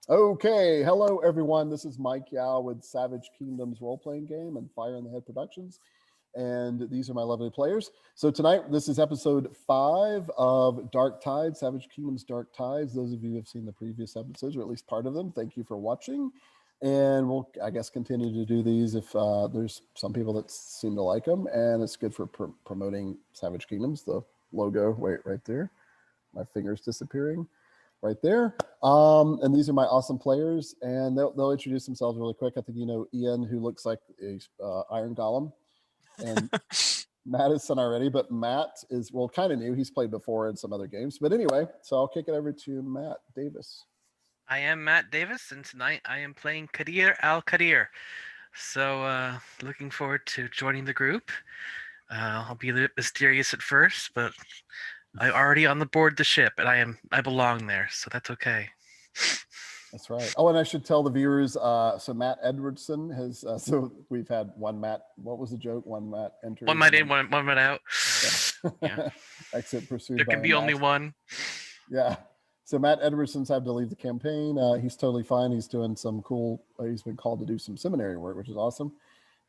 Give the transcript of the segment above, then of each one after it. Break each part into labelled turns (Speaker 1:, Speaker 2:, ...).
Speaker 1: Okay, hello everyone. This is Mike Yao with Savage Kingdoms role-playing game and Fire in the Head Productions. And these are my lovely players. So tonight, this is episode 5 of Dark Tides, Savage Kingdoms Dark Tides. Those of you who have seen the previous episodes, or at least part of them, thank you for watching. And we'll, I guess, continue to do these if there's some people that seem to like them. And it's good for promoting Savage Kingdoms. The logo, wait, right there. My finger's disappearing. Right there. And these are my awesome players, and they'll introduce themselves really quick. I think you know Ian, who looks like a Iron Golem, and Matt is son already, but Matt is, well, kind of new. He's played before in some other games. But anyway, so I'll kick it over to Matt Davis.
Speaker 2: I am Matt Davis, and tonight I am playing Kadir Al-Kadir. So, looking forward to joining the group. I'll be a bit mysterious at first, but I'm already on the board the ship, and I belong there, so that's okay.
Speaker 1: That's right. Oh, and I should tell the viewers, so Matt Edwardson has, so we've had one Matt, what was the joke? One Matt entered.
Speaker 2: One Matt in, one Matt out.
Speaker 1: Yeah. Exit pursued
Speaker 2: There
Speaker 1: by
Speaker 2: can be only one.
Speaker 1: Yeah. So Matt Edwardson's had to leave the campaign. He's totally fine. He's doing some cool, he's been called to do some seminary work, which is awesome.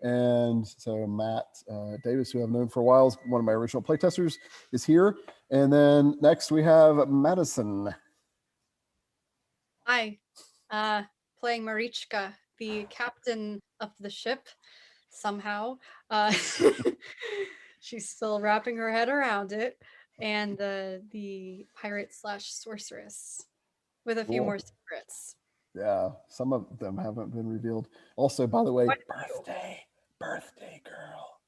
Speaker 1: And so Matt Davis, who I've known for a while, is one of my original playtesters, is here. And then next we have Madison.
Speaker 3: Hi, playing Marichka, the captain of the ship, somehow. She's still wrapping her head around it. And the pirate/sorceress with a few more secrets.
Speaker 1: Yeah, some of them haven't been revealed. Also, by the way, birthday girl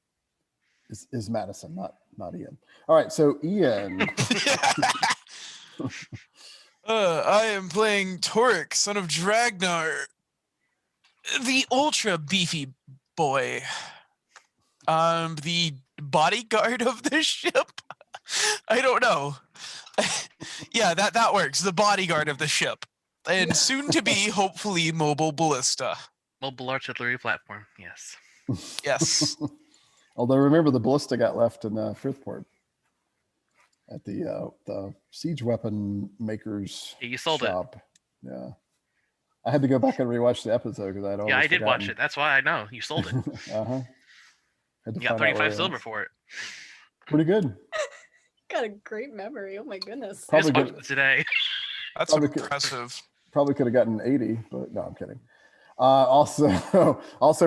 Speaker 1: is Madison, not Ian. All right, so Ian.
Speaker 4: I am playing Torek, son of Dragnar, the ultra beefy boy. The bodyguard of the ship. I don't know. Yeah, that works. The bodyguard of the ship, and soon to be, hopefully, mobile ballista.
Speaker 2: Mobile artillery platform. Yes.
Speaker 4: Yes.
Speaker 1: Although remember, the ballista got left in Firthport at the siege weapon makers.
Speaker 2: Yeah, you sold
Speaker 1: shop. It. Yeah, I had to go back and rewatch the episode because I had.
Speaker 2: Yeah, I did watch it. That's why I know you sold it. You got 35 silver for it.
Speaker 1: Pretty good.
Speaker 3: Got a great memory. Oh my goodness.
Speaker 2: Probably I just watched it today.
Speaker 4: That's impressive.
Speaker 1: Probably could have gotten 80, but no, I'm kidding. Also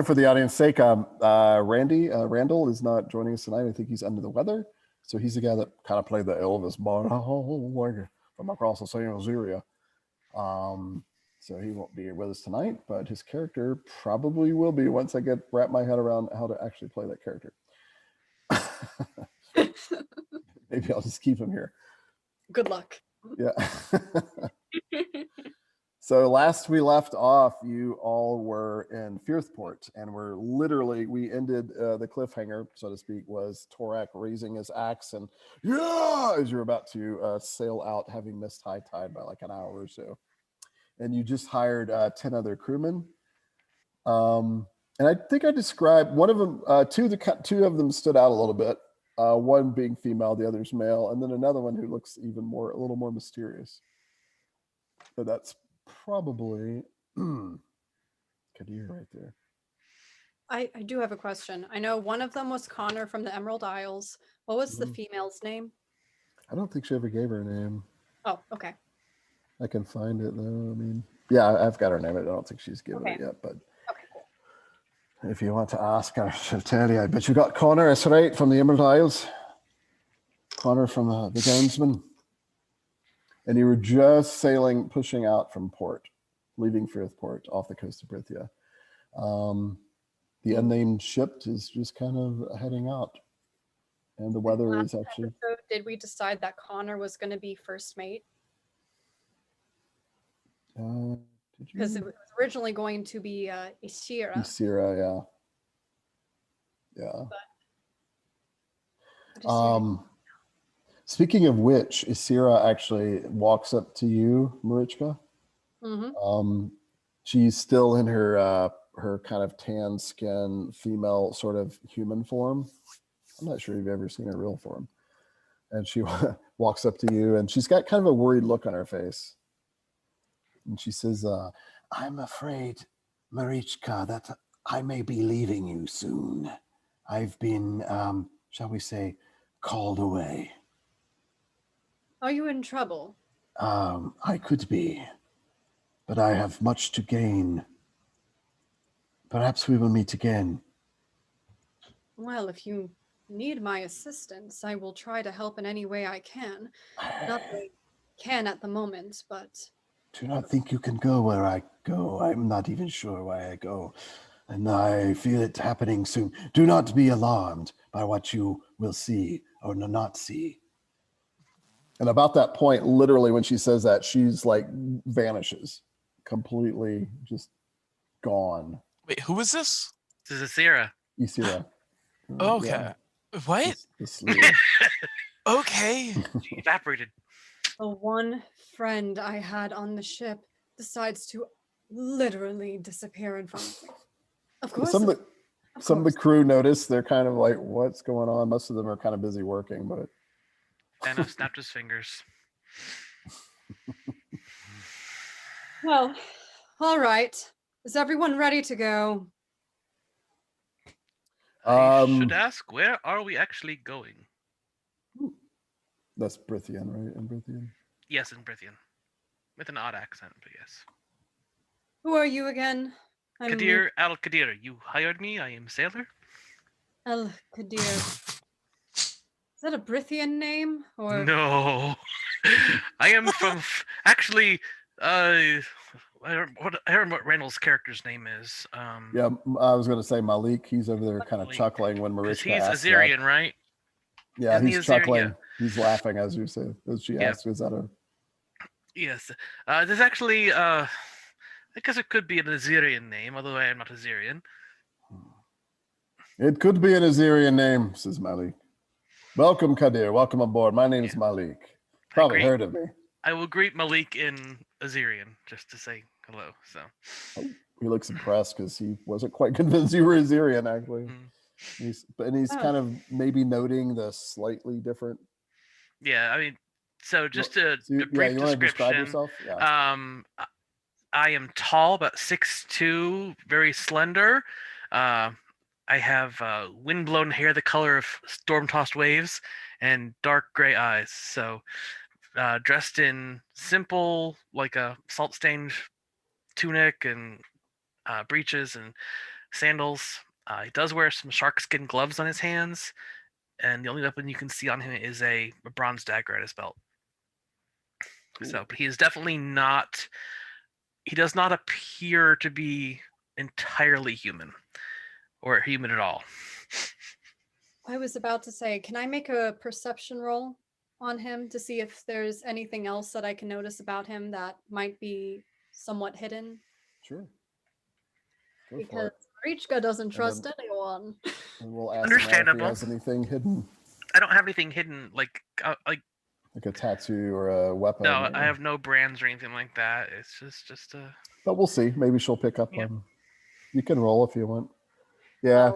Speaker 1: for the audience sake, Randall is not joining us tonight. I think he's under the weather. So he's the guy that kind of played the Elvis from across the San area. So he won't be with us tonight, but his character probably will be once I wrap my head around how to actually play that character. Maybe I'll just keep him here.
Speaker 3: Good luck.
Speaker 1: Yeah. So last we left off, you all were in Firthport, and we ended the cliffhanger, so to speak, was Torak raising his axe and as you're about to sail out, having missed high tide by like an hour or so. And you just hired 10 other crewmen. And I think I described one of them, two of them stood out a little bit. One being female, the other's male, and then another one who looks a little more mysterious. So that's probably Kadir right there.
Speaker 3: I do have a question. I know one of them was Connor from the Emerald Isles. What was the female's name?
Speaker 1: I don't think she ever gave her name.
Speaker 3: Oh, okay.
Speaker 1: I can find it though. I mean, yeah, I've got her name. I don't think she's given it yet, but if you want to ask, I should tell you. But you got Connor, that's right, from the Emerald Isles. Connor from the Gownsman. And you were just pushing out from port, leaving Firthport off the coast of Brithia. The unnamed ship is just kind of heading out. And the weather is actually...
Speaker 3: episode, did we decide that Connor was going to be first mate? Because it was originally going to be Isira.
Speaker 1: Isira, yeah. Speaking of which, Isira actually walks up to you, Marichka. Mm-hmm. She's still in her kind of tan skin, female sort of human form. I'm not sure you've ever seen her real form. And she walks up to you, and she's got kind of a worried look on her face. And she says, I'm afraid, Marichka, that I may be leaving you soon. I've been, shall we say, called away.
Speaker 3: Are you in trouble?
Speaker 1: I could be, but I have much to gain. Perhaps we will meet again.
Speaker 3: Well, if you need my assistance, I will try to help in any way I can. Not that I can at the moment, but...
Speaker 1: Do not think you can go where I go. I'm not even sure why I go. And I feel it happening soon. Do not be alarmed by what you will see or not see. And about that point, literally when she says that, she's like vanishes. Completely just gone.
Speaker 4: Wait, who is this?
Speaker 2: This is Asira.
Speaker 1: Isira.
Speaker 4: Okay. What?
Speaker 1: The slave.
Speaker 4: Okay.
Speaker 2: She evaporated.
Speaker 3: The one friend I had on the ship decides to literally disappear in front of me. Of course.
Speaker 1: Some of the crew notice. They're kind of like, what's going on? Most of them are kind of busy working, but...
Speaker 2: Thanos snapped his fingers.
Speaker 3: Well, all right. Is everyone ready to go?
Speaker 2: I should ask, where are we actually going?
Speaker 1: That's Brithian, right? In Brithian?
Speaker 2: Yes, in Brithian. With an odd accent, but yes.
Speaker 3: Who are you again?
Speaker 2: Kadir al-Kadir, you hired me, I am sailor.
Speaker 3: Al-Kadir. Is that a Brithian name? Or
Speaker 2: No. I am from... Actually, I don't remember what Randall's character's name is.
Speaker 1: Yeah, I was going to say Malik. He's over there kind of
Speaker 2: Malik.
Speaker 1: chuckling when Marichka
Speaker 2: He's
Speaker 1: asks
Speaker 2: Azerian,
Speaker 1: that.
Speaker 2: right?
Speaker 1: Yeah,
Speaker 2: Isn't he
Speaker 1: he's
Speaker 2: Azerian?
Speaker 1: chuckling.
Speaker 2: Yeah.
Speaker 1: He's laughing as she
Speaker 2: Yeah.
Speaker 1: asks, is that a...
Speaker 2: Yes. There's actually... I guess it could be an Azerian name, although I am not Azerian.
Speaker 1: It could be an Azerian name, says Malik. Welcome, Kadir. Welcome aboard. My name is Malik. Probably heard of me.
Speaker 2: I will greet Malik in Azerian just to say hello. So
Speaker 1: he looks impressed because he wasn't quite convinced you were Azerian, actually.
Speaker 2: Mm.
Speaker 1: He's kind of maybe noting the slightly different.
Speaker 2: Yeah, I mean, so just a brief
Speaker 1: you want to describe
Speaker 2: description.
Speaker 1: yourself? Yeah.
Speaker 2: I am tall, about 6'2", very slender. I have wind-blown hair the color of storm-tossed waves and dark gray eyes. So dressed in simple, like a salt-stained tunic and breeches and sandals. He does wear some shark skin gloves on his hands, and the only weapon you can see on him is a bronze dagger at his belt. Cool. So, but he is definitely not... He does not appear to be entirely human. Or human at all.
Speaker 3: I was about to say, can I make a perception roll on him to see if there's anything else that I can notice about him that might be somewhat hidden?
Speaker 1: Sure.
Speaker 3: Because Marichka doesn't trust anyone.
Speaker 1: And we'll ask him if he has anything hidden.
Speaker 2: I don't have anything hidden, like
Speaker 1: a tattoo or a weapon.
Speaker 2: No, I have no brands or anything like that. It's just a...
Speaker 1: But we'll see. Maybe she'll pick up on... You can roll if you want. Yeah,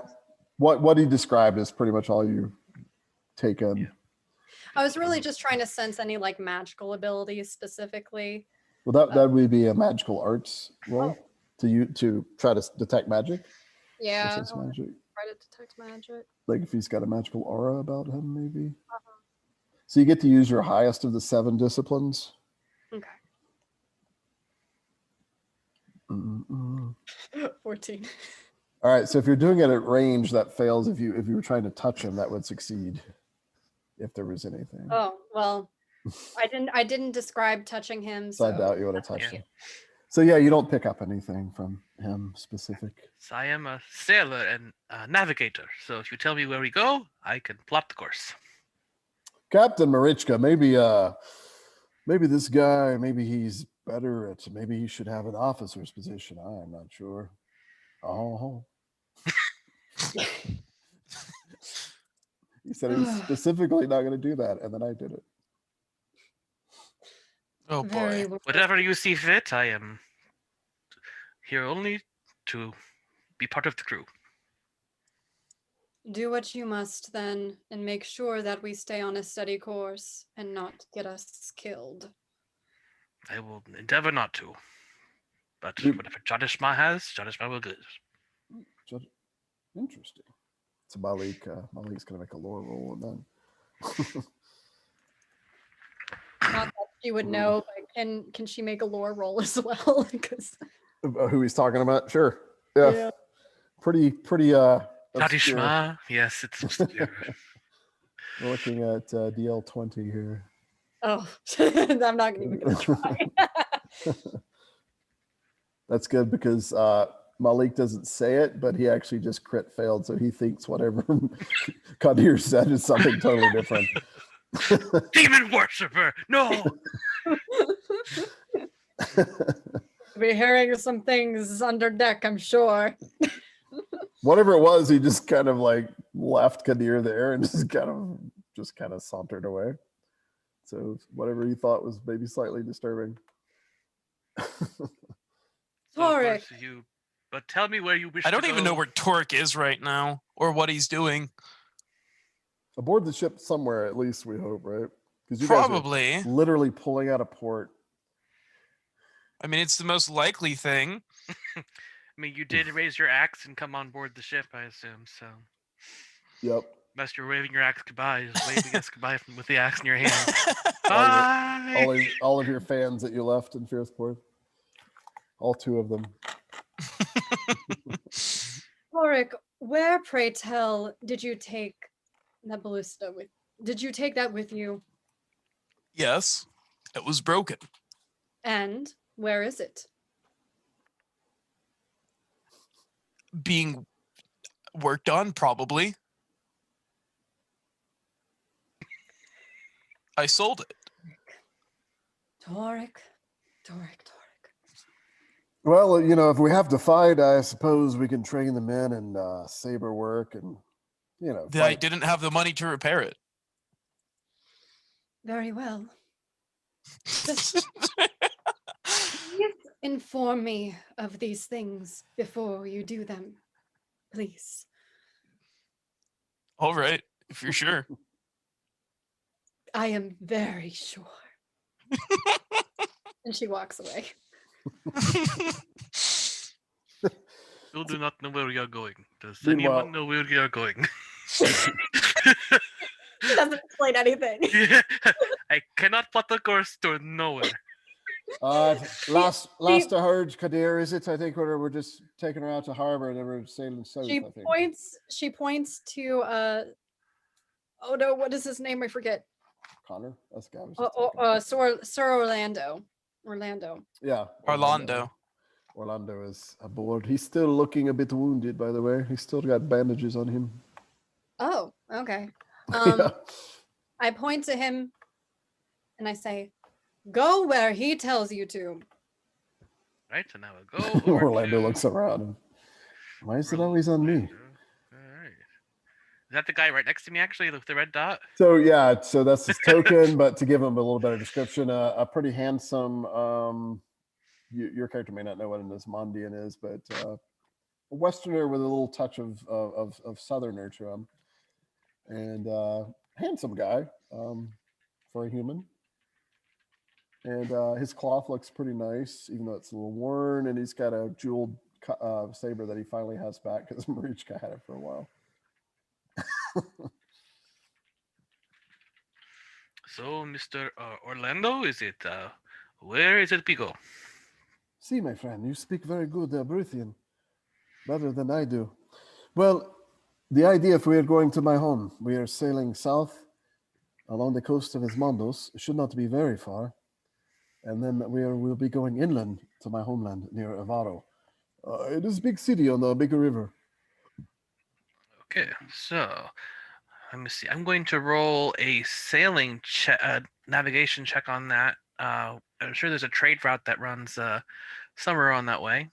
Speaker 1: what he described is pretty much all you take in.
Speaker 2: Yeah.
Speaker 3: I was really just trying to sense any like magical abilities specifically.
Speaker 1: Well, that would be a magical arts roll to try to detect magic.
Speaker 3: Yeah,
Speaker 1: magic.
Speaker 3: Try to detect magic.
Speaker 1: Like if he's got a magical aura about him, maybe. So you get to use your highest of the 7 disciplines.
Speaker 3: Okay. 14.
Speaker 1: All right, so if you're doing it at range, that fails. If you were trying to touch him, that would succeed. If there was anything.
Speaker 3: Oh well, I didn't describe touching him.
Speaker 1: So I doubt you would have touched him. So yeah, you don't pick up anything from him specific.
Speaker 2: So I am a sailor and a navigator. So if you tell me where we go, I can plot the course.
Speaker 1: Captain Marichka, maybe this guy, maybe he's better at. Maybe he should have an officer's position. I'm not sure. Oh. He said he's specifically not going to do that, and then I did it.
Speaker 4: Oh boy.
Speaker 2: Whatever you see fit, I am here only to be part of the crew.
Speaker 3: Do what you must then, and make sure that we stay on a steady course and not get us killed.
Speaker 2: I will endeavor not to. But
Speaker 1: You-
Speaker 2: whatever Jadishma has, Jadishma will get.
Speaker 1: Just interesting. So Malik's gonna make a lore roll and then.
Speaker 3: Not that she would know, but can she make a lore roll as well? Because
Speaker 1: Who he's talking about? Sure. Yeah. Pretty obscure.
Speaker 2: Jadishma, yes, it's obscure.
Speaker 1: We're looking at DL20 here.
Speaker 3: oh, I'm not even gonna try.
Speaker 1: That's good because Malik doesn't say it, but he actually just crit failed, so he thinks whatever Kadir said is something totally different.
Speaker 2: Demon worshiper, no.
Speaker 3: Be hearing some things under deck, I'm sure.
Speaker 1: Whatever it was, he just kind of like left Kadir there and just kind of sauntered away. So whatever he thought was maybe slightly disturbing.
Speaker 2: So of
Speaker 3: Torek,
Speaker 2: course you, but tell me where you wish.
Speaker 4: I don't
Speaker 2: to
Speaker 4: even
Speaker 2: go.
Speaker 4: know where Torque is right now or what he's doing.
Speaker 1: Aboard the ship somewhere, at least we hope, right? Because you guys
Speaker 4: Probably.
Speaker 1: are literally pulling out of port.
Speaker 4: I mean, it's the most likely thing.
Speaker 2: I mean, you did raise your axe and come on board the ship, I assume. So,
Speaker 1: Yep.
Speaker 2: unless you're waving your axe goodbye, just waving us goodbye with the axe in your hand.
Speaker 1: All
Speaker 2: Bye.
Speaker 1: all of your fans that you left in Fierceport. All 2 of them.
Speaker 3: Torek, where, pray tell, did you take that ballista with? Did you take that with you?
Speaker 4: Yes, it was broken.
Speaker 3: And where is it?
Speaker 4: Being worked on, probably. I sold it.
Speaker 3: Torek.
Speaker 1: Well, if we have to fight, I suppose we can train the men in saber work and,
Speaker 4: I
Speaker 1: fight.
Speaker 4: didn't have the money to repair it.
Speaker 3: Very well. Just please inform me of these things before you do them. Please.
Speaker 4: All right, if you're sure.
Speaker 3: I am very sure. And she walks away.
Speaker 2: Still do not know where we are going. Does
Speaker 1: Meanwhile-
Speaker 2: anyone know where we are going?
Speaker 3: Doesn't explain anything.
Speaker 2: Yeah, I cannot plot the course to nowhere.
Speaker 1: Last I heard, Kadir, is it? I think we're just taking her out to harbor and then we're sailing south,
Speaker 3: She
Speaker 1: I think.
Speaker 3: points to oh no, what is his name? I forget.
Speaker 1: Connor? That's the guy. I was just talking.
Speaker 3: Sir Orlando.
Speaker 1: Yeah.
Speaker 4: Orlando.
Speaker 1: Orlando is aboard. He's still looking a bit wounded, by the way. He's still got bandages on him.
Speaker 3: Oh, okay.
Speaker 1: Yeah.
Speaker 3: I point to him and I say, go where he tells you to.
Speaker 2: Right, so now we'll go. over
Speaker 1: Orlando
Speaker 2: to
Speaker 1: looks around. And, why is it always on me?
Speaker 2: Orlando. All right. Is that the guy right next to me, actually, with the red dot?
Speaker 1: So yeah, so that's his token. But to give him a little better description, a pretty handsome. Your character may not know what an Esmandian is, but a Westerner with a little touch of Southerner to him, and handsome guy for a human. And his cloth looks pretty nice, even though it's a little worn. And he's got a jeweled saber that he finally has back because Marichka had it for a while.
Speaker 2: So, Mr. Orlando, is it? Where is it we go?
Speaker 1: See, my friend, you speak very good Bruthian, better than I do. Well, the idea, if we are going to my home, we are sailing south along the coast of Esmandos. It should not be very far. And then we'll be going inland to my homeland near Avaro. It is a big city on the bigger river.
Speaker 2: Okay, so let me see. I'm going to roll a sailing navigation check on that. I'm sure there's a trade route that runs somewhere on that way.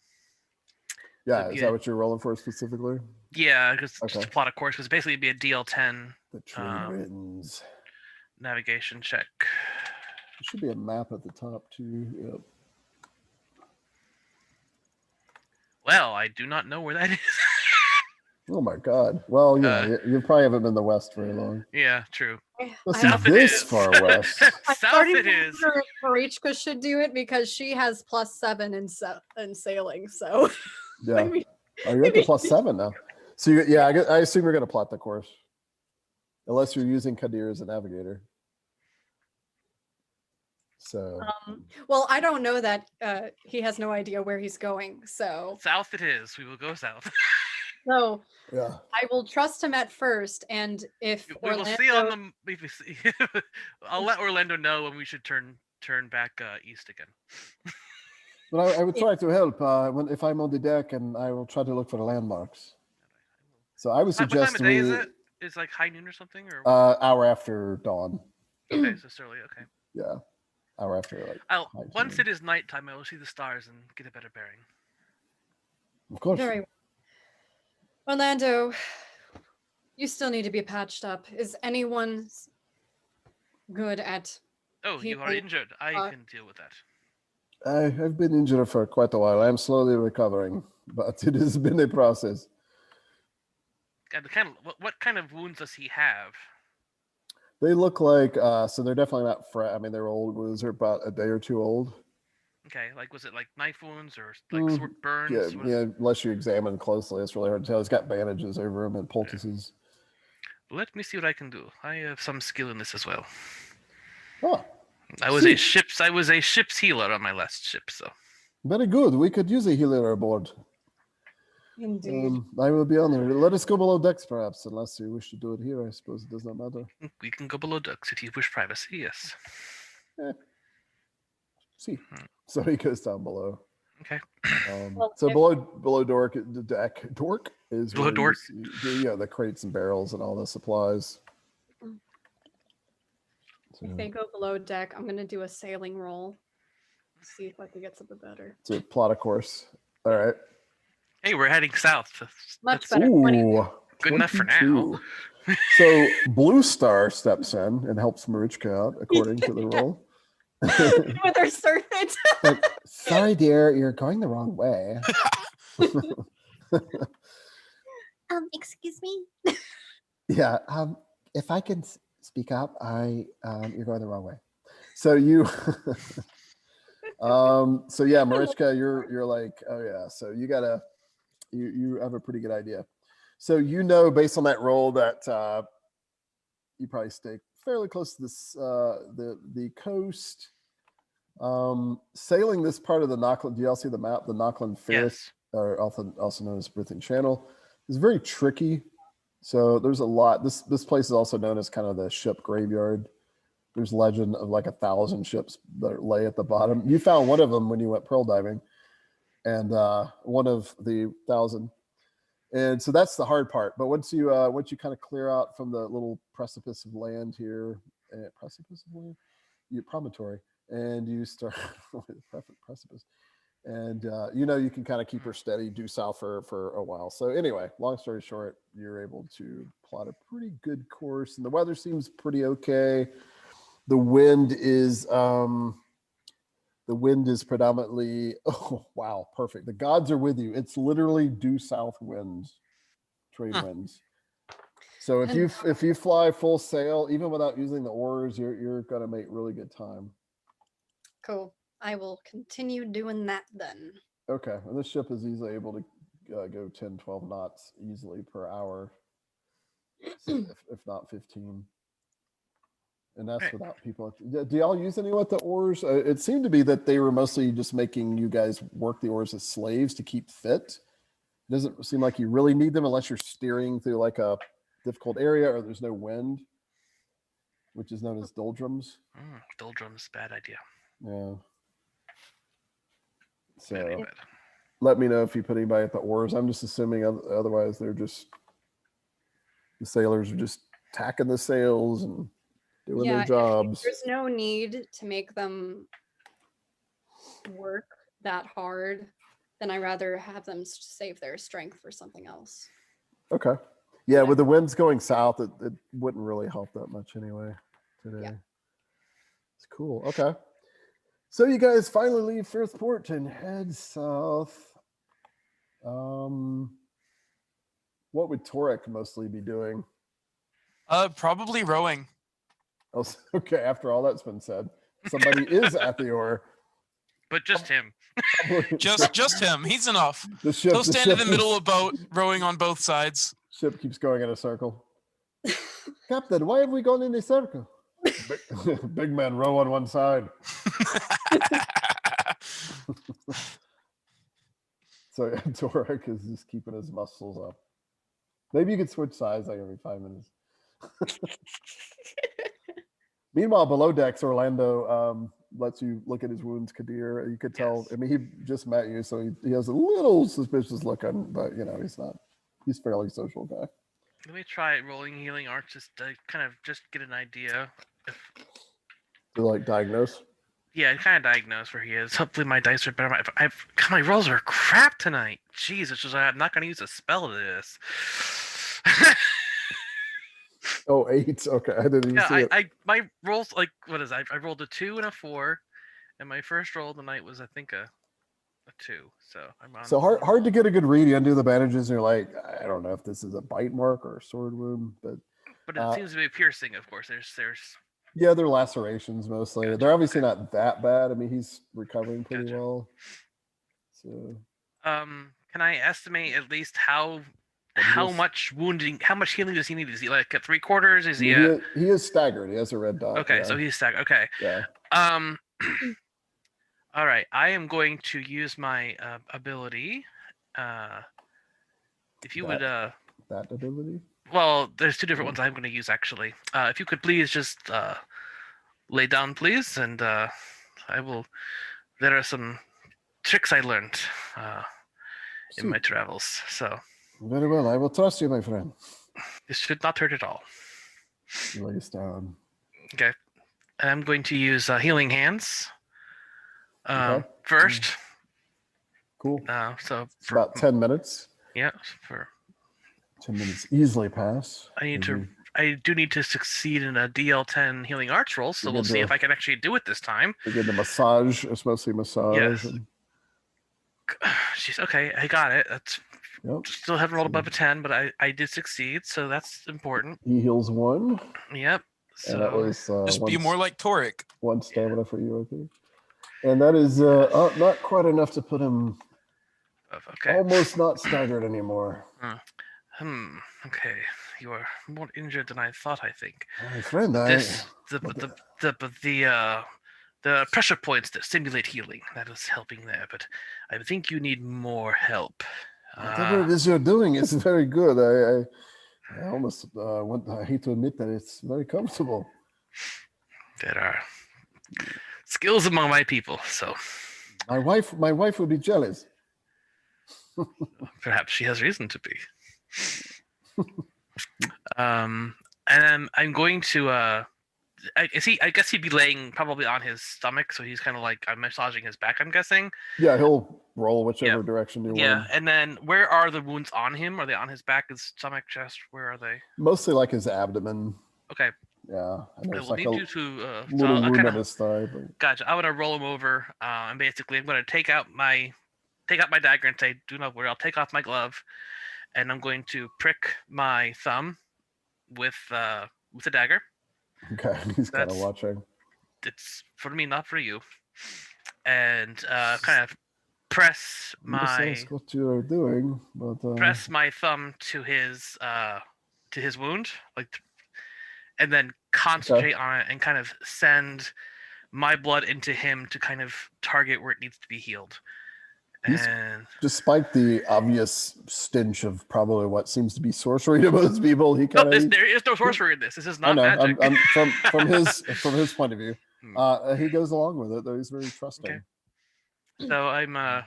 Speaker 1: Yeah,
Speaker 2: So
Speaker 1: is
Speaker 2: yeah.
Speaker 1: that what you're rolling for specifically?
Speaker 2: Yeah, just
Speaker 1: Okay.
Speaker 2: to plot a course, because basically it'd be a DL10
Speaker 1: The trade winds.
Speaker 2: navigation check.
Speaker 1: There should be a map at the top too. Yep.
Speaker 2: Well, I do not know where that is.
Speaker 1: Oh my God. Well, you probably haven't been in the West very long.
Speaker 2: Yeah, true.
Speaker 1: Listen,
Speaker 2: South it
Speaker 1: this
Speaker 2: is.
Speaker 1: far west.
Speaker 3: I'm
Speaker 2: South
Speaker 3: starting
Speaker 2: it
Speaker 3: to
Speaker 2: is.
Speaker 3: wonder if Marichka should do it because she has +7 in sailing. So
Speaker 1: Yeah.
Speaker 3: maybe
Speaker 1: Oh, you're at the
Speaker 3: maybe
Speaker 1: +7 now. So I assume you're going to plot the course, unless you're using Kadir as a navigator. So
Speaker 3: well, I don't know that he has no idea where he's going. So
Speaker 2: South it is. We will go south.
Speaker 1: yeah,
Speaker 3: I will trust him at first, and if
Speaker 2: We will see on the. If we see, I'll let Orlando know when we should turn back east again.
Speaker 1: but I would try to help if I'm on the deck, and I will try to look for the landmarks. So I would
Speaker 2: What time
Speaker 1: suggest
Speaker 2: of day is it? It's like high noon or something, or
Speaker 1: hour after dawn.
Speaker 2: okay, so it's early. Okay.
Speaker 1: Yeah, hour after like.
Speaker 2: Once it is nighttime, I will see the stars and get a better bearing.
Speaker 1: Of course.
Speaker 3: very well. Orlando, you still need to be patched up. Is anyone good at?
Speaker 2: Oh, you are
Speaker 3: Healing.
Speaker 2: injured. I can deal with that.
Speaker 1: I've been injured for quite a while. I'm slowly recovering, but it has been a process.
Speaker 2: And what kind of wounds does he have?
Speaker 1: They look like so they're definitely not fresh. I mean, they're old wounds. They're about a day or two old.
Speaker 2: Okay, like was it like knife wounds or like sword burns?
Speaker 1: Yeah, unless you examine closely, it's really hard to tell. He's got bandages over him and poultices.
Speaker 2: Let me see what I can do. I have some skill in this as well.
Speaker 1: Oh,
Speaker 2: I was a ship's healer on my last ship, so
Speaker 1: very good. We could use a healer aboard.
Speaker 3: Indeed.
Speaker 1: I will be honored. Let us go below decks, perhaps, unless you wish to do it here. I suppose it does not matter.
Speaker 2: we can go below decks if you wish privacy. Yes.
Speaker 1: See, so he goes down below.
Speaker 2: Okay.
Speaker 1: So below deck is
Speaker 2: Below
Speaker 1: where
Speaker 2: dork.
Speaker 1: you see the crates and barrels and all the supplies.
Speaker 3: If they go below deck, I'm gonna do a sailing roll. See if I can get something better.
Speaker 1: So plot a course. All right.
Speaker 2: Hey, we're heading south.
Speaker 3: Much better.
Speaker 1: Ooh,
Speaker 2: Good enough for
Speaker 1: 22. So Blue Star steps in and helps Marichka out according to the roll.
Speaker 3: With her serpent.
Speaker 1: Sorry, dear, you're going the wrong way.
Speaker 3: Excuse me.
Speaker 1: Yeah. If I can speak up, you're going the wrong way. So you. So yeah, Marichka, you're like, oh yeah. So you have a pretty good idea. So based on that roll that you probably stay fairly close to this the coast. Sailing this part of the Knockland, do y'all see the map? The Knockland Ferret,
Speaker 2: Yes.
Speaker 1: or also known as Brithin Channel, is very tricky. So there's a lot. This place is also known as kind of the ship graveyard. There's legend of like 1,000 ships that lay at the bottom. You found one of them when you went pearl diving, and one of the 1,000. And so that's the hard part. But once you kind of clear out from the little precipice of land here, promontory, and you start with precipice, and you can kind of keep her steady, due south for a while. So anyway, long story short, you're able to plot a pretty good course, and the weather seems pretty okay. The wind is predominantly, oh wow, perfect. The gods are with you. It's literally due south winds, trade winds. So if you fly full sail, even without using the oars, you're gonna make really good time.
Speaker 3: Cool. I will continue doing that then.
Speaker 1: Okay, and this ship is easily able to go 10, 12 knots easily per hour, so if not 15. And that's without people. Do y'all use any with the oars? It seemed to be that they were mostly just making you guys work the oars as slaves to keep fit. It doesn't seem like you really need them unless you're steering through like a difficult area or there's no wind, which is known as doldrums.
Speaker 2: Doldrums, bad idea.
Speaker 1: Yeah. So
Speaker 2: Very bad.
Speaker 1: let me know if you put anybody at the oars. I'm just assuming otherwise the sailors are just tacking the sails and doing their jobs.
Speaker 3: If there's no need to make them work that hard, then I'd rather have them save their strength for something else.
Speaker 1: Okay. Yeah, with the winds going south, it wouldn't really help that much anyway today.
Speaker 3: Yeah.
Speaker 1: It's cool. Okay. So you guys finally leave Firth Port and head south. What would Torek mostly be doing?
Speaker 4: Probably rowing.
Speaker 1: Okay, after all that's been said, somebody is at the oar.
Speaker 2: But just him.
Speaker 4: Just him. He's enough.
Speaker 1: The ship.
Speaker 4: He'll
Speaker 1: the
Speaker 4: stand in
Speaker 1: ship
Speaker 4: the middle
Speaker 1: is-
Speaker 4: of boat, rowing on both sides.
Speaker 1: Ship keeps going in a circle. Captain, why have we gone in a circle? Big man row on one side. So Torek is just keeping his muscles up. Maybe you could switch sides like every 5 minutes. Meanwhile, below decks, Orlando lets you look at his wounds. Kadir, you could tell.
Speaker 2: Yes.
Speaker 1: I mean, he just met you, so he has a little suspicious look on, but you know, he's not. He's a fairly social guy.
Speaker 2: Let me try rolling healing arts just to kind of just get an idea.
Speaker 1: To like diagnose.
Speaker 2: Yeah, kind of diagnose where he is. Hopefully my dice are better. My rolls are crap tonight. Jeez, it's just I'm not going to use a spell to this.
Speaker 1: Oh, 8. Okay, I didn't even see
Speaker 2: Yeah,
Speaker 1: it.
Speaker 2: my rolls like what is it? I rolled a 2 and a 4, and my first roll of the night was I think a 2. So I'm on.
Speaker 1: So hard to get a good read. You undo the bandages, and you're like, I don't know if this is a bite mark or a sword wound, but
Speaker 2: But it seems to be piercing, of course. There's
Speaker 1: yeah, they're lacerations mostly.
Speaker 2: Gotcha.
Speaker 1: They're obviously not that bad. I mean, he's recovering pretty
Speaker 2: Gotcha.
Speaker 1: well. So
Speaker 2: can I estimate at least how
Speaker 1: Yes.
Speaker 2: much wounding, how much healing does he need? Is he like at 3/4? Is he
Speaker 1: he is staggered. He has a red dot.
Speaker 2: okay?
Speaker 1: Yeah.
Speaker 2: So he's stuck. Okay.
Speaker 1: Yeah.
Speaker 2: All right. I am going to use my ability. If you would
Speaker 1: That ability.
Speaker 2: well, there's 2 different ones I'm going to use actually. If you could please just lay down, please, and I will. There are some tricks I learned in my travels, so
Speaker 1: Very well. I will trust you, my friend.
Speaker 2: this should not hurt at all.
Speaker 1: He lays down.
Speaker 2: Okay. And I'm going to use healing hands
Speaker 1: Okay.
Speaker 2: first.
Speaker 1: Cool.
Speaker 2: So
Speaker 1: It's about 10 minutes.
Speaker 2: yeah, for
Speaker 1: 10 minutes easily pass.
Speaker 2: I do need to succeed in a DL10 healing arts roll, so
Speaker 1: You
Speaker 2: we'll
Speaker 1: get
Speaker 2: see
Speaker 1: the-
Speaker 2: if I can actually do it this time.
Speaker 1: We get the massage. It's mostly massage.
Speaker 2: Yes.
Speaker 1: and-
Speaker 2: She's okay. I got it. That's
Speaker 1: Yep.
Speaker 2: still haven't rolled above a 10, but I did succeed, so that's important.
Speaker 1: He heals 1.
Speaker 2: Yep.
Speaker 1: And that
Speaker 2: So
Speaker 1: was
Speaker 4: Just
Speaker 1: one,
Speaker 4: be more like Torek.
Speaker 1: 1 stamina for you, okay? And that is not quite enough to put him
Speaker 2: okay.
Speaker 1: almost not staggered anymore.
Speaker 2: Okay. You are more injured than I thought. I think.
Speaker 1: My friend,
Speaker 2: The pressure points that stimulate healing, that is helping there, but I think you need more help.
Speaker 1: whatever it is you're doing is very good. I almost I hate to admit that it's very comfortable.
Speaker 2: There are skills among my people, so
Speaker 1: My wife would be jealous.
Speaker 2: perhaps she has reason to be. And I'm going to I guess he'd be laying probably on his stomach, so he's kind of like I'm massaging his back, I'm guessing.
Speaker 1: Yeah, he'll roll whichever direction you
Speaker 2: Yeah,
Speaker 1: want.
Speaker 2: and then where are the wounds on him? Are they on his back, his stomach, chest? Where are they?
Speaker 1: Mostly like his abdomen.
Speaker 2: Okay,
Speaker 1: Yeah, and
Speaker 2: I
Speaker 1: there's
Speaker 2: will
Speaker 1: like
Speaker 2: need
Speaker 1: a
Speaker 2: you to. So
Speaker 1: little
Speaker 2: I'll
Speaker 1: wound
Speaker 2: kind
Speaker 1: on
Speaker 2: of
Speaker 1: his thigh. But
Speaker 2: gotcha. I'm gonna roll him over, and basically I'm gonna take out my dagger and say, "Do not worry." I'll take off my glove, and I'm going to prick my thumb with the dagger.
Speaker 1: okay, he's kind of
Speaker 2: That's-
Speaker 1: watching.
Speaker 2: It's for me, not for you. And kind of press
Speaker 1: You just
Speaker 2: my
Speaker 1: ask what you're doing, but
Speaker 2: press my thumb to his wound, like, and then concentrate on it and kind of send my blood into him to kind of target where it needs to be healed.
Speaker 1: He's-
Speaker 2: And
Speaker 1: despite the obvious stench of probably what seems to be sorcery to most people, he
Speaker 2: no,
Speaker 1: kind of.
Speaker 2: there is no sorcery in this. This is
Speaker 1: I
Speaker 2: not
Speaker 1: know.
Speaker 2: magic.
Speaker 1: I'm from his point of view.
Speaker 2: Hmm.
Speaker 1: He goes along with it, though. He's very trusting.
Speaker 2: Okay. So I'm I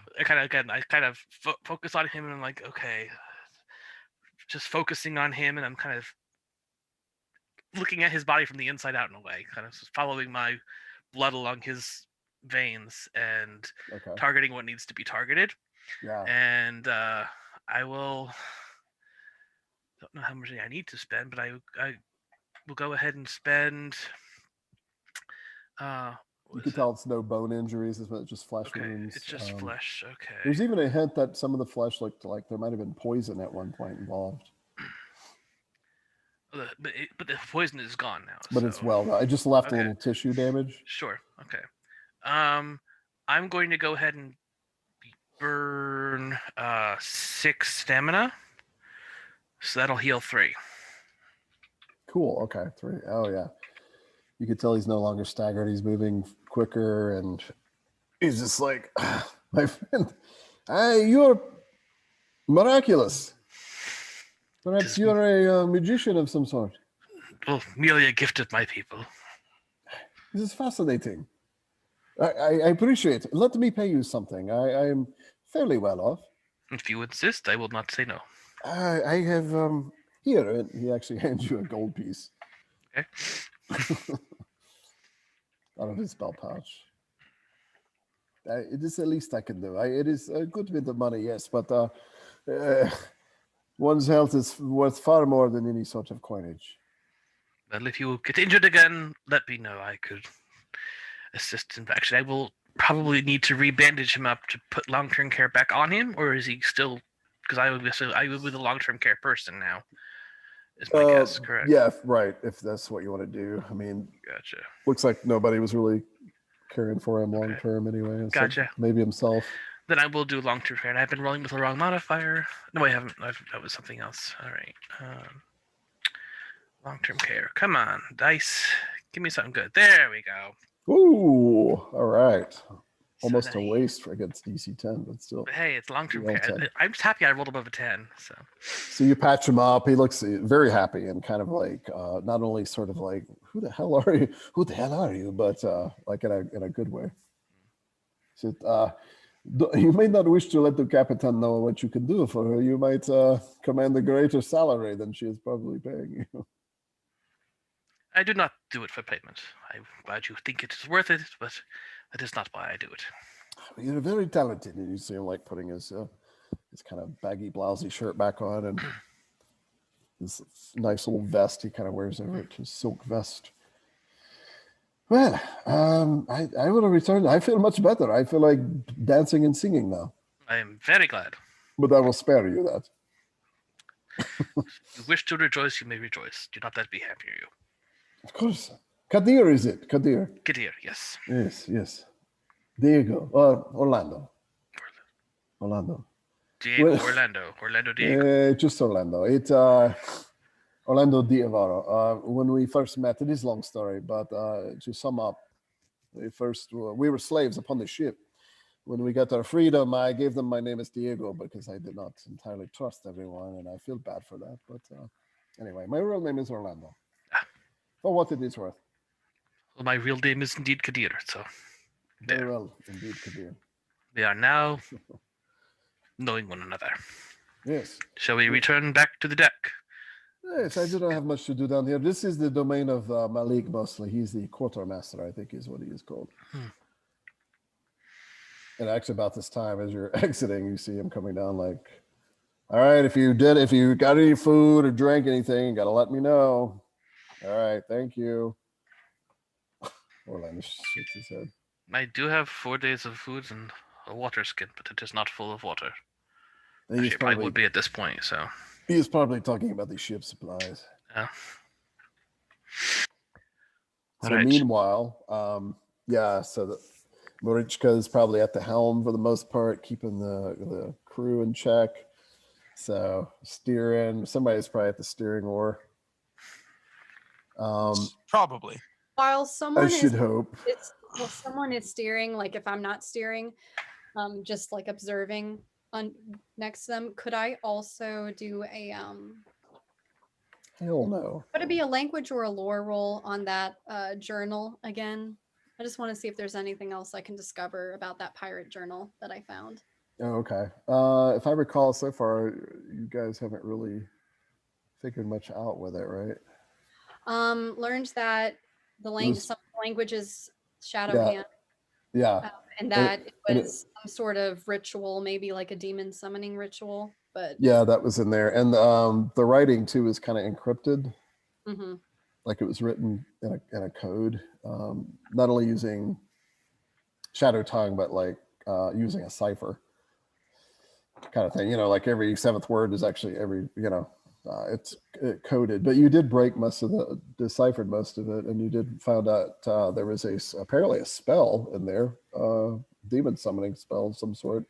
Speaker 2: kind of focus on him, and I'm like, okay, just focusing on him, and I'm kind of looking at his body from the inside out in a way, kind of following my blood along his veins and
Speaker 1: Okay.
Speaker 2: targeting what needs to be targeted.
Speaker 1: Yeah.
Speaker 2: And I will. Don't know how much I need to spend, but I will go ahead and spend.
Speaker 1: You can tell it's no bone injuries. It's just flesh
Speaker 2: Okay,
Speaker 1: wounds.
Speaker 2: it's just flesh. Okay.
Speaker 1: There's even a hint that some of the flesh looked like there might have been poison at one point involved.
Speaker 2: But the poison is gone now.
Speaker 1: but it's
Speaker 2: so-
Speaker 1: well. I just left a
Speaker 2: Okay.
Speaker 1: little tissue damage.
Speaker 2: Sure. Okay. I'm going to go ahead and burn 6 stamina. So that'll heal 3.
Speaker 1: Cool. Okay. 3. Oh yeah. You could tell he's no longer staggered. He's moving quicker, and he's just like, my friend, you're miraculous. Perhaps you're a magician of some sort.
Speaker 2: Well, merely a gift of my people.
Speaker 1: This is fascinating. I appreciate it. Let me pay you something. I am fairly well off.
Speaker 2: If you insist, I will not say no.
Speaker 1: I have here. And he actually hands you a gold piece
Speaker 2: Okay.
Speaker 1: out of his belt pouch. It is the least I can do. It is a good bit of money, yes, but one's health is worth far more than any sort of coinage.
Speaker 2: Well, if you get injured again, let me know. I could assist. Actually, I will probably need to rebandage him up to put long-term care back on him, or is he still? Because I would be the long-term care person now. Is my guess correct?
Speaker 1: Yeah, right. If that's what you want to do. I mean,
Speaker 2: Gotcha.
Speaker 1: looks like nobody was really caring for him long term anyway. So
Speaker 2: Gotcha.
Speaker 1: maybe himself.
Speaker 2: Then I will do long-term care. And I've been rolling with the wrong modifier. No, I haven't. That was something else. All right. Long-term care. Come on, dice. Give me something good. There we go.
Speaker 1: Ooh, all right. Almost
Speaker 2: So
Speaker 1: a
Speaker 2: nice.
Speaker 1: waste against DC 10, but still.
Speaker 2: But hey, it's long-term
Speaker 1: Well,
Speaker 2: care.
Speaker 1: 10.
Speaker 2: I'm just happy I rolled above a 10. So
Speaker 1: So you patch him up. He looks very happy and kind of like not only sort of like, who the hell are you? Who the hell are you? But like in a good way. So, you may not wish to let the Capitan know what you can do for her. You might command a greater salary than she is probably paying you.
Speaker 2: I do not do it for payment. I'm glad you think it is worth it, but that is not why I do it.
Speaker 1: You're very talented. And you see him like putting his kind of baggy blousy shirt back on and this nice little vest he kind of wears over it, his silk vest. Well, I will return. I feel much better. I feel like dancing and singing now.
Speaker 2: I am very glad.
Speaker 1: But I will spare you that.
Speaker 2: If you wish to rejoice, you may rejoice. Do not let me hamper you.
Speaker 1: Of course. Kadir, is it? Kadir.
Speaker 2: Kadir, yes.
Speaker 1: Yes, yes. Diego. Orlando. Orlando.
Speaker 2: Diego,
Speaker 1: Well-
Speaker 2: Orlando Diego.
Speaker 1: Just Orlando. Orlando Diavaro. When we first met, it is a long story, but to sum up, we were slaves upon the ship. When we got our freedom, I gave them my name as Diego because I did not entirely trust everyone, and I feel bad for that. But anyway, my real name is Orlando. For what it is worth.
Speaker 2: Well, my real name is indeed Kadir, so
Speaker 1: Very
Speaker 2: there.
Speaker 1: well, indeed, Kabir.
Speaker 2: We are now knowing one another.
Speaker 1: Yes.
Speaker 2: Shall we return back to the deck?
Speaker 1: Yes, I do not have much to do down here. This is the domain of Malik mostly. He's the quartermaster, I think is what he is called. And actually about this time, as you're exiting, you see him coming down like, all right, if you got any food or drank anything, you got to let me know. All right, thank you. Orlando shakes his head.
Speaker 2: I do have 4 days of food and a water skin, but it is not full of water.
Speaker 1: He's
Speaker 2: Actually, it probably
Speaker 1: probably,
Speaker 2: would be at this point, so.
Speaker 1: he is probably talking about the ship supplies.
Speaker 2: Yeah.
Speaker 1: So
Speaker 2: Alright.
Speaker 1: meanwhile, so the Marichka is probably at the helm for the most part, keeping the crew in check. So steering, somebody's probably at the steering oar.
Speaker 4: Probably.
Speaker 3: While
Speaker 1: I
Speaker 3: someone
Speaker 1: should hope.
Speaker 3: someone is steering, like if I'm not steering, just like observing on next to them, could I also do a
Speaker 1: Hell no.
Speaker 3: would it be a language or a lore roll on that journal again? I just want to see if there's anything else I can discover about that pirate journal that I found.
Speaker 1: Oh, okay. If I recall so far, you guys haven't really figured much out with it, right?
Speaker 3: Learned that
Speaker 1: was-
Speaker 3: some language is shadow
Speaker 1: Yeah.
Speaker 3: hand,
Speaker 1: Yeah.
Speaker 3: and that it
Speaker 1: and it-
Speaker 3: was some sort of ritual, maybe like a demon summoning ritual. But
Speaker 1: Yeah, that was in there. And the writing too is kind of encrypted.
Speaker 3: mhm.
Speaker 1: Like it was written in a code, not only using shadow tongue, but like using a cipher kind of thing. Like every seventh word is actually It's coded, but you did break deciphered most of it, and you did find out there was apparently a spell in there, demon summoning spell of some sort.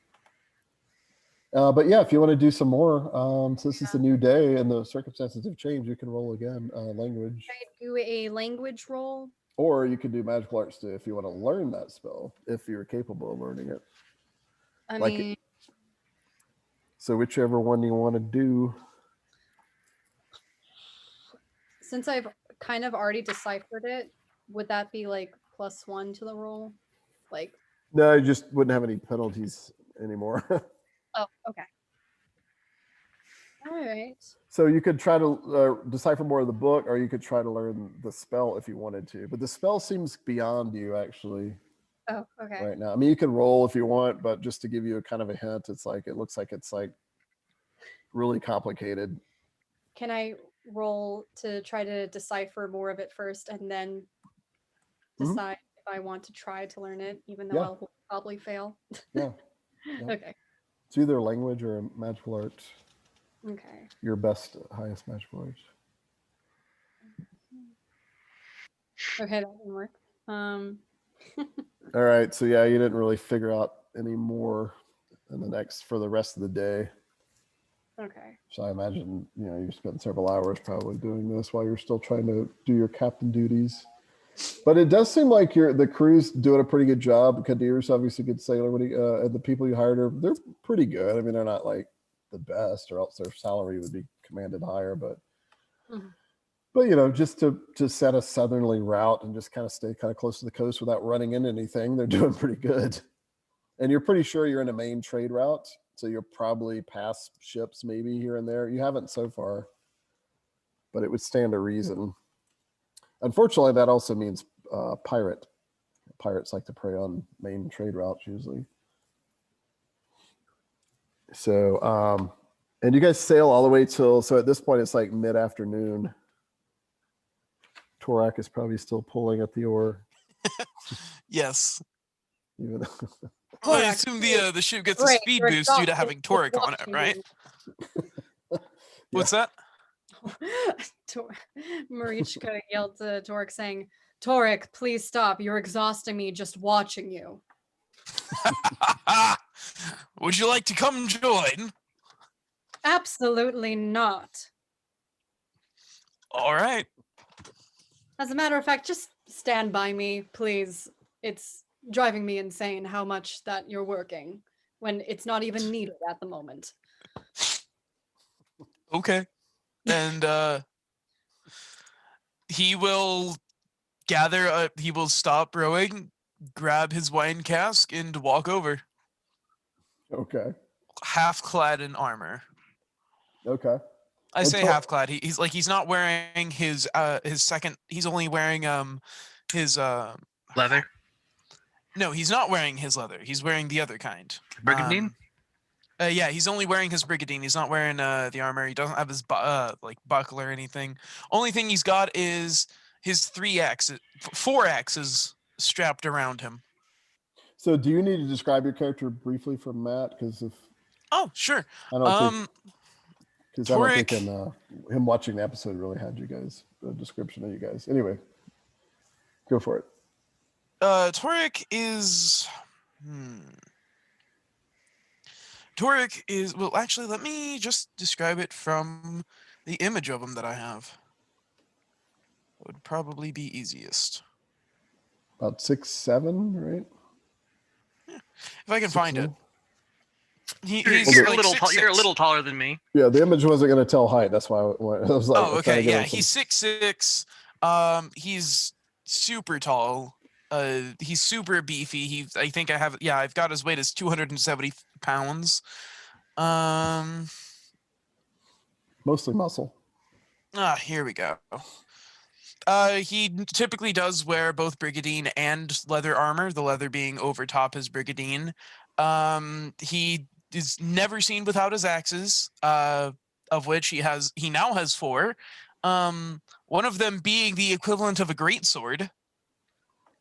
Speaker 1: But yeah, if you want to do some more, so this is a new day and the circumstances have changed, you can roll again, language.
Speaker 3: Can I do a language roll?
Speaker 1: Or you can do magical arts too if you want to learn that spell, if you're capable of learning it.
Speaker 3: I
Speaker 1: Like
Speaker 3: mean,
Speaker 1: so whichever one you want to do.
Speaker 3: since I've kind of already deciphered it, would that be like +1 to the roll? Like,
Speaker 1: No, you just wouldn't have any penalties anymore.
Speaker 3: oh, okay. All right.
Speaker 1: So you could try to decipher more of the book, or you could try to learn the spell if you wanted to. But the spell seems beyond you actually
Speaker 3: Oh, okay.
Speaker 1: right now. I mean, you can roll if you want, but just to give you a kind of a hint, it looks like it's like really complicated.
Speaker 3: Can I roll to try to decipher more of it first and then
Speaker 1: Mhm.
Speaker 3: decide if I want to try to learn it, even though
Speaker 1: Yeah.
Speaker 3: I'll probably fail?
Speaker 1: Yeah. Yeah.
Speaker 3: Okay.
Speaker 1: It's either a language or a magical art.
Speaker 3: Okay.
Speaker 1: Your best, highest magical arts.
Speaker 3: Okay, that didn't work.
Speaker 1: All right. So yeah, you didn't really figure out any more for the rest of the day.
Speaker 3: Okay.
Speaker 1: So I imagine, you spent several hours probably doing this while you're still trying to do your captain duties. But it does seem like the crew's doing a pretty good job. Kadir's obviously a good sailor, and the people you hired they're pretty good. I mean, they're not like the best, or else their salary would be commanded higher. But
Speaker 3: Mhm.
Speaker 1: but just to set a southerly route and just kind of stay kind of close to the coast without running into anything, they're doing pretty good. And you're pretty sure you're in a main trade route, so you're probably past ships maybe here and there. You haven't so far, but it would stand to reason. Unfortunately, that also means pirate. Pirates like to prey on main trade routes usually. So, and you guys sail all the way so at this point it's like mid-afternoon. Torak is probably still pulling at the oar.
Speaker 4: Yes.
Speaker 1: Even
Speaker 4: Well, I
Speaker 3: Torak,
Speaker 4: assume the ship gets a
Speaker 3: great,
Speaker 4: speed
Speaker 3: you're
Speaker 4: boost due to
Speaker 3: exhausted,
Speaker 4: having
Speaker 3: we're
Speaker 4: Torque on it,
Speaker 3: watching
Speaker 4: right?
Speaker 3: you.
Speaker 4: What's that?
Speaker 3: Marichka yelled to Torek saying, Torek, please stop. You're exhausting me just watching you.
Speaker 4: Would you like to come join?
Speaker 3: Absolutely not.
Speaker 4: All right.
Speaker 3: As a matter of fact, just stand by me, please. It's driving me insane how much that you're working when it's not even needed at the moment.
Speaker 4: Okay. And he will he will stop rowing, grab his wine cask, and walk over,
Speaker 1: Okay.
Speaker 4: half clad in armor.
Speaker 1: Okay.
Speaker 4: I
Speaker 1: And
Speaker 4: say half clad. He's not wearing his second. He's only wearing his
Speaker 2: Leather.
Speaker 4: No, he's not wearing his leather. He's wearing the other kind.
Speaker 2: Brigandine?
Speaker 4: Yeah, he's only wearing his brigandine. He's not wearing the armor. He doesn't have his buckle or anything. Only thing he's got is his 4 axes strapped around him.
Speaker 1: So do you need to describe your character briefly for Matt? Because
Speaker 4: Oh, sure.
Speaker 1: I don't think
Speaker 4: Torek,
Speaker 1: him watching the episode really had you guys a description of you guys. Anyway, go for it.
Speaker 4: Torek is. Torek is, well, actually, let me just describe it from the image of him that I have. It would probably be easiest.
Speaker 1: About 6'7", right?
Speaker 4: If I can find it.
Speaker 2: You're
Speaker 4: like
Speaker 2: you're a
Speaker 4: 6'6".
Speaker 2: little taller than me.
Speaker 1: Yeah, the image wasn't going to tell height. That's why I was like,
Speaker 4: Oh, okay, yeah, he's 6'6". He's super tall. He's super beefy. I've got his weight as 270 pounds.
Speaker 1: Mostly muscle.
Speaker 4: Here we go. He typically does wear both brigandine and leather armor, the leather being over top his brigandine. He is never seen without his axes, of which he now has 4. One of them being the equivalent of a greatsword.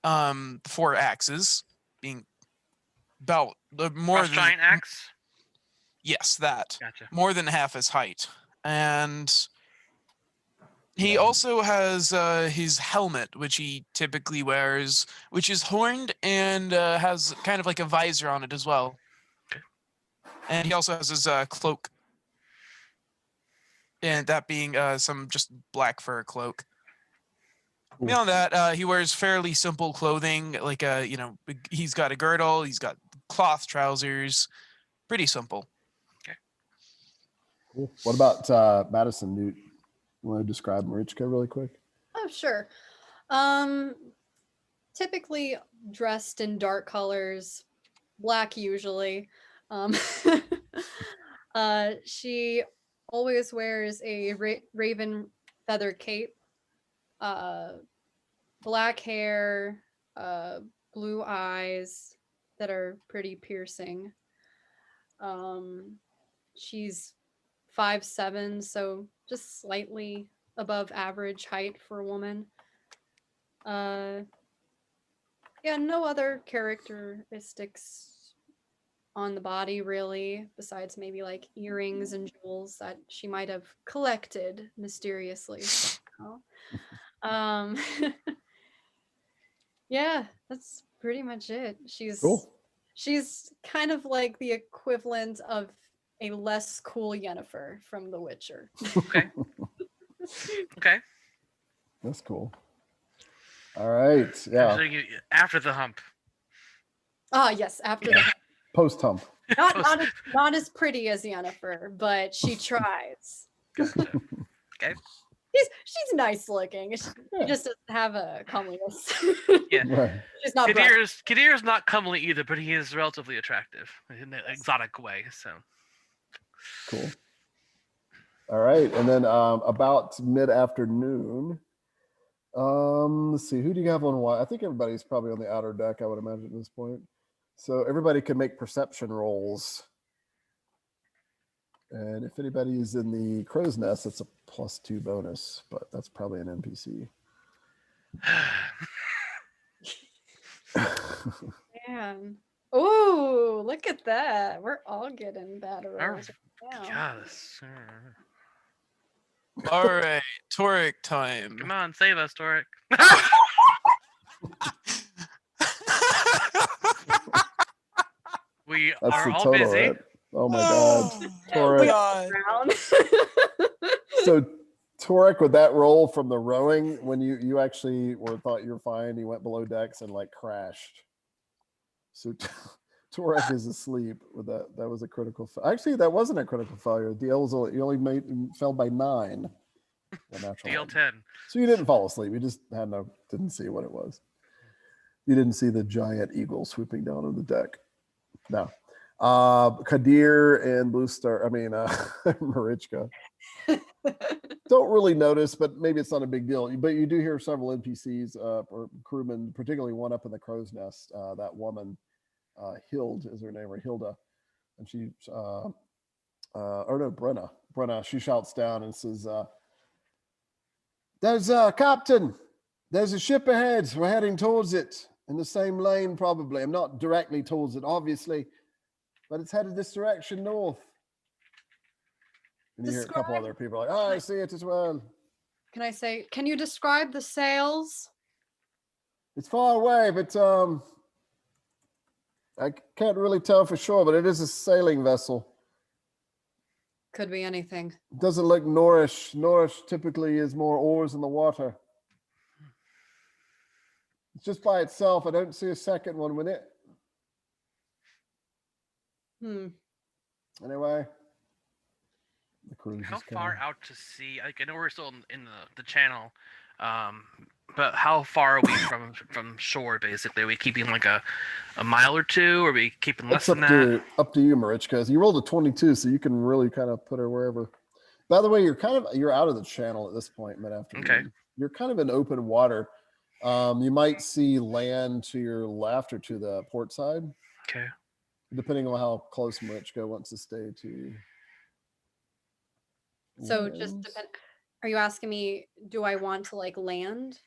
Speaker 4: 4 axes being about more than
Speaker 2: Giant axe?
Speaker 4: Yes, that.
Speaker 2: Gotcha.
Speaker 4: More than half his height. And he
Speaker 1: Yeah.
Speaker 4: also has his helmet, which he typically wears, which is horned and has kind of like a visor on it as well. And he also has his cloak, and that being some just black fur cloak.
Speaker 1: Cool.
Speaker 4: Beyond that, he wears fairly simple clothing, like he's got a girdle, he's got cloth trousers, pretty simple.
Speaker 1: Cool. What about Madison Newt? You want to describe Marichka really quick?
Speaker 3: Oh, sure. Typically dressed in dark colors, black usually. She always wears a raven feather cape, black hair, blue eyes that are pretty piercing. She's 5'7", so just slightly above average height for a woman. Yeah, no other characteristics on the body really, besides maybe like earrings and jewels that she might have collected mysteriously somehow. Yeah, that's pretty much it.
Speaker 1: Cool.
Speaker 3: She's kind of like the equivalent of a less cool Yennefer from The Witcher.
Speaker 2: Okay. Okay.
Speaker 1: That's cool. All right. Yeah.
Speaker 2: So after the hump.
Speaker 3: Ah, yes, after the
Speaker 1: Post hump.
Speaker 3: not as pretty as Yennefer, but she tries.
Speaker 2: Okay.
Speaker 3: She's nice looking. She
Speaker 1: Yeah.
Speaker 3: just doesn't have a comeliness.
Speaker 2: Yeah.
Speaker 1: Right.
Speaker 3: She's not bright.
Speaker 2: Kadir's not comely either, but he is relatively attractive in an exotic way. So
Speaker 1: Cool. All right. And then about mid-afternoon, let's see, who do you have on what? I think everybody's probably on the outer deck, I would imagine at this point. So everybody can make perception rolls. And if anybody is in the crow's nest, it's a +2 bonus, but that's probably an NPC.
Speaker 3: Man. Ooh, look at that. We're all getting better rolls right now.
Speaker 2: yes.
Speaker 4: All right, Toric time.
Speaker 2: Come on, save us, Toric. We
Speaker 1: That's
Speaker 2: are
Speaker 1: the
Speaker 2: all
Speaker 1: total,
Speaker 2: busy.
Speaker 1: right? Oh my God. Toric.
Speaker 4: God.
Speaker 3: Round.
Speaker 1: So Toric, with that roll from the rowing, when you actually thought you were fine, you went below decks and like crashed. So Toric is asleep with that. That was a critical. Actually, that wasn't a critical failure. DL was you only fell by 9.
Speaker 2: DL 10.
Speaker 1: So you didn't fall asleep. You just didn't see what it was. You didn't see the giant eagle swooping down on the deck. No. Kadir and Blue Star, Marichka. Don't really notice, but maybe it's not a big deal. But you do hear several NPCs or crewmen, particularly one up in the crow's nest. That woman, Hild is her name, or Hilda, and she, Brenna. Brenna. She shouts down and says, "There's a captain. There's a ship ahead. We're heading towards it in the same lane, probably. I'm not directly towards it, obviously, but it's headed this direction north." And you hear a couple other people like, "Oh, I see it as well."
Speaker 3: Can you describe the sails?
Speaker 1: It's far away, but I can't really tell for sure, but it is a sailing vessel.
Speaker 3: Could be anything.
Speaker 1: It doesn't look Norrish. Norrish typically is more oars in the water. It's just by itself. I don't see a second one with it. Anyway. The cruise
Speaker 2: How
Speaker 1: is
Speaker 2: far
Speaker 1: coming.
Speaker 2: out to sea? Like, I know we're still in the channel, but how far are we from shore? Basically, are we keeping like a mile or two? Or are we keeping less than that?
Speaker 1: Up to you, Marichka. You rolled a 22, so you can really kind of put her wherever. By the way, you're out of the channel at this point, mid-afternoon.
Speaker 2: Okay.
Speaker 1: You're kind of in open water. You might see land to your left or to the port side.
Speaker 2: Okay.
Speaker 1: Depending on how close Marichka wants to stay to.
Speaker 3: So are you asking me, do I want to like land?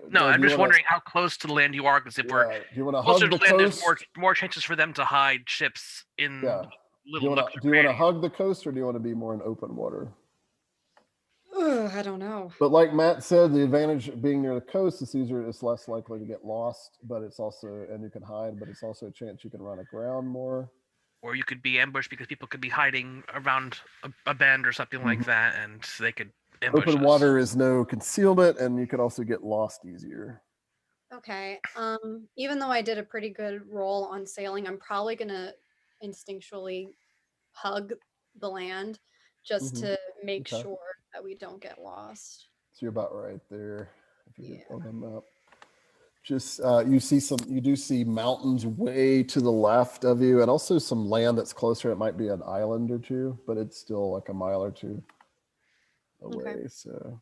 Speaker 2: No, I'm just wondering how close to the land you are, because if we're
Speaker 1: do you want to
Speaker 2: closer
Speaker 1: hug
Speaker 2: to
Speaker 1: the
Speaker 2: land, there's
Speaker 1: coast?
Speaker 2: more chances for them to hide ships in
Speaker 1: Yeah.
Speaker 2: little nooks or
Speaker 1: Do you want to
Speaker 2: crannies.
Speaker 1: hug the coast, or do you want to be more in open water?
Speaker 3: I don't know.
Speaker 1: But like Matt said, the advantage of being near the coast is it's less likely to get lost, but it's also, and you can hide, but it's also a chance you can run aground more.
Speaker 2: Or you could be ambushed because people could be hiding around a bend or something like that, and they could ambush
Speaker 1: Open
Speaker 2: us.
Speaker 1: water is no concealment, and you could also get lost easier.
Speaker 3: Okay. Even though I did a pretty good roll on sailing, I'm probably gonna instinctually hug the land just
Speaker 1: Mhm.
Speaker 3: to make
Speaker 1: Okay.
Speaker 3: sure that we don't get lost.
Speaker 1: So you're about right there. If you
Speaker 3: Yeah.
Speaker 1: get on the map, just you do see mountains way to the left of you, and also some land that's closer. It might be an island or two, but it's still like a mile or two away.
Speaker 3: Okay.
Speaker 1: So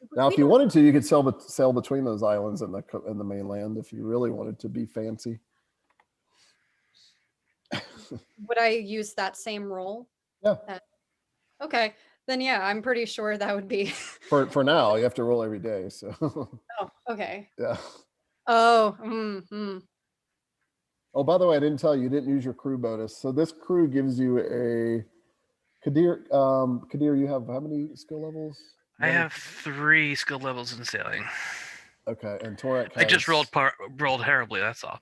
Speaker 3: We
Speaker 1: now, if you
Speaker 3: don't-
Speaker 1: wanted to, you could sail between those islands and the mainland if you really wanted to be fancy.
Speaker 3: Would I use that same roll?
Speaker 1: Yeah.
Speaker 3: Okay. Then yeah, I'm pretty sure that would be.
Speaker 1: For now, you have to roll every day. So
Speaker 3: Oh, okay.
Speaker 1: yeah.
Speaker 3: Oh,
Speaker 1: Oh, by the way, I didn't tell you, you didn't use your crew bonus. So this crew gives you a Kadir. Kadir, you have how many skill levels?
Speaker 2: I have 3 skill levels in sailing.
Speaker 1: Okay, and Torek
Speaker 2: I just
Speaker 1: has-
Speaker 2: rolled terribly. That's all.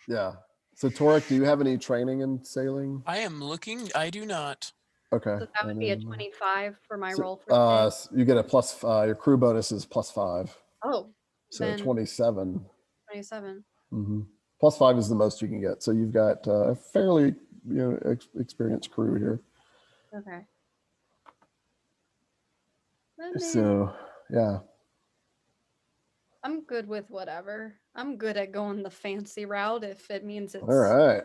Speaker 1: Yeah. So Torek, do you have any training in sailing?
Speaker 4: I am looking. I do not.
Speaker 1: Okay.
Speaker 3: so that would
Speaker 1: and
Speaker 3: be a
Speaker 1: then,
Speaker 3: 25 for my
Speaker 1: so,
Speaker 3: roll for today.
Speaker 1: you get a plus. Your crew bonus is +5,
Speaker 3: Oh,
Speaker 1: so
Speaker 3: then
Speaker 1: 27.
Speaker 3: 27.
Speaker 1: Mm-hmm. +5 is the most you can get. So you've got a fairly experienced crew here.
Speaker 3: Okay. Then
Speaker 1: So yeah.
Speaker 3: I'm good with whatever. I'm good at going the fancy route if it means it's
Speaker 1: All right.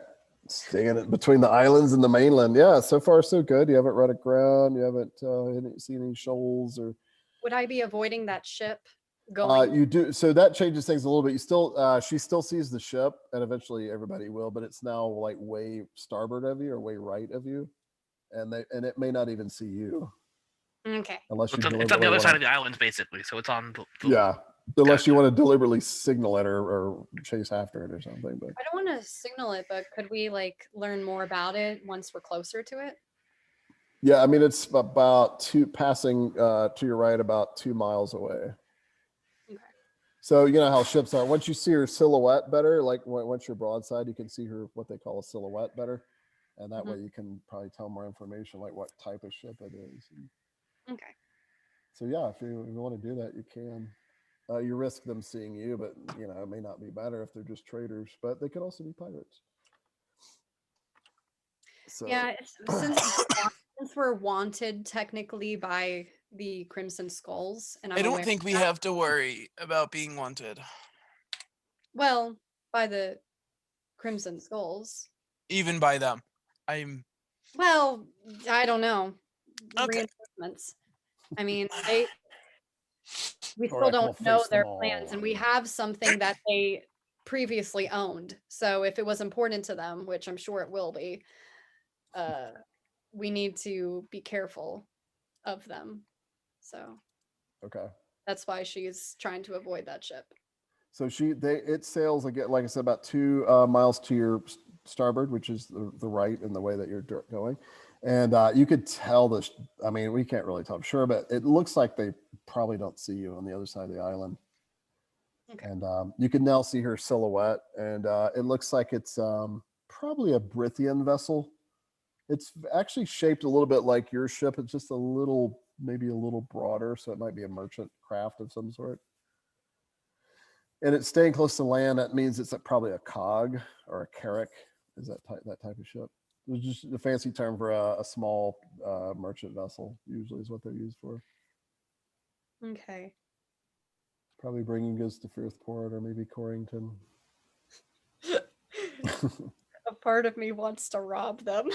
Speaker 1: Staying it between the islands and the mainland. Yeah, so far so good. You haven't run aground. You haven't seen any shoals or.
Speaker 3: Would I be avoiding that ship going?
Speaker 1: You do. So that changes things a little bit. You still, she still sees the ship, and eventually everybody will. But it's now like way starboard of you or way right of you, and it may not even see you
Speaker 3: Okay.
Speaker 1: unless you
Speaker 2: It's on the
Speaker 1: deliberately
Speaker 2: other side of
Speaker 1: wanna-
Speaker 2: the island, basically. So it's on the
Speaker 1: Yeah, unless you
Speaker 2: Gotcha.
Speaker 1: want to deliberately signal it or chase after it or something. But
Speaker 3: I don't want to signal it, but could we like learn more about it once we're closer to it?
Speaker 1: yeah, I mean it's about passing to your right about 2 miles away.
Speaker 3: Okay.
Speaker 1: So you know how ships are. Once you see her silhouette better, like once you're broadside, you can see her what they call a silhouette better, and that
Speaker 3: Mhm.
Speaker 1: way you can probably tell more information, like what type of ship it is.
Speaker 3: Okay.
Speaker 1: So yeah, if you want to do that, you can. You risk them seeing you, but it may not be better if they're just traders. But they could also be pirates. So
Speaker 3: Yeah, since we're wanted technically by the Crimson Skulls, and I'm
Speaker 4: I don't
Speaker 3: aware
Speaker 4: think
Speaker 3: of
Speaker 4: we
Speaker 3: that.
Speaker 4: have to worry about being wanted,
Speaker 3: Well, by the Crimson Skulls.
Speaker 4: even by them. I'm
Speaker 3: Well, I don't know.
Speaker 4: Okay.
Speaker 3: Reinforcements. I mean, we still
Speaker 1: Torek will
Speaker 3: don't know
Speaker 1: face
Speaker 3: their
Speaker 1: them
Speaker 3: plans,
Speaker 1: all.
Speaker 3: and we have something that they previously owned. So if it was important to them, which I'm sure it will be, we need to be careful of them. So
Speaker 1: Okay.
Speaker 3: that's why she's trying to avoid that ship.
Speaker 1: So it sails again, like I said, about 2 miles to your starboard, which is the right in the way that you're going. And you could tell this. I mean, we can't really tell, I'm sure, but it looks like they probably don't see you on the other side of the island.
Speaker 3: Okay.
Speaker 1: And you can now see her silhouette, and it looks like it's probably a Brithian vessel. It's actually shaped a little bit like your ship. It's just maybe a little broader, so it might be a merchant craft of some sort. And it's staying close to land. That means it's probably a cog or a carrack. Is that type of ship? It's just a fancy term for a small merchant vessel. Usually is what they're used for.
Speaker 3: Okay.
Speaker 1: Probably bringing goods to Firthport or maybe Corrington.
Speaker 3: A part of me wants to rob them.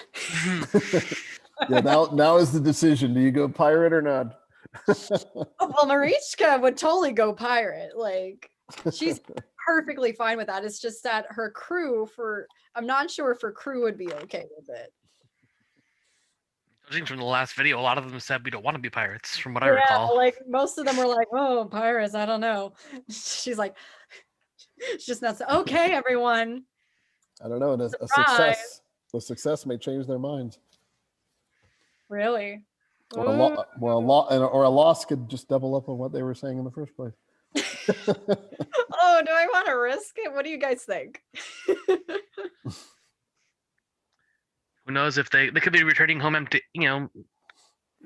Speaker 1: Yeah, now is the decision. Do you go pirate or not?
Speaker 3: Well, Marichka would totally go pirate. Like, she's perfectly fine with that. It's just that her crew, I'm not sure if her crew would be okay with it.
Speaker 2: Judging from the last video, a lot of them said we don't want to be pirates, from what I recall.
Speaker 3: Like most of them were like, "Oh, pirates, I don't know." She's like, she's just not okay, everyone.
Speaker 1: I don't know. The success may change their minds.
Speaker 3: Really?
Speaker 1: Or a loss could just double up on what they were saying in the first place.
Speaker 3: Oh, do I want to risk it? What do you guys think?
Speaker 2: Who knows if they could be returning home empty?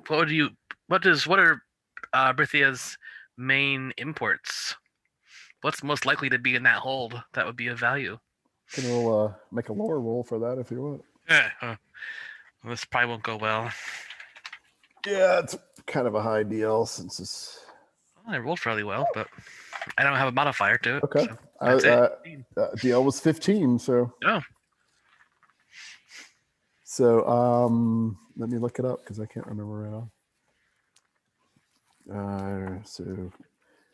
Speaker 2: What are Brithia's main imports? What's most likely to be in that hold that would be of value?
Speaker 1: Can we'll make a lower roll for that if you want.
Speaker 2: Yeah, this probably won't go well.
Speaker 1: Yeah, it's kind of a high DL since it's.
Speaker 2: Well, I rolled fairly well, but I don't have a modifier to it.
Speaker 1: Okay.
Speaker 2: So that's it.
Speaker 1: DL was 15, so.
Speaker 2: Oh.
Speaker 1: So let me look it up because I can't remember right now. So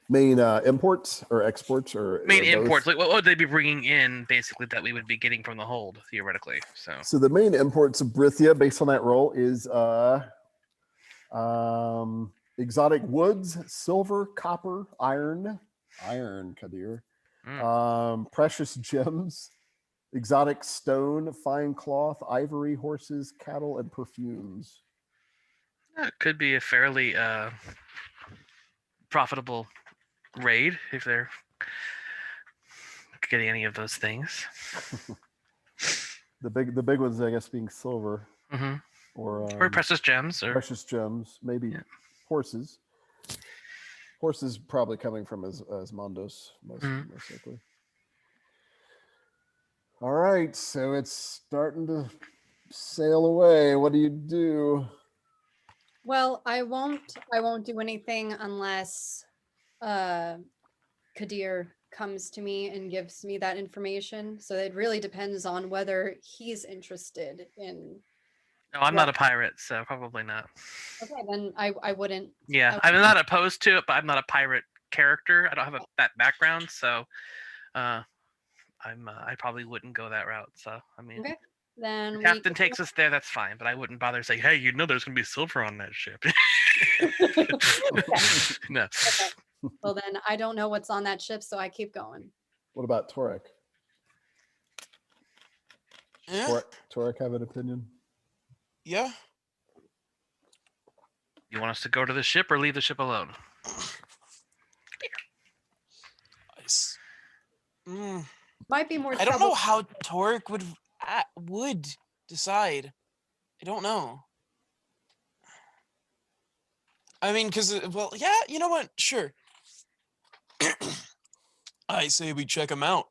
Speaker 1: main imports or exports or
Speaker 2: main imports. Like what would they be bringing in basically that we would be getting from the hold theoretically?
Speaker 1: So the main imports of Brithia based on that roll is exotic woods, silver, copper, iron, Kadir, precious gems, exotic stone, fine cloth, ivory, horses, cattle, and perfumes.
Speaker 2: It could be a fairly profitable raid if they're getting any of those things.
Speaker 1: The big ones, I guess, being silver,
Speaker 2: or precious gems,
Speaker 1: maybe horses. Horses probably coming from Esmandos, most likely. All right, so it's starting to sail away. What do you do?
Speaker 3: Well, I won't do anything unless Kadir comes to me and gives me that information. So it really depends on whether he's interested in.
Speaker 2: No, I'm not a pirate, so probably not.
Speaker 3: Okay, then I wouldn't.
Speaker 2: Yeah, I'm not opposed to it, but I'm not a pirate character. I don't have that background, so I probably wouldn't go that route. So I mean,
Speaker 3: okay. Then
Speaker 2: the captain takes us there, that's fine. But I wouldn't bother saying, "Hey, there's gonna be silver on that ship." No.
Speaker 3: Okay. Well, then I don't know what's on that ship, so I keep going.
Speaker 1: What about Torek?
Speaker 4: Yeah.
Speaker 1: Torek have an opinion?
Speaker 4: Yeah.
Speaker 2: You want us to go to the ship or leave the ship alone?
Speaker 4: Nice.
Speaker 3: Might be more.
Speaker 4: I don't know how Torek would decide. I don't know. I mean, because yeah, you know what? Sure. I say we check them out.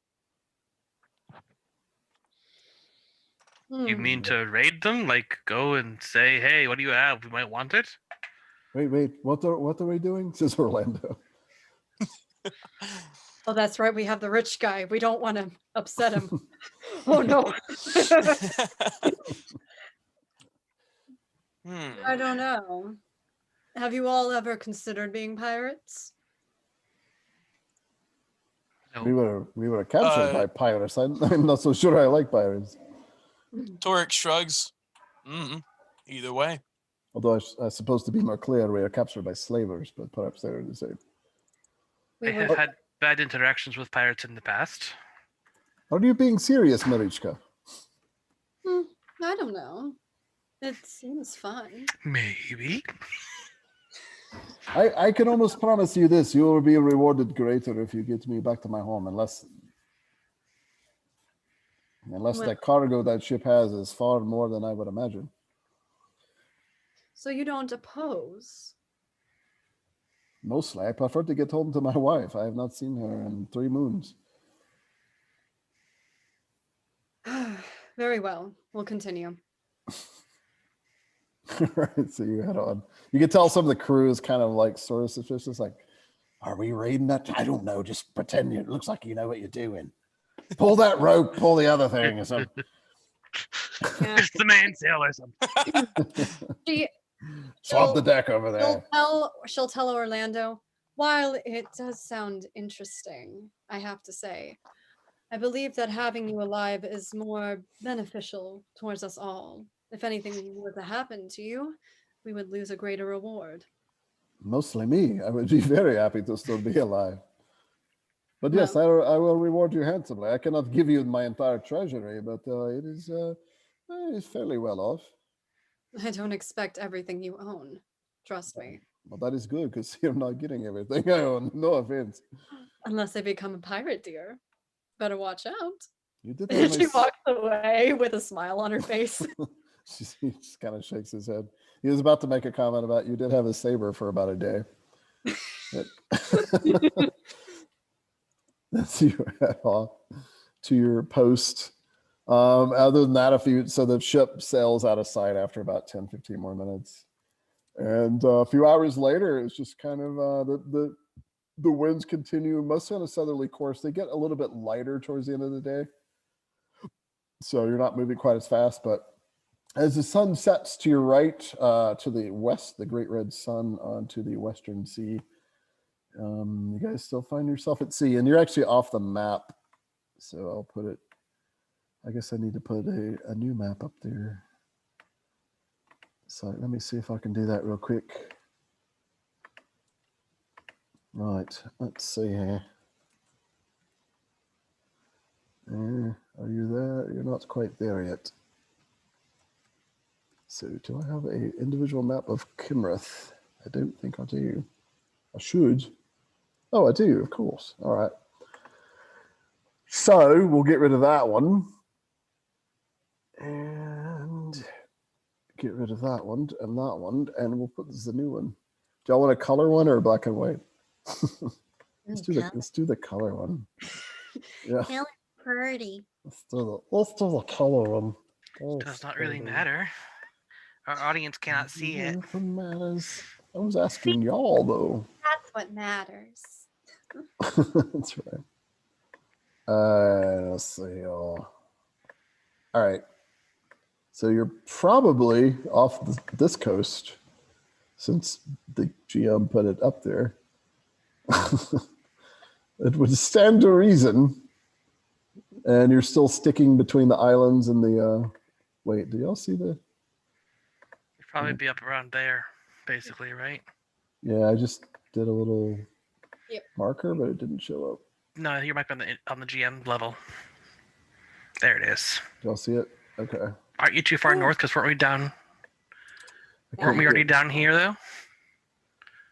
Speaker 2: You mean to raid them? Like go and say, "Hey, what do you have? We might want it."
Speaker 1: Wait. What are we doing? Says Orlando.
Speaker 3: Oh, that's right. We have the rich guy. We don't want to upset him. Oh no. I don't know. Have you all ever considered being pirates?
Speaker 2: No.
Speaker 1: We were captured by pirates. I'm not so sure I like pirates.
Speaker 4: Torek shrugs. Either way.
Speaker 1: Although I suppose to be more clear, we are captured by slavers, but perhaps they're the same.
Speaker 2: I have had bad interactions with pirates in the past.
Speaker 1: Are you being serious, Marichka?
Speaker 3: I don't know. It seems fun.
Speaker 2: Maybe.
Speaker 1: I can almost promise you this: you will be rewarded greater if you get me back to my home, unless the cargo that ship has is far more than I would imagine.
Speaker 3: So you don't oppose?
Speaker 1: Mostly, I prefer to get home to my wife. I have not seen her in 3 moons.
Speaker 3: Very well. We'll continue.
Speaker 1: Right, so you head on. You can tell some of the crew is kind of like sort of suspicious. Like, are we raiding that? I don't know. Just pretend it looks like you know what you're doing. Pull that rope. Pull the other thing or something.
Speaker 3: Yeah.
Speaker 2: It's the mainsail or something.
Speaker 1: Swap the deck over there.
Speaker 3: She'll tell Orlando, while it does sound interesting, I have to say, I believe that having you alive is more beneficial towards us all. If anything were to happen to you, we would lose a greater reward.
Speaker 1: Mostly me. I would be very happy to still be alive. But yes, I will reward you handsomely. I cannot give you my entire treasury, but it is fairly well off.
Speaker 3: I don't expect everything you own. Trust me.
Speaker 1: Well, that is good because I'm not getting everything I own. No offense.
Speaker 3: Unless I become a pirate, dear. Better watch out.
Speaker 1: You did have
Speaker 3: She walks away with a smile on her face.
Speaker 1: He just kind of shakes his head. He was about to make a comment about you did have a saber for about a day. That's your head off to your post. Other than that, so the ship sails out of sight after about 10, 15 more minutes. And a few hours later, it's just kind of the winds continue mostly on a southerly course. They get a little bit lighter towards the end of the day. So you're not moving quite as fast, but as the sun sets to your right, to the west, the great red sun onto the western sea, you guys still find yourself at sea, and you're actually off the map. So I'll put it, I guess I need to put a new map up there. So let me see if I can do that real quick. Right, let's see here. Are you there? You're not quite there yet. So do I have an individual map of Kimrith? I don't think I do. I should. Oh, I do, of course. All right. So we'll get rid of that one. And get rid of that one and that one. And we'll put this as a new one. Do y'all want a color one or a black and white? let's do the color one. Yeah.
Speaker 5: They look pretty.
Speaker 1: Let's do the color one.
Speaker 2: Does not really matter. Our audience cannot see it.
Speaker 1: Nothing matters. I was asking y'all though.
Speaker 5: That's what matters.
Speaker 1: That's right. Let's see y'all. All right. So you're probably off this coast, since the GM put it up there. It would stand to reason. And you're still sticking between the islands and the. Wait, do y'all see the?
Speaker 2: You'd probably be up around there, basically, right?
Speaker 1: Yeah, I just did a little
Speaker 3: Yep.
Speaker 1: marker, but it didn't show up.
Speaker 2: No, you might be on the GM level. There it is.
Speaker 1: Do y'all see it? Okay.
Speaker 2: Aren't you too far north? Because weren't we down? Weren't we already down here though?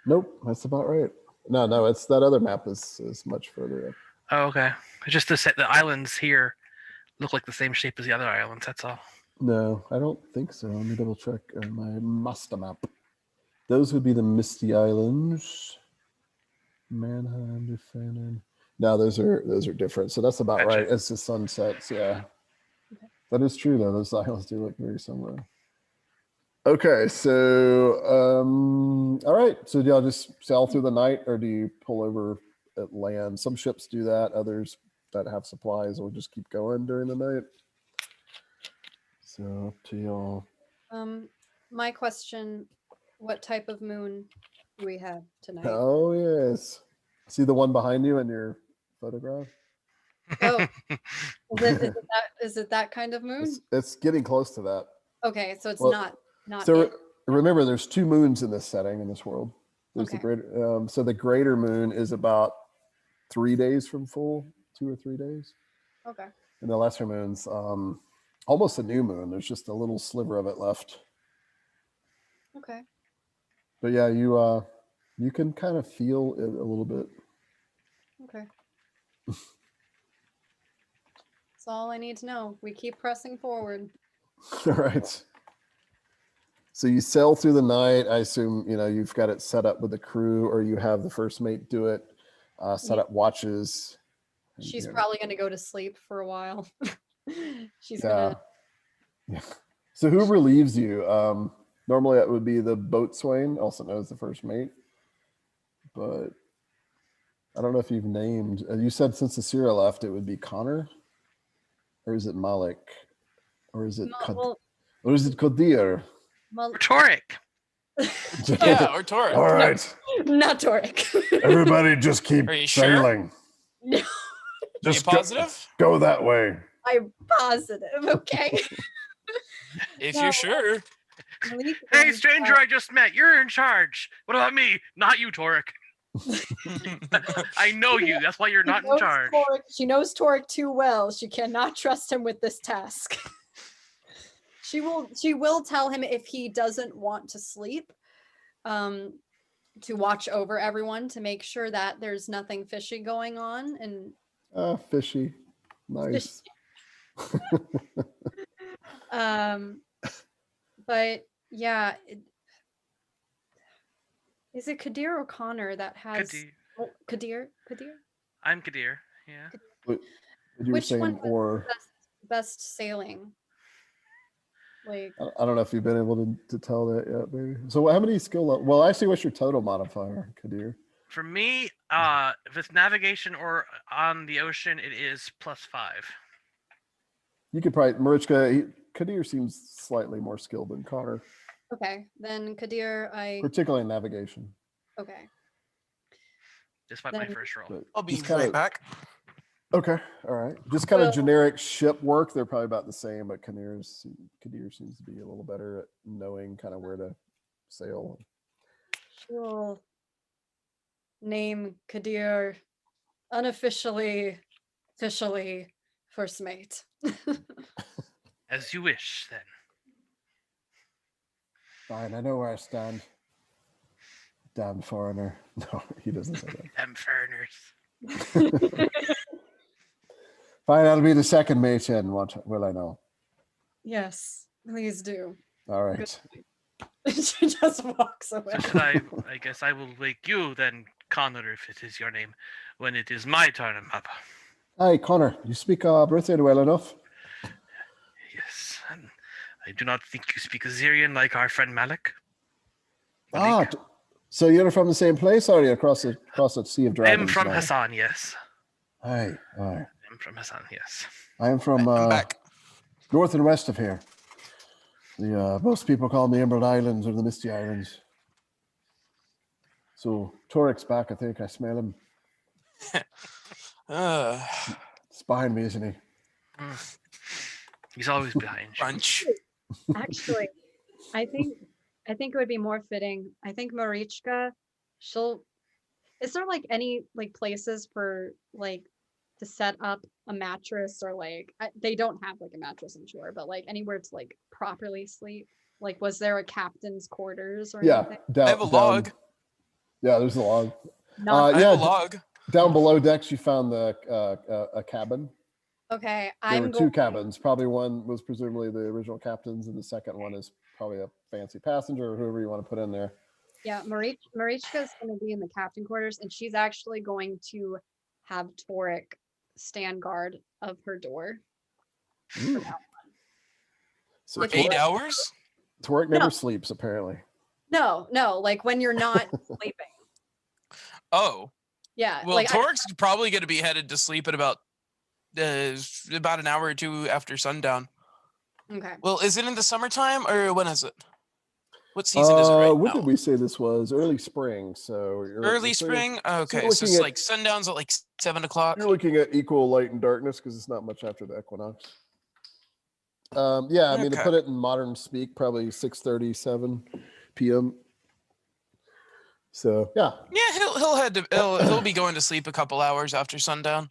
Speaker 1: Nope, that's about right. No, it's that other map is much further up.
Speaker 2: Oh, okay. It's just the islands here look like the same shape as the other islands. That's all.
Speaker 1: No, I don't think so. Let me double check my master map. Those would be the Misty Islands. Manheim, Dufanin. No, those are different. So that's about
Speaker 2: Gotcha.
Speaker 1: right. As the sun sets, yeah.
Speaker 3: Okay.
Speaker 1: That is true though. Those islands do look very similar. Okay, so all right. So do y'all just sail through the night, or do you pull over at land? Some ships do that. Others that have supplies will just keep going during the night. So up to y'all.
Speaker 3: My question, what type of moon do we have tonight?
Speaker 1: Oh yes. See the one behind you in your photograph?
Speaker 3: Oh, is it that kind of moon?
Speaker 1: It's getting close to that.
Speaker 3: Okay, so it's
Speaker 1: Well,
Speaker 3: not
Speaker 1: So
Speaker 3: it.
Speaker 1: remember, there's two moons in this setting in this world. There's the
Speaker 3: Okay.
Speaker 1: greater. So the greater moon is about 3 days from full, 2 or 3 days,
Speaker 3: Okay.
Speaker 1: and the lesser moon's almost a new moon. There's just a little sliver of it left.
Speaker 3: Okay.
Speaker 1: But yeah, you can kind of feel it a little bit.
Speaker 3: Okay. That's all I need to know. We keep pressing forward.
Speaker 1: All right. So you sail through the night. I assume you've got it set up with the crew, or you have the first mate do it. Set
Speaker 3: Yeah.
Speaker 1: up watches. and,
Speaker 3: She's
Speaker 1: you know,
Speaker 3: probably going to go to sleep for a while. She's
Speaker 1: yeah.
Speaker 3: going to.
Speaker 1: Yeah. So who relieves you? Normally that would be the boatswain, also known as the first mate. But I don't know if you've named. You said since the Sierra left, it would be Connor, or is it Malik, or is it or is it Qadir?
Speaker 2: Rhetoric.
Speaker 4: Yeah, or Torek.
Speaker 1: All right,
Speaker 3: Not Toric.
Speaker 1: everybody, just keep
Speaker 4: Are you sure?
Speaker 1: sailing.
Speaker 3: No,
Speaker 4: Are you
Speaker 1: Just
Speaker 4: positive?
Speaker 1: go that way.
Speaker 3: I'm positive. Okay.
Speaker 4: If
Speaker 3: No.
Speaker 4: you're sure.
Speaker 3: Malik
Speaker 2: Hey,
Speaker 3: is,
Speaker 2: stranger I just met. You're in charge. What about me? Not you, Torek. I know you. That's why you're not in charge.
Speaker 3: She knows Toric too well. She cannot trust him with this task. She will tell him if he doesn't want to sleep, to watch over everyone to make sure that there's nothing fishy going on and
Speaker 1: Fishy. Nice.
Speaker 3: But yeah, is it Kadir or Connor that has
Speaker 2: Kadir.
Speaker 3: Oh, Kadir?
Speaker 2: I'm Kadir. Yeah.
Speaker 1: But you were
Speaker 3: Which
Speaker 1: saying,
Speaker 3: one was
Speaker 1: or
Speaker 3: best sailing? Like
Speaker 1: I don't know if you've been able to tell that yet, maybe. So how many skill level? Well, actually, what's your total modifier, Kadir?
Speaker 2: For me, if it's navigation or on the ocean, it is +5.
Speaker 1: You could probably, Marichka, Kadir seems slightly more skilled than Connor,
Speaker 3: okay, then Kadir,
Speaker 1: particularly in navigation.
Speaker 3: okay.
Speaker 2: Despite my
Speaker 3: Then-
Speaker 2: first roll.
Speaker 1: But
Speaker 4: I'll be
Speaker 1: just kinda-
Speaker 4: right back.
Speaker 1: Okay, all right. Just kind of
Speaker 3: Well-
Speaker 1: generic ship work. They're probably about the same, but Kadir seems to be a little better at knowing kind of where to sail.
Speaker 3: She'll name Kadir unofficially, officially first mate.
Speaker 2: As you wish, then.
Speaker 1: Fine, I know where I stand. Damn foreigner. No, he doesn't say that.
Speaker 2: Them foreigners.
Speaker 1: Fine, I'll be the second mate in. What will I know?
Speaker 3: Yes, please do.
Speaker 1: All right.
Speaker 3: She just walks away.
Speaker 2: So should I guess I will wake you then, Connor, if it is your name, when it is my turn, Papa.
Speaker 1: Hi, Connor. You speak Brithian well enough?
Speaker 2: Yes, and I do not think you speak Azerian like our friend Malik.
Speaker 1: Ah, so you're from the same place, or are you across the Sea of
Speaker 2: I
Speaker 1: Dragons?
Speaker 2: am from
Speaker 1: now?
Speaker 2: Hassan, yes.
Speaker 1: Hi.
Speaker 2: I'm from Hassan, yes.
Speaker 1: I am from
Speaker 4: I'm back.
Speaker 1: north and west of here. The most people call them the Emerald Islands or the Misty Islands. So Torik's back, I think. I smell him. It's behind me, isn't he?
Speaker 2: He's always behind you.
Speaker 4: Crunch.
Speaker 3: Actually, I think it would be more fitting. I think Marichka, is there like any like places for like to set up a mattress or like they don't have like a mattress, I'm sure, but like anywhere to like properly sleep? Like, was there a captain's quarters or
Speaker 1: Yeah.
Speaker 3: anything?
Speaker 1: Down,
Speaker 4: I have a log.
Speaker 1: Yeah, there's a log.
Speaker 3: Not
Speaker 4: I
Speaker 1: yeah,
Speaker 4: have a log.
Speaker 1: down below decks, you found the a cabin.
Speaker 3: okay.
Speaker 1: There were two cabins. Probably one was presumably the original captain's, and the second one is probably a fancy passenger or whoever you want to put in there.
Speaker 3: Yeah, Marichka's going to be in the captain quarters, and she's actually going to have Torik stand guard of her door.
Speaker 1: So
Speaker 3: If
Speaker 4: For 8
Speaker 1: Torik,
Speaker 4: hours?
Speaker 1: Torik never
Speaker 3: No.
Speaker 1: sleeps, apparently.
Speaker 3: No, like when you're not sleeping.
Speaker 4: Oh.
Speaker 3: Yeah,
Speaker 4: Well,
Speaker 3: like
Speaker 4: Torik's probably going to be headed to sleep at about an hour or two after sundown.
Speaker 3: okay.
Speaker 4: Well, is it in the summertime or when is it? What season is it right
Speaker 1: What
Speaker 4: now?
Speaker 1: did we say this was? Early spring. So
Speaker 4: Early spring? Okay,
Speaker 1: you're
Speaker 4: so
Speaker 1: looking
Speaker 4: it's
Speaker 1: at-
Speaker 4: like sundown's at like 7 o'clock.
Speaker 1: You're looking at equal light and darkness because it's not much after the equinox. Yeah, I mean, to
Speaker 4: Okay.
Speaker 1: put it in modern speak, probably 6:30, 7 p.m. So yeah,
Speaker 4: Yeah, he'll be going to sleep a couple hours after sundown.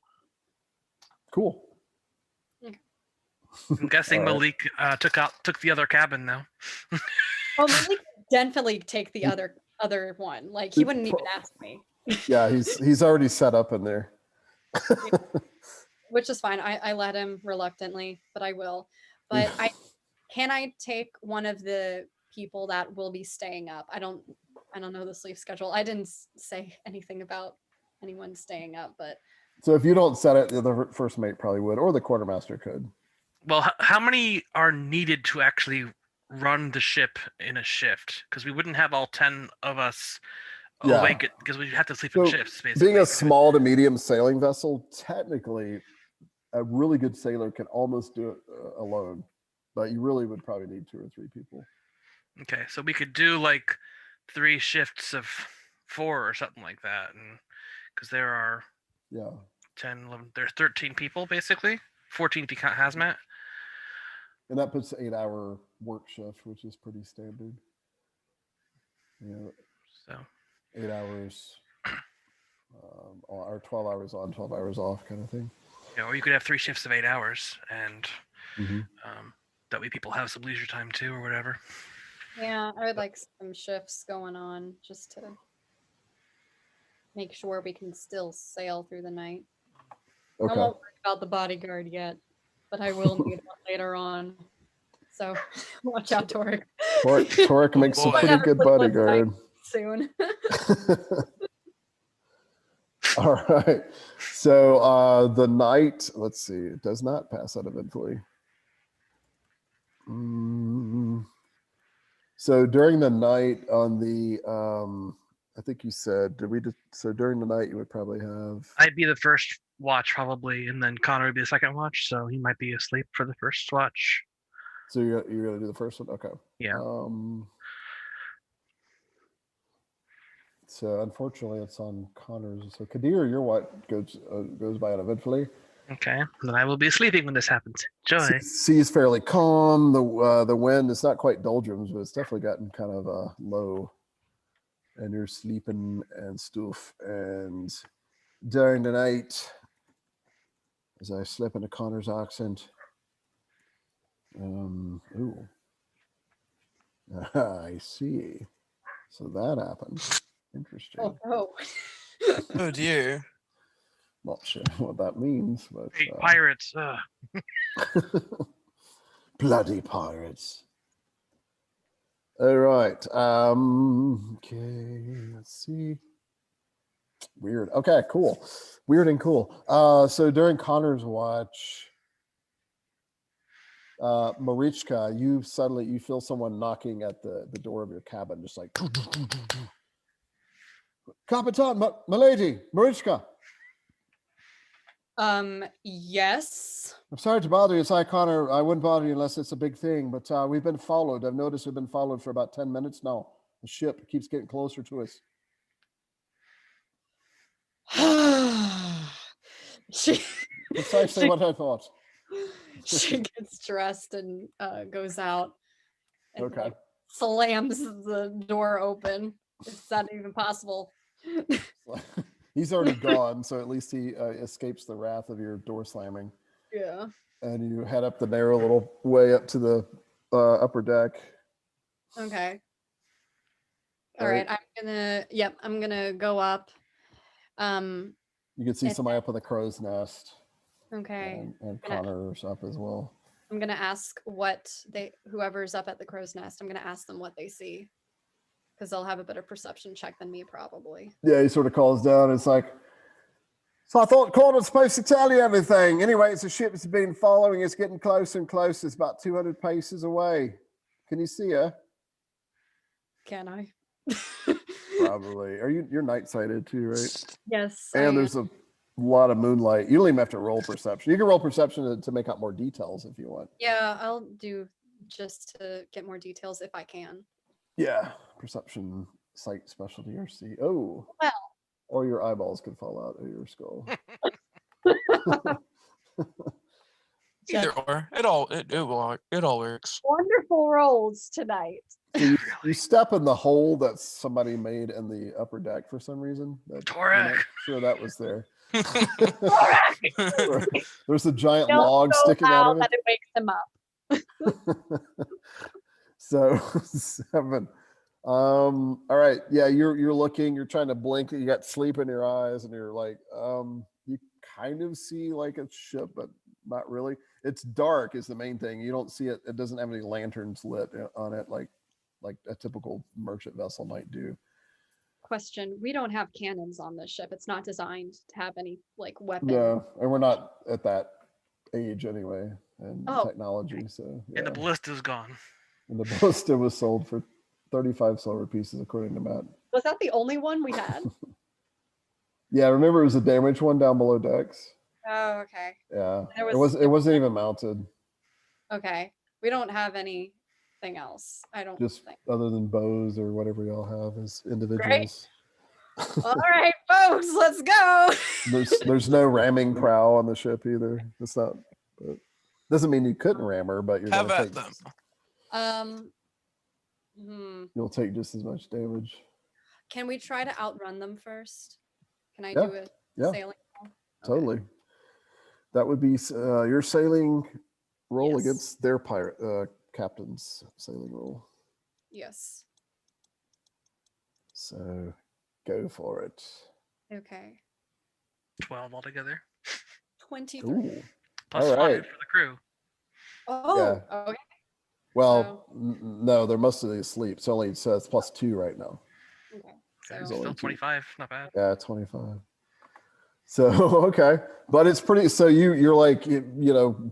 Speaker 1: cool.
Speaker 2: I'm guessing
Speaker 1: All right.
Speaker 2: Malik took the other cabin now.
Speaker 3: Oh, Malik would definitely take the other one. Like he wouldn't even ask me,
Speaker 1: Yeah, he's already set up in there.
Speaker 3: which is fine. I let him reluctantly, but I will. But can I take one of the people that will be staying up? I don't know the sleep schedule. I didn't say anything about anyone staying up, but
Speaker 1: So if you don't set it, the first mate probably would, or the quartermaster could.
Speaker 2: Well, how many are needed to actually run the ship in a shift? Because we wouldn't have all 10 of us
Speaker 1: Yeah.
Speaker 2: awake because we have to sleep in
Speaker 1: So
Speaker 2: shifts, basically.
Speaker 1: being a small to medium sailing vessel, technically, a really good sailor can almost do it alone, but you really would probably need 2 or 3 people.
Speaker 2: Okay, so we could do like 3 shifts of 4 or something like that, and because there are
Speaker 1: Yeah.
Speaker 2: 10, 11, there's 13 people basically, 14 if you count hazmat.
Speaker 1: And that puts 8-hour work shift, which is pretty standard.
Speaker 2: So
Speaker 1: 8 hours, or 12 hours on, 12 hours off kind of thing.
Speaker 2: yeah, or you could have 3 shifts of 8 hours, and
Speaker 1: Mhm.
Speaker 2: that way people have some leisure time too, or whatever.
Speaker 3: Yeah, I would like some shifts going on just to make sure we can still sail through the night. I
Speaker 1: Okay.
Speaker 3: won't worry about the bodyguard yet, but I will need one later on. So watch out, Torek.
Speaker 1: Torek makes a
Speaker 4: boy.
Speaker 1: pretty good bodyguard.
Speaker 3: Soon.
Speaker 1: All right. So the night, let's see, it does not pass out eventfully. So during the night on the, I think you said, so during the night you would probably have,
Speaker 2: I'd be the first watch probably, and then Connor would be the second watch, so he might be asleep for the first watch.
Speaker 1: so you're going to do the first one? Okay.
Speaker 2: Yeah.
Speaker 1: So unfortunately it's on Connor's. So Kadir, your what goes by uneventfully.
Speaker 2: Okay. Then I will be sleeping when this happens. Enjoy.
Speaker 1: Sea's fairly calm. The wind is not quite doldrums, but it's definitely gotten kind of low. And you're sleeping and stuff. And during the night, as I slip into Connor's accent, ooh, I see. So that happened. Interesting.
Speaker 3: Oh, no.
Speaker 4: Oh dear.
Speaker 1: Not sure what that means, but
Speaker 2: Hey, pirates.
Speaker 1: bloody pirates. All right. Okay. Let's see. Weird. Okay. Cool. Weird and cool. So during Connor's watch, Marichka, you feel someone knocking at the door of your cabin, just like Capitan, my lady, Marichka.
Speaker 3: Yes.
Speaker 1: I'm sorry to bother you. It's Connor. I wouldn't bother you unless it's a big thing, but we've been followed. I've noticed we've been followed for about 10 minutes now. The ship keeps getting closer to us.
Speaker 3: she
Speaker 1: Precisely what I thought.
Speaker 3: she gets dressed and goes out and
Speaker 1: Okay.
Speaker 3: like, slams the door open. Is that even possible?
Speaker 1: He's already gone, so at least he escapes the wrath of your door slamming.
Speaker 3: Yeah.
Speaker 1: And you head up the narrow little way up to the upper deck.
Speaker 3: Okay.
Speaker 1: All
Speaker 3: All right. I'm gonna go up.
Speaker 1: You can see somebody up on the crow's nest.
Speaker 3: Okay.
Speaker 1: And Connor's up as well.
Speaker 3: I'm gonna ask whoever's up at the crow's nest, I'm gonna ask them what they see. Because they'll have a better perception check than me, probably.
Speaker 1: Yeah, he sort of calls down. It's like, so I thought Connor's supposed to tell you everything. Anyway, it's a ship that's been following. It's getting closer and closer. It's about 200 paces away. Can you see her?
Speaker 3: Can I?
Speaker 1: Probably. You're night sighted too, right?
Speaker 3: Yes.
Speaker 1: And there's a lot of moonlight. You don't even have to roll perception. You can roll perception to make out more details if you want.
Speaker 3: Yeah, I'll do just to get more details if I can.
Speaker 1: Yeah, perception, sight, specialty, or see. Oh,
Speaker 3: well,
Speaker 1: or your eyeballs could fall out of your skull.
Speaker 4: Either or, it all works.
Speaker 3: Wonderful rolls tonight.
Speaker 1: So you step in the hole that somebody made in the upper deck for some reason.
Speaker 2: Torek.
Speaker 1: Sure, that was there. There's a giant log sticking out of it.
Speaker 3: That it wakes him up.
Speaker 1: So 7. All right. Yeah, you're looking, you're trying to blink, you got sleep in your eyes, and you're like, you kind of see like a ship, but not really. It's dark is the main thing. You don't see it, it doesn't have any lanterns lit on it like a typical merchant vessel might do.
Speaker 3: Question: we don't have cannons on this ship. It's not designed to have any like weapons.
Speaker 1: No, and we're not at that age anyway, and technology. So yeah.
Speaker 2: And the ballista's gone.
Speaker 1: And the ballista was sold for 35 silver pieces, according to Matt.
Speaker 3: Was that the only one we had?
Speaker 1: Yeah, remember it was a damaged one down below decks.
Speaker 3: Oh, okay.
Speaker 1: Yeah, it wasn't even mounted.
Speaker 3: Okay, we don't have anything else. I don't
Speaker 1: Just
Speaker 3: think.
Speaker 1: other than bows or whatever y'all have as individuals.
Speaker 3: All right, folks, let's go.
Speaker 1: There's no ramming prow on the ship either. It's not. But doesn't mean you couldn't ram her, but you're
Speaker 4: Have
Speaker 1: gonna
Speaker 4: at
Speaker 1: take.
Speaker 4: them.
Speaker 1: You'll take just as much damage.
Speaker 3: Can we try to outrun them first? Can I
Speaker 1: Yeah,
Speaker 3: do a
Speaker 1: yeah.
Speaker 3: sailing roll?
Speaker 1: Totally. That would be your sailing roll
Speaker 3: Yes.
Speaker 1: against their pirate captain's sailing roll.
Speaker 3: Yes.
Speaker 1: So go for it.
Speaker 3: Okay.
Speaker 2: 12 altogether.
Speaker 3: 23.
Speaker 1: Ooh.
Speaker 2: Plus
Speaker 1: All
Speaker 2: 5
Speaker 1: right.
Speaker 2: for the crew.
Speaker 3: Oh, okay.
Speaker 1: Well, no, they're mostly asleep. It's only so it's +2 right now.
Speaker 3: Okay.
Speaker 2: Okay,
Speaker 3: So
Speaker 2: still 25. Not bad.
Speaker 1: Yeah, 25. So okay, but it's pretty. So you're like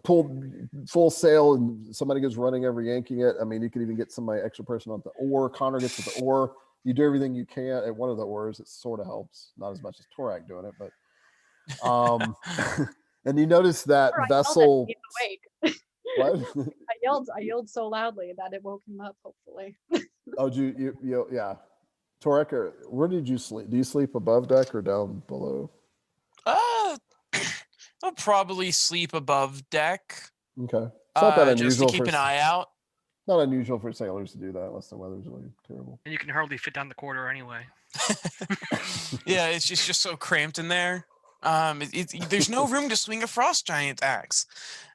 Speaker 1: pull full sail, and somebody goes running over yanking it. I mean, you could even get somebody extra person on the oar. Connor gets with the oar. You do everything you can at one of the oars. It sort of helps, not as much as Torak doing it, but and you notice that
Speaker 3: Or I
Speaker 1: vessel.
Speaker 3: yelled at him
Speaker 1: What?
Speaker 3: I yelled so loudly that it woke him up, hopefully.
Speaker 1: Oh, yeah. Torak, where did you sleep? Do you sleep above deck or down below?
Speaker 4: I'll probably sleep above deck.
Speaker 1: Okay, it's not that
Speaker 4: Just to
Speaker 1: unusual
Speaker 4: keep an eye out.
Speaker 1: Not unusual for sailors to do that unless the weather's really terrible.
Speaker 2: And you can hardly fit down the corridor anyway.
Speaker 4: Yeah, it's just so cramped in there. There's no room to swing a frost giant axe.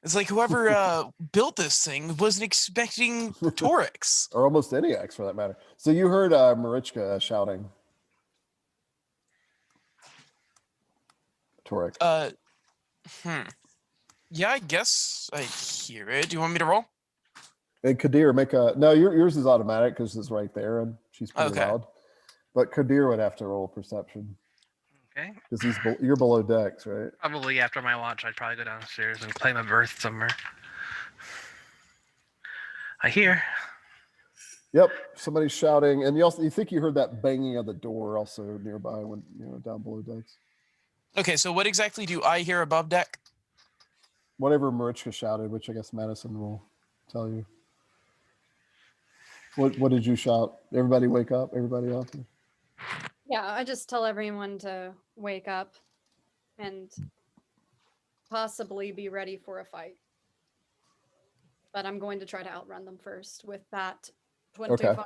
Speaker 4: It's like whoever built this thing wasn't expecting Torix.
Speaker 1: Or almost any axe for that matter. So you heard Marichka shouting. Torik.
Speaker 4: Yeah, I guess I hear it. Do you want me to roll?
Speaker 1: And Kadir, make a no. Yours is automatic because it's right there, and she's pretty
Speaker 4: Okay.
Speaker 1: loud. But Kadir would have to roll perception
Speaker 2: Okay.
Speaker 1: because you're below decks, right?
Speaker 2: Probably after my watch, I'd probably go downstairs and claim a berth somewhere. I hear.
Speaker 1: Yep, somebody's shouting, and you think you heard that banging of the door also nearby when down below decks.
Speaker 4: Okay, so what exactly do I hear above deck?
Speaker 1: Whatever Marichka shouted, which I guess Madison will tell you. What did you shout? Everybody wake up! Everybody out there.
Speaker 3: Yeah, I just tell everyone to wake up and possibly be ready for a fight. But I'm going to try to outrun them first with that 25.
Speaker 1: Okay.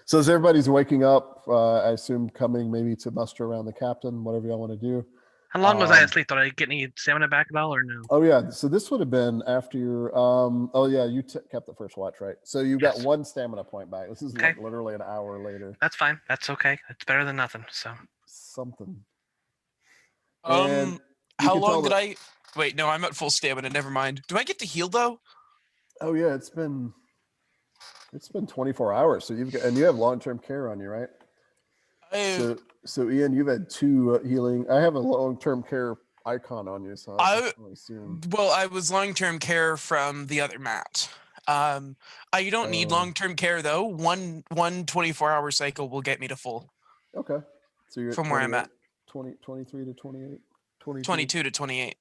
Speaker 1: So as everybody's waking up, I assume coming maybe to muster around the captain, whatever y'all want to do.
Speaker 2: How long was I asleep? Did I get any stamina back at all or no?
Speaker 1: Oh yeah, so this would have been after your oh yeah, you kept the first watch, right? So you got
Speaker 2: Yes.
Speaker 1: 1 stamina point back. This is
Speaker 2: Okay.
Speaker 1: like literally an hour later.
Speaker 2: That's fine. That's okay. It's better than nothing. So
Speaker 1: Something. And you
Speaker 4: How
Speaker 1: can tell
Speaker 4: long did
Speaker 1: that-
Speaker 4: I wait? No, I'm at full stamina. Never mind. Do I get to heal though?
Speaker 1: Oh yeah, it's been 24 hours. So you have long-term care on you, right? So Ian, you've had 2 healing. I have a long-term care icon on you, so I assume.
Speaker 4: Well, I was long-term care from the other mat. I don't need long-term care though. One 24-hour cycle will get me to full.
Speaker 1: Okay. So you're
Speaker 4: from where I'm at.
Speaker 1: 23 to 28.
Speaker 4: 22 to 28.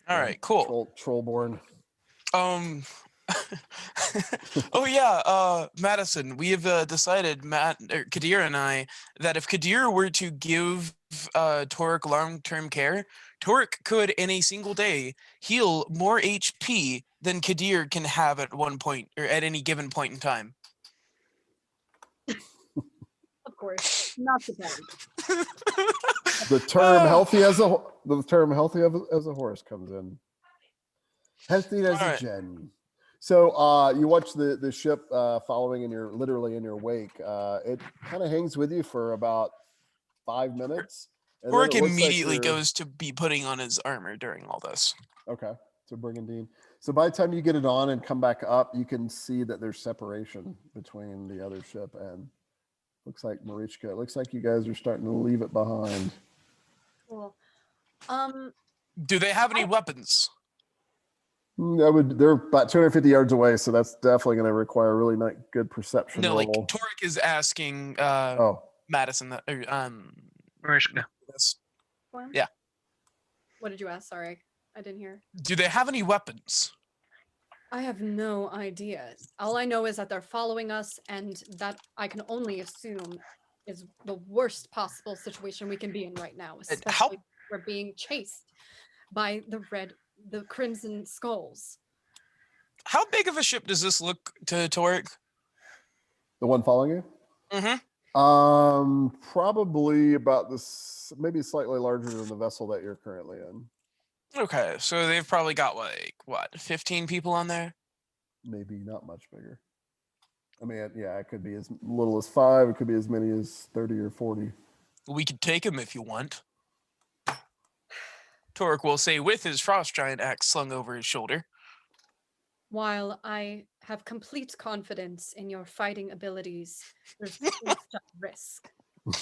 Speaker 4: All right, cool.
Speaker 1: Trollborn.
Speaker 4: Oh yeah, Madison, we have decided, Kadir and I, that if Kadir were to give Torik long-term care, Torik could in a single day heal more HP than Kadir can have at one point or at any given point in time.
Speaker 3: Of course, not the best.
Speaker 1: The term healthy as a horse comes in. Healthy as a Djann. So you watch the ship following literally in your wake. It kind of hangs with you for about 5 minutes.
Speaker 4: Torik immediately goes to be putting on his armor during all this.
Speaker 1: Okay, so Brigandine. So by the time you get it on and come back up, you can see that there's separation between the other ship and looks like Marichka. It looks like you guys are starting to leave it behind.
Speaker 3: Cool.
Speaker 4: Do they have any weapons?
Speaker 1: They're about 250 yards away, so that's definitely going to require a really good perception
Speaker 4: No,
Speaker 1: roll.
Speaker 4: like Torik is asking Madison that
Speaker 2: Marichka.
Speaker 4: Yeah.
Speaker 3: What did you ask? Sorry, I didn't hear.
Speaker 4: Do they have any weapons?
Speaker 3: I have no idea. All I know is that they're following us, and that I can only assume is the worst possible situation we can be in right now. Especially we're being chased by the Crimson Skulls.
Speaker 4: How big of a ship does this look to Torik?
Speaker 1: The one following you?
Speaker 4: Mm-hmm.
Speaker 1: Probably about this, maybe slightly larger than the vessel that you're currently in.
Speaker 4: Okay, so they've probably got 15 people on there?
Speaker 1: maybe not much bigger. I mean, yeah, it could be as little as 5. It could be as many as 30 or 40.
Speaker 4: We could take him if you want. Torek will say with his frost giant axe slung over his shoulder.
Speaker 3: While I have complete confidence in your fighting abilities, there's still such risk. We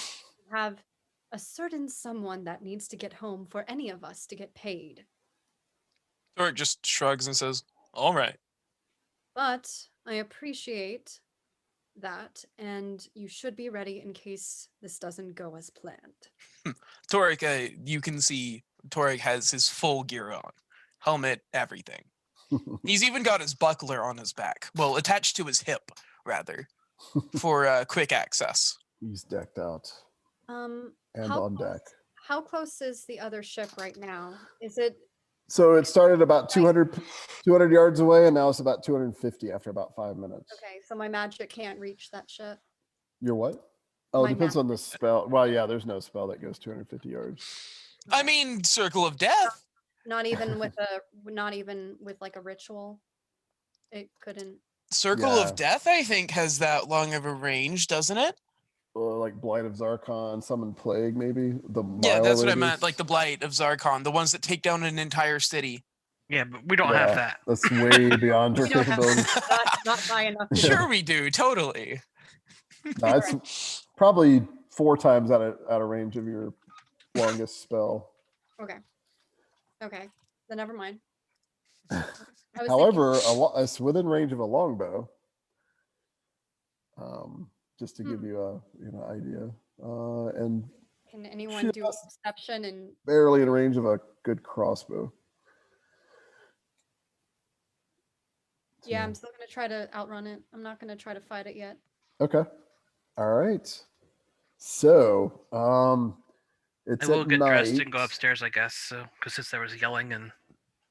Speaker 3: have a certain someone that needs to get home for any of us to get paid.
Speaker 4: Torek just shrugs and says, all right.
Speaker 3: But I appreciate that, and you should be ready in case this doesn't go as planned.
Speaker 4: Torek, you can see Torek has his full gear on. Helmet, everything. He's even got his buckler on his back. Well, attached to his hip, rather, for quick access.
Speaker 1: He's decked out
Speaker 3: And
Speaker 1: and on deck.
Speaker 3: How close is the other ship right now? Is it
Speaker 1: So it started about 200 yards away, and now it's about 250 after about 5 minutes.
Speaker 3: okay? So my magic can't reach that ship.
Speaker 1: Your what? Oh, it
Speaker 3: My
Speaker 1: depends on the spell. Well, yeah, there's no spell that goes 250 yards.
Speaker 4: I mean, Circle of Death.
Speaker 3: Not even with like a ritual. It couldn't.
Speaker 4: Circle
Speaker 1: Yeah.
Speaker 4: of Death, I think, has that long of a range, doesn't it?
Speaker 1: Like Blight of Zarkon, Summon Plague, maybe.
Speaker 4: Yeah, that's what I
Speaker 1: radius.
Speaker 4: meant. Like the Blight of Zarkon, the ones that take down an entire city.
Speaker 2: Yeah, but we don't
Speaker 1: Yeah,
Speaker 2: have that.
Speaker 1: That's way beyond your
Speaker 3: We don't have
Speaker 1: capabilities.
Speaker 3: not high enough.
Speaker 4: Sure, we do. Totally.
Speaker 1: No, it's probably 4 times out of range of your longest spell.
Speaker 3: Okay, then never mind. I was
Speaker 1: However, it's within range of a longbow. Just to give you a idea, and
Speaker 3: thinking, can anyone do a perception and
Speaker 1: barely in range of a good crossbow.
Speaker 3: yeah,
Speaker 1: So-
Speaker 3: I'm still gonna try to outrun it. I'm not gonna try to fight it yet.
Speaker 1: Okay. All right. So, it's
Speaker 2: I will
Speaker 1: at
Speaker 2: get dressed
Speaker 1: night.
Speaker 2: and go upstairs, I guess. So, because since there was yelling and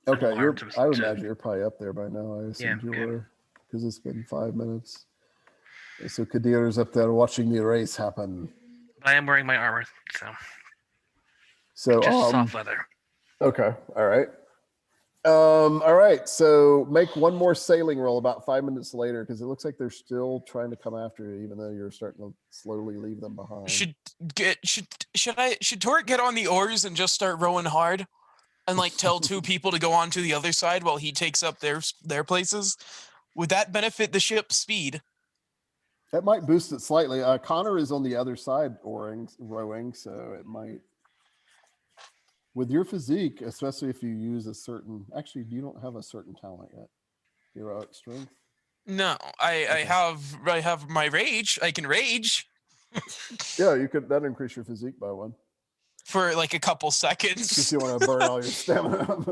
Speaker 1: Okay,
Speaker 2: alarmed
Speaker 1: I would
Speaker 2: to-
Speaker 1: imagine you're probably up there by now. I assumed you
Speaker 2: okay.
Speaker 1: were, because it's been 5 minutes. So Kadir's up there watching the race happen.
Speaker 2: I am wearing my armor, so
Speaker 1: So,
Speaker 2: just soft leather.
Speaker 1: okay, all right. All right, so make one more sailing roll about 5 minutes later, because it looks like they're still trying to come after you, even though you're starting to slowly leave them behind.
Speaker 4: Should Torek get on the oars and just start rowing hard, and like tell 2 people to go on to the other side while he takes up their places? Would that benefit the ship's speed?
Speaker 1: That might boost it slightly. Connor is on the other side rowing, so it might. With your physique, especially if you use a certain. Actually, you don't have a certain talent yet. Heroic strength.
Speaker 4: No, I have my rage. I can rage
Speaker 1: Yeah, you could. That increase your physique by 1
Speaker 4: for like a couple
Speaker 1: if
Speaker 4: seconds.
Speaker 1: you want to burn all your stamina.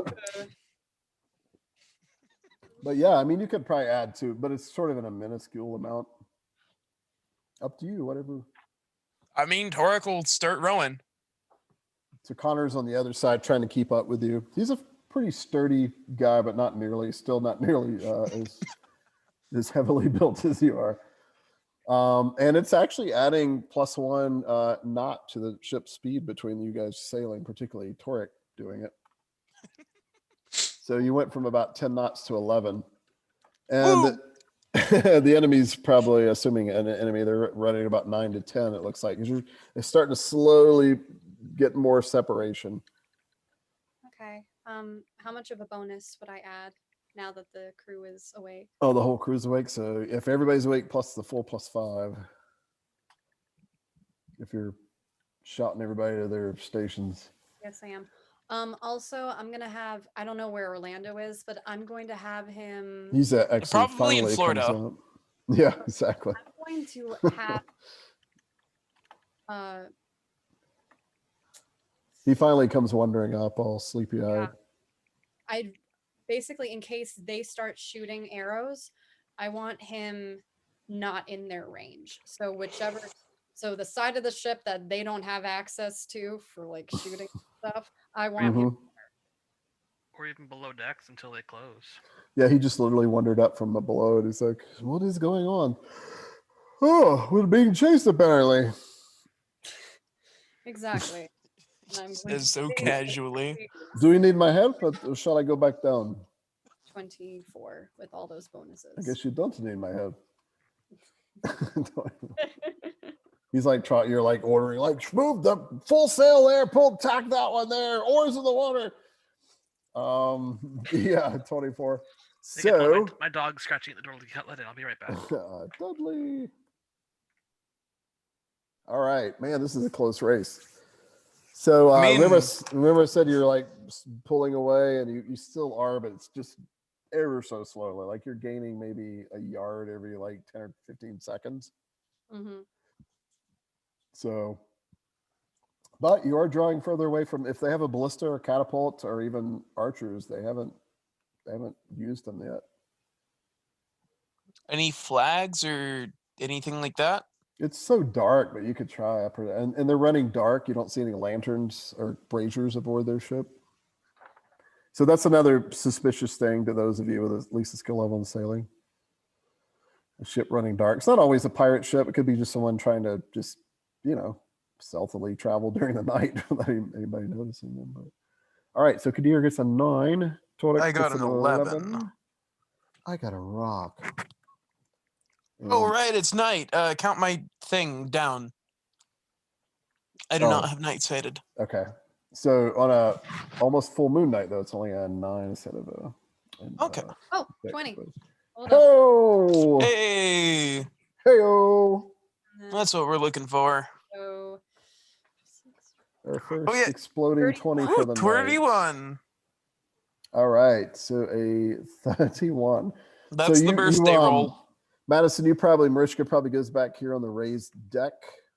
Speaker 1: But yeah, I mean, you could probably add 2, but it's sort of in a minuscule amount. Up to you, whatever.
Speaker 4: I mean, Torek will start rowing.
Speaker 1: So Connor's on the other side trying to keep up with you. He's a pretty sturdy guy, but still not nearly as heavily built as you are. And it's actually adding +1 knot to the ship's speed between you guys sailing, particularly Torek doing it. So you went from about 10 knots to 11. And the enemy's probably, assuming an enemy, they're running about 9 to 10, it looks like. They're starting to slowly get more separation.
Speaker 3: Okay. How much of a bonus would I add now that the crew is awake?
Speaker 1: Oh, the whole crew's awake. So if everybody's awake, plus the full +5. If you're shouting everybody to their stations.
Speaker 3: Yes, I am. Also, I'm gonna have, I don't know where Orlando is, but I'm going to have him.
Speaker 1: He's actually
Speaker 4: Probably in
Speaker 1: finally
Speaker 4: Florida.
Speaker 1: comes up. Yeah, exactly.
Speaker 3: I'm going to have.
Speaker 1: He finally comes wandering up, all sleepy-eyed.
Speaker 3: I basically, in case they start shooting arrows, I want him not in their range. So the side of the ship that they don't have access to for like shooting stuff, I want him.
Speaker 1: Mhm.
Speaker 2: Or even below decks until they close.
Speaker 1: Yeah, he just literally wandered up from below, and he's like, "What is going on?" Oh, we're being chased apparently.
Speaker 3: Exactly. And I'm going
Speaker 4: Says
Speaker 3: to
Speaker 4: so
Speaker 3: say-
Speaker 4: casually.
Speaker 1: Do you need my help, or shall I go back down?
Speaker 3: 24 with all those bonuses.
Speaker 1: I guess you don't need my head. He's like you're like ordering, like move the full sail there, tack that one there, oars in the water. Yeah, 24. So
Speaker 2: my dog's scratching at the door. Let it. I'll be right back.
Speaker 1: Dudley. All right, man, this is a close race. So remember I said you're like pulling away, and you still are, but it's just ever so slowly. Like you're gaining maybe a yard every like 10 or 15 seconds.
Speaker 3: Mm-hmm.
Speaker 1: So, but you are drawing further away from. If they have a ballista or catapult or even archers, they haven't used them yet.
Speaker 4: Any flags or anything like that?
Speaker 1: It's so dark, but you could try. And they're running dark. You don't see any lanterns or braziers aboard their ship. So that's another suspicious thing to those of you with at least a skill level in sailing. A ship running dark. It's not always a pirate ship. It could be just someone trying to just, stealthily travel during the night without anybody noticing them. But all right, so Kadir gets a 9. Torek
Speaker 4: I got
Speaker 1: gets
Speaker 4: an 11.
Speaker 1: I got a rock.
Speaker 4: Oh, right, it's night. Count my thing down. I do not have night sighted.
Speaker 1: Okay. So on a almost full moon night, though, it's only a 9 instead of a...
Speaker 4: Okay.
Speaker 3: 20.
Speaker 1: Oh!
Speaker 4: Hey!
Speaker 1: Hey-oh!
Speaker 4: That's what we're looking for.
Speaker 3: So,
Speaker 1: Our first exploding
Speaker 3: 30.
Speaker 1: 20 for the night.
Speaker 4: 31.
Speaker 1: All right, so a 31.
Speaker 4: That's the birthday roll.
Speaker 1: Madison, Mariska probably goes back here on the raised deck,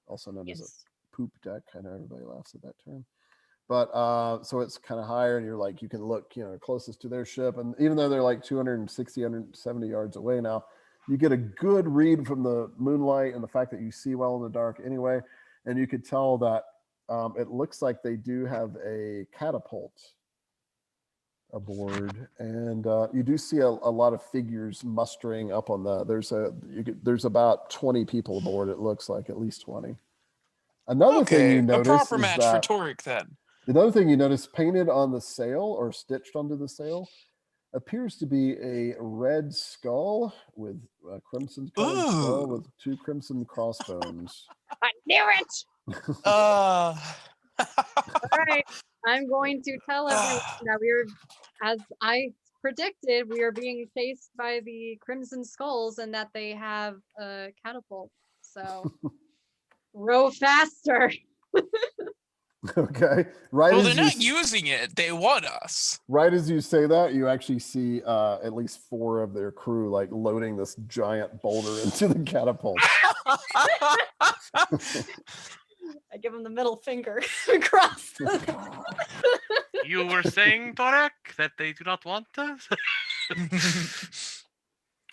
Speaker 1: also known as a poop deck. I know everybody laughs at that term. But so it's kind of higher, and you're like, you can look, closest to their ship. And even though they're like 260, 170 yards away now, you get a good read from the moonlight and the fact that you see well in the dark anyway. And you could tell that it looks like they do have a catapult aboard, and you do see a lot of figures mustering up on there's about 20 people aboard. It looks like at least 20. Another thing you notice
Speaker 4: a proper
Speaker 1: is
Speaker 4: match
Speaker 1: that
Speaker 4: for Torek then.
Speaker 1: another thing you notice painted on the sail or stitched onto the sail appears to be a red skull with a crimson colored skull with 2 crimson crossbones.
Speaker 3: I knew it.
Speaker 4: Uh
Speaker 3: All right. I'm going to tell everyone that as I predicted, we are being chased by the Crimson Skulls and that they have a catapult. So row faster.
Speaker 1: Okay.
Speaker 4: Well, they're not using it. They want us.
Speaker 1: Right as you say that, you actually see at least 4 of their crew like loading this giant boulder into the catapult.
Speaker 3: I give him the middle finger across.
Speaker 2: You were saying, Torek, that they do not want us?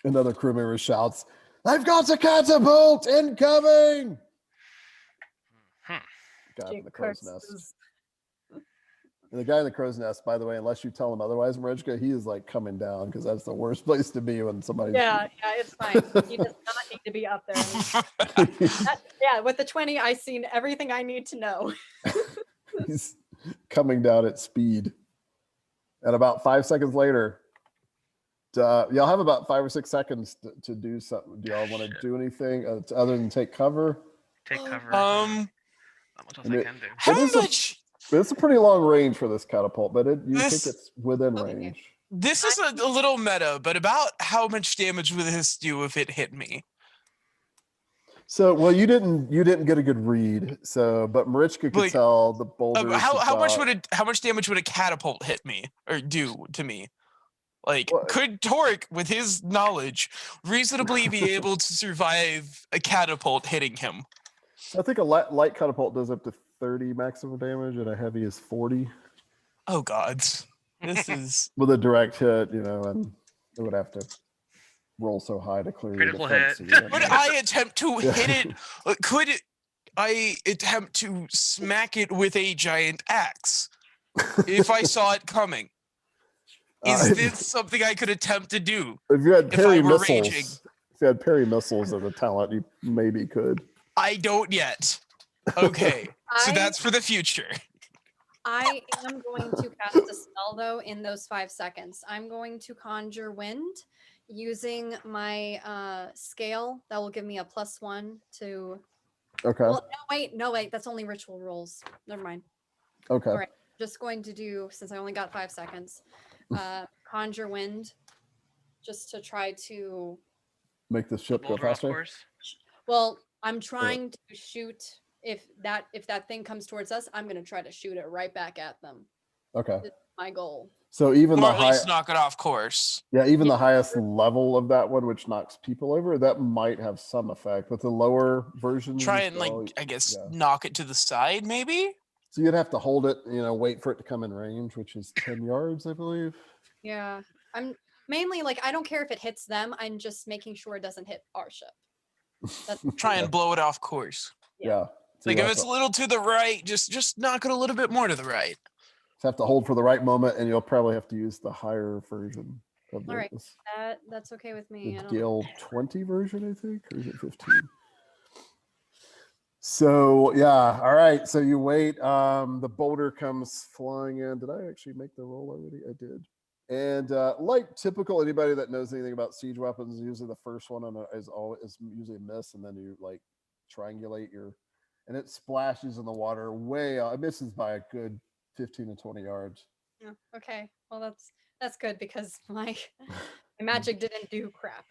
Speaker 1: Another crew member shouts, "I've got a catapult incoming!" Guy in the crow's nest. And the guy in the crow's nest, by the way, unless you tell him otherwise, Mariska, he is like coming down because that's the worst place to be when somebody's...
Speaker 3: Yeah, it's fine. He does not need to be up there. With the 20, I've seen everything I need to know.
Speaker 1: He's coming down at speed. And about 5 seconds later, y'all have about 5 or 6 seconds to do something. Do y'all want to do anything other than take cover?
Speaker 2: Take cover.
Speaker 4: Not
Speaker 2: much else I can do.
Speaker 4: How much?
Speaker 1: It's a pretty long range for this catapult, but you think it's within range.
Speaker 4: This is a little meta, but about how much damage would this do if it hit me?
Speaker 1: So, well, you didn't get a good read. So, but Mariska could tell the boulder.
Speaker 4: How much damage would a catapult hit me or do to me? Like, could Torek, with his knowledge, reasonably be able to survive a catapult hitting him?
Speaker 1: I think a light catapult does up to 30 maximum damage, and a heavy is 40.
Speaker 4: Oh God, this is
Speaker 1: with a direct hit, and it would have to roll so high to clear
Speaker 2: critical
Speaker 1: hit.
Speaker 4: Could I attempt to hit it? Could I attempt to smack it with a giant axe if I saw it coming? Is this something I could attempt to do?
Speaker 1: If you had parry missiles, as a talent, you maybe could.
Speaker 4: I don't yet. Okay, so that's for the future.
Speaker 3: I am going to cast a spell though in those 5 seconds. I'm going to conjure wind using my scale. That will give me a +1 to.
Speaker 1: Okay.
Speaker 3: Well, no, wait. That's only ritual rolls. Never mind.
Speaker 1: Okay.
Speaker 3: All right. Just going to do, since I only got 5 seconds, conjure wind, just to try to.
Speaker 1: Make the
Speaker 2: The
Speaker 1: ship go
Speaker 2: boulder, of
Speaker 1: faster.
Speaker 2: course.
Speaker 3: Well, I'm trying to shoot. If that thing comes towards us, I'm gonna try to shoot it right back at them.
Speaker 1: Okay.
Speaker 3: Is my goal.
Speaker 1: So even
Speaker 4: Or
Speaker 1: the
Speaker 4: at
Speaker 1: high,
Speaker 4: least knock it off course.
Speaker 1: yeah, even
Speaker 3: Yeah.
Speaker 1: the highest level of that one, which knocks people over, that might have some effect. But the lower versions,
Speaker 4: Try
Speaker 1: as
Speaker 4: and like
Speaker 1: well,
Speaker 4: I guess
Speaker 1: yeah.
Speaker 4: knock it to the side, maybe.
Speaker 1: So you'd have to hold it, wait for it to come in range, which is 10 yards, I believe.
Speaker 3: Yeah, I'm mainly like I don't care if it hits them. I'm just making sure it doesn't hit our ship. That's
Speaker 4: Try and blow it off course.
Speaker 1: Yeah. So
Speaker 4: Like
Speaker 1: you
Speaker 4: if
Speaker 1: have
Speaker 4: it's
Speaker 1: to,
Speaker 4: a little to the right, just knock it a little bit more to the right.
Speaker 1: have to hold for the right moment, and you'll probably have to use the higher version of
Speaker 3: all right.
Speaker 1: this.
Speaker 3: That's okay with me.
Speaker 1: The
Speaker 3: I don't know.
Speaker 1: Gale 20 version, I think, or is it 15? So yeah, all right. So you wait. The boulder comes flying in. Did I actually make the roll already? I did. And like typical, anybody that knows anything about siege weapons, usually the first one is usually a miss, and then you like triangulate and it splashes in the water way out. It misses by a good 15 to 20 yards.
Speaker 3: Yeah, okay, well that's good because my magic didn't do crap.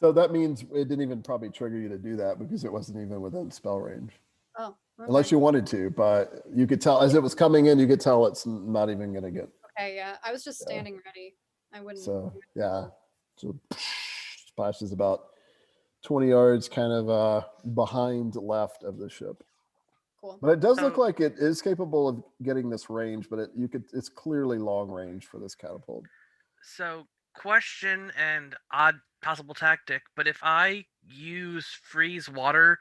Speaker 1: So that means it didn't even probably trigger you to do that because it wasn't even within spell range.
Speaker 3: Oh, okay.
Speaker 1: Unless you wanted to, but you could tell as it was coming in, you could tell it's not even going to get.
Speaker 3: Okay, yeah, I was just
Speaker 1: Yeah.
Speaker 3: standing ready. I wouldn't.
Speaker 1: So yeah, so splashes about 20 yards, kind of behind left of the ship.
Speaker 3: Cool.
Speaker 1: But it does look
Speaker 2: So-
Speaker 1: like it is capable of getting this range, but it's clearly long range for this catapult.
Speaker 2: So, question and odd possible tactic, but if I use freeze water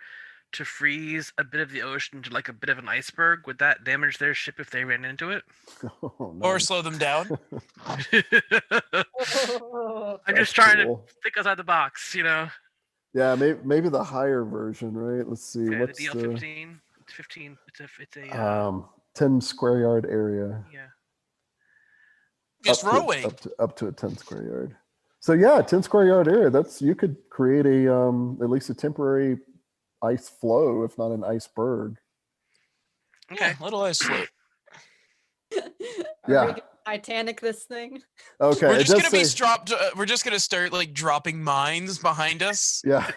Speaker 2: to freeze a bit of the ocean to like a bit of an iceberg, would that damage their ship if they ran into it?
Speaker 1: Oh,
Speaker 4: Or
Speaker 1: nice.
Speaker 4: slow them down.
Speaker 2: I'm
Speaker 1: That's
Speaker 2: just trying
Speaker 1: cool.
Speaker 2: to think outside the box,
Speaker 1: Yeah, maybe the higher version, right? Let's see.
Speaker 2: Okay,
Speaker 1: What's
Speaker 2: the DL
Speaker 1: the
Speaker 2: 15? It's 15. It's a
Speaker 1: 10 square yard area?
Speaker 2: yeah.
Speaker 4: Just
Speaker 1: up to,
Speaker 4: rowing.
Speaker 1: up to a 10 square yard. So yeah, 10 square yard area. You could create a at least a temporary ice flow, if not an iceberg.
Speaker 2: Okay.
Speaker 4: Yeah, little ice float.
Speaker 3: Are
Speaker 1: Yeah.
Speaker 3: we gonna Titanic this thing?
Speaker 1: Okay,
Speaker 4: We're
Speaker 1: it
Speaker 4: just
Speaker 1: does
Speaker 4: gonna be
Speaker 1: say-
Speaker 4: we're just gonna start like dropping mines behind us.
Speaker 1: Yeah.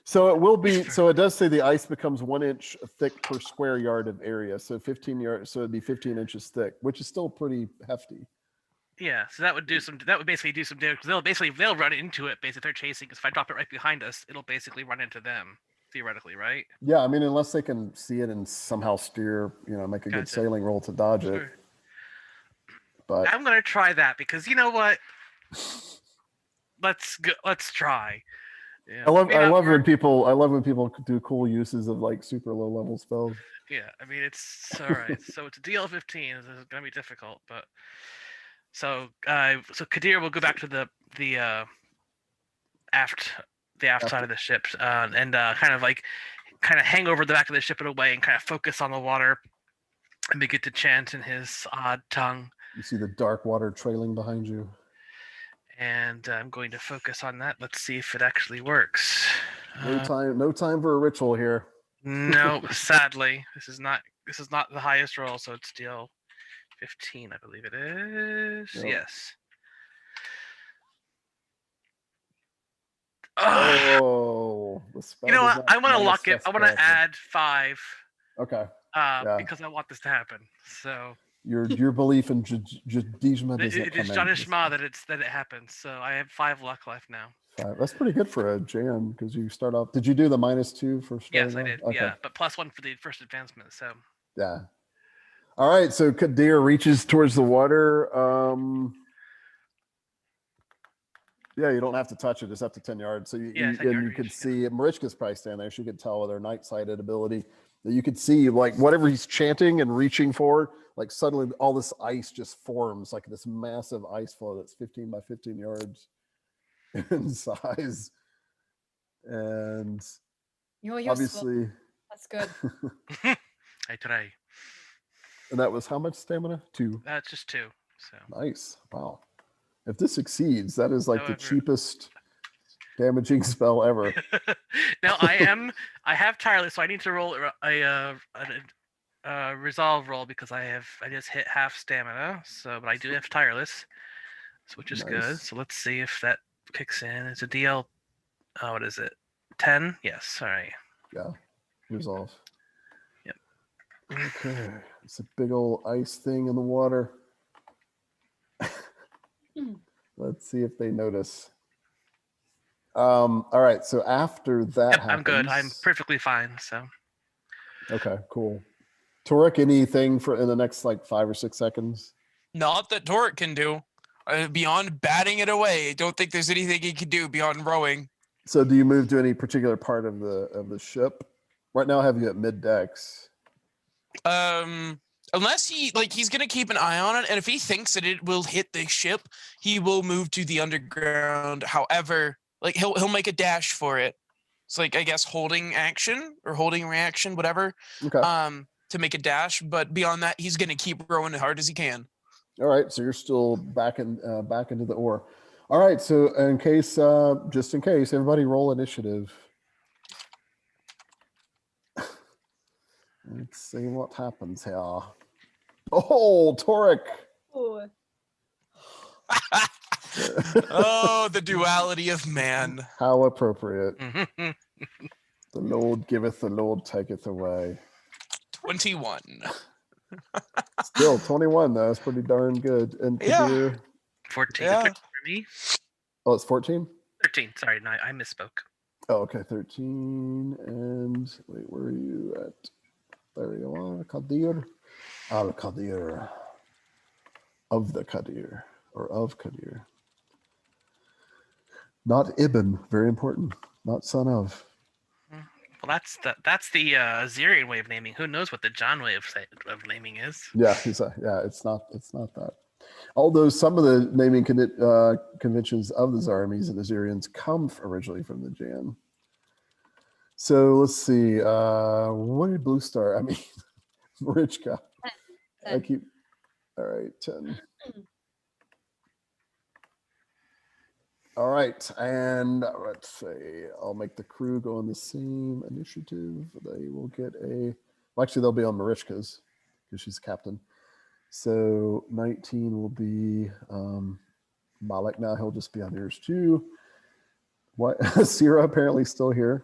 Speaker 1: So it will be. So it does say the ice becomes 1 inch thick per square yard of area. So 15 yards. So it'd be 15 inches thick, which is still pretty hefty.
Speaker 2: Yeah, so that would basically do some damage because they'll run into it. Basically, if they're chasing. Because if I drop it right behind us, it'll basically run into them theoretically, right?
Speaker 1: Yeah, I mean, unless they can see it and somehow steer, make a good
Speaker 2: Gotcha.
Speaker 1: sailing roll to dodge it.
Speaker 2: Sure.
Speaker 1: But
Speaker 2: I'm gonna try that because you know what? Let's go. Let's try. Yeah,
Speaker 1: I
Speaker 2: may not
Speaker 1: love when
Speaker 2: work.
Speaker 1: people do cool uses of like super low level spells.
Speaker 2: Yeah, I mean it's all right. So it's a DL15. It's gonna be difficult, but so Kadir will go back to the aft side of the ship and kind of hang over the back of the ship in a way and kind of focus on the water and begin to chant in his odd tongue.
Speaker 1: You see the dark water trailing behind you.
Speaker 2: And I'm going to focus on that. Let's see if it actually works.
Speaker 1: No time for a ritual here.
Speaker 2: No, sadly, this is not the highest roll, so it's still 15, I believe it is.
Speaker 1: Yep.
Speaker 2: Yes. Ugh.
Speaker 1: Oh, the spell.
Speaker 2: You know
Speaker 1: does
Speaker 2: what?
Speaker 1: not
Speaker 2: I want to lock it. I
Speaker 1: manifest
Speaker 2: want to
Speaker 1: correctly.
Speaker 2: add 5
Speaker 1: Okay, Yeah.
Speaker 2: because I want this to happen. So
Speaker 1: your belief in Jadijma does not
Speaker 2: it
Speaker 1: come
Speaker 2: is
Speaker 1: in.
Speaker 2: Janishma that it happens. So I have 5 luck left now.
Speaker 1: 5. That's pretty good for a jam because you start off. Did you do the -2 for starting
Speaker 2: Yes, I
Speaker 1: off?
Speaker 2: did.
Speaker 1: Okay.
Speaker 2: Yeah, but +1 for the first advancement. So
Speaker 1: Yeah. All right. So Kadir reaches towards the water. Yeah, you don't have to touch it. Just up to 10 yards. So you
Speaker 2: 10 yard
Speaker 1: could
Speaker 2: reach,
Speaker 1: see Marichka's probably standing there. She could tell with her night-sighted ability that you could see like whatever he's chanting and reaching for, like suddenly all this ice just forms like this massive ice flow that's 15 by 15 yards in size. And
Speaker 3: You're
Speaker 1: obviously
Speaker 3: That's good.
Speaker 2: I try.
Speaker 1: And that was how much stamina? 2.
Speaker 2: That's just 2. So
Speaker 1: Nice. Wow. If this succeeds, that is like the
Speaker 2: However-
Speaker 1: cheapest damaging spell ever.
Speaker 2: now I have tireless, so I need to roll a resolve roll because I just hit half stamina. So, but I do have tireless, which is good.
Speaker 1: Nice.
Speaker 2: So let's see if that kicks in. It's a DL. Oh, what is it? 10? Yes. All right.
Speaker 1: Yeah. Resolve.
Speaker 2: Yep.
Speaker 1: Okay. It's a big old ice thing in the water. Let's see if they notice. All right. So after that
Speaker 2: Yep, I'm good. I'm
Speaker 1: happens-
Speaker 2: perfectly fine. So
Speaker 1: Okay, cool. Torek, anything for in the next like 5 or 6 seconds?
Speaker 4: Not that Torek can do. Beyond batting it away, I don't think there's anything he can do beyond rowing.
Speaker 1: So do you move to any particular part of the ship? Right now I have you at mid decks.
Speaker 4: Unless he's gonna keep an eye on it, and if he thinks that it will hit the ship, he will move to the underground. However, like he'll make a dash for it. It's like, I guess, holding action or holding reaction, whatever.
Speaker 1: Okay.
Speaker 4: To make a dash, but beyond that, he's gonna keep rowing as hard as he can.
Speaker 1: All right, so you're still back into the oar. All right, so just in case, everybody roll initiative. Let's see what happens here. Oh, Torek.
Speaker 3: Oh,
Speaker 4: Oh, the duality of man.
Speaker 1: How appropriate.
Speaker 2: mhm.
Speaker 1: The Lord giveth, the Lord taketh away.
Speaker 4: 21.
Speaker 1: Still 21 though. That's pretty darn good. And
Speaker 4: Yeah.
Speaker 1: Kadir,
Speaker 2: 14
Speaker 4: Yeah.
Speaker 2: for me.
Speaker 1: oh, it's 14?
Speaker 2: 13. Sorry, no, I misspoke.
Speaker 1: Oh, okay, 13. And wait, where are you at? There you are, Kadir. Al Kadir. Of the Kadir. Or of Kadir. Not Ibn, very important. Not son of.
Speaker 2: Well, that's the Azerian way of naming. Who knows what the Djann way of naming is?
Speaker 1: Yeah, it's not that. Although some of the naming conventions of the Zaramis and Azerians come originally from the Djann. So let's see. What did Blue Star? I mean, Marichka. I
Speaker 3: 10.
Speaker 1: keep. All right, 10. All right, and let's see. I'll make the crew go on the same initiative. They will get a. Well, actually, they'll be on Marichka's because she's captain. So 19 will be Malik. Now he'll just be on yours too. What? Sierra apparently still here.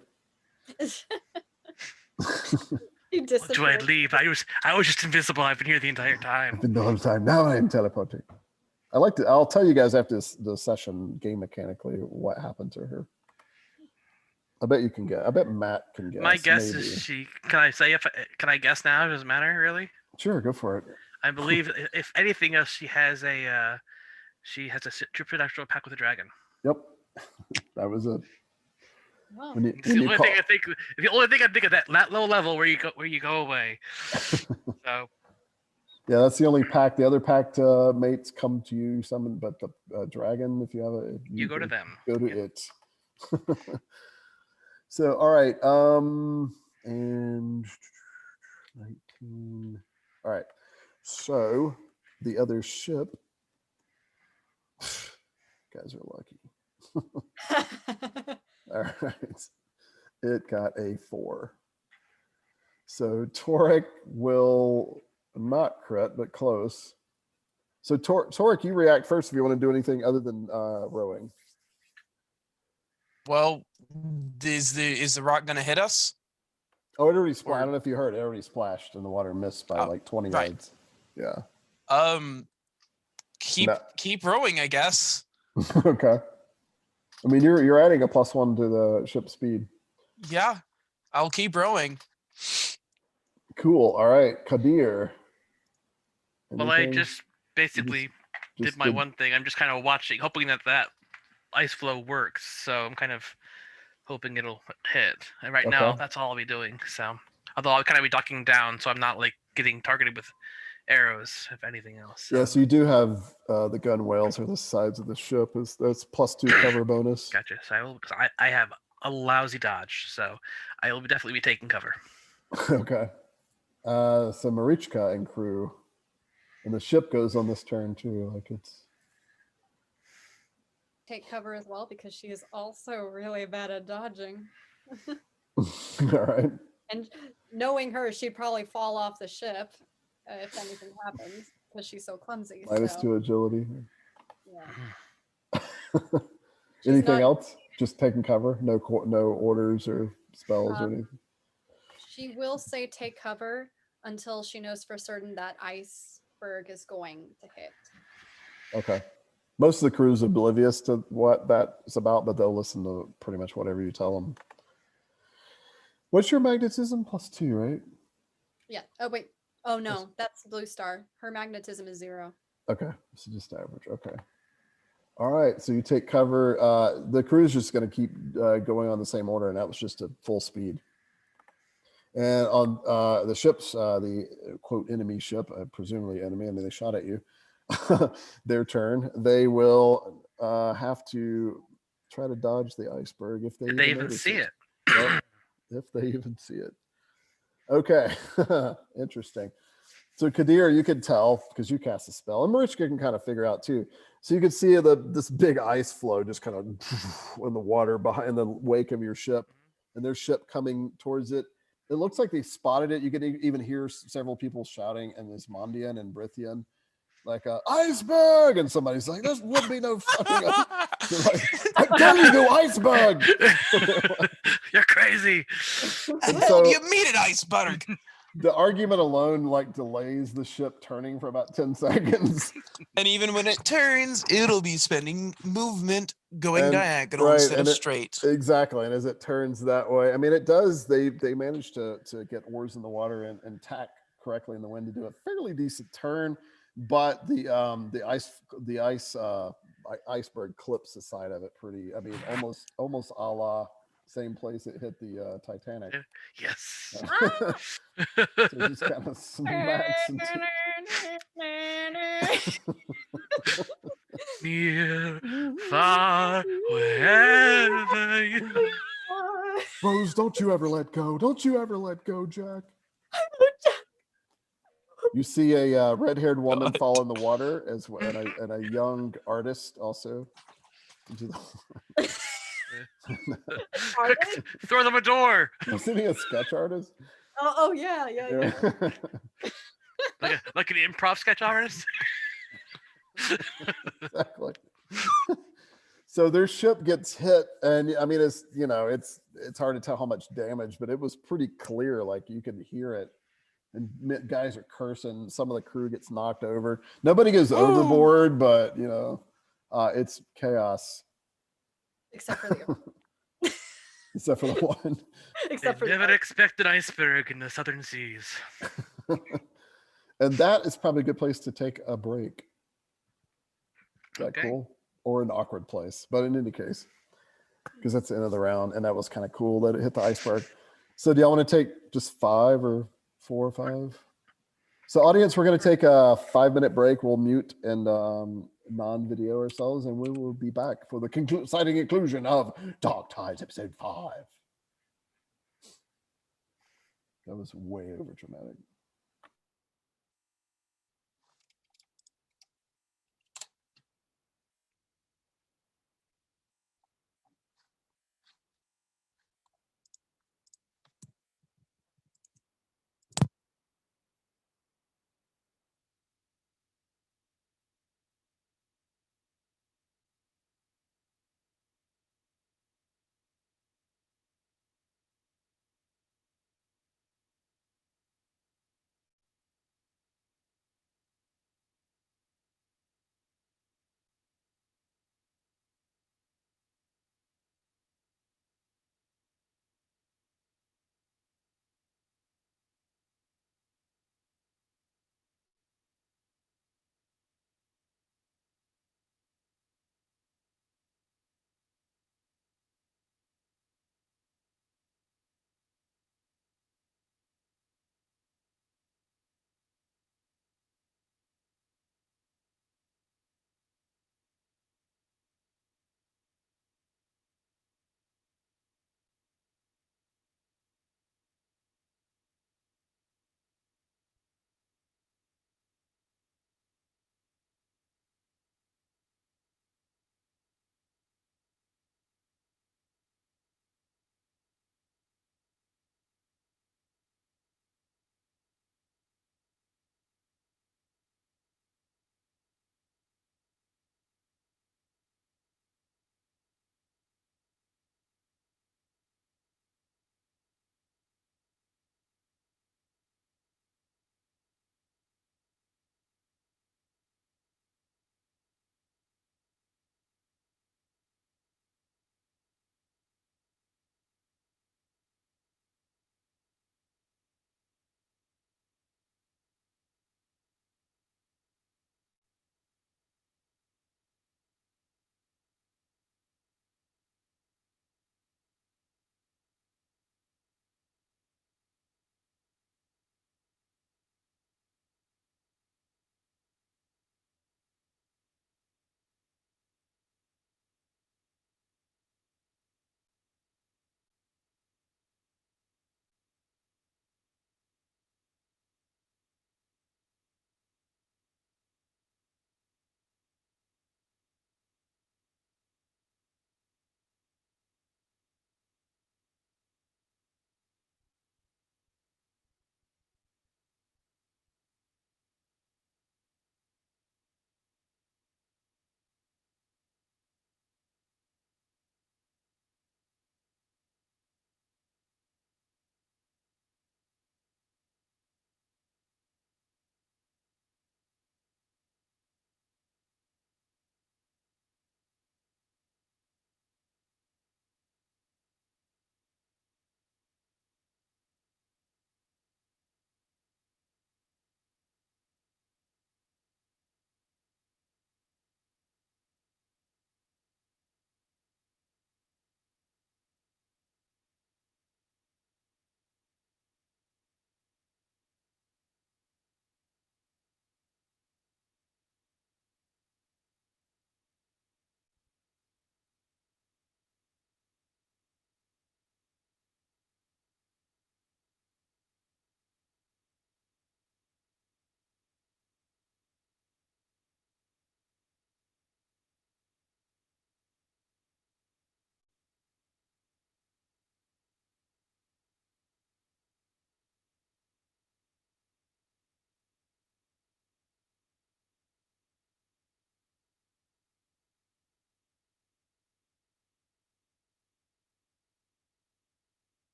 Speaker 3: He
Speaker 2: Do I
Speaker 3: disappeared.
Speaker 2: leave? I was just invisible. I've been here the entire time.
Speaker 1: Been the whole time. Now I am teleporting. I'll tell you guys after the session game mechanically what happened to her. I bet you can get. I bet Matt can guess.
Speaker 2: My guess
Speaker 1: maybe.
Speaker 2: is she. Can I guess now? It doesn't matter really.
Speaker 1: Sure, go for it.
Speaker 2: I believe if anything else, she has a supernatural pact with a dragon.
Speaker 1: Yep, that was it.
Speaker 3: Wow.
Speaker 1: When you,
Speaker 2: It's
Speaker 1: when
Speaker 2: the
Speaker 1: you
Speaker 2: only
Speaker 1: call,
Speaker 2: thing I think. The only thing I think of that low level where you go away. So
Speaker 1: yeah, that's the only pack. The other packed mates come to you. Summon, but the dragon, if you have a,
Speaker 2: you go to them.
Speaker 1: Go to
Speaker 2: Yep.
Speaker 1: it. So all right, and 19. All right. So the other ship. Guys are lucky. All right. It got a 4. So Torek will not crit, but close. So Torek, you react first if you want to do anything other than rowing.
Speaker 4: Well, is the rock gonna hit us?
Speaker 1: Oh, it already splashed. I
Speaker 4: Or-
Speaker 1: don't know if you heard. It already splashed in the water, missed by
Speaker 4: Oh,
Speaker 1: like 20
Speaker 4: right.
Speaker 1: yards. Yeah.
Speaker 4: Keep
Speaker 1: No.
Speaker 4: keep rowing, I guess.
Speaker 1: Okay. I mean, you're adding a +1 to the ship speed.
Speaker 4: Yeah, I'll keep rowing.
Speaker 1: Cool. All right, Kadir.
Speaker 2: Well, I
Speaker 1: Anything?
Speaker 2: just basically did
Speaker 1: Just
Speaker 2: my one thing. I'm just kind of watching, hoping that ice flow works. So I'm kind of hoping it'll hit. And right now,
Speaker 1: Okay.
Speaker 2: that's all I'll be doing. So, although I'll kind of be ducking down, so I'm not like getting targeted with arrows, if anything else.
Speaker 1: Yeah, so you do have the gun whales or the sides of the ship. That's +2 cover bonus.
Speaker 2: Gotcha. So I will, because I have a lousy dodge, so I will definitely be taking cover.
Speaker 1: Okay. So Marichka and crew, and the ship goes on this turn too. Like it's
Speaker 3: Take cover as well because she is also really bad at dodging.
Speaker 1: all right.
Speaker 3: And knowing her, she'd probably fall off the ship if anything happens because she's so clumsy.
Speaker 1: Minus
Speaker 3: so,
Speaker 1: 2 agility.
Speaker 3: yeah.
Speaker 1: Anything
Speaker 3: not-
Speaker 1: else? Just taking cover. No no orders or spells or
Speaker 3: Um,
Speaker 1: anything.
Speaker 3: She will say take cover until she knows for certain that iceberg is going to hit.
Speaker 1: Okay. Most of the crew's oblivious to what that's about, but they'll listen to pretty much whatever you tell them. What's your magnetism? +2, right?
Speaker 3: Yeah. Oh, wait. Oh, no. That's Blue Star. Her magnetism is 0.
Speaker 1: Okay. So just average. Okay. All right. So you take cover. The crew's just going to keep going on the same order, and that was just at full speed. And on the ships, the quote enemy ship, presumably enemy, I mean, they shot at you, their turn, they will have to try to dodge the iceberg if they,
Speaker 2: Did they even
Speaker 1: notice
Speaker 2: see it?
Speaker 1: Well, if they even see it. Okay, interesting. So Kadir, you can tell because you cast a spell, and Marichka can kind of figure out too. So you can see this big ice flow just kind of in the water behind the wake of your ship, and their ship coming towards it. It looks like they spotted it. You can even hear several people shouting in Esmandian and Brithian, like iceberg, and somebody's like, "This would be no fucking." Like, I'm telling you, iceberg.
Speaker 2: You're crazy.
Speaker 1: And
Speaker 4: Hell,
Speaker 1: so-
Speaker 4: you mean an iceberg?
Speaker 1: The argument alone like delays the ship turning for about 10 seconds.
Speaker 4: And even when it turns, it'll be spending movement going
Speaker 1: And-
Speaker 4: diagonal
Speaker 1: right,
Speaker 4: instead
Speaker 1: and
Speaker 4: of
Speaker 1: it-
Speaker 4: straight.
Speaker 1: Exactly, and as it turns that way, I mean, it does. They managed to get oars in the water and tack correctly in the wind to do a fairly decent turn, but the iceberg clips the side of it pretty. I mean, almost a la same place it hit the Titanic.
Speaker 2: Yes.
Speaker 1: So it just kind of smacks into.
Speaker 2: Near, far, wherever you.
Speaker 1: Rose, don't you ever let go. Don't you ever let go, Jack. You see a red-haired woman
Speaker 4: God.
Speaker 1: fall in the water and a young artist also. Into the,
Speaker 2: Quick, throw them a door.
Speaker 1: isn't he a sketch artist?
Speaker 3: Oh, yeah.
Speaker 2: Like an improv sketch artist.
Speaker 1: Exactly. So their ship gets hit, and I mean, it's it's hard to tell how much damage, but it was pretty clear. Like you could hear it, and guys are cursing. Some of the crew gets knocked over. Nobody goes overboard, but it's chaos.
Speaker 3: Except for the
Speaker 1: Except for the one.
Speaker 3: except for
Speaker 2: Never
Speaker 3: the
Speaker 2: expect an iceberg in the southern seas.
Speaker 1: And that is probably a good place to take a break. Is that
Speaker 2: Okay.
Speaker 1: cool? Or an awkward place. But in any case, because that's the end of the round, and that was kind of cool that it hit the iceberg. So do y'all want to take just 5 or 4 or 5? So audience, we're going to take a 5-minute break. We'll mute and non-video ourselves, and we will be back for the exciting conclusion of Dark Tides episode 5. That was way over dramatic.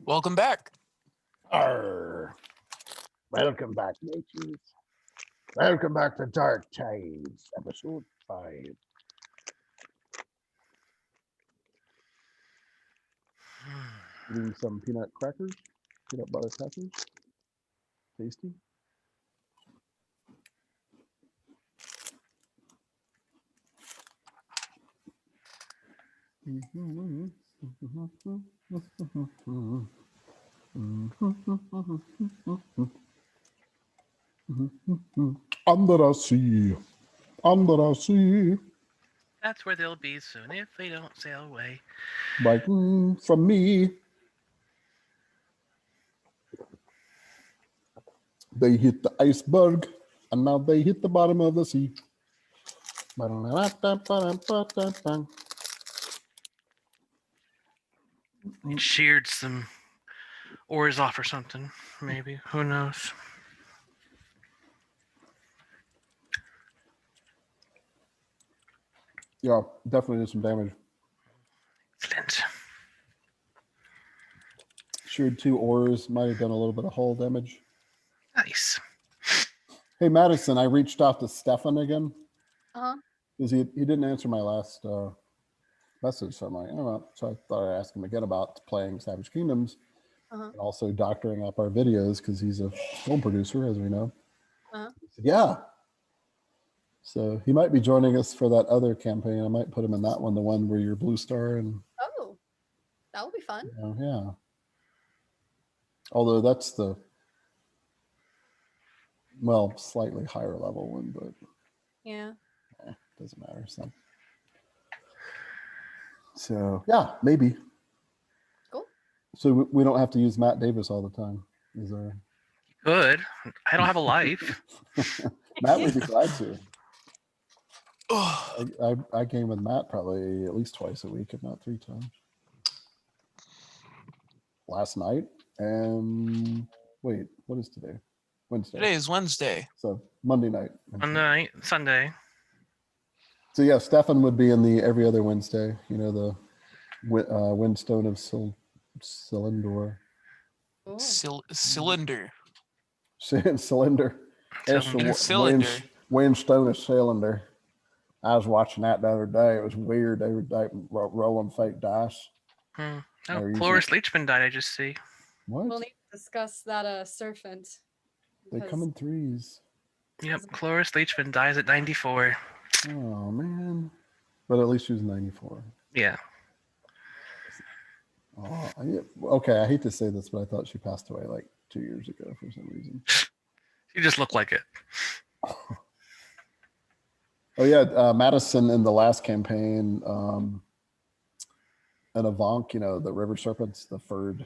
Speaker 4: Welcome back.
Speaker 1: Arr. Welcome back, mateys. Welcome back to Dark Tides, episode 5. Eating some peanut crackers, peanut butter crackers. Tasty. Under the sea, under the sea,
Speaker 2: That's where they'll be soon if they don't sail away.
Speaker 1: like from me. They hit the iceberg, and now they hit the bottom of the sea.
Speaker 2: It sheared some oars off or something, maybe. Who knows?
Speaker 1: Yeah, definitely did some damage.
Speaker 2: Excellent.
Speaker 1: Sheared 2 oars, might have done a little bit of hull damage.
Speaker 2: Nice.
Speaker 1: Hey, Madison, I reached out to Stefan again
Speaker 3: Uh-huh.
Speaker 1: because he didn't answer my last message. So I'm like, I don't know. So I thought I'd ask him again about playing Savage Kingdoms
Speaker 3: Uh-huh.
Speaker 1: and also doctoring up our videos because he's a film producer, as we know.
Speaker 3: Uh-huh.
Speaker 1: He said, yeah. So he might be joining us for that other campaign. I might put him in that one, the one where you're Blue Star and
Speaker 3: Oh, that will be fun.
Speaker 1: yeah. Although that's the slightly higher level one, but
Speaker 3: Yeah.
Speaker 1: doesn't matter. So yeah, maybe.
Speaker 3: Cool.
Speaker 1: So we don't have to use Matt Davis all the time. Is there?
Speaker 2: Good. I don't have a life.
Speaker 1: Matt would be glad to.
Speaker 4: Ugh.
Speaker 1: I game with Matt probably at least twice a week, if not 3 times. Last night and wait, what is today? Wednesday.
Speaker 4: Today is Wednesday.
Speaker 1: So Monday night.
Speaker 2: On the night, Sunday.
Speaker 1: So yeah, Stefan would be in the every other Wednesday. You know, the Windstone of Cylinder.
Speaker 3: Cool.
Speaker 4: Cylinder.
Speaker 1: Cylinder.
Speaker 2: Cylinder.
Speaker 4: Cylinder.
Speaker 1: Windstone of Cylinder. I was watching that the other day. It was weird. They were rolling fake dice.
Speaker 2: Oh,
Speaker 1: Or using-
Speaker 2: Cloris Leachman died, I just see.
Speaker 1: What?
Speaker 3: We'll need to discuss that serpent.
Speaker 1: They come in threes.
Speaker 2: Yep, Cloris Leachman dies at 94.
Speaker 1: Oh man. But at least she was 94.
Speaker 2: Yeah.
Speaker 1: Oh, okay. I hate to say this, but I thought she passed away like 2 years ago for some reason.
Speaker 2: You just look like it.
Speaker 1: Oh yeah, Madison in the last campaign, and Avank, you know, the river serpents, the furred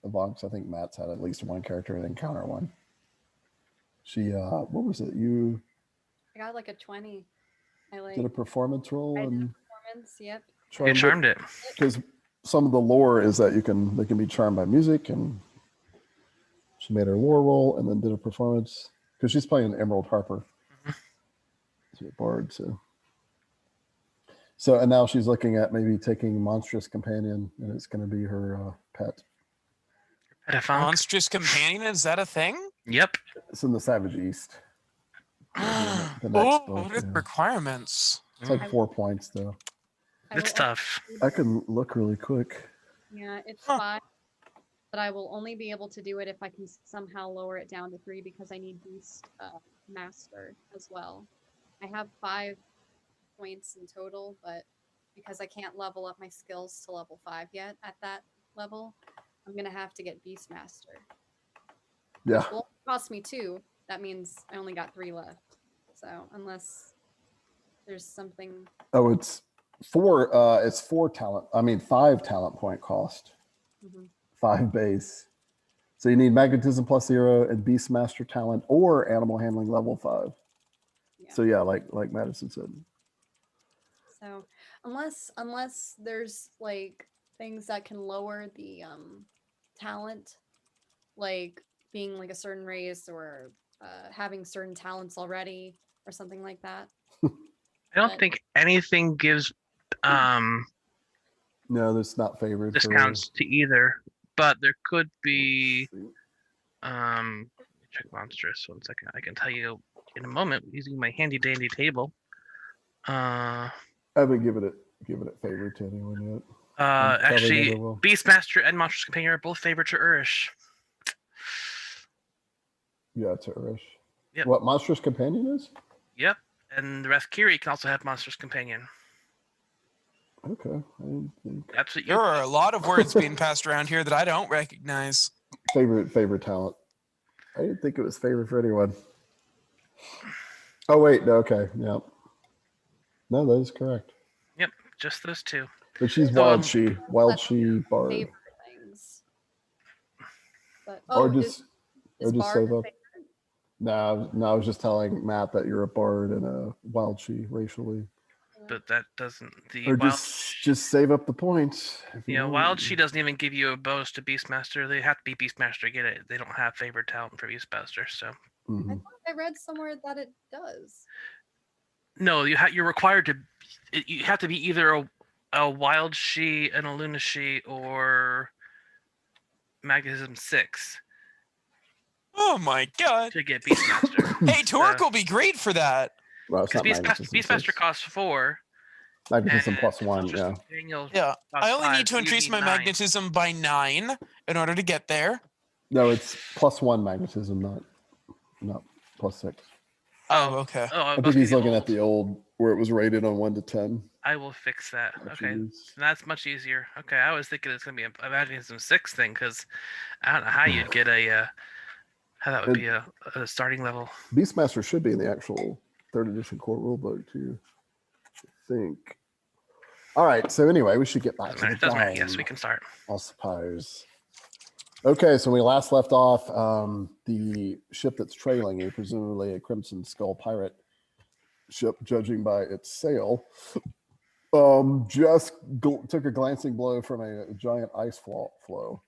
Speaker 1: Avanks. I think Matt's had at least one character and encounter one. She, what was it? You
Speaker 3: I got like a 20. I
Speaker 1: did a performance roll
Speaker 3: I did a
Speaker 1: and
Speaker 3: performance. Yep.
Speaker 2: You charmed it.
Speaker 1: because some of the lore is that they can be charmed by music, and she made her lore roll and then did a performance because she's playing Emerald Harper. She's a bard, so and now she's looking at maybe taking Monstrous Companion, and it's going to be her pet.
Speaker 2: Pedophile.
Speaker 4: Monstrous Companion, is that a thing?
Speaker 2: Yep.
Speaker 1: It's in the Savage East. The next
Speaker 4: Oh,
Speaker 1: book,
Speaker 4: what are the
Speaker 1: yeah.
Speaker 4: requirements?
Speaker 1: It's like 4 points though.
Speaker 3: I
Speaker 2: It's
Speaker 3: will
Speaker 2: tough.
Speaker 1: I can look really quick.
Speaker 3: Yeah, it's
Speaker 4: Huh.
Speaker 3: 5, but I will only be able to do it if I can somehow lower it down to 3 because I need Beast Master as well. I have 5 points in total, but because I can't level up my skills to level 5 yet at that level, I'm gonna have to get Beastmaster.
Speaker 1: Yeah.
Speaker 3: Which will cost me 2. That means I only got 3 left. So unless there's something.
Speaker 1: Oh, it's 4. It's 4 talent. I mean 5 talent point cost.
Speaker 3: Mhm.
Speaker 1: 5 base. So you need Magnetism +0 and Beastmaster talent or Animal Handling level 5.
Speaker 3: Yeah.
Speaker 1: So yeah, like Madison said.
Speaker 3: So unless there's like things that can lower the talent, like being like a certain race or having certain talents already or something like that.
Speaker 2: I don't
Speaker 3: But-
Speaker 2: think anything gives
Speaker 1: No, that's not favored.
Speaker 2: discounts to either but there could be
Speaker 1: Let's see.
Speaker 2: let me check monstrous 1 second. I can tell you in a moment using my handy dandy table.
Speaker 1: I haven't given it favor to anyone yet. Probably
Speaker 2: Actually,
Speaker 1: never will.
Speaker 2: Beastmaster and Monstrous Companion are both favored to Urish.
Speaker 1: Yeah, to Urish.
Speaker 2: Yep.
Speaker 1: What Monstrous Companion is?
Speaker 2: Yep, and the Rathkiri can also have Monstrous Companion.
Speaker 1: Okay, I didn't think.
Speaker 2: That's what you.
Speaker 4: There are a lot of words being passed around here that I don't recognize.
Speaker 1: Favorite talent. I didn't think it was favorite for anyone. Oh wait, no, okay, yeah. No, that is correct.
Speaker 2: Yep, just those two.
Speaker 1: But she's
Speaker 2: So,
Speaker 1: wild she bard.
Speaker 3: Favorite things. But
Speaker 1: Or
Speaker 3: oh,
Speaker 1: just
Speaker 3: is
Speaker 1: save
Speaker 3: Bard a
Speaker 1: up. No, I was just telling Matt that you're a bard and a wild she racially.
Speaker 2: But that doesn't the
Speaker 1: Or
Speaker 2: wild.
Speaker 1: just save up the points. If you want.
Speaker 2: Wild she doesn't even give you a bonus to Beastmaster. They have to be Beastmaster to get it. They don't have favored talent for Beastmaster, so.
Speaker 3: I
Speaker 1: Mhm.
Speaker 3: thought I read somewhere that it does.
Speaker 2: No, you're required to. You have to be either a wild she, an Aluna she, or Magnetism 6
Speaker 4: Oh my god.
Speaker 2: to get Beastmaster.
Speaker 4: Hey, Torque will be great for that.
Speaker 1: Well, it's
Speaker 2: Because
Speaker 1: not
Speaker 2: Beastmaster
Speaker 1: 6.
Speaker 2: costs 4.
Speaker 1: Magnetism
Speaker 2: and
Speaker 1: plus 1,
Speaker 2: Monstrous
Speaker 1: yeah.
Speaker 2: Companion
Speaker 4: Yeah.
Speaker 2: costs
Speaker 4: I only
Speaker 2: 5,
Speaker 4: need to
Speaker 2: so you
Speaker 4: increase
Speaker 2: need
Speaker 4: my
Speaker 2: 9.
Speaker 4: magnetism by 9 in order to get there.
Speaker 1: No, it's plus 1 magnetism, not plus 6.
Speaker 4: Oh, okay.
Speaker 2: Oh,
Speaker 1: I
Speaker 2: it must
Speaker 1: think
Speaker 2: be
Speaker 1: he's
Speaker 2: the
Speaker 1: looking
Speaker 2: old.
Speaker 1: at the old where it was rated on 1 to 10.
Speaker 2: I will fix that.
Speaker 1: What you
Speaker 2: Okay,
Speaker 1: use.
Speaker 2: that's much easier. Okay, I was thinking it's gonna be a Magnetism 6 thing because I don't know how you'd get a how that would be a starting level.
Speaker 1: Beastmaster should be in the actual 3rd edition core rulebook too. I think. All right. So anyway, we should get back to the
Speaker 2: Doesn't matter.
Speaker 1: game.
Speaker 2: Yes, we can start.
Speaker 1: I suppose. Okay, so when we last left off, the ship that's trailing you, presumably a Crimson Skull pirate ship, judging by its sail, just took a glancing blow from a giant ice flow.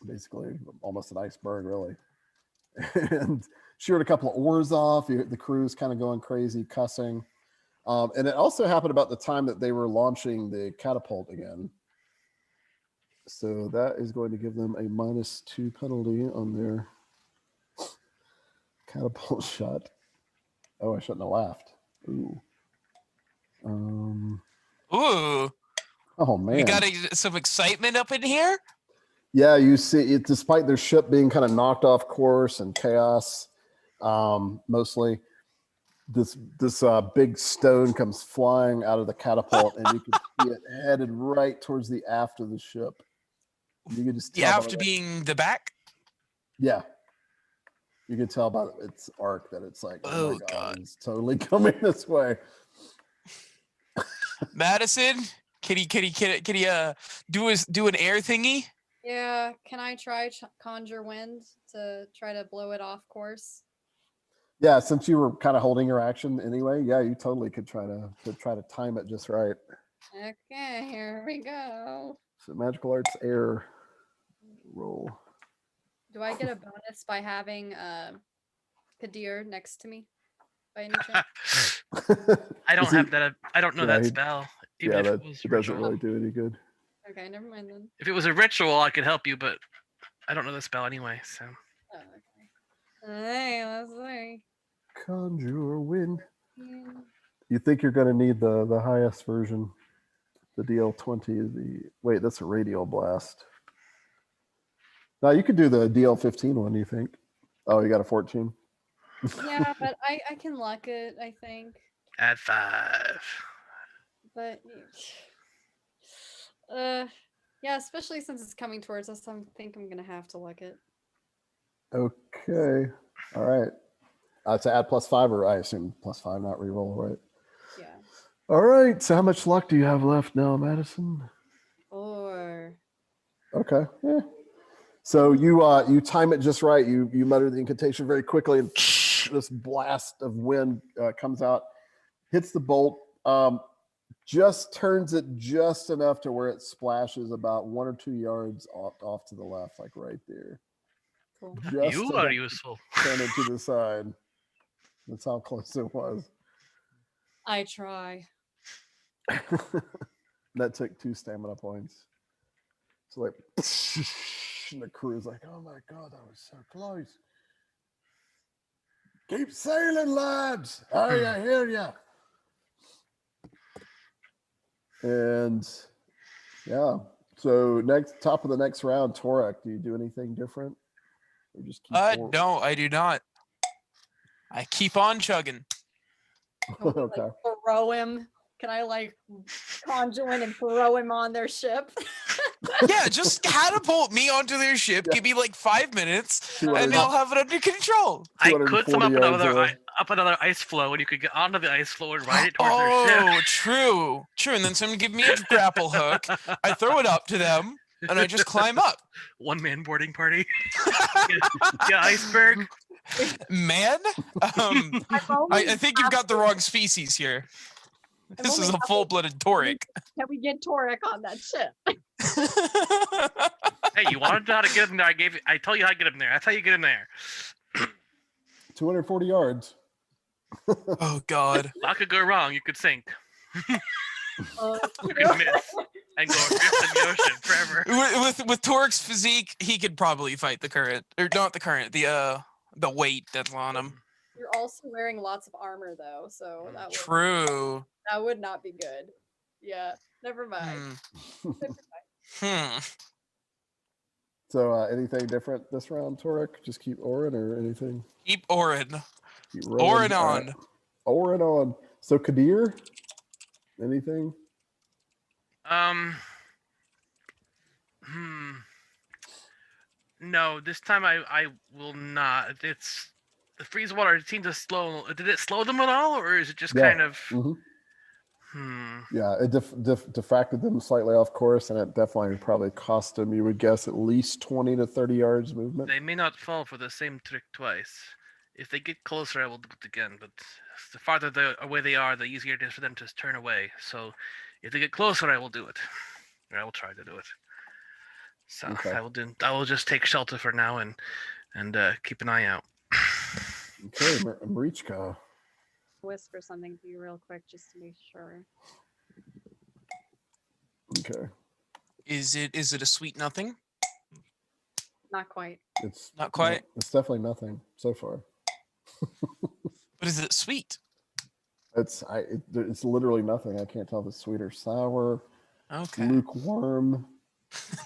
Speaker 1: Basically, almost an iceberg, really. And sheared a couple of oars off. The crew's kind of going crazy, cussing. And it also happened about the time that they were launching the catapult again. So that is going to give them a -2 penalty on their catapult shot. Oh, I shouldn't have laughed. Ooh.
Speaker 4: Ooh.
Speaker 1: Oh man.
Speaker 4: We got some excitement up in here.
Speaker 1: Yeah, you see it, despite their ship being kind of knocked off course and chaos, mostly, this big stone comes flying out of the catapult, and you can see it headed right towards the aft of the ship. You can just
Speaker 4: The
Speaker 1: tell by
Speaker 4: aft being the back.
Speaker 1: yeah. You can tell by its arc that it's like, oh my
Speaker 4: Oh,
Speaker 1: god,
Speaker 4: God.
Speaker 1: it's totally coming this way.
Speaker 4: Madison, can he do an air thingy?
Speaker 3: Yeah, can I try conjure wind to try to blow it off course?
Speaker 1: Yeah, since you were kind of holding your action anyway, yeah, you totally could try to time it just right.
Speaker 3: Okay, here we go.
Speaker 1: So magical arts air roll.
Speaker 3: Do I get a bonus by having Kadir next to me by any chance?
Speaker 2: I don't
Speaker 1: Is he-
Speaker 2: have that. I don't know
Speaker 1: yeah,
Speaker 2: that
Speaker 1: he-
Speaker 2: spell.
Speaker 1: yeah,
Speaker 2: Even if
Speaker 1: that
Speaker 2: it was
Speaker 1: it doesn't
Speaker 2: ritual.
Speaker 1: really do any good.
Speaker 3: Okay, never mind then.
Speaker 2: If it was a ritual, I could help you, but I don't know the spell anyway. So
Speaker 3: Oh, okay. Hey, let's see.
Speaker 1: Conjure wind.
Speaker 3: Yeah.
Speaker 1: You think you're going to need the highest version, the DL20? Wait, that's a radial blast. No, you could do the DL15 one. You think? Oh, you got a 14.
Speaker 3: Yeah, but I can luck it, I think.
Speaker 2: add 5.
Speaker 3: But yeah, especially since it's coming towards us, I think I'm gonna have to luck it.
Speaker 1: Okay. All right. To add +5, or I assume +5, not reroll, right?
Speaker 3: Yeah.
Speaker 1: All right. So how much luck do you have left now, Madison?
Speaker 3: 4.
Speaker 1: Okay. Yeah. So you time it just right. You mutter the incantation very quickly, and this blast of wind comes out, hits the bolt, just turns it just enough to where it splashes about 1 or 2 yards off to the left, like right there.
Speaker 3: Cool.
Speaker 1: Just
Speaker 2: You
Speaker 1: enough
Speaker 2: are
Speaker 1: to
Speaker 2: useful.
Speaker 1: turn it to the side. That's how close it was.
Speaker 3: I try.
Speaker 1: That took 2 stamina points. So like, and the crew's like, "Oh my god, that was so close! Keep sailing, lads! I hear ya." And yeah, so top of the next round, Torek, do you do anything different? Or just keep forward?
Speaker 4: No, I do not. I keep on chugging.
Speaker 3: Can we,
Speaker 1: Okay.
Speaker 3: like, throw him? Can I like conjure in and throw him on their ship?
Speaker 4: Yeah, just catapult me onto their ship. Give me like 5 minutes, and
Speaker 1: 200
Speaker 4: they'll have it under control.
Speaker 2: I could sum
Speaker 1: 240
Speaker 2: up
Speaker 1: yards away.
Speaker 2: another ice floe, and you could get onto the ice floe and ride it towards their ship.
Speaker 4: Oh, true. And then someone give me a grapple hook. I throw it up to them, and I just climb up.
Speaker 2: One-man boarding party. Yeah, iceberg.
Speaker 4: Man, I think you've got the wrong species here. This is a full-blooded Toric.
Speaker 3: Can we get Torek on that ship?
Speaker 2: Hey, you wanted to know how to get him there? I told you how to get him there. That's how you get him there.
Speaker 1: 240 yards.
Speaker 4: Oh God.
Speaker 2: A lot could go wrong. You could sink.
Speaker 3: Uh,
Speaker 2: You could miss and go adrift in the ocean forever.
Speaker 4: With Toric's physique, he could probably fight the current, or not the current, the weight that's on him.
Speaker 3: You're also wearing lots of armor though, so
Speaker 4: True.
Speaker 3: that would not be good. Yeah, never mind.
Speaker 1: So anything different this round, Torek? Just keep Orin or anything?
Speaker 4: Keep Orin.
Speaker 1: Keep rolling.
Speaker 4: Orin on.
Speaker 1: Orin on. So Kadir, anything?
Speaker 2: No, this time I will not. It's the freeze water. It seemed to slow. Did it slow them at all, or is it just kind of?
Speaker 1: Yeah, it diffracted them slightly off course, and it definitely probably cost them, you would guess, at least 20 to 30 yards movement.
Speaker 2: They may not fall for the same trick twice. If they get closer, I will do it again. But the farther away they are, the easier it is for them to turn away. So if they get closer, I will do it. Or I will try to do it. So
Speaker 1: Okay.
Speaker 2: I will just take shelter for now and keep an eye out.
Speaker 1: Okay, Marichka.
Speaker 3: Whisper something to you real quick just to be sure.
Speaker 1: Okay.
Speaker 4: Is it a sweet nothing?
Speaker 3: Not quite.
Speaker 1: It's
Speaker 4: Not quite.
Speaker 1: It's definitely nothing so far.
Speaker 4: But is it sweet?
Speaker 1: It's literally nothing. I can't tell if it's sweet or sour,
Speaker 4: Okay.
Speaker 1: lukewarm.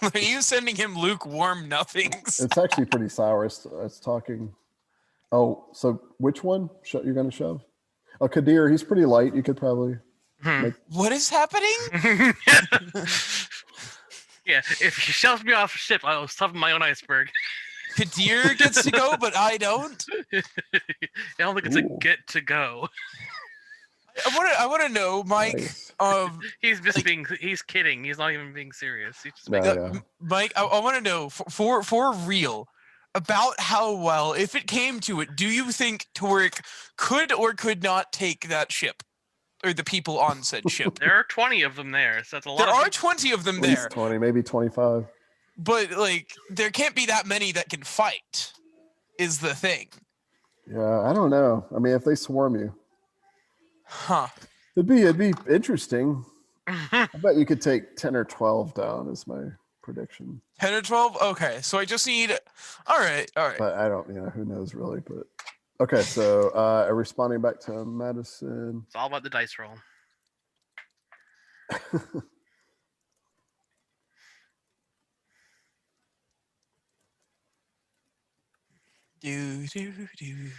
Speaker 4: Are you sending him lukewarm nothings?
Speaker 1: It's actually pretty sour. It's talking. Oh, so which one you're going to shove? Oh, Kadir, he's pretty light. You could probably make...
Speaker 4: What is happening?
Speaker 2: Yeah, if he shoves me off a ship, I'll shove my own iceberg.
Speaker 4: Kadir gets to go, but I don't.
Speaker 2: I don't think it's a get to go.
Speaker 4: I want to know, Mike.
Speaker 1: Nice.
Speaker 2: He's just he's kidding. He's not even being serious. He's just
Speaker 1: No,
Speaker 2: making
Speaker 1: yeah.
Speaker 4: Mike, I want to know for real about how well, if it came to it, do you think Toric could or could not take that ship or the people on said ship?
Speaker 2: There are 20 of them there, so that's a lot.
Speaker 4: There are 20 of them
Speaker 1: At least
Speaker 4: there,
Speaker 1: 20, maybe 25.
Speaker 4: but like there can't be that many that can fight. Is the thing?
Speaker 1: Yeah, I don't know. I mean, if they swarm you,
Speaker 4: Huh?
Speaker 1: it'd be interesting. I bet you could take 10 or 12 down. Is my prediction.
Speaker 4: 10 or 12? Okay, so I just need. All right.
Speaker 1: But I don't. Who knows really? But okay. So responding back to Madison.
Speaker 2: It's all about the dice roll.
Speaker 4: Do do do do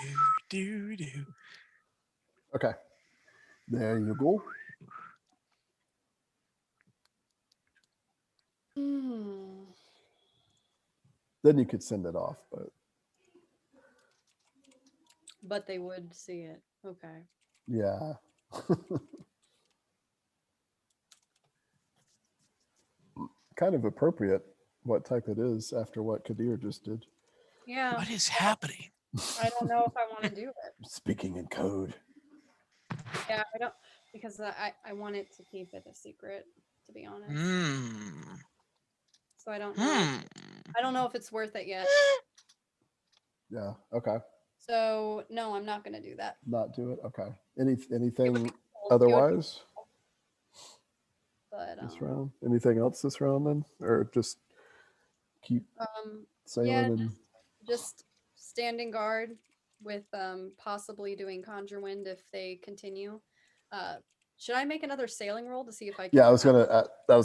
Speaker 4: do do do.
Speaker 1: Okay. There you go. Then you could send it off,
Speaker 3: But they would see it. Okay.
Speaker 1: yeah. Kind of appropriate what type it is after what Kadir just did.
Speaker 3: Yeah.
Speaker 4: What is happening?
Speaker 3: I don't know if I want to do it.
Speaker 1: Speaking in code.
Speaker 3: Yeah, I don't, because I want it to keep it a secret, to be honest. So I don't know. I don't know if it's worth it yet.
Speaker 1: Yeah. Okay.
Speaker 3: So no, I'm not gonna do that.
Speaker 1: Not do it. Okay. Anything otherwise?
Speaker 3: But
Speaker 1: this round? Anything else this round then, or just keep sailing
Speaker 3: yeah,
Speaker 1: and?
Speaker 3: just standing guard with possibly doing Conjure Wind if they continue. Should I make another sailing roll to see if I can?
Speaker 1: Yeah, I was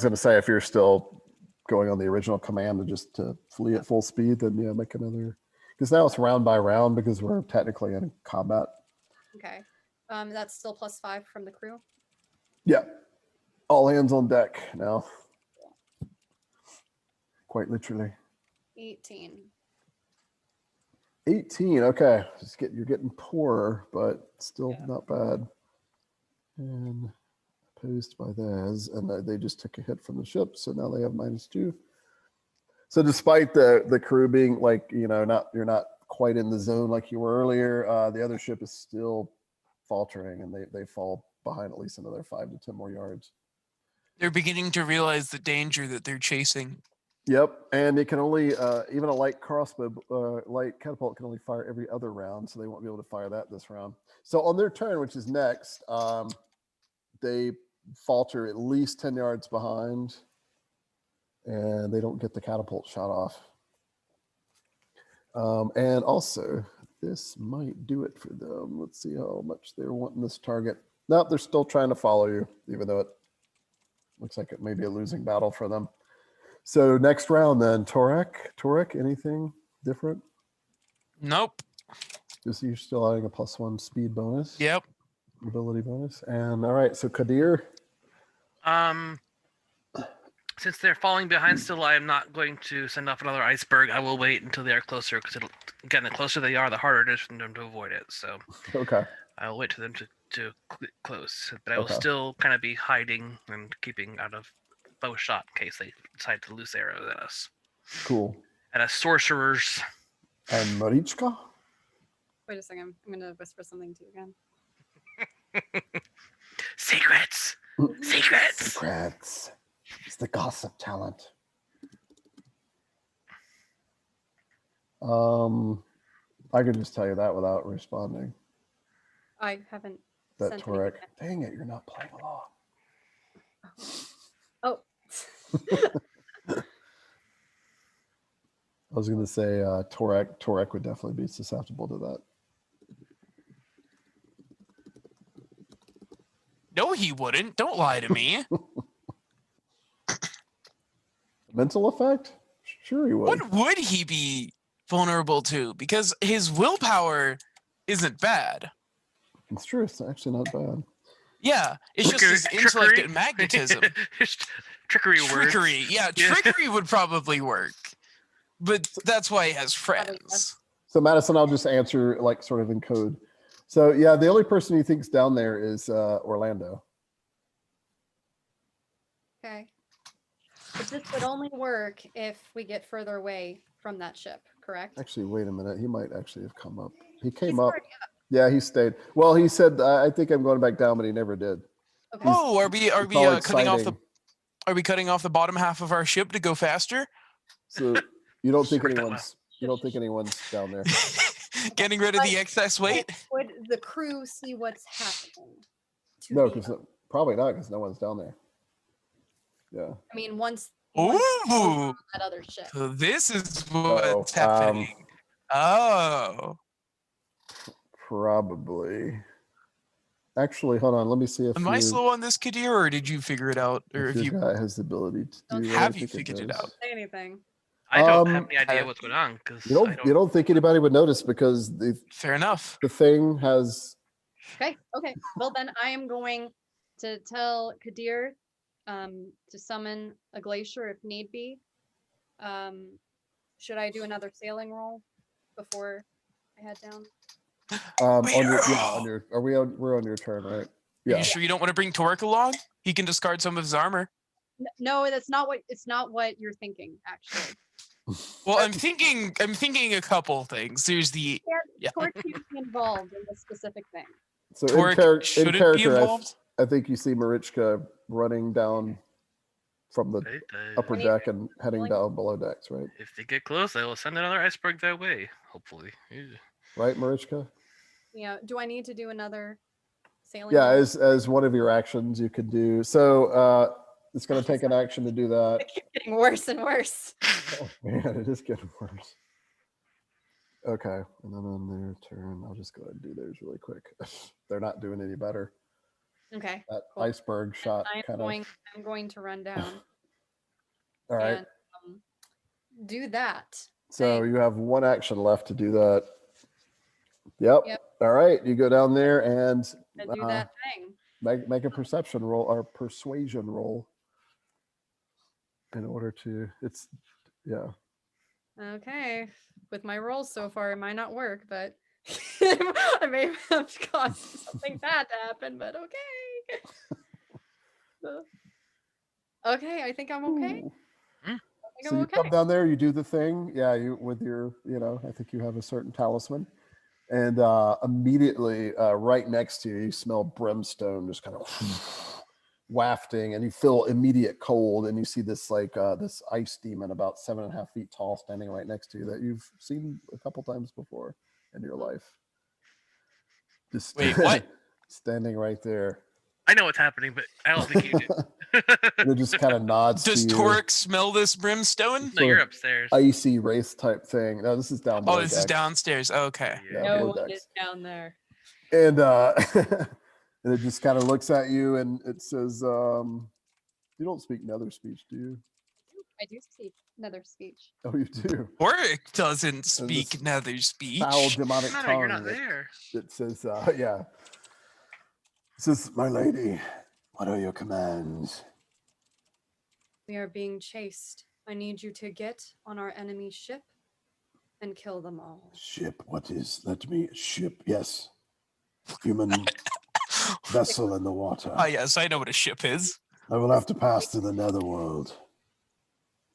Speaker 1: gonna say if you're still going on the original command to just to flee at full speed, then yeah, make another. Because now it's round by round because we're technically in combat.
Speaker 3: Okay. That's still +5 from the crew.
Speaker 1: Yeah, all hands on deck now. Quite literally.
Speaker 3: 18.
Speaker 1: 18. Okay, you're getting poorer, but still
Speaker 3: Yeah.
Speaker 1: not bad. And opposed by theirs, and they just took a hit from the ship, so now they have -2. So despite the crew being like, you're not quite in the zone like you were earlier, the other ship is still faltering, and they fall behind at least another 5 to 10 more yards.
Speaker 4: They're beginning to realize the danger that they're chasing.
Speaker 1: Yep, and it can only even a light crossbow, light catapult can only fire every other round, so they won't be able to fire that this round. So on their turn, which is next, they falter at least 10 yards behind, and they don't get the catapult shot off. And also, this might do it for them. Let's see how much they're wanting this target. Nope, they're still trying to follow you, even though it looks like it may be a losing battle for them. So next round then, Torek, anything different?
Speaker 4: Nope.
Speaker 1: Just you're still adding a +1 speed bonus.
Speaker 4: Yep.
Speaker 1: Ability bonus. And all right, so Kadir.
Speaker 2: Since they're falling behind still, I am not going to send off another iceberg. I will wait until they are closer, because again, the closer they are, the harder it is for them to avoid it. So
Speaker 1: Okay.
Speaker 2: I'll wait for them to close, but I will
Speaker 1: Okay.
Speaker 2: still kind of be hiding and keeping out of bow shot in case they decide to loose arrows at us.
Speaker 1: Cool.
Speaker 2: And as sorcerers.
Speaker 1: And Marichka?
Speaker 3: Wait a second. I'm going to whisper something to you again.
Speaker 2: Secrets! Secrets!
Speaker 1: Secrets. It's the gossip talent. I could just tell you that without responding.
Speaker 3: I haven't
Speaker 1: That
Speaker 3: sent
Speaker 1: Torek.
Speaker 3: anything.
Speaker 1: Dang it, you're not playing along.
Speaker 3: Oh.
Speaker 1: I was going to say Torek would definitely be susceptible to that.
Speaker 4: No, he wouldn't. Don't lie to me.
Speaker 1: Mental effect? Sure he would.
Speaker 4: What would he be vulnerable to? Because his willpower isn't bad.
Speaker 1: It's true. It's actually not bad.
Speaker 4: Yeah, it's just his intellect and magnetism.
Speaker 2: Trickery words.
Speaker 4: Trickery, yeah, trickery would probably work. But that's why he has friends.
Speaker 1: So Madison, I'll just answer like sort of in code. So yeah, the only person he thinks down there is Orlando.
Speaker 3: Okay. But this would only work if we get further away from that ship, correct?
Speaker 1: Actually, wait a minute. He might actually have come up. He came
Speaker 3: He's
Speaker 1: up.
Speaker 3: already up.
Speaker 1: Yeah, he stayed. Well, he said, I think I'm going back down, but he never did.
Speaker 3: Okay.
Speaker 4: Oh, are we
Speaker 1: It's all
Speaker 4: cutting off the
Speaker 1: exciting.
Speaker 4: are we cutting off the bottom half of our ship to go faster?
Speaker 1: So you don't think
Speaker 2: Sort that
Speaker 1: anyone's down there.
Speaker 4: Getting rid of the excess weight?
Speaker 3: Would the crew see what's happening? to
Speaker 1: No,
Speaker 3: be
Speaker 1: because
Speaker 3: up?
Speaker 1: probably not, because no one's down there. Yeah.
Speaker 3: I mean, once
Speaker 4: Ooh,
Speaker 3: that other ship.
Speaker 4: so this is what's
Speaker 1: Oh,
Speaker 4: happening. Oh,
Speaker 1: Probably. Actually, hold on. Let me see if
Speaker 4: am I slow on this, Kadir, or did you figure it out? Or
Speaker 1: if
Speaker 4: if
Speaker 1: your
Speaker 4: you
Speaker 1: guy has the ability to
Speaker 3: Don't
Speaker 1: do what I
Speaker 4: have you
Speaker 1: think
Speaker 4: figured it
Speaker 1: does.
Speaker 4: out?
Speaker 3: Say anything.
Speaker 2: I don't have
Speaker 1: Um,
Speaker 2: any idea what's going on because
Speaker 1: You don't think anybody would notice because
Speaker 4: Fair enough.
Speaker 1: the thing has
Speaker 3: Okay. Okay. Well, then I am going to tell Kadir to summon a glacier if need be. Should I do another sailing roll before I head down?
Speaker 1: we're on your turn, right?
Speaker 4: Are
Speaker 1: Yeah.
Speaker 4: you sure you don't want to bring Torek along? He can discard some of his armor.
Speaker 3: No, that's not what. It's not what you're thinking, actually.
Speaker 4: Well, I'm thinking a couple things. There's the
Speaker 3: Torque can't be involved in this specific thing.
Speaker 1: So in
Speaker 4: Torek shouldn't be
Speaker 1: character,
Speaker 4: involved.
Speaker 1: I think you see Marichka running down from the upper deck and heading down below decks, right?
Speaker 2: If they get close, I will send another iceberg that way. Hopefully.
Speaker 1: Right, Marichka?
Speaker 3: Yeah. Do I need to do another sailing?
Speaker 1: Yeah,
Speaker 3: roll?
Speaker 1: as one of your actions you could do. So It's going to take an action to do that.
Speaker 3: It keeps getting worse and worse.
Speaker 1: Oh man, it is getting worse. Okay, and then on their turn, I'll just go ahead and do theirs really quick. They're not doing any better.
Speaker 3: Okay.
Speaker 1: That
Speaker 3: Cool.
Speaker 1: iceberg shot
Speaker 3: I'm going to run down
Speaker 1: All right.
Speaker 3: and do that.
Speaker 1: So
Speaker 3: thing.
Speaker 1: you have one action left to do that. Yep.
Speaker 3: Yep.
Speaker 1: All right. You go down there and
Speaker 3: Do that thing.
Speaker 1: make a perception roll or persuasion roll in order to. It's yeah.
Speaker 3: Okay. With my rolls so far, it might not work, but I may have caused something bad to happen, but okay. Okay, I think I'm okay.
Speaker 1: Ooh.
Speaker 3: I think
Speaker 1: So
Speaker 3: I'm
Speaker 1: you
Speaker 3: okay.
Speaker 1: come down there, you do the thing. Yeah, you with your, I think you have a certain talisman. And immediately right next to you, you smell brimstone just kind of wafting, and you feel immediate cold, and you see this this ice demon about 7.5 feet tall standing right next to you that you've seen a couple times before in your life. Just
Speaker 4: Wait, what?
Speaker 1: standing right there.
Speaker 2: I know what's happening, but I don't think you do.
Speaker 1: And it just kind of nods
Speaker 4: Does
Speaker 1: to you.
Speaker 4: Torek smell this brimstone?
Speaker 2: No, you're upstairs.
Speaker 1: Icy race type thing. No, this is down below
Speaker 4: Oh, this is
Speaker 1: decks.
Speaker 4: downstairs. Okay.
Speaker 1: Yeah,
Speaker 3: No
Speaker 1: below
Speaker 3: one
Speaker 1: decks.
Speaker 3: is down there.
Speaker 1: And and it just kind of looks at you and it says, you don't speak nether speech, do you?
Speaker 3: I do speak another speech.
Speaker 1: Oh, you do.
Speaker 4: Torek doesn't
Speaker 1: this
Speaker 4: speak nether speech.
Speaker 1: Foul demonic
Speaker 2: No,
Speaker 1: tongue.
Speaker 2: you're not there.
Speaker 1: It says, yeah. It says, my lady, what are your commands?
Speaker 3: We are being chased. I need you to get on our enemy ship and kill them all.
Speaker 1: Ship, what is, let me, ship, yes. Human vessel in the water.
Speaker 4: Ah, yes, I know what a ship is.
Speaker 1: I will have to pass to the netherworld.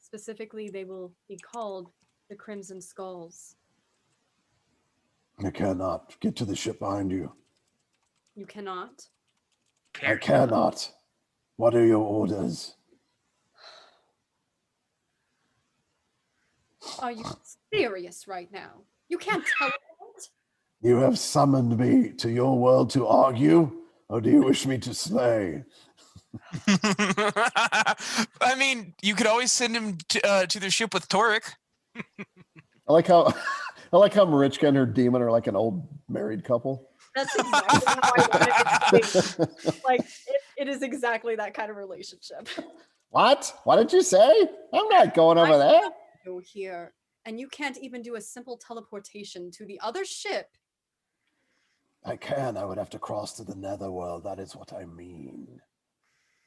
Speaker 3: Specifically, they will be called the Crimson Skulls.
Speaker 1: I cannot. Get to the ship behind you.
Speaker 3: You cannot.
Speaker 1: I cannot. What are your orders?
Speaker 3: Are you serious right now? You can't teleport.
Speaker 1: You have summoned me to your world to argue, or do you wish me to slay?
Speaker 4: I mean, you could always send him to the ship with Torek.
Speaker 1: I like how Marichka and her demon are like an old married couple.
Speaker 3: That's exactly how I wanted it to be. Like, it is exactly that kind of relationship.
Speaker 1: What? What did you say? I'm not going over there.
Speaker 3: You're here, and you can't even do a simple teleportation to the other ship.
Speaker 1: I can. I would have to cross to the netherworld. That is what I mean.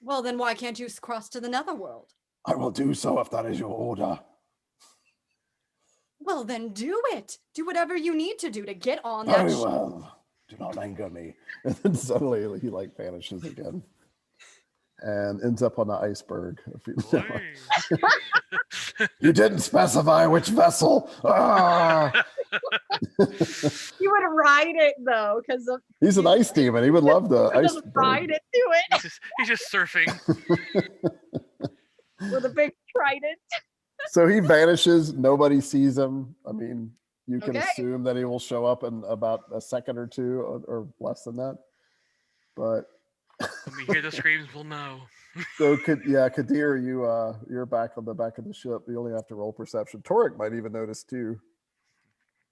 Speaker 3: Well, then why can't you cross to the netherworld?
Speaker 1: I will do so if that is your order.
Speaker 3: Well, then do it. Do whatever you need to do to get on that
Speaker 1: Very
Speaker 3: ship.
Speaker 1: well. Do not anger me. And then suddenly he like vanishes again. And ends up on the iceberg. You didn't specify which vessel. Ah!
Speaker 3: You would ride it though, because
Speaker 1: He's an ice demon. He would love the ice.
Speaker 3: ride it to it
Speaker 2: He's just surfing.
Speaker 3: with a big trident.
Speaker 1: So he vanishes. Nobody sees him. I mean, you can
Speaker 3: Okay.
Speaker 1: assume that he will show up in about a second or two or less than that. But
Speaker 2: When we hear the screams, we'll know.
Speaker 1: so Kadir, you're back on the back of the ship. You only have to roll perception. Torek might even notice too.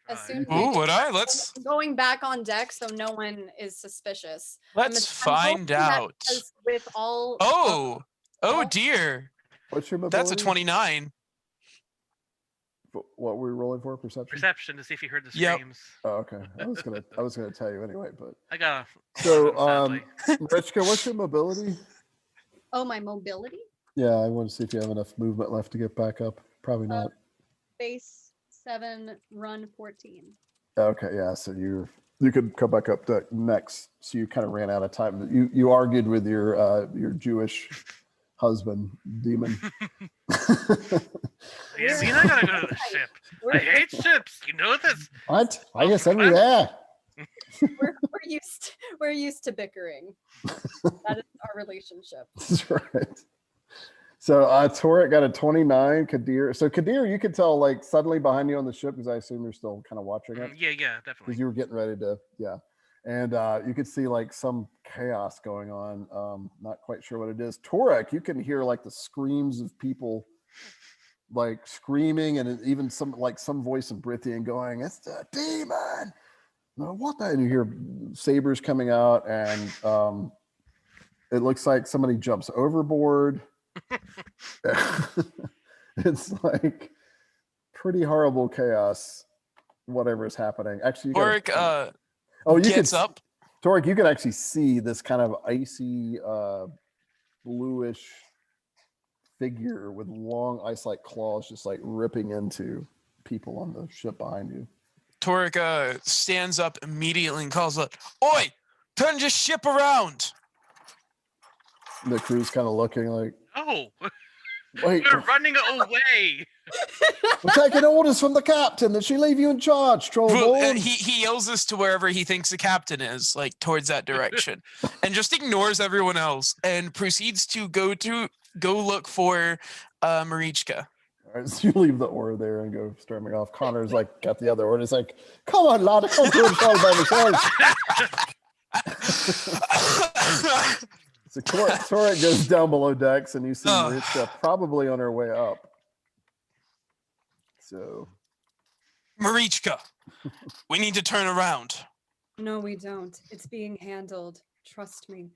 Speaker 3: As soon
Speaker 4: Ooh, would I? Let's
Speaker 3: going back on deck so no one is suspicious.
Speaker 4: let's
Speaker 3: I'm hoping
Speaker 4: find
Speaker 3: that
Speaker 4: out.
Speaker 3: because with all
Speaker 4: Oh
Speaker 3: all-
Speaker 4: dear.
Speaker 1: What's your mobility?
Speaker 4: That's a 29.
Speaker 1: What were we rolling for? Perception.
Speaker 2: Perception to see if you heard the
Speaker 4: Yep.
Speaker 2: screams.
Speaker 1: Oh, okay. I was gonna tell you anyway, but
Speaker 2: I got a
Speaker 1: so
Speaker 2: 11, sadly.
Speaker 1: Richka, what's your mobility?
Speaker 3: oh, my mobility
Speaker 1: Yeah, I want to see if you have enough movement left to get back up. Probably not.
Speaker 3: base 7 run 14.
Speaker 1: Okay, yeah. So you could come back up to next. So you kind of ran out of time. You argued with your Jewish husband demon.
Speaker 2: Yeah, I mean, I gotta go to the ship. I
Speaker 3: We're,
Speaker 2: hate ships. You know this.
Speaker 1: What? Why you send me there?
Speaker 3: we're used to bickering. That is our relationship.
Speaker 1: That's right. So Torek got a 29. Kadir. So Kadir, you could tell like suddenly behind you on the ship because I assume you're still kind of watching it.
Speaker 2: Yeah,
Speaker 1: Because
Speaker 2: definitely.
Speaker 1: you were getting ready to, yeah. And you could see like some chaos going on. Not quite sure what it is. Torek, you can hear like the screams of people like screaming, and even some voice in Brithian going, "It's the demon!" No, what that? And you hear sabers coming out, and it looks like somebody jumps overboard. It's like pretty horrible chaos, whatever is happening. Actually,
Speaker 4: Torek
Speaker 1: you
Speaker 4: gets
Speaker 1: could,
Speaker 4: up.
Speaker 1: Torek, you can actually see this kind of icy, bluish figure with long ice-like claws just like ripping into people on the ship behind you.
Speaker 4: Torek stands up immediately and calls out, "Oi! Turn your ship around!"
Speaker 1: The crew's kind of looking like,
Speaker 2: Oh,
Speaker 1: wait,
Speaker 2: we're running away.
Speaker 1: we're taking orders from the captain. Did she leave you in charge, Trollborn?
Speaker 4: He yells this to wherever he thinks the captain is, like towards that direction, and just ignores everyone else and proceeds to go look for Marichka.
Speaker 1: All right, so you leave the oar there and go storming off. Connor's like got the other oar. He's like, "Come on, lad, I can't do it all by myself." So Torek goes down below decks, and you see Marichka probably on her way up. So,
Speaker 4: Marichka, we need to turn around.
Speaker 3: No, we don't. It's being handled. Trust me.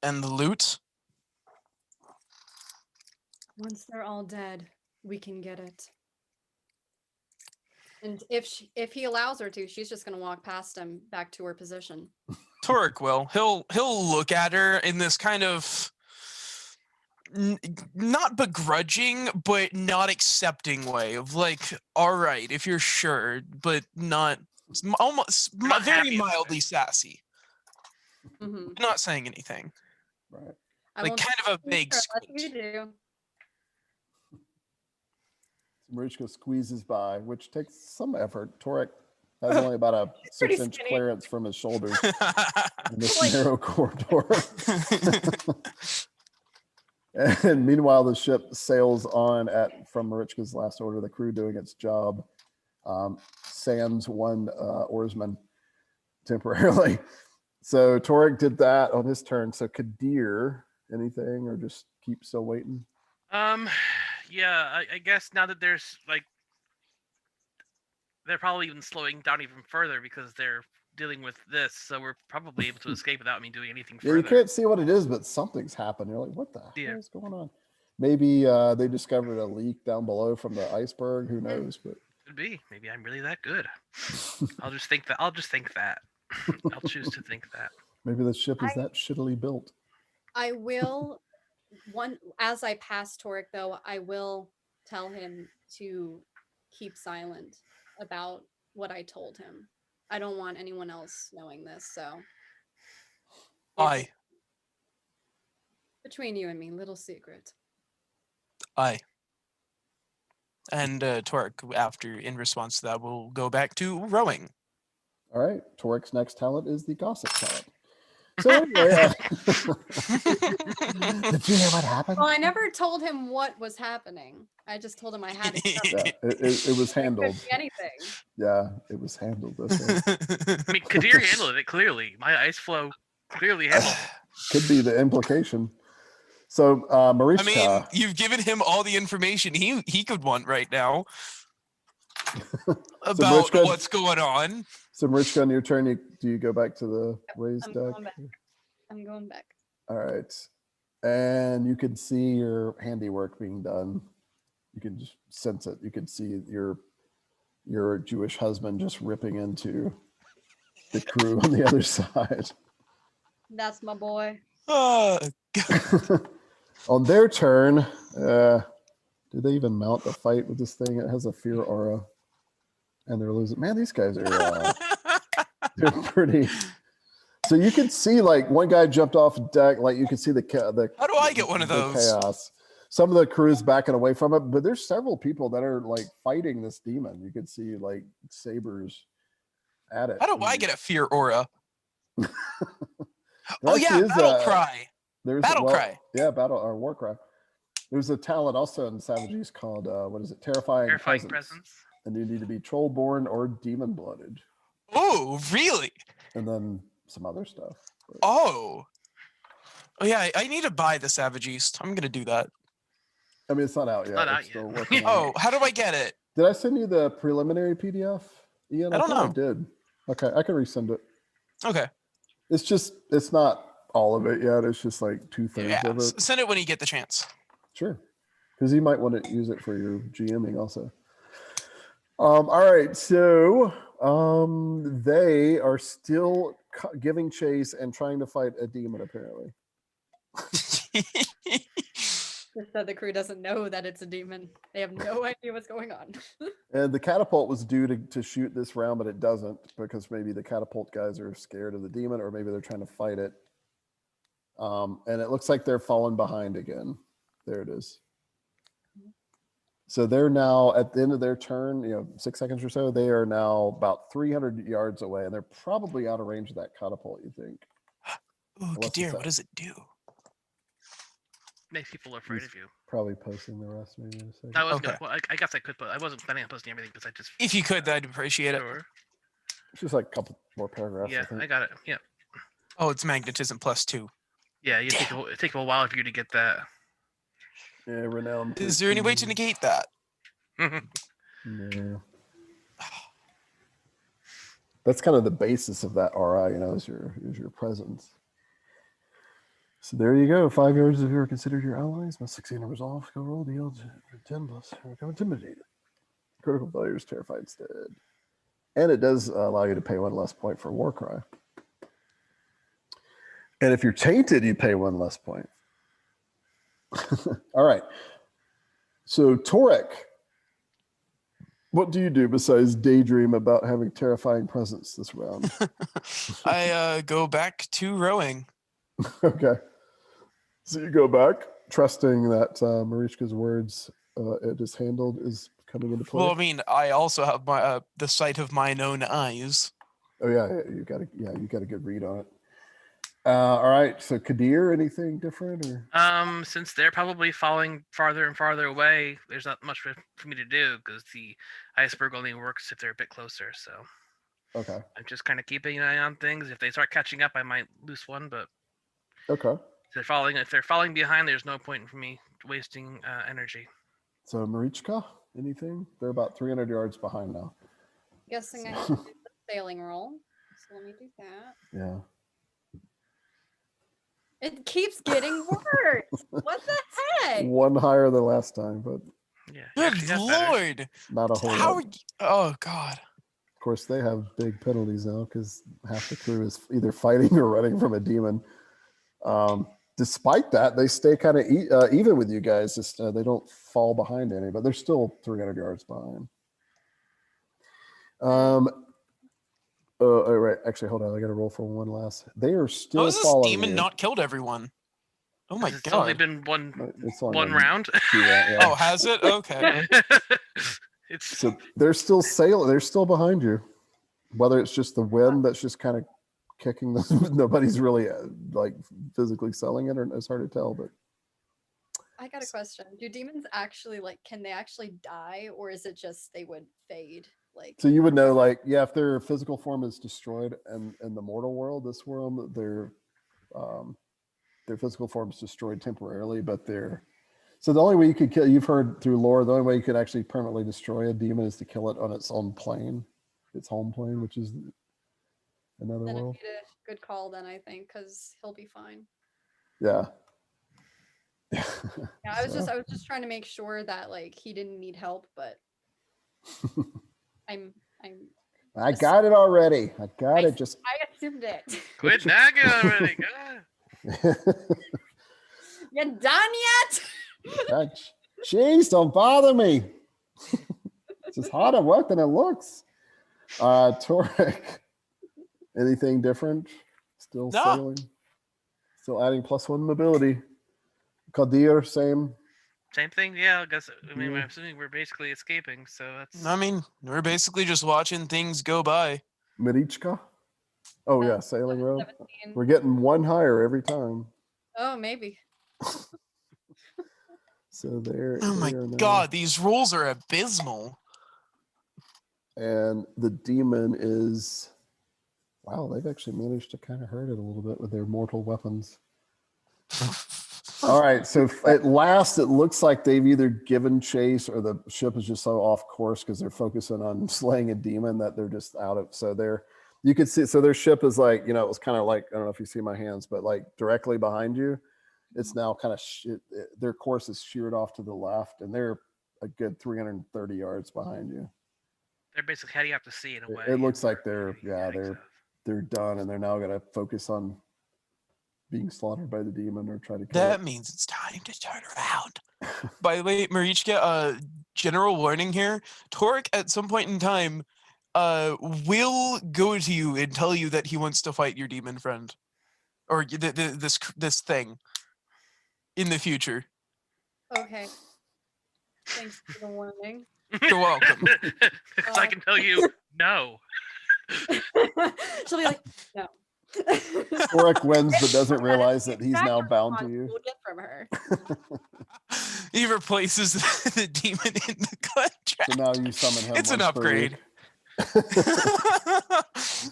Speaker 4: And the loot?
Speaker 3: Once they're all dead, we can get it. And if he allows her to, she's just gonna walk past him back to her position.
Speaker 4: Torek will. He'll look at her in this kind of not begrudging, but not accepting way of like, all right, if you're sure, but not almost
Speaker 2: Not
Speaker 4: very
Speaker 2: happy with
Speaker 4: mildly
Speaker 2: it.
Speaker 4: sassy.
Speaker 3: Mm-hmm.
Speaker 4: Not saying anything.
Speaker 1: right.
Speaker 4: Like kind of a vague
Speaker 3: Unless you
Speaker 4: squint.
Speaker 3: do.
Speaker 1: Marichka squeezes by, which takes some effort. Torek has only about a
Speaker 3: pretty
Speaker 1: 6-inch
Speaker 3: skinny.
Speaker 1: clearance from his shoulders in this
Speaker 3: Like-
Speaker 1: narrow corridor. And meanwhile, the ship sails on from Marichka's last order, the crew doing its job. Sans one oarsman temporarily. So Torek did that on his turn. So Kadir, anything, or just keep still waiting?
Speaker 2: Yeah, I guess now that there's like, they're probably even slowing down even further because they're dealing with this, so we're probably able to escape without me doing anything
Speaker 1: Yeah,
Speaker 2: further.
Speaker 1: you can't see what it is, but something's happened. You're like, what the
Speaker 2: Yeah.
Speaker 1: hell is going on? Maybe they discovered a leak down below from the iceberg. Who knows? But
Speaker 2: Could be. Maybe I'm really that good. I'll just think that. I'll choose to think that.
Speaker 1: maybe the ship is that shittily built.
Speaker 3: I will as I pass Torek though, I will tell him to keep silent about what I told him. I don't want anyone else knowing this, so
Speaker 4: Aye.
Speaker 3: between you and me, little secret.
Speaker 4: Aye. And Torek, after in response to that, will go back to rowing.
Speaker 1: All right. Torek's next talent is the gossip talent. So anyway, did you hear what happened?
Speaker 3: Well, I never told him what was happening. I just told him I had it covered.
Speaker 1: Yeah, it was
Speaker 3: It could
Speaker 1: handled.
Speaker 3: be anything.
Speaker 1: Yeah, it was handled. That's right.
Speaker 2: I mean, Kadir handled it clearly. My ice flow clearly handled it.
Speaker 1: Could be the implication. So
Speaker 4: I
Speaker 1: Marichka,
Speaker 4: mean, you've given him all the information he could want right now about
Speaker 1: Marichka-
Speaker 4: what's going on.
Speaker 1: so Marichka, on your turn, do you go back to the raised
Speaker 3: I'm
Speaker 1: deck?
Speaker 3: going back. I'm going back.
Speaker 1: All right. And you can see your handiwork being done. You can just sense it. You can see your Jewish husband just ripping into the crew on the other side.
Speaker 3: That's my boy.
Speaker 1: On their turn, do they even mount a fight with this thing? It has a fear aura. And they're losing. Man, these guys are they're pretty. So you can see like one guy jumped off deck, like you can see the
Speaker 4: How do I get one of
Speaker 1: the
Speaker 4: those?
Speaker 1: chaos. Some of the crew's backing away from it, but there's several people that are like fighting this demon. You can see like sabers at it.
Speaker 4: How do I get a fear aura?
Speaker 1: There
Speaker 4: Oh
Speaker 1: actually
Speaker 4: yeah,
Speaker 1: is
Speaker 4: battle cry.
Speaker 1: There's
Speaker 4: Battle cry.
Speaker 1: Yeah, battle or war cry. There's a talent also in Savages called what is it? Terrifying
Speaker 2: Terrifying
Speaker 1: presence.
Speaker 2: presence.
Speaker 1: And you need to be troll born or demon blooded.
Speaker 4: Oh, really?
Speaker 1: and then some other stuff. But-
Speaker 4: Oh. Oh yeah, I need to buy the Savage East. I'm gonna do that.
Speaker 1: I mean, it's not out yet.
Speaker 2: not out
Speaker 1: It's still
Speaker 2: yet.
Speaker 1: working on
Speaker 4: Oh,
Speaker 1: it.
Speaker 4: how do I get it?
Speaker 1: Did I send you the preliminary PDF, Ian?
Speaker 4: I don't
Speaker 1: thought I
Speaker 4: know.
Speaker 1: did. Okay, I can resend it.
Speaker 4: Okay.
Speaker 1: It's not all of it yet. It's just like 2/3
Speaker 4: Yeah.
Speaker 1: of it.
Speaker 4: Send it when you get the chance.
Speaker 1: Sure. Because you might want to use it for your GMing also. All right, so they are still giving chase and trying to fight a demon, apparently.
Speaker 3: Just so the crew doesn't know that it's a demon. They have no idea what's going on.
Speaker 1: And the catapult was due to shoot this round, but it doesn't because maybe the catapult guys are scared of the demon, or maybe they're trying to fight it. And it looks like they're falling behind again. There it is. So they're now at the end of their turn, 6 seconds or so, they are now about 300 yards away, and they're probably out of range of that catapult, you think.
Speaker 4: Ooh,
Speaker 1: Unless it's
Speaker 4: Kadir,
Speaker 1: a-
Speaker 4: what does it do?
Speaker 2: Makes people afraid
Speaker 1: He's-
Speaker 2: of you.
Speaker 1: Probably posting the rest maybe in a second.
Speaker 2: I was
Speaker 4: Okay.
Speaker 2: gonna, well, I guess I could, but I wasn't planning on posting everything because I just.
Speaker 4: If you could, I'd appreciate it.
Speaker 2: Sure.
Speaker 1: It's just like a couple more paragraphs,
Speaker 2: Yeah,
Speaker 1: I think.
Speaker 2: I got it. Yeah.
Speaker 4: Oh, it's magnetism +2.
Speaker 2: Yeah, it take a while for you to get that.
Speaker 1: Yeah, renowned.
Speaker 4: Is there any way to
Speaker 1: 13.
Speaker 4: negate that?
Speaker 1: Yeah. That's kind of the basis of that RI, is your presence. So there you go. 5 yards if you are considered your allies. Must succeed in resolve. Go roll deal 10 plus. Become intimidated. Critical failures, terrified instead. And it does allow you to pay 1 less point for war cry. And if you're tainted, you pay 1 less point. All right. So Torek, what do you do besides daydream about having terrifying presence this round?
Speaker 4: I go back to rowing.
Speaker 1: Okay. So you go back, trusting that Marishka's words it is handled is coming into play.
Speaker 4: Well, I mean, I also have my the sight of mine own eyes.
Speaker 1: Oh yeah, you got a good read on it. All right. So Kadir, anything different or?
Speaker 2: Since they're probably falling farther and farther away, there's not much for me to do because the iceberg only works if they're a bit closer. So
Speaker 1: Okay.
Speaker 2: I'm just kind of keeping an eye on things. If they start catching up, I might lose one. But
Speaker 1: Okay.
Speaker 2: if they're falling behind, there's no point for me wasting energy.
Speaker 1: So Marichka, anything? They're about 300 yards behind now.
Speaker 3: Guessing I have to do the sailing roll. So let me do that.
Speaker 1: Yeah.
Speaker 3: It keeps getting worse. What the heck?
Speaker 1: One higher than last time, but
Speaker 2: Yeah.
Speaker 4: Good
Speaker 2: actually got better.
Speaker 4: lord!
Speaker 1: not a whole
Speaker 4: How
Speaker 1: lot.
Speaker 4: are you? Oh god!
Speaker 1: Of course, they have big penalties now because half the crew is either fighting or running from a demon. Despite that, they stay kind of even with you guys. Just they don't fall behind any, but they're still 300 yards behind. Oh, right. Actually, hold on. I got to roll for one last. They are still
Speaker 4: How has this
Speaker 1: following
Speaker 4: demon
Speaker 1: you.
Speaker 4: not killed everyone? Oh my
Speaker 2: It's only
Speaker 4: god!
Speaker 2: been one
Speaker 1: It's only
Speaker 2: one
Speaker 1: been
Speaker 2: round.
Speaker 1: 2 rounds, yeah.
Speaker 4: Oh, has it? Okay.
Speaker 2: It's
Speaker 1: So they're still sailing. They're still behind you. Whether it's just the wind that's just kind of kicking them, nobody's really like physically selling it, or it's hard to tell. But
Speaker 3: I got a question. Do demons actually can they actually die, or is it just they would fade?
Speaker 1: so you would know, like, yeah, if their physical form is destroyed and in the mortal world, this world, their physical form is destroyed temporarily, but so the only way you could kill, you've heard through lore, the only way you could actually permanently destroy a demon is to kill it on its own plane, its home plane, which is another
Speaker 3: Then
Speaker 1: world.
Speaker 3: it made a good call then, I think, because he'll be fine.
Speaker 1: Yeah.
Speaker 3: Yeah, I was
Speaker 1: So-
Speaker 3: just trying to make sure that he didn't need help, but I'm
Speaker 1: I got it already. I got it. Just
Speaker 3: I assumed it.
Speaker 2: quit nagging already. God.
Speaker 3: You done yet?
Speaker 1: Jeez, don't bother me. It's just harder work than it looks. Torek, anything different? Still
Speaker 4: No.
Speaker 1: sailing? Still adding +1 mobility. Kadir, same.
Speaker 2: Same thing. Yeah, I guess. I mean,
Speaker 1: Yeah.
Speaker 2: I'm assuming we're basically escaping, so that's.
Speaker 4: I mean, we're basically just watching things go by.
Speaker 1: Marichka? Oh, yeah, sailing row.
Speaker 3: 17.
Speaker 1: We're getting 1 higher every time.
Speaker 3: Oh, maybe.
Speaker 1: So there.
Speaker 4: Oh my
Speaker 1: they are now.
Speaker 4: god, these rolls are abysmal.
Speaker 1: And the demon is Wow, they've actually managed to kind of hurt it a little bit with their mortal weapons. All right, so at last it looks like they've either given chase or the ship is just so off course because they're focusing on slaying a demon that they're just out of. So you could see, so their ship is like, it was kind of like, I don't know if you see my hands, but like directly behind you, it's now kind of, their course is sheared off to the left and they're a good 330 yards behind you.
Speaker 2: They're basically heading out to sea in a way.
Speaker 1: It looks like
Speaker 2: We're
Speaker 1: they're done and they're now going to focus on being slaughtered by the demon or try to kill
Speaker 4: That
Speaker 1: it.
Speaker 4: means it's time to turn around. By the way, Marichka, general warning here. Torek at some point in time will go to you and tell you that he wants to fight your demon friend. Or this thing in the future.
Speaker 3: Okay. Thanks for the warning.
Speaker 4: You're welcome.
Speaker 2: Because I can tell you, no.
Speaker 3: She'll be like, no.
Speaker 1: Torek wins but doesn't realize that he's now bound to you.
Speaker 3: We'll get from her.
Speaker 4: He replaces the demon in the contract.
Speaker 1: So now you summon him.
Speaker 4: It's an
Speaker 1: once per
Speaker 4: upgrade.
Speaker 1: week.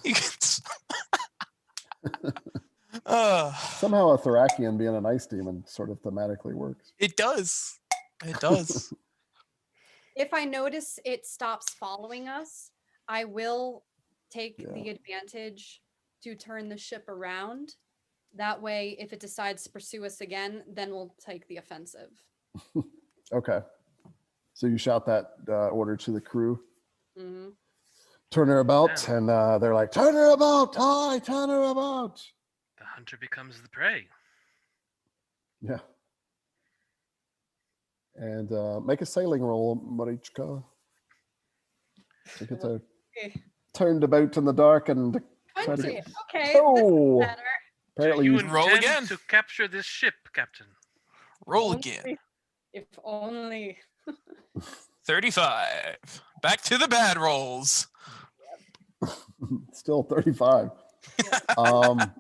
Speaker 4: You can
Speaker 1: Somehow a Thracian being an ice demon sort of thematically works.
Speaker 4: It does. It does.
Speaker 3: If I notice it stops following us, I will take the advantage to turn the ship around. That way, if it decides to pursue us again, then we'll take the offensive.
Speaker 1: Okay. So you shout that order to the crew.
Speaker 3: Mm-hmm.
Speaker 1: Turn her about, and they're like, turn her about, hi, turn her about.
Speaker 2: The hunter becomes the prey.
Speaker 1: Yeah. And make a sailing roll, Marichka. To get to turned about in the dark and try to
Speaker 3: 20.
Speaker 1: get...
Speaker 3: Okay.
Speaker 1: Oh,
Speaker 3: Better.
Speaker 1: apparently
Speaker 2: Do you
Speaker 1: you
Speaker 4: roll
Speaker 2: intend
Speaker 4: again.
Speaker 2: to capture this ship, Captain?
Speaker 4: Roll
Speaker 3: Only-
Speaker 4: again.
Speaker 3: If only.
Speaker 4: 35. Back to the bad rolls.
Speaker 1: still 35.
Speaker 3: Yeah.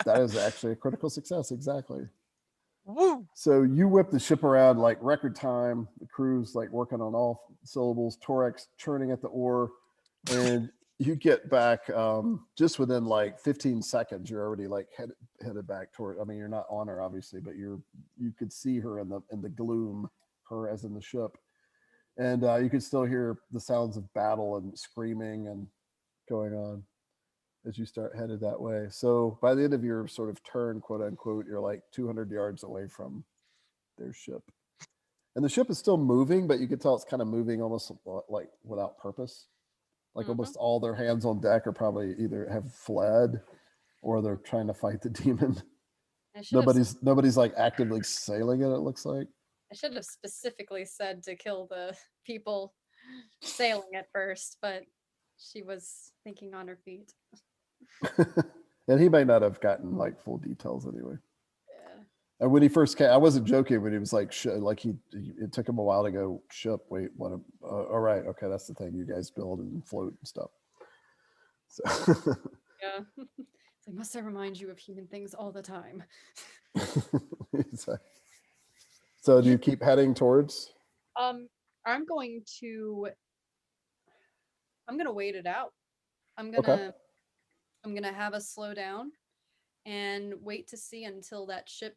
Speaker 1: That is actually a critical success, exactly.
Speaker 4: Woo.
Speaker 1: So you whip the ship around like record time. The crew's like working on all syllables. Torek's churning at the oar, and you get back just within like 15 seconds. You're already like headed back toward. I mean, you're not on her obviously, but you could see her in the gloom, her as in the ship, and you could still hear the sounds of battle and screaming and going on as you start headed that way. So by the end of your sort of turn, quote unquote, you're like 200 yards away from their ship. And the ship is still moving, but you can tell it's kind of moving almost like without purpose. Like almost all their hands on deck are probably either have fled or they're trying to fight the demon. Nobody's like actively sailing it, it looks like.
Speaker 3: I should have specifically said to kill the people sailing at first, but she was thinking on her feet.
Speaker 1: And he may not have gotten like full details anyway.
Speaker 3: Yeah.
Speaker 1: And when he first came, I wasn't joking when he was like, it took him a while to go, ship, wait, what? All right, okay, that's the thing you guys build and float and stuff. So
Speaker 3: Yeah. It's like, must I remind you of human things all the time?
Speaker 1: So do you keep heading towards?
Speaker 3: I'm going to wait it out. I'm gonna have us slow down and wait to see until that ship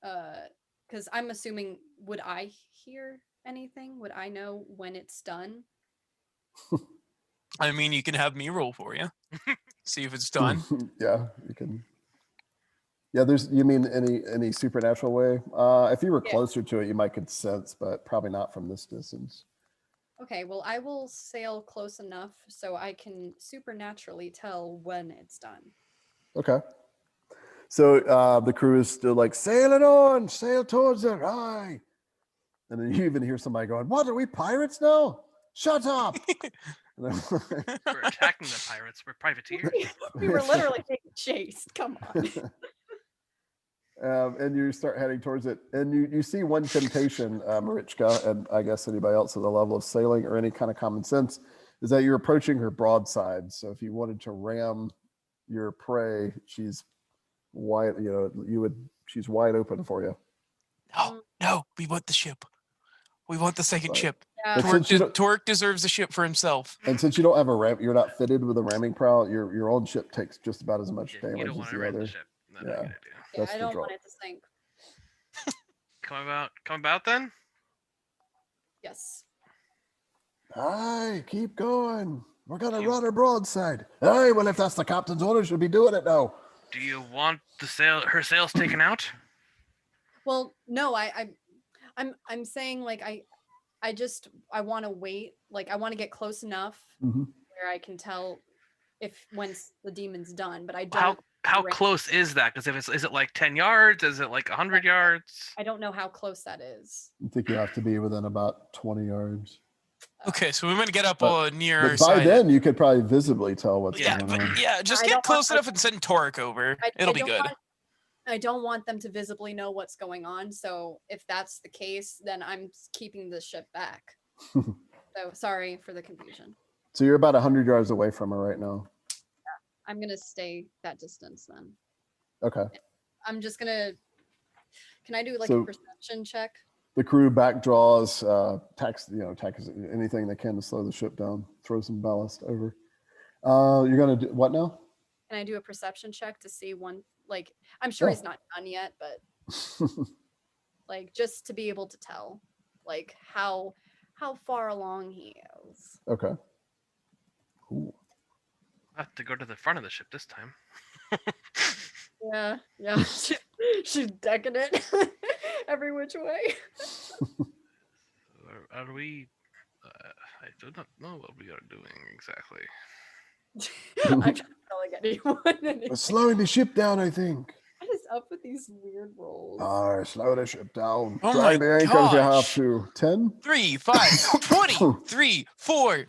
Speaker 3: because I'm assuming, would I hear anything? Would I know when it's done?
Speaker 4: I mean, you can have me roll for you. See if it's done.
Speaker 1: Yeah, you can. Yeah, you mean any supernatural way? If you were closer to it, you might could sense, but probably not from this distance.
Speaker 3: Okay, well, I will sail close enough so I can supernaturally tell when it's done.
Speaker 1: Okay. So the crew is still like, sail it on, sail towards it, aye. And then you even hear somebody going, what, are we pirates now? Shut up.
Speaker 2: We're attacking the pirates. We're privateers.
Speaker 3: We were literally being chased. Come on.
Speaker 1: And you start heading towards it. And you see one temptation, Marichka, and I guess anybody else at the level of sailing or any kind of common sense, is that you're approaching her broadside. So if you wanted to ram your prey, she's wide, she's wide open for you.
Speaker 4: No, we want the ship. We want the second ship.
Speaker 3: Yeah.
Speaker 1: But since you don't,
Speaker 4: Torque deserves a ship for himself.
Speaker 1: and since you don't have a ram, you're not fitted with a ramming prow. Your old ship takes just about as much
Speaker 2: Yeah, you
Speaker 1: damage
Speaker 2: don't
Speaker 1: as
Speaker 2: want to
Speaker 1: the
Speaker 2: ram the
Speaker 1: other.
Speaker 2: ship. Not
Speaker 1: Yeah.
Speaker 2: a good idea.
Speaker 3: Yeah,
Speaker 1: That's
Speaker 3: I
Speaker 1: the
Speaker 3: don't
Speaker 1: draw.
Speaker 3: want it to sink.
Speaker 2: Come about then.
Speaker 3: Yes.
Speaker 1: Aye, keep going. We're gonna
Speaker 2: You-
Speaker 1: run her broadside. Aye, well, if that's the captain's order, she'll be doing it now.
Speaker 2: Do you want her sails taken out?
Speaker 3: Well, no, I'm saying like I want to wait. Like I want to get close enough
Speaker 1: Mm-hmm.
Speaker 3: where I can tell if once the demon's done, but I
Speaker 2: How
Speaker 3: don't.
Speaker 2: how
Speaker 3: ram-
Speaker 2: close is that? Because is it like 10 yards? Is it like 100 yards?
Speaker 3: I don't know how close that is.
Speaker 1: I think you have to be within about 20 yards.
Speaker 4: Okay, so we want to get up
Speaker 1: But-
Speaker 4: near
Speaker 1: But
Speaker 4: our
Speaker 1: by
Speaker 4: side.
Speaker 1: then, you could probably visibly tell what's
Speaker 4: Yeah,
Speaker 1: going
Speaker 4: but
Speaker 1: on.
Speaker 4: yeah, just
Speaker 3: I
Speaker 4: get
Speaker 3: don't
Speaker 4: close
Speaker 3: want,
Speaker 4: enough and send Torque over. It'll be
Speaker 3: don't
Speaker 4: good.
Speaker 3: I don't want them to visibly know what's going on. So if that's the case, then I'm keeping the ship back. So sorry for the confusion.
Speaker 1: So you're about 100 yards away from her right now.
Speaker 3: I'm gonna stay that distance then.
Speaker 1: Okay.
Speaker 3: I'm just gonna. Can I do like
Speaker 1: So-
Speaker 3: a perception check?
Speaker 1: The crew back draws, tacks anything they can to slow the ship down, throw some ballast over. You're gonna do what now?
Speaker 3: Can I do a perception check to see one? Like I'm sure
Speaker 1: Yeah.
Speaker 3: he's not done yet, but like just to be able to tell, like how far along he is.
Speaker 1: Okay. Ooh.
Speaker 2: I have to go to the front of the ship this time.
Speaker 3: Yeah, yeah. She's decking it every which way.
Speaker 2: Are we? I do not know what we are doing exactly.
Speaker 3: I'm not telling anyone.
Speaker 1: We're
Speaker 3: anything.
Speaker 1: slowing the ship down, I think.
Speaker 3: What is up with these weird rolls?
Speaker 1: Slow the ship down.
Speaker 4: Oh
Speaker 1: Drag
Speaker 4: my
Speaker 1: the anchor if you have
Speaker 4: gosh.
Speaker 1: to. 10?
Speaker 4: 3, 5, 20, 3, 4.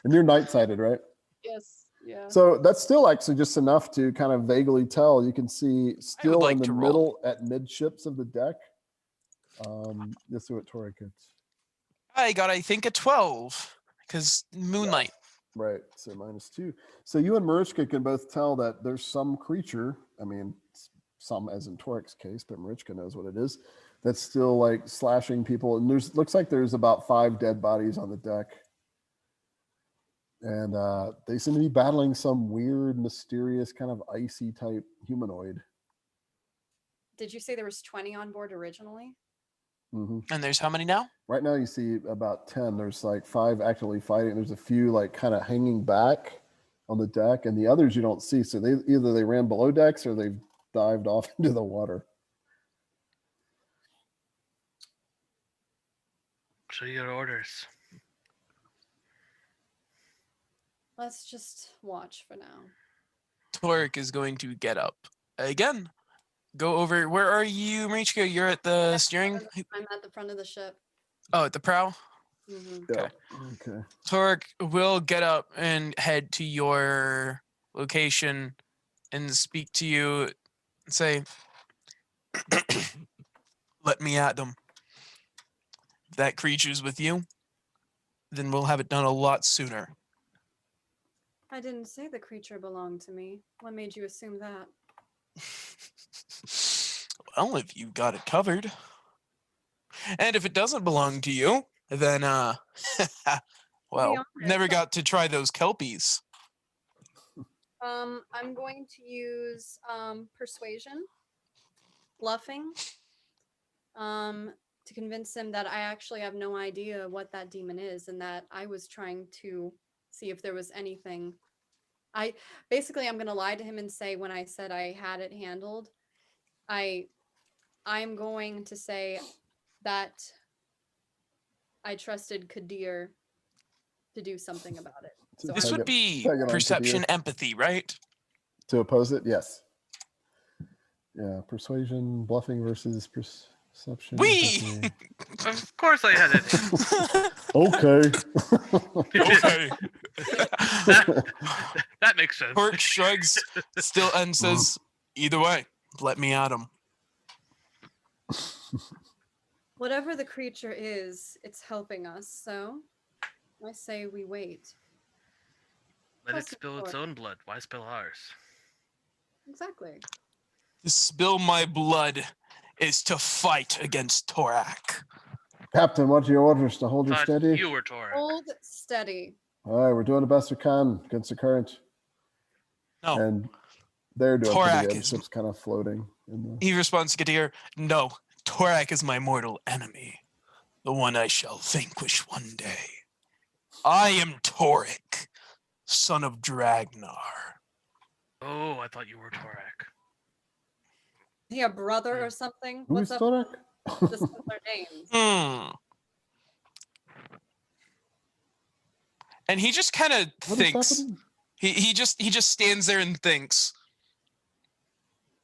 Speaker 1: And you're night-sighted, right?
Speaker 3: Yes. Yeah.
Speaker 1: So that's still actually just enough to kind of vaguely tell. You can see still
Speaker 4: like
Speaker 1: in the
Speaker 4: to roll.
Speaker 1: middle at midships of the deck. Let's see what Tori gets.
Speaker 4: I got, I think, a 12 because moonlight.
Speaker 1: Right, so -2. So you and Marichka can both tell that there's some creature, I mean, some as in Torik's case, but Marichka knows what it is, that's still like slashing people. And looks like there's about 5 dead bodies on the deck. And they seem to be battling some weird, mysterious, kind of icy type humanoid.
Speaker 3: Did you say there was 20 on board originally?
Speaker 1: Hmm.
Speaker 4: And there's how many now?
Speaker 1: Right now you see about 10. There's like 5 actively fighting. There's a few like kind of hanging back on the deck, and the others you don't see. So they either they ran below decks or they've dived off into the water.
Speaker 2: So your orders.
Speaker 3: Let's just watch for now.
Speaker 4: Torque is going to get up again. Go over. Where are you, Marichka? You're at the steering.
Speaker 3: I'm at the front of the ship.
Speaker 4: Oh, at the prow.
Speaker 3: Mhm.
Speaker 1: Yeah. Okay.
Speaker 4: Torque will get up and head to your location and speak to you and say, let me at them. If that creature's with you, then we'll have it done a lot sooner.
Speaker 3: I didn't say the creature belonged to me. What made you assume that?
Speaker 4: Well, if you got it covered. And if it doesn't belong to you, then, well,
Speaker 3: honest,
Speaker 4: never got to try those kelpies.
Speaker 3: I'm going to use persuasion, bluffing, to convince him that I actually have no idea what that demon is and that I was trying to see if there was anything. I'm going to lie to him and say when I said I had it handled, I'm going to say that I trusted Kadir to do something about it. So
Speaker 4: This
Speaker 1: Tag
Speaker 4: would
Speaker 1: it-
Speaker 4: be
Speaker 1: tag it on to
Speaker 4: perception
Speaker 1: you.
Speaker 4: empathy, right?
Speaker 1: To oppose it, yes. Yeah, persuasion, bluffing versus perception.
Speaker 4: Wee!
Speaker 1: empathy.
Speaker 2: Of course I had it.
Speaker 1: Okay.
Speaker 4: Okay.
Speaker 2: That makes sense.
Speaker 4: Torque shrugs still and says, either way, let me at him.
Speaker 3: whatever the creature is, it's helping us. So I say we wait.
Speaker 2: Let it
Speaker 3: Trust
Speaker 2: spill its
Speaker 3: Lord.
Speaker 2: own blood. Why spill ours?
Speaker 3: Exactly.
Speaker 4: To spill my blood is to fight against Torak.
Speaker 1: Captain, what are your orders? To hold her
Speaker 2: Thought
Speaker 1: steady?
Speaker 2: you were Torak.
Speaker 3: Hold steady.
Speaker 1: All right, we're doing the best we can against the current.
Speaker 4: No.
Speaker 1: And they're doing
Speaker 4: Torak
Speaker 1: pretty good. The
Speaker 4: is-
Speaker 1: ship's kind of floating. In the...
Speaker 4: He responds to Kadir, no, Torak is my mortal enemy, the one I shall vanquish one day. I am Torik, son of Dragnar.
Speaker 2: Oh, I thought you were Torak.
Speaker 3: Is he a brother or something?
Speaker 1: Who's
Speaker 3: What's up
Speaker 1: Torak?
Speaker 3: with the similar names?
Speaker 4: And he just kind of
Speaker 1: What is
Speaker 4: thinks.
Speaker 1: happening?
Speaker 4: He just stands there and thinks.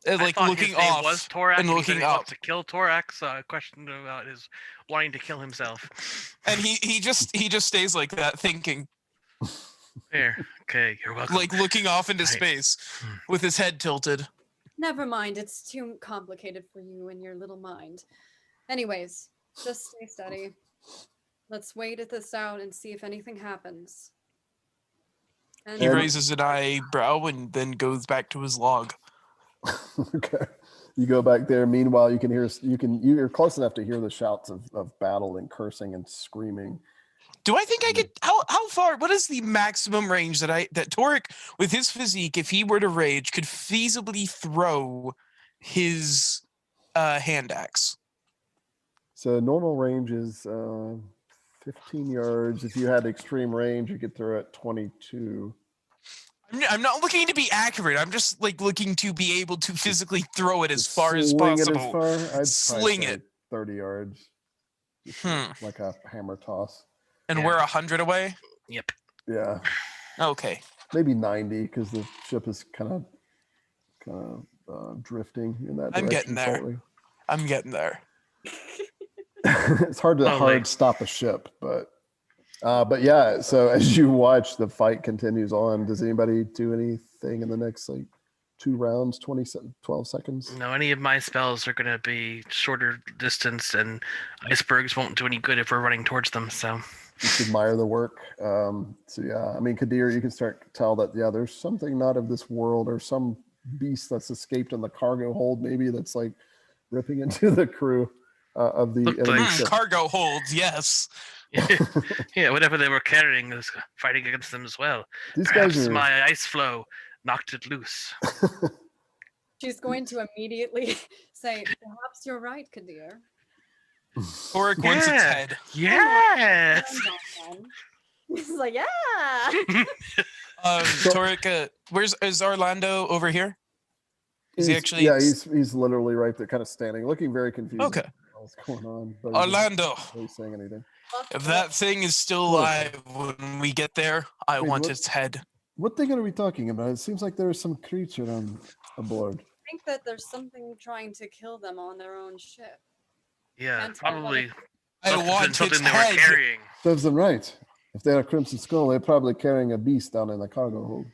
Speaker 2: I
Speaker 4: Like
Speaker 2: thought
Speaker 4: looking
Speaker 2: his name
Speaker 4: off
Speaker 2: was Torak,
Speaker 4: and
Speaker 2: he
Speaker 4: looking
Speaker 2: said he
Speaker 4: up.
Speaker 2: wants to kill Torak, so I questioned him about his wanting to kill himself.
Speaker 4: And he just stays like that, thinking,
Speaker 2: Here, okay, you're welcome.
Speaker 4: like looking off into
Speaker 2: Right.
Speaker 4: space with his head tilted.
Speaker 3: Never mind, it's too complicated for you and your little mind. Anyways, just stay steady. Let's wait at this out and see if anything happens. And
Speaker 4: He
Speaker 1: And-
Speaker 4: raises an eyebrow and then goes back to his log.
Speaker 1: Okay. You go back there. Meanwhile, you can hear, you're close enough to hear the shouts of battle and cursing and screaming.
Speaker 4: Do I think I could? How far? What is the maximum range that Torik, with his physique, if he were to rage, could feasibly throw his hand axe?
Speaker 1: So normal range is 15 yards. If you had extreme range, you could throw it 22.
Speaker 4: I'm not looking to be accurate. I'm just like looking to be able to physically throw it as
Speaker 1: To
Speaker 4: far as
Speaker 1: swing it
Speaker 4: possible.
Speaker 1: I'd probably
Speaker 4: Sling
Speaker 1: say
Speaker 4: it.
Speaker 1: 30 yards. Just like a hammer toss.
Speaker 4: And
Speaker 2: Yeah.
Speaker 4: we're 100 away.
Speaker 2: Yep.
Speaker 1: Yeah.
Speaker 4: Okay.
Speaker 1: Maybe 90 because the ship is kind of drifting in that direction.
Speaker 4: I'm getting there.
Speaker 1: Slightly.
Speaker 4: I'm getting there.
Speaker 1: It's hard to
Speaker 2: Slowly.
Speaker 1: hard stop a ship, but yeah. So as you watch, the fight continues on. Does anybody do anything in the next like 2 rounds, 12 seconds?
Speaker 2: No, any of my spells are going to be shorter distance, and icebergs won't do any good if we're running towards them. So
Speaker 1: Just admire the work. So yeah, I mean, Kadir, you can start to tell that there's something not of this world, or some beast that's escaped in the cargo hold, maybe that's like ripping into the crew of the
Speaker 2: Looked
Speaker 1: enemy
Speaker 2: like-
Speaker 1: ship.
Speaker 4: Cargo holds, yes.
Speaker 2: yeah, whatever they were carrying is fighting against them as well.
Speaker 1: These
Speaker 2: Perhaps
Speaker 1: guys are.
Speaker 2: my ice flow knocked it loose.
Speaker 3: she's going to immediately say, perhaps you're right, Kadir.
Speaker 4: Torik wants its
Speaker 2: Yeah.
Speaker 4: head.
Speaker 2: Yes.
Speaker 3: He's like, yeah.
Speaker 4: Torik, is Orlando over here? Is he
Speaker 1: He's-
Speaker 4: actually?
Speaker 1: Yeah, he's literally right there, kind of standing, looking very confused.
Speaker 4: Okay.
Speaker 1: What's going on? But he doesn't
Speaker 4: Orlando,
Speaker 1: really saying anything.
Speaker 4: if that thing is still
Speaker 1: Look.
Speaker 4: alive when we get there, I
Speaker 1: Wait,
Speaker 4: want
Speaker 1: what?
Speaker 4: its head.
Speaker 1: What thing are we talking about? It seems like there's some creature on aboard.
Speaker 3: I think that there's something trying to kill them on their own ship.
Speaker 2: Yeah,
Speaker 3: Can't tell
Speaker 2: probably
Speaker 4: I
Speaker 2: must have been
Speaker 4: want its
Speaker 2: something they were
Speaker 4: head.
Speaker 2: carrying.
Speaker 1: Serves them right. If they had a crimson skull, they're probably carrying a beast down in the cargo hold.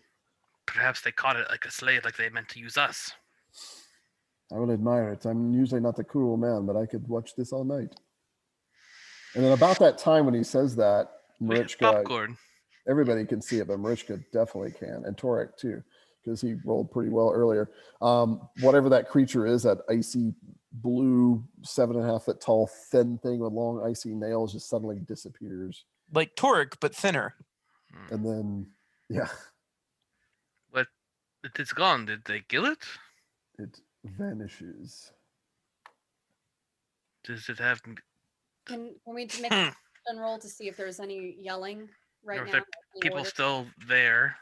Speaker 2: Perhaps they caught it like a slave, like they meant to use us.
Speaker 1: I will admire it. I'm usually not the cruel man, but I could watch this all night. And then about that time when he says that,
Speaker 2: We have
Speaker 1: Marichka,
Speaker 2: popcorn.
Speaker 1: everybody can see it, but Marichka definitely can, and Torek too, because he rolled pretty well earlier. Whatever that creature is, that icy blue, 7.5 foot tall, thin thing with long icy nails, just suddenly disappears.
Speaker 4: Like Torik, but thinner.
Speaker 1: And then, yeah,
Speaker 2: It's gone. Did they kill it?
Speaker 1: it vanishes.
Speaker 2: Does it have?
Speaker 3: Can we make a perception roll to see if there's any yelling right
Speaker 2: Or if
Speaker 3: now?
Speaker 2: there-
Speaker 3: Any
Speaker 2: People
Speaker 3: orders?
Speaker 2: still there?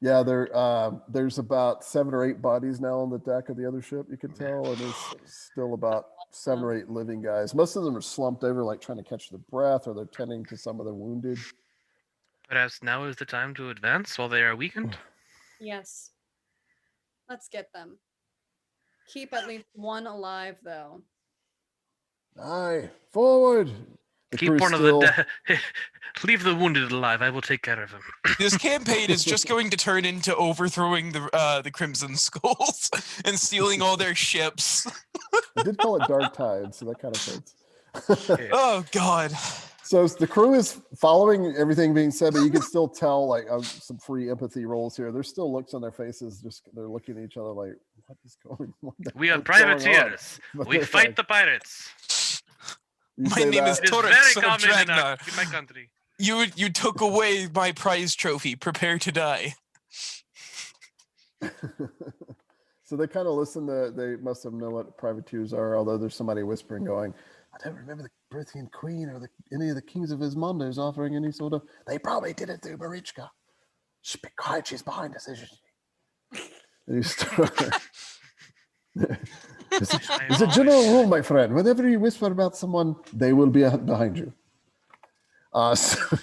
Speaker 1: Yeah, there's about 7 or 8 bodies now on the deck of the other ship, you can tell, and there's still about 7 or 8 living guys. Most of them are slumped over, like trying to catch their breath, or they're tending to some of the wounded.
Speaker 2: Perhaps now is the time to advance while they are weakened.
Speaker 3: Yes. Let's get them. Keep at least one alive, though.
Speaker 1: Aye, forward! The
Speaker 2: Keep
Speaker 1: crew's
Speaker 2: one of
Speaker 1: still-
Speaker 2: the leave the wounded alive. I will take care of him.
Speaker 4: This campaign is just going to turn into overthrowing the Crimson Skulls and stealing all their ships.
Speaker 1: I did call it Dark Tide, so that kind of fits.
Speaker 2: Okay.
Speaker 4: Oh God.
Speaker 1: So the crew is following everything being said, but you can still tell, like, some free empathy rolls here. There's still looks on their faces, just they're looking at each other like, what is going on?
Speaker 2: We are
Speaker 1: What's going on?"
Speaker 2: privateers.
Speaker 1: But
Speaker 2: We
Speaker 1: they're
Speaker 2: fight
Speaker 1: like,
Speaker 2: the pirates.
Speaker 1: You
Speaker 4: My
Speaker 1: say
Speaker 4: name is
Speaker 1: that.
Speaker 2: It is
Speaker 4: Torek,
Speaker 2: very
Speaker 4: son of
Speaker 2: common in
Speaker 4: Dragnar.
Speaker 2: my country.
Speaker 4: You took away my prize trophy. Prepare to die.
Speaker 1: So they kind of listen to, they must have known what privateers are, although there's somebody whispering going, I don't remember the Brithian queen or any of the kings of Esmandos offering any sort of, they probably did it through Marichka. Shh, be quiet, she's behind us, isn't she? And you start. It's a general rule, my friend. Whenever you whisper about someone, they will be behind you. So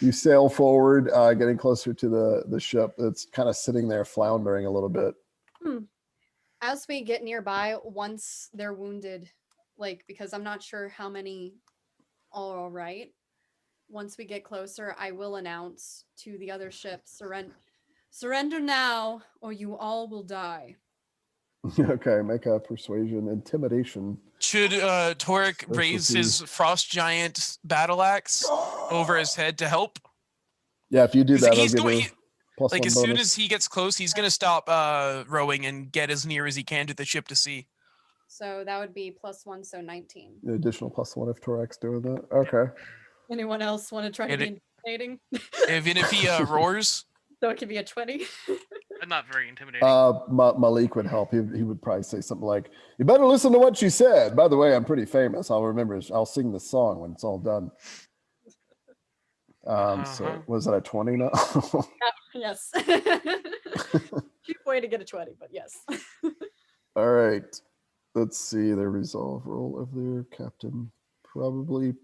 Speaker 1: you sail forward, getting closer to the ship that's kind of sitting there floundering a little bit.
Speaker 3: As we get nearby, once they're wounded, like, because I'm not sure how many are all right. Once we get closer, I will announce to the other ship, surrender now, or you all will die.
Speaker 1: Okay, make a persuasion, intimidation.
Speaker 4: Should Torek raise his frost giant battle axe over his head to help?
Speaker 1: Yeah, if you do
Speaker 4: 'Cause
Speaker 1: that, I'll
Speaker 4: he's
Speaker 1: give
Speaker 4: going-
Speaker 1: you
Speaker 4: he-
Speaker 1: plus
Speaker 4: Like
Speaker 1: one
Speaker 4: as
Speaker 1: bonus.
Speaker 4: soon as he gets close, he's gonna stop rowing and get as near as he can to the ship to sea.
Speaker 3: So that would be +1, so 19.
Speaker 1: The additional plus one if Torak's doing that. Okay.
Speaker 3: Anyone else want to try to
Speaker 4: It-
Speaker 3: be intimidating?
Speaker 4: Even if he roars.
Speaker 3: So it could be a 20.
Speaker 2: I'm not very intimidating.
Speaker 1: Malik would help. He would probably say something like, "You better listen to what she said." By the way, I'm pretty famous. I'll sing this song when it's all done. So was that a 20 now?
Speaker 3: Yes. Cheap way to get a 20, but yes.
Speaker 1: All right. Let's see their resolve roll of their captain. Probably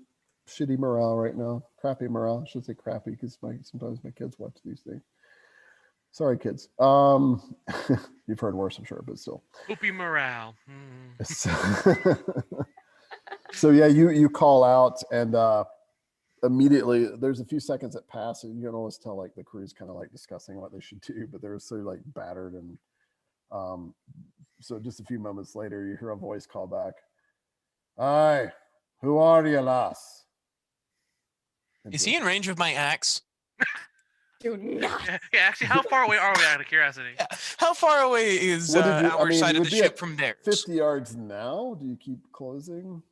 Speaker 1: shitty morale right now. Crappy morale. I should say crappy because sometimes my kids watch these things. Sorry, kids. You've heard worse, I'm sure, but still.
Speaker 2: Poopy morale.
Speaker 1: So yeah, you call out, and immediately there's a few seconds that pass, and you can always tell like the crew's kind of like discussing what they should do, but they're so like battered, and so just a few moments later, you hear a voice call back. Hi, who are you, lass?
Speaker 4: Is he in range of my axe?
Speaker 3: Do not.
Speaker 2: Yeah, actually, how far away are we out of curiosity?
Speaker 4: Yeah. How far away is
Speaker 1: What did you- I
Speaker 4: our
Speaker 1: mean,
Speaker 4: side
Speaker 1: it
Speaker 4: of
Speaker 1: would
Speaker 4: the
Speaker 1: be
Speaker 4: ship
Speaker 1: at
Speaker 4: from theirs?
Speaker 1: 50 yards now? Do you keep closing?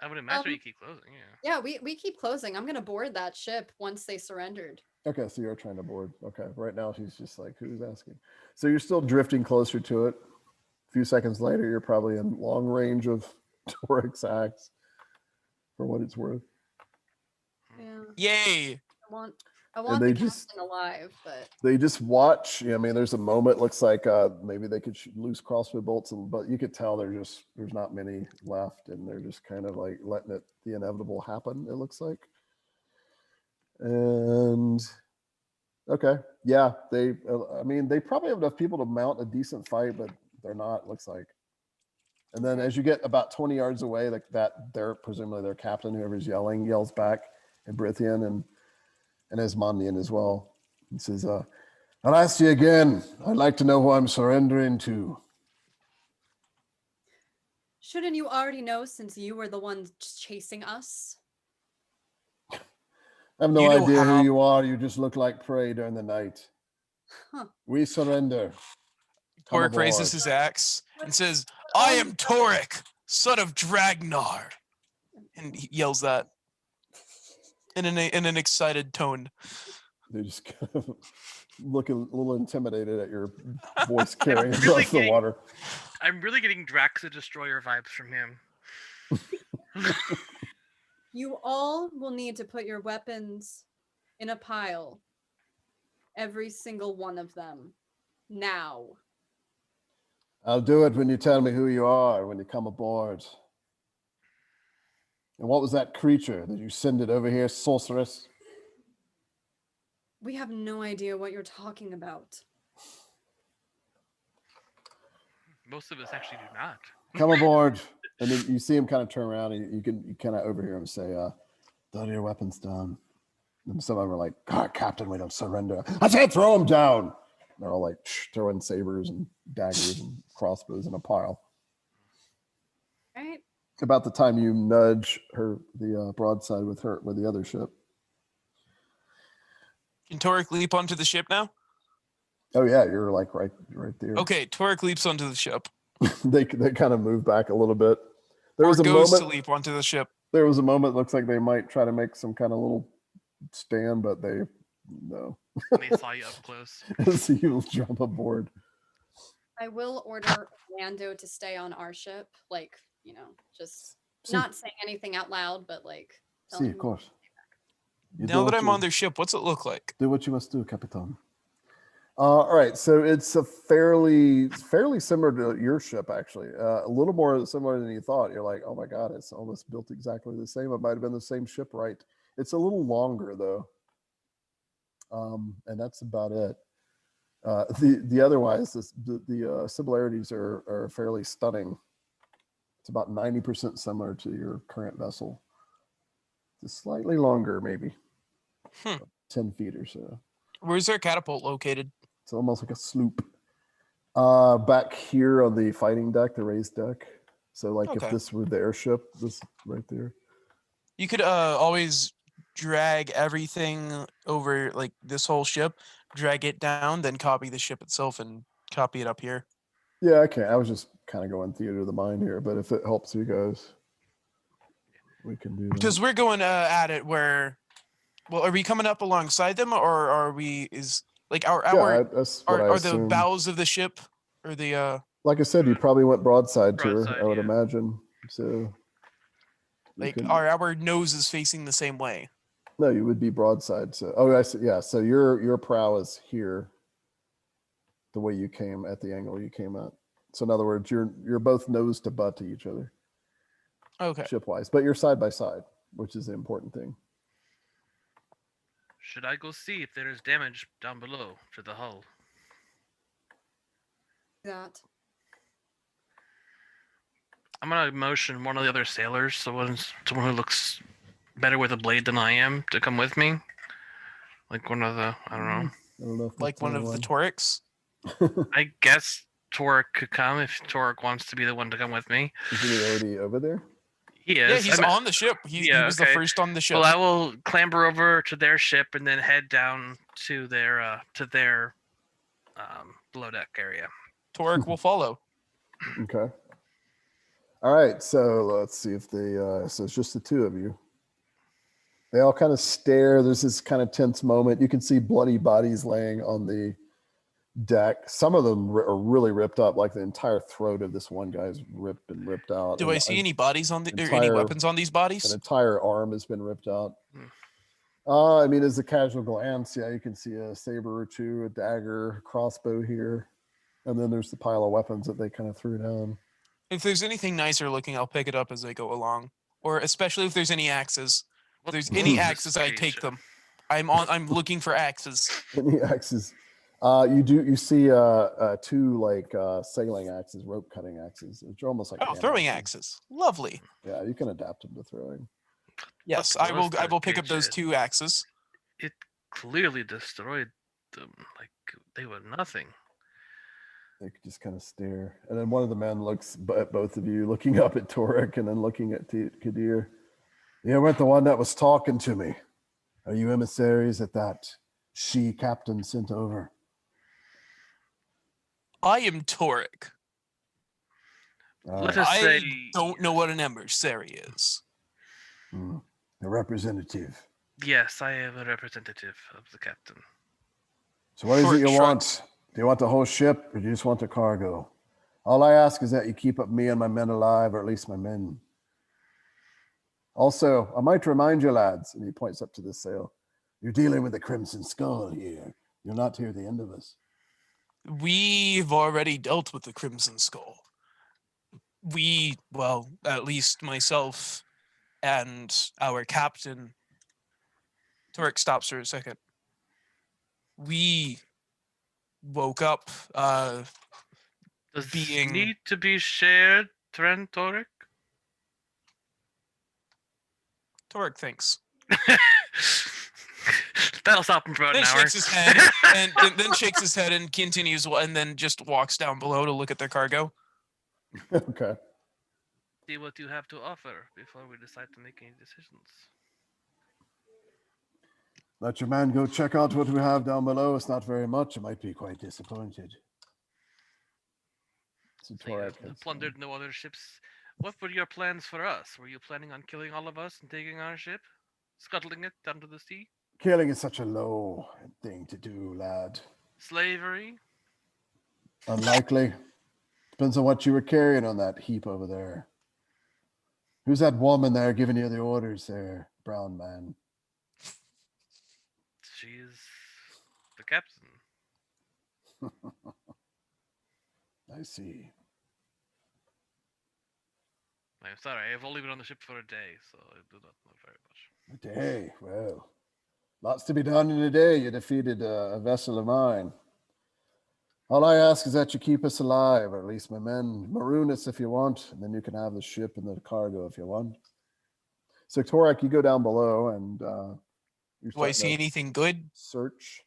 Speaker 2: I would imagine you keep closing, yeah.
Speaker 3: Yeah, we keep closing. I'm gonna board that ship once they surrendered.
Speaker 1: Okay, so you're trying to board. Okay, right now she's just like, who's asking? So you're still drifting closer to it. A few seconds later, you're probably in long range of Torek's axe, for what it's worth.
Speaker 3: Yeah.
Speaker 4: Yay!
Speaker 3: I want
Speaker 1: they
Speaker 3: the
Speaker 1: just-
Speaker 3: captain alive, but
Speaker 1: They just watch. I mean, there's a moment. Looks like maybe they could shoot loose crossbow bolts, but you could tell there's not many left, and they're just kind of like letting the inevitable happen. It looks like. And okay, yeah, they. I mean, they probably have enough people to mount a decent fight, but they're not. Looks like. And then as you get about 20 yards away, like that, they're presumably their captain, whoever's yelling, yells back in Brithian and Esmandian as well. He says, I'll ask you again. I'd like to know who I'm surrendering to.
Speaker 3: shouldn't you already know since you were the one chasing us?
Speaker 1: I have no
Speaker 4: You know
Speaker 1: idea
Speaker 4: how-
Speaker 1: who you are. You just look like prey during the night.
Speaker 3: Huh.
Speaker 1: We surrender. Come
Speaker 4: Torek raises
Speaker 1: aboard.
Speaker 4: his axe and says, I am Torek, son of Dragnar. And he yells that in an excited tone.
Speaker 1: They just kind of look a little intimidated at your voice carrying
Speaker 2: really
Speaker 1: across the
Speaker 2: getting-
Speaker 1: water.
Speaker 2: I'm really getting Drax the Destroyer vibes from him.
Speaker 3: You all will need to put your weapons in a pile. Every single one of them. Now.
Speaker 1: I'll do it when you tell me who you are, when you come aboard. And what was that creature that you sent it over here, sorceress?
Speaker 3: We have no idea what you're talking about.
Speaker 2: Most of us actually do not.
Speaker 1: Come aboard. And then you see him kind of turn around, and you kind of overhear him say, throw your weapons down. And some of them are like, God, Captain, we don't surrender. I said throw them down. They're all like throwing sabers and daggers and crossbows in a pile.
Speaker 3: Right?
Speaker 1: About the time you nudge the broadside with the other ship.
Speaker 4: Can Torek leap onto the ship now?
Speaker 1: Oh yeah, you're like right there.
Speaker 4: Okay, Torek leaps onto the ship.
Speaker 1: They kind of move back a little bit. There
Speaker 4: Or
Speaker 1: was a
Speaker 4: goes to
Speaker 1: moment.
Speaker 4: leap onto the ship.
Speaker 1: There was a moment. Looks like they might try to make some kind of little stand, but no.
Speaker 2: And they saw you up close.
Speaker 1: So you'll jump aboard.
Speaker 3: I will order Orlando to stay on our ship, like, just
Speaker 1: See,
Speaker 3: not saying anything out loud, but like telling
Speaker 1: of
Speaker 3: him
Speaker 1: course. You do
Speaker 4: Now that
Speaker 1: what
Speaker 4: I'm
Speaker 1: you-
Speaker 4: on their ship, what's it look like?
Speaker 1: Do what you must do, Capitan. All right, so it's a fairly similar to your ship, actually. A little more similar than you thought. You're like, oh my god, it's almost built exactly the same. It might have been the same shipwright. It's a little longer though, and that's about it. The otherwise, the similarities are fairly stunning. It's about 90% similar to your current vessel. Just slightly longer, maybe 10 feet or so.
Speaker 4: Where's their catapult located?
Speaker 1: It's almost like a sloop. Back here on the fighting deck, the raised deck. So like
Speaker 4: Okay.
Speaker 1: if this were the airship, this right there.
Speaker 4: You could always drag everything over, like this whole ship, drag it down, then copy the ship itself and copy it up here.
Speaker 1: Yeah, okay. I was just kind of going theater of the mind here, but if it helps you guys, we can do that.
Speaker 4: Because we're going at it where, well, are we coming up alongside them, or are we
Speaker 1: That's what I
Speaker 4: are the
Speaker 1: assumed.
Speaker 4: bows of the ship or the
Speaker 1: Like I said, you probably went broadside to her,
Speaker 2: Broadside,
Speaker 1: I would
Speaker 2: yeah.
Speaker 1: imagine. So we
Speaker 4: like
Speaker 1: can-
Speaker 4: are our noses facing the same way?
Speaker 1: no, you would be broadside. So I see. Yeah, so your prow is here, the way you came at the angle you came at. So in other words, you're both nose to butt to each other,
Speaker 4: Okay.
Speaker 1: shipwise, but you're side by side, which is the important thing.
Speaker 2: Should I go see if there is damage down below to the hull?
Speaker 3: that.
Speaker 2: I'm gonna motion one of the other sailors, someone who looks better with a blade than I am, to come with me. Like one of the, I don't know.
Speaker 1: I don't know if
Speaker 4: Like
Speaker 1: that's
Speaker 4: one of the Torics.
Speaker 2: I guess Torek could come if Torek wants to be the one to come with me.
Speaker 1: Isn't he already over there?
Speaker 2: He
Speaker 4: Yeah,
Speaker 2: is.
Speaker 4: he's
Speaker 2: I mean,
Speaker 4: on the ship. He was the
Speaker 2: okay.
Speaker 4: first on the ship.
Speaker 2: Well, I will clamber over to their ship and then head down to their below deck area.
Speaker 4: Toric will follow.
Speaker 1: Okay. All right. So let's see if they. So it's just the two of you. They all kind of stare. There's this kind of tense moment. You can see bloody bodies laying on the deck. Some of them are really ripped up. Like the entire throat of this one guy's ripped out.
Speaker 4: Do I see any bodies on the or any
Speaker 1: entire-
Speaker 4: weapons on these
Speaker 1: An
Speaker 4: bodies?
Speaker 1: entire arm has been ripped out. I mean, as a casual glance, yeah, you can see a saber or two, a dagger, crossbow here, and then there's the pile of weapons that they kind of threw down.
Speaker 4: If there's anything nicer looking, I'll pick it up as I go along. Or especially if there's any axes. If
Speaker 2: What
Speaker 4: there's
Speaker 2: was
Speaker 4: any
Speaker 2: this
Speaker 4: axes, I take
Speaker 2: creature?
Speaker 4: them. I'm looking for axes.
Speaker 1: Any axes? You see two like sailing axes, rope cutting axes, which are almost like
Speaker 4: Oh,
Speaker 1: hand
Speaker 4: throwing axes. Lovely.
Speaker 1: Yeah, you can adapt them to throwing.
Speaker 4: Yes,
Speaker 2: What
Speaker 4: I
Speaker 2: was
Speaker 4: will. I
Speaker 2: that
Speaker 4: will pick up those
Speaker 2: creature?
Speaker 4: 2 axes.
Speaker 2: It clearly destroyed them. Like they were nothing.
Speaker 1: They could just kind of stare, and then one of the men looks at both of you, looking up at Torek and then looking at Kadir. You weren't the one that was talking to me. Are you emissaries that she captain sent over?
Speaker 4: I am Toric.
Speaker 1: All
Speaker 2: Let
Speaker 1: right.
Speaker 2: us
Speaker 4: I
Speaker 2: say
Speaker 4: don't know what an emissary is.
Speaker 1: A representative.
Speaker 2: yes. I am a representative of the captain.
Speaker 1: So what is
Speaker 4: Short
Speaker 1: it you
Speaker 4: shrugs.
Speaker 1: want? Do you want the whole ship or do you just want the cargo? All I ask is that you keep up me and my men alive, or at least my men. Also, I might remind you, lads, and he points up to the sail, you're dealing with the Crimson Skull here. You're not here at the end of us.
Speaker 4: We've already dealt with the Crimson Skull. Well, at least myself and our captain. Toric stops for a second. We woke up
Speaker 2: Does
Speaker 4: being-
Speaker 2: need to be shared, Trent Torek?
Speaker 4: Toric thinks.
Speaker 2: That'll stop him for about
Speaker 4: Then
Speaker 2: an hour.
Speaker 4: shakes his head and then shakes his head and continues and then just walks down below to look at their cargo.
Speaker 1: Okay.
Speaker 2: See what you have to offer before we decide to make any decisions.
Speaker 1: Let your man go check out what we have down below. It's not very much. I might be quite disappointed. So
Speaker 2: So you have
Speaker 1: Torek has,
Speaker 2: plundered no other ships What were your plans for us? Were you planning on killing all of us and taking our ship, scuttling it down to the sea?
Speaker 1: Killing is such a low thing to do, lad.
Speaker 2: Slavery?
Speaker 1: Unlikely. Depends on what you were carrying on that heap over there. Who's that woman there giving you the orders there, brown man?
Speaker 2: She's the captain.
Speaker 1: I see.
Speaker 2: I'm sorry, I've only been on the ship for a day, so I do not know very much.
Speaker 1: A day. Well, lots to be done in a day. You defeated a vessel of mine. All I ask is that you keep us alive, or at least my men maroon us if you want, and then you can have the ship and the cargo if you want. So, Torak, you go down below and you're
Speaker 4: Do I
Speaker 1: starting
Speaker 4: see
Speaker 1: to
Speaker 4: anything good?
Speaker 1: search.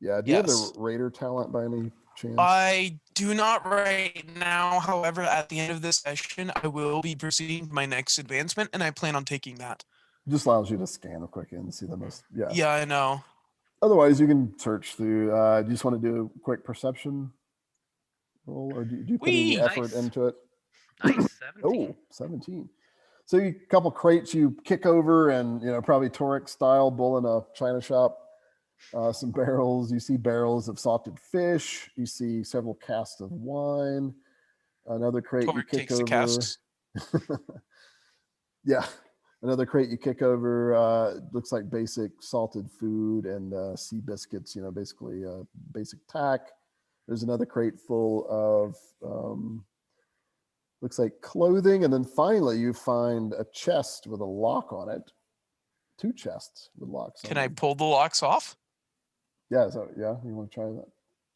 Speaker 1: Yeah, do you have
Speaker 4: Yes.
Speaker 1: the raider talent by any chance?
Speaker 4: I do not right now. However, at the end of this session, I will be proceeding to my next advancement, and I plan on taking that.
Speaker 1: Just allows you to scan a quick and see the most. Yeah.
Speaker 4: Yeah, I know.
Speaker 1: Otherwise, you can search through. Do you just want to do a quick perception roll, or do you put any
Speaker 4: Whee!
Speaker 1: effort
Speaker 2: Nice.
Speaker 1: into it?
Speaker 2: Nice, 17.
Speaker 1: Oh, 17. So a couple crates you kick over, and probably Torek style bull in a china shop. Some barrels. You see barrels of salted fish. You see several casks of wine. Another crate you
Speaker 4: Torque
Speaker 1: kick
Speaker 4: takes
Speaker 1: over.
Speaker 4: the casks.
Speaker 1: Yeah, another crate you kick over. Looks like basic salted food and sea biscuits. Basically basic tack. There's another crate full of looks like clothing, and then finally you find a chest with a lock on it. 2 chests with locks.
Speaker 4: Can
Speaker 1: on
Speaker 4: I
Speaker 1: them.
Speaker 4: pull the locks off?
Speaker 1: Yeah. So yeah, you want to try that?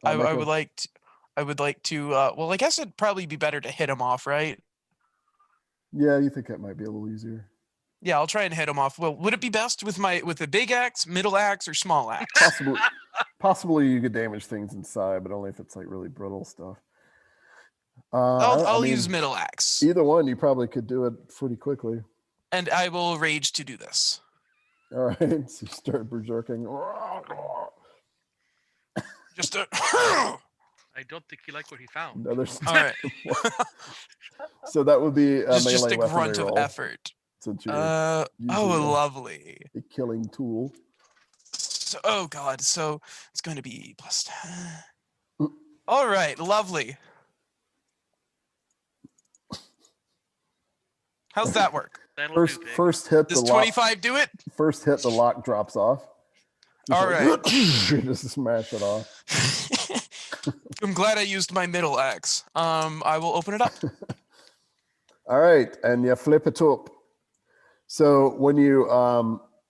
Speaker 4: I
Speaker 1: Make
Speaker 4: would
Speaker 1: a-
Speaker 4: like to. I would like to. Well, I guess it'd probably be better to hit them off, right?
Speaker 1: Yeah, you think that might be a little easier?
Speaker 4: Yeah, I'll try and hit them off. Well, would it be best with a big axe, middle axe, or small axe?
Speaker 1: Possibly you could damage things inside, but only if it's like really brittle stuff.
Speaker 4: I'll use middle axe,
Speaker 1: Either one, you probably could do it pretty quickly.
Speaker 4: and I will rage to do this.
Speaker 1: All right, so you start berserking.
Speaker 4: Just a.
Speaker 2: I don't think he liked what he found.
Speaker 1: Another.
Speaker 4: All right.
Speaker 1: So that would be a
Speaker 4: Just
Speaker 1: melee
Speaker 4: a
Speaker 1: weaponry
Speaker 4: grunt of
Speaker 1: roll,
Speaker 4: effort.
Speaker 1: since you're
Speaker 4: Oh,
Speaker 1: using
Speaker 4: lovely.
Speaker 1: a killing tool.
Speaker 4: So, oh God, so it's going to be plus 10. All right, lovely. How's that work?
Speaker 2: That'll
Speaker 1: First,
Speaker 2: do, pig.
Speaker 1: first hit
Speaker 4: Does
Speaker 1: the lock.
Speaker 4: 25 do it?
Speaker 1: First hit, the lock drops off. Just
Speaker 4: All right.
Speaker 1: you just smash it off.
Speaker 4: I'm glad I used my middle axe. I will open it up.
Speaker 1: All right, and you flip it up. So when you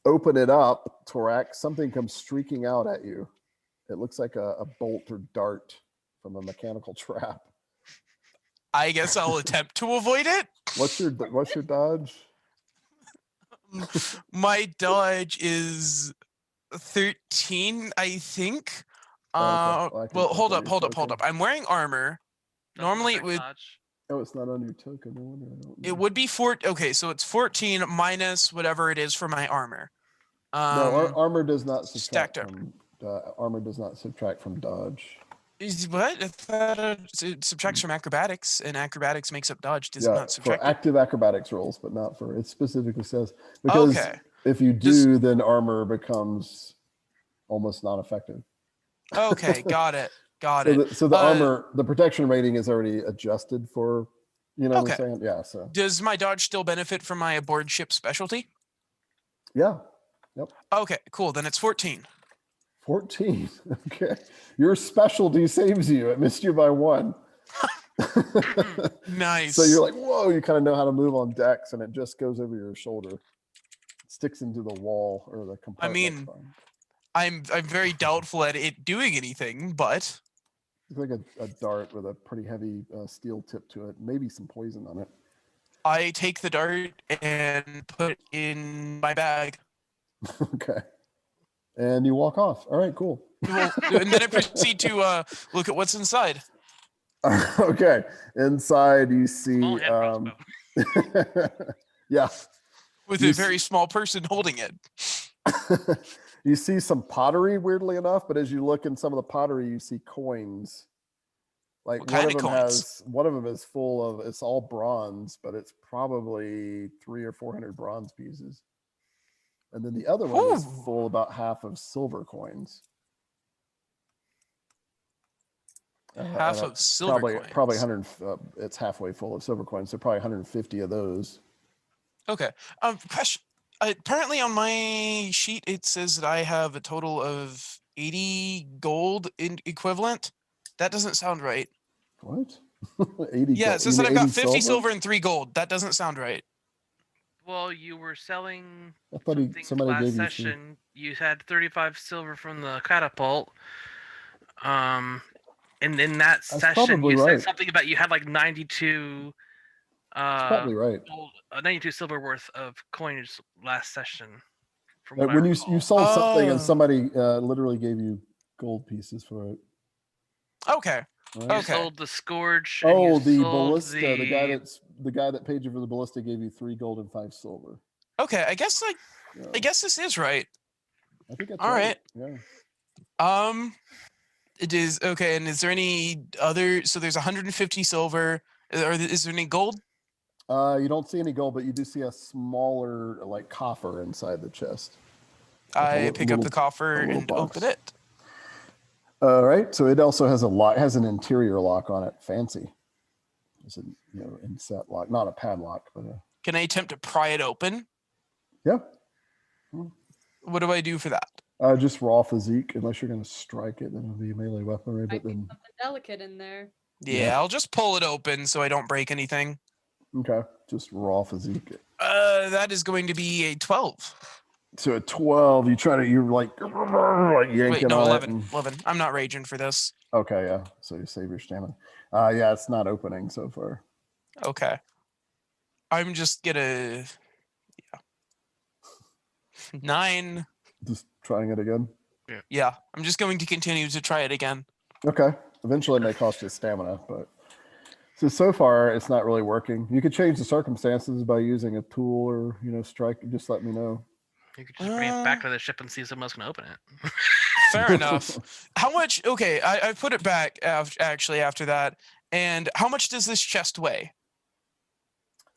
Speaker 1: open it up, Torak, something comes streaking out at you. It looks like a bolt or dart from a mechanical trap.
Speaker 4: I guess I'll attempt to avoid it.
Speaker 1: What's your dodge?
Speaker 4: My dodge is 13, I think.
Speaker 1: Oh, okay. Well, I can
Speaker 4: Well,
Speaker 1: check
Speaker 4: hold
Speaker 1: on
Speaker 4: up,
Speaker 1: your
Speaker 4: hold up, hold
Speaker 1: token.
Speaker 4: up. I'm wearing armor.
Speaker 2: Doesn't
Speaker 4: Normally it
Speaker 2: affect
Speaker 4: would
Speaker 2: dodge.
Speaker 1: Oh, it's not on your token. No wonder I don't
Speaker 4: it
Speaker 1: know.
Speaker 4: would be 4. Okay, so it's 14 minus whatever it is for my armor.
Speaker 1: No, armor does not subtract
Speaker 4: stacked up.
Speaker 1: from armor does not subtract from dodge.
Speaker 4: What? I thought it subtracts from acrobatics, and acrobatics makes up dodge. Does it
Speaker 1: Yeah,
Speaker 4: not
Speaker 1: for
Speaker 4: subtract?
Speaker 1: active acrobatics rolls, but not for it specifically says because
Speaker 4: Okay.
Speaker 1: if you
Speaker 4: Does-
Speaker 1: do, then armor becomes almost non-effective.
Speaker 4: Okay, got it. Got
Speaker 1: So
Speaker 4: it.
Speaker 1: the armor, the protection rating is already adjusted for, what I'm
Speaker 4: Okay.
Speaker 1: saying? Yeah, so
Speaker 4: Does my dodge still benefit from my aboard ship specialty?
Speaker 1: yeah,
Speaker 4: Okay, cool. Then it's 14.
Speaker 1: 14. Okay. Your specialty saves you. It missed you by 1.
Speaker 4: Nice.
Speaker 1: So you're like, whoa, you kind of know how to move on decks, and it just goes over your shoulder. It sticks into the wall or the compartment.
Speaker 4: mean, I'm very doubtful at it doing anything, but
Speaker 1: It's like a dart with a pretty heavy steel tip to it, maybe some poison on it.
Speaker 4: I take the dart and put it in my bag.
Speaker 1: Okay. And you walk off. All right, cool.
Speaker 4: Well, and then I proceed to look at what's inside.
Speaker 1: Okay. Inside you see
Speaker 2: Small hand crossbow.
Speaker 1: yeah.
Speaker 4: With
Speaker 1: You
Speaker 4: a
Speaker 1: s-
Speaker 4: very small person holding it.
Speaker 1: You see some pottery, weirdly enough, but as you look in some of the pottery, you see coins Like
Speaker 4: What kind of coins?
Speaker 1: one of them is full of, it's all bronze, but it's probably 300 or 400 bronze pieces. And then the other one is
Speaker 4: Ooh.
Speaker 1: full about half of silver coins.
Speaker 4: Half
Speaker 1: and
Speaker 4: of silver
Speaker 1: probably
Speaker 4: coins.
Speaker 1: 100. It's halfway full of silver coins. So probably 150 of those.
Speaker 4: Okay. Question. Apparently on my sheet it says that I have a total of 80 gold in equivalent. That doesn't sound right.
Speaker 1: What? 80
Speaker 4: Yeah,
Speaker 1: gold.
Speaker 4: it says
Speaker 1: You
Speaker 4: that
Speaker 1: mean
Speaker 4: I've got
Speaker 1: 80
Speaker 4: 50 silver and 3 gold. That doesn't sound right.
Speaker 2: Well, you were selling
Speaker 1: I thought
Speaker 2: something
Speaker 1: somebody
Speaker 2: last
Speaker 1: gave you 3.
Speaker 2: session. You had 35 silver from the catapult. And in that
Speaker 1: That's
Speaker 2: session,
Speaker 1: probably
Speaker 2: you
Speaker 1: right.
Speaker 2: said something about you had like 92
Speaker 1: That's probably right.
Speaker 2: gold, 92 silver worth of coins last session. From what I
Speaker 1: When you
Speaker 2: recall.
Speaker 1: sold something and
Speaker 4: Oh.
Speaker 1: somebody literally gave you gold pieces for it.
Speaker 4: Okay.
Speaker 1: Right?
Speaker 2: You
Speaker 4: Okay.
Speaker 2: sold the scourge. And
Speaker 1: Oh,
Speaker 2: you
Speaker 1: the
Speaker 2: sold
Speaker 1: ballista. The
Speaker 2: the
Speaker 1: guy that paid you for the ballista gave you 3 gold and 5 silver.
Speaker 4: Okay. I guess
Speaker 1: Yeah,
Speaker 4: this is right.
Speaker 1: I think that's
Speaker 4: All
Speaker 1: right.
Speaker 4: right.
Speaker 1: Yeah.
Speaker 4: It is okay. And is there any other? So there's 150 silver. Or is there any gold?
Speaker 1: You don't see any gold, but you do see a smaller like coffer inside the chest.
Speaker 4: I pick up the
Speaker 1: a
Speaker 4: coffer
Speaker 1: little
Speaker 4: and
Speaker 1: box.
Speaker 4: open it.
Speaker 1: All right. So it also has a lock. Has an interior lock on it. Fancy. It's a inset lock, not a padlock, but
Speaker 4: Can I attempt to pry it open?
Speaker 1: yeah.
Speaker 4: What do I do for that?
Speaker 1: Just raw physique, unless you're going to strike it, then it'll be melee weaponry. But
Speaker 3: Might be
Speaker 1: then,
Speaker 3: something delicate in there.
Speaker 4: Yeah,
Speaker 1: Yeah.
Speaker 4: I'll just pull it open so I don't break anything.
Speaker 1: okay, just raw physique.
Speaker 4: That is going to be a 12.
Speaker 1: So at 12, you're like yanking
Speaker 4: Wait, no,
Speaker 1: on
Speaker 4: 11.
Speaker 1: it. And,
Speaker 4: 11. I'm not raging for this.
Speaker 1: okay, yeah. So you save your stamina. Yeah, it's not opening so far.
Speaker 4: Okay. I'm just gonna. Yeah. 9.
Speaker 1: Just trying it again.
Speaker 4: Yeah, I'm just going to continue to try it again.
Speaker 1: Okay. Eventually, it may cost you stamina, but so far it's not really working. You could change the circumstances by using a tool or strike. Just let me know.
Speaker 2: You could just bring it back to the ship and see if someone else can open it.
Speaker 4: Fair enough. How much? Okay, I put it back actually after that. And how much does this chest weigh?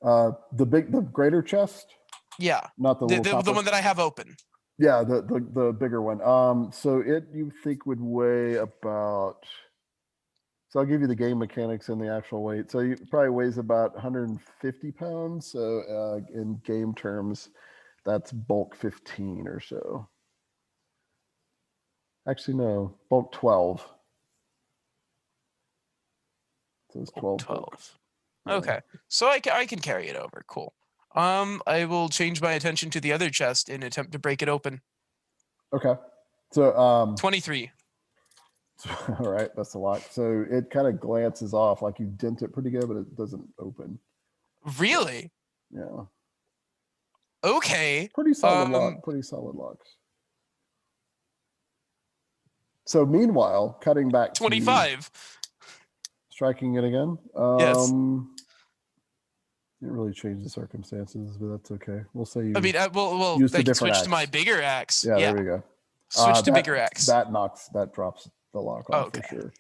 Speaker 1: The greater chest.
Speaker 4: Yeah,
Speaker 1: Not the little
Speaker 4: the one that I have open.
Speaker 1: Yeah, the bigger one. So it you think would weigh about. So I'll give you the game mechanics and the actual weight. So it probably weighs about 150 pounds. So in game terms, that's bulk 15 or so. Actually, no, bulk 12. So it's 12.
Speaker 4: 12.
Speaker 1: Yeah.
Speaker 4: Okay, so I can carry it over. Cool. I will change my attention to the other chest and attempt to break it open.
Speaker 1: Okay. So
Speaker 4: 23.
Speaker 1: all right, that's a lot. So it kind of glances off, like you dent it pretty good, but it doesn't open.
Speaker 4: Really?
Speaker 1: Yeah.
Speaker 4: Okay.
Speaker 1: Pretty solid lock. Pretty solid locks. So meanwhile, cutting back
Speaker 4: 25.
Speaker 1: Striking it again.
Speaker 4: Yes.
Speaker 1: Didn't really change the circumstances, but that's okay. We'll say you.
Speaker 4: I mean, well,
Speaker 1: used a
Speaker 4: I can
Speaker 1: different
Speaker 4: switch to my
Speaker 1: axe.
Speaker 4: bigger axe.
Speaker 1: Yeah, there we go.
Speaker 4: Switch to bigger axe.
Speaker 1: That drops the lock off
Speaker 4: Okay.
Speaker 1: for sure,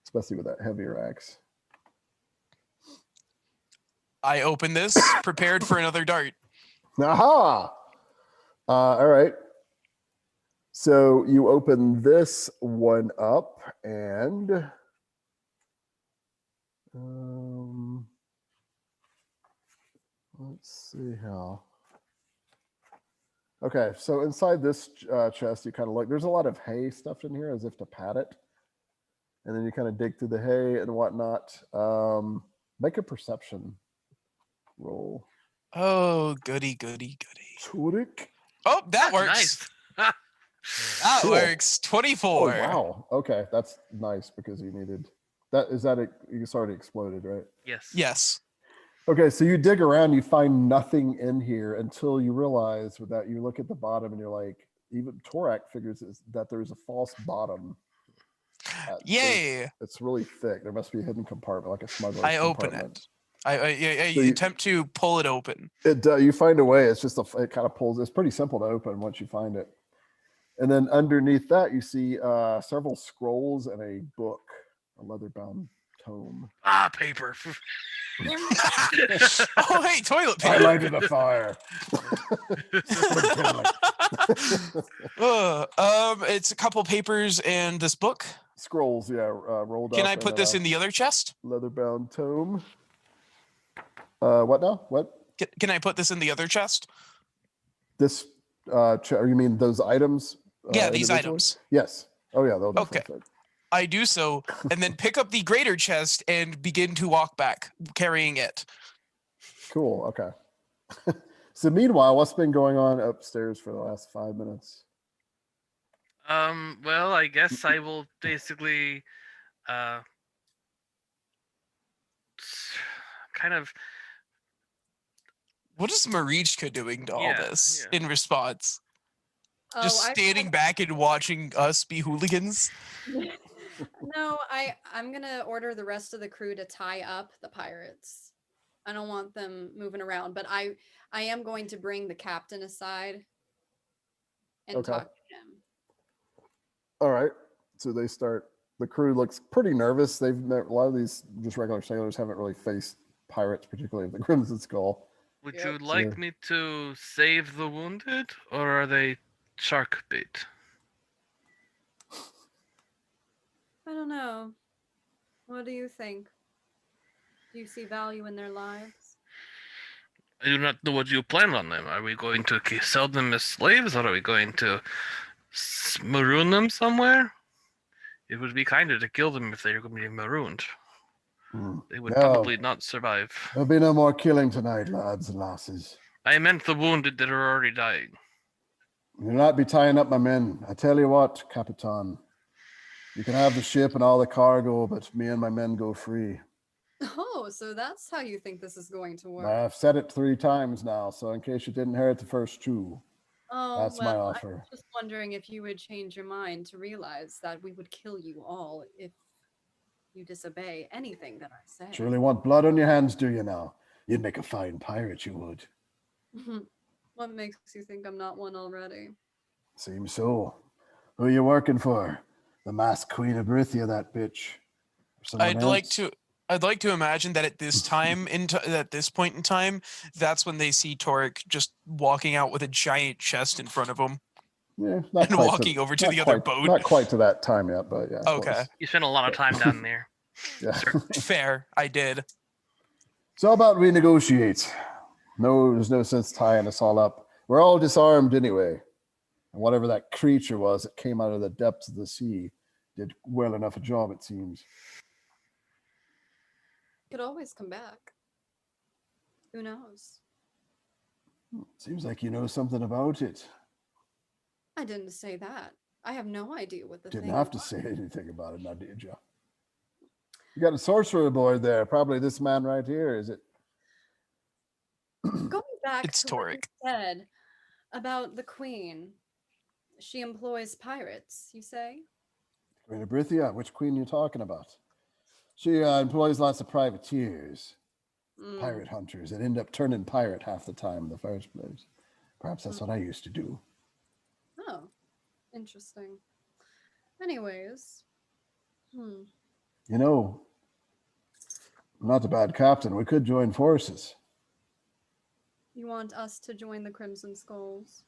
Speaker 1: especially with that heavier axe.
Speaker 4: I open this, prepared for another dart.
Speaker 1: Aha! All right. So you open this one up and let's see how. Okay, so inside this chest, you kind of look. There's a lot of hay stuffed in here, as if to pad it, and then you kind of dig through the hay and whatnot. Make a perception roll.
Speaker 4: Oh, goody.
Speaker 1: Turik.
Speaker 4: Oh, that works.
Speaker 2: Nice.
Speaker 4: That
Speaker 1: Cool.
Speaker 4: works. 24.
Speaker 1: Oh wow. Okay, that's nice because you needed that. Is that it? You already exploded, right?
Speaker 2: Yes.
Speaker 4: Yes.
Speaker 1: Okay, so you dig around, you find nothing in here until you realize that you look at the bottom and you're like, even Torak figures that there's a false bottom.
Speaker 4: Yay.
Speaker 1: It's really thick. There must be a hidden compartment, like a smuggler's
Speaker 4: I open
Speaker 1: compartment.
Speaker 4: it. I
Speaker 1: So you-
Speaker 4: attempt to pull it open.
Speaker 1: You find a way. It's just it kind of pulls. It's pretty simple to open once you find it. And then underneath that, you see several scrolls and a book, a leather-bound tome.
Speaker 2: Ah, paper.
Speaker 4: Oh, hey, toilet
Speaker 1: I
Speaker 4: paper.
Speaker 1: lighted a fire.
Speaker 4: It's a couple papers and this book.
Speaker 1: Scrolls, yeah, rolled up.
Speaker 4: Can I
Speaker 1: and
Speaker 4: put
Speaker 1: then
Speaker 4: this
Speaker 1: a
Speaker 4: in the other chest?
Speaker 1: leather-bound tome. What now? What?
Speaker 4: Can I put this in the other chest?
Speaker 1: This? You mean those items?
Speaker 4: Yeah, these
Speaker 1: individually?
Speaker 4: items.
Speaker 1: Yes. Oh yeah, they'll definitely
Speaker 4: Okay.
Speaker 1: fit.
Speaker 4: I do so, and then pick up the greater chest and begin to walk back, carrying it.
Speaker 1: Cool. Okay. So meanwhile, what's been going on upstairs for the last 5 minutes?
Speaker 2: Well, I guess I will basically, kind of,
Speaker 4: What is Marichka doing to all
Speaker 2: Yeah,
Speaker 4: this
Speaker 2: yeah.
Speaker 4: in response?
Speaker 3: Oh,
Speaker 4: Just standing back and watching us be hooligans?
Speaker 3: No, I'm gonna order the rest of the crew to tie up the pirates. I don't want them moving around, but I am going to bring the captain aside and
Speaker 1: Okay.
Speaker 3: talk to him.
Speaker 1: All right. So they start. The crew looks pretty nervous. They've met a lot of these just regular sailors haven't really faced pirates, particularly of the Crimson Skull.
Speaker 2: would
Speaker 3: Yep.
Speaker 2: you like
Speaker 1: So-
Speaker 2: me to save the wounded, or are they shark bait?
Speaker 3: I don't know. What do you think? Do you see value in their lives?
Speaker 2: I do not know what you plan on them. Are we going to sell them as slaves, or are we going to maroon them somewhere? It would be kinder to kill them if they were going to be marooned. They would
Speaker 1: No.
Speaker 2: probably not survive.
Speaker 1: There'll be no more killing tonight, lads and lasses.
Speaker 2: I meant the wounded that are already dying.
Speaker 1: You'll not be tying up my men. I tell you what, Capitan. You can have the ship and all the cargo, but me and my men go free.
Speaker 3: Oh, so that's how you think this is going to work.
Speaker 1: I've said it 3 times now, so in case you didn't hear it the first 2,
Speaker 3: Oh,
Speaker 1: that's my
Speaker 3: well,
Speaker 1: offer.
Speaker 3: I was just wondering if you would change your mind to realize that we would kill you all if you disobey anything that I say.
Speaker 1: Surely want blood on your hands, do you now? You'd make a fine pirate, you would.
Speaker 3: What makes you think I'm not one already?
Speaker 1: Seems so. Who are you working for? The masked queen of Brythia, that bitch. Or someone
Speaker 4: I'd like to imagine that at this time, at this point in time, that's when they see Torek just walking out with a giant chest in front of him.
Speaker 1: Yeah, not
Speaker 4: and
Speaker 1: quite
Speaker 4: walking over to the other boat.
Speaker 1: Not quite to that time yet, but yeah.
Speaker 4: Okay.
Speaker 1: Close.
Speaker 2: You spent a lot of time down there.
Speaker 1: Yeah.
Speaker 4: Fair, I did.
Speaker 1: So how about we negotiate? No, there's no sense tying us all up. We're all disarmed anyway. And whatever that creature was that came out of the depths of the sea did well enough a job, it seems.
Speaker 3: Could always come back. Who knows?
Speaker 1: Seems like you know something about it.
Speaker 3: I didn't say that. I have no idea what the
Speaker 1: Didn't
Speaker 3: thing
Speaker 1: have to
Speaker 3: was.
Speaker 1: say anything about it, now did you? You got a sorcerer aboard there. Probably this man right here, is it?
Speaker 3: Going back
Speaker 4: It's
Speaker 3: to what you
Speaker 4: Torek.
Speaker 3: said about the queen. She employs pirates, you say?
Speaker 1: Queen of Brythia, which queen are you talking about? She employs lots of privateers, pirate hunters, that end up turning pirate half the time in the first place. Perhaps that's what I used to do.
Speaker 3: Oh, interesting. Anyways.
Speaker 1: You know, I'm not a bad captain. We could join forces.
Speaker 3: You want us to join the Crimson Skulls?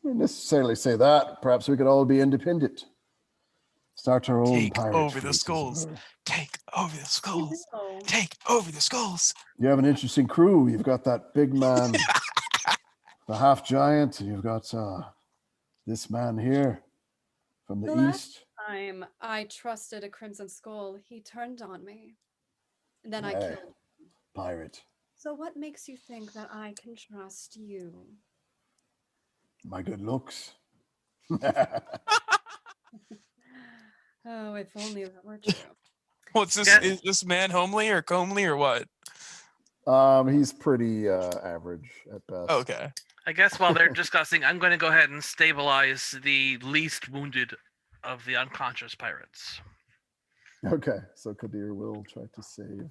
Speaker 1: I wouldn't necessarily say that. Perhaps we could all be independent. Start our own
Speaker 4: Take
Speaker 1: pirate
Speaker 4: over the
Speaker 1: fleet, as it
Speaker 4: skulls.
Speaker 1: were.
Speaker 4: Take over the skulls.
Speaker 3: No.
Speaker 4: Take over the skulls.
Speaker 1: You have an interesting crew. You've got that big man, the half giant. You've got this man here from the
Speaker 3: The
Speaker 1: east.
Speaker 3: Time I trusted a Crimson Skull, he turned on me. And then I
Speaker 1: Hey.
Speaker 3: killed him.
Speaker 1: Pirate.
Speaker 3: So what makes you think that I can trust you?
Speaker 1: My good looks.
Speaker 3: Oh, if only that were true.
Speaker 4: What's this?
Speaker 2: Yeah.
Speaker 4: Is this man homely or comely or what?
Speaker 1: He's pretty average at best.
Speaker 4: Okay.
Speaker 2: I guess while they're discussing, I'm going to go ahead and stabilize the least wounded of the unconscious pirates.
Speaker 1: Okay, so Kadir will try to save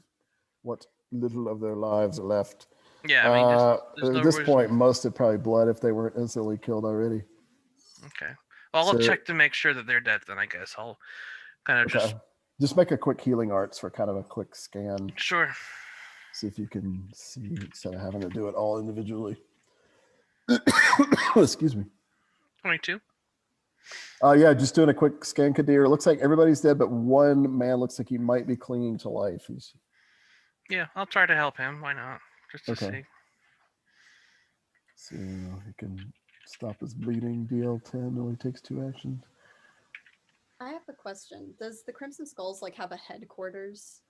Speaker 1: what little of their lives are left.
Speaker 2: Yeah, I mean, there's
Speaker 1: at
Speaker 2: no
Speaker 1: this
Speaker 2: reason-
Speaker 1: point, most had probably bled if they weren't instantly killed already.
Speaker 2: Okay. Well, I'll
Speaker 1: So-
Speaker 2: check to make sure that they're dead. Then I guess I'll kind of just
Speaker 1: Okay. Just make a quick healing arts for kind of a quick scan.
Speaker 2: Sure.
Speaker 1: See if you can see instead of having to do it all individually. Excuse me.
Speaker 2: 22.
Speaker 1: Yeah, just doing a quick scan, Kadir. It looks like everybody's dead, but one man looks like he might be clinging to life. He's
Speaker 2: Yeah, I'll try to help him. Why not? Just to
Speaker 1: Okay.
Speaker 2: see.
Speaker 1: so he can stop his bleeding. DL10 only takes 2 actions.
Speaker 3: I have a question. Does the Crimson Skulls like have a headquarters?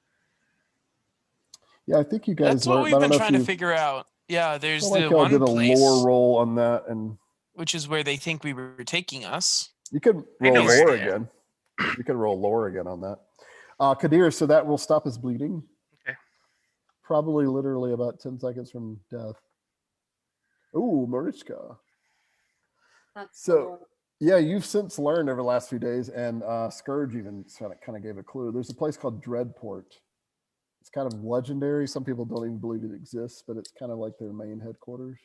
Speaker 1: Yeah, I think you guys
Speaker 4: That's what
Speaker 1: learned.
Speaker 4: we've
Speaker 1: I don't
Speaker 4: been
Speaker 1: know if
Speaker 4: trying to
Speaker 1: you
Speaker 4: figure out. Yeah, there's
Speaker 1: feel like
Speaker 4: the
Speaker 1: y'all
Speaker 4: one
Speaker 1: did a
Speaker 4: place,
Speaker 1: lore roll on that, and
Speaker 4: which is where they think we were taking us.
Speaker 1: you could
Speaker 2: I know
Speaker 1: roll
Speaker 2: where
Speaker 1: lore
Speaker 4: it is.
Speaker 1: again. You could roll lore again on that. Kadir, so that will stop his bleeding.
Speaker 2: Okay.
Speaker 1: Probably literally about 10 seconds from death. Ooh, Marichka.
Speaker 3: That's
Speaker 1: So-
Speaker 3: cool.
Speaker 1: Yeah, you've since learned over the last few days, and Scourge even kind of gave a clue. There's a place called Dreadport. It's kind of legendary. Some people don't even believe it exists, but it's kind of like their main headquarters.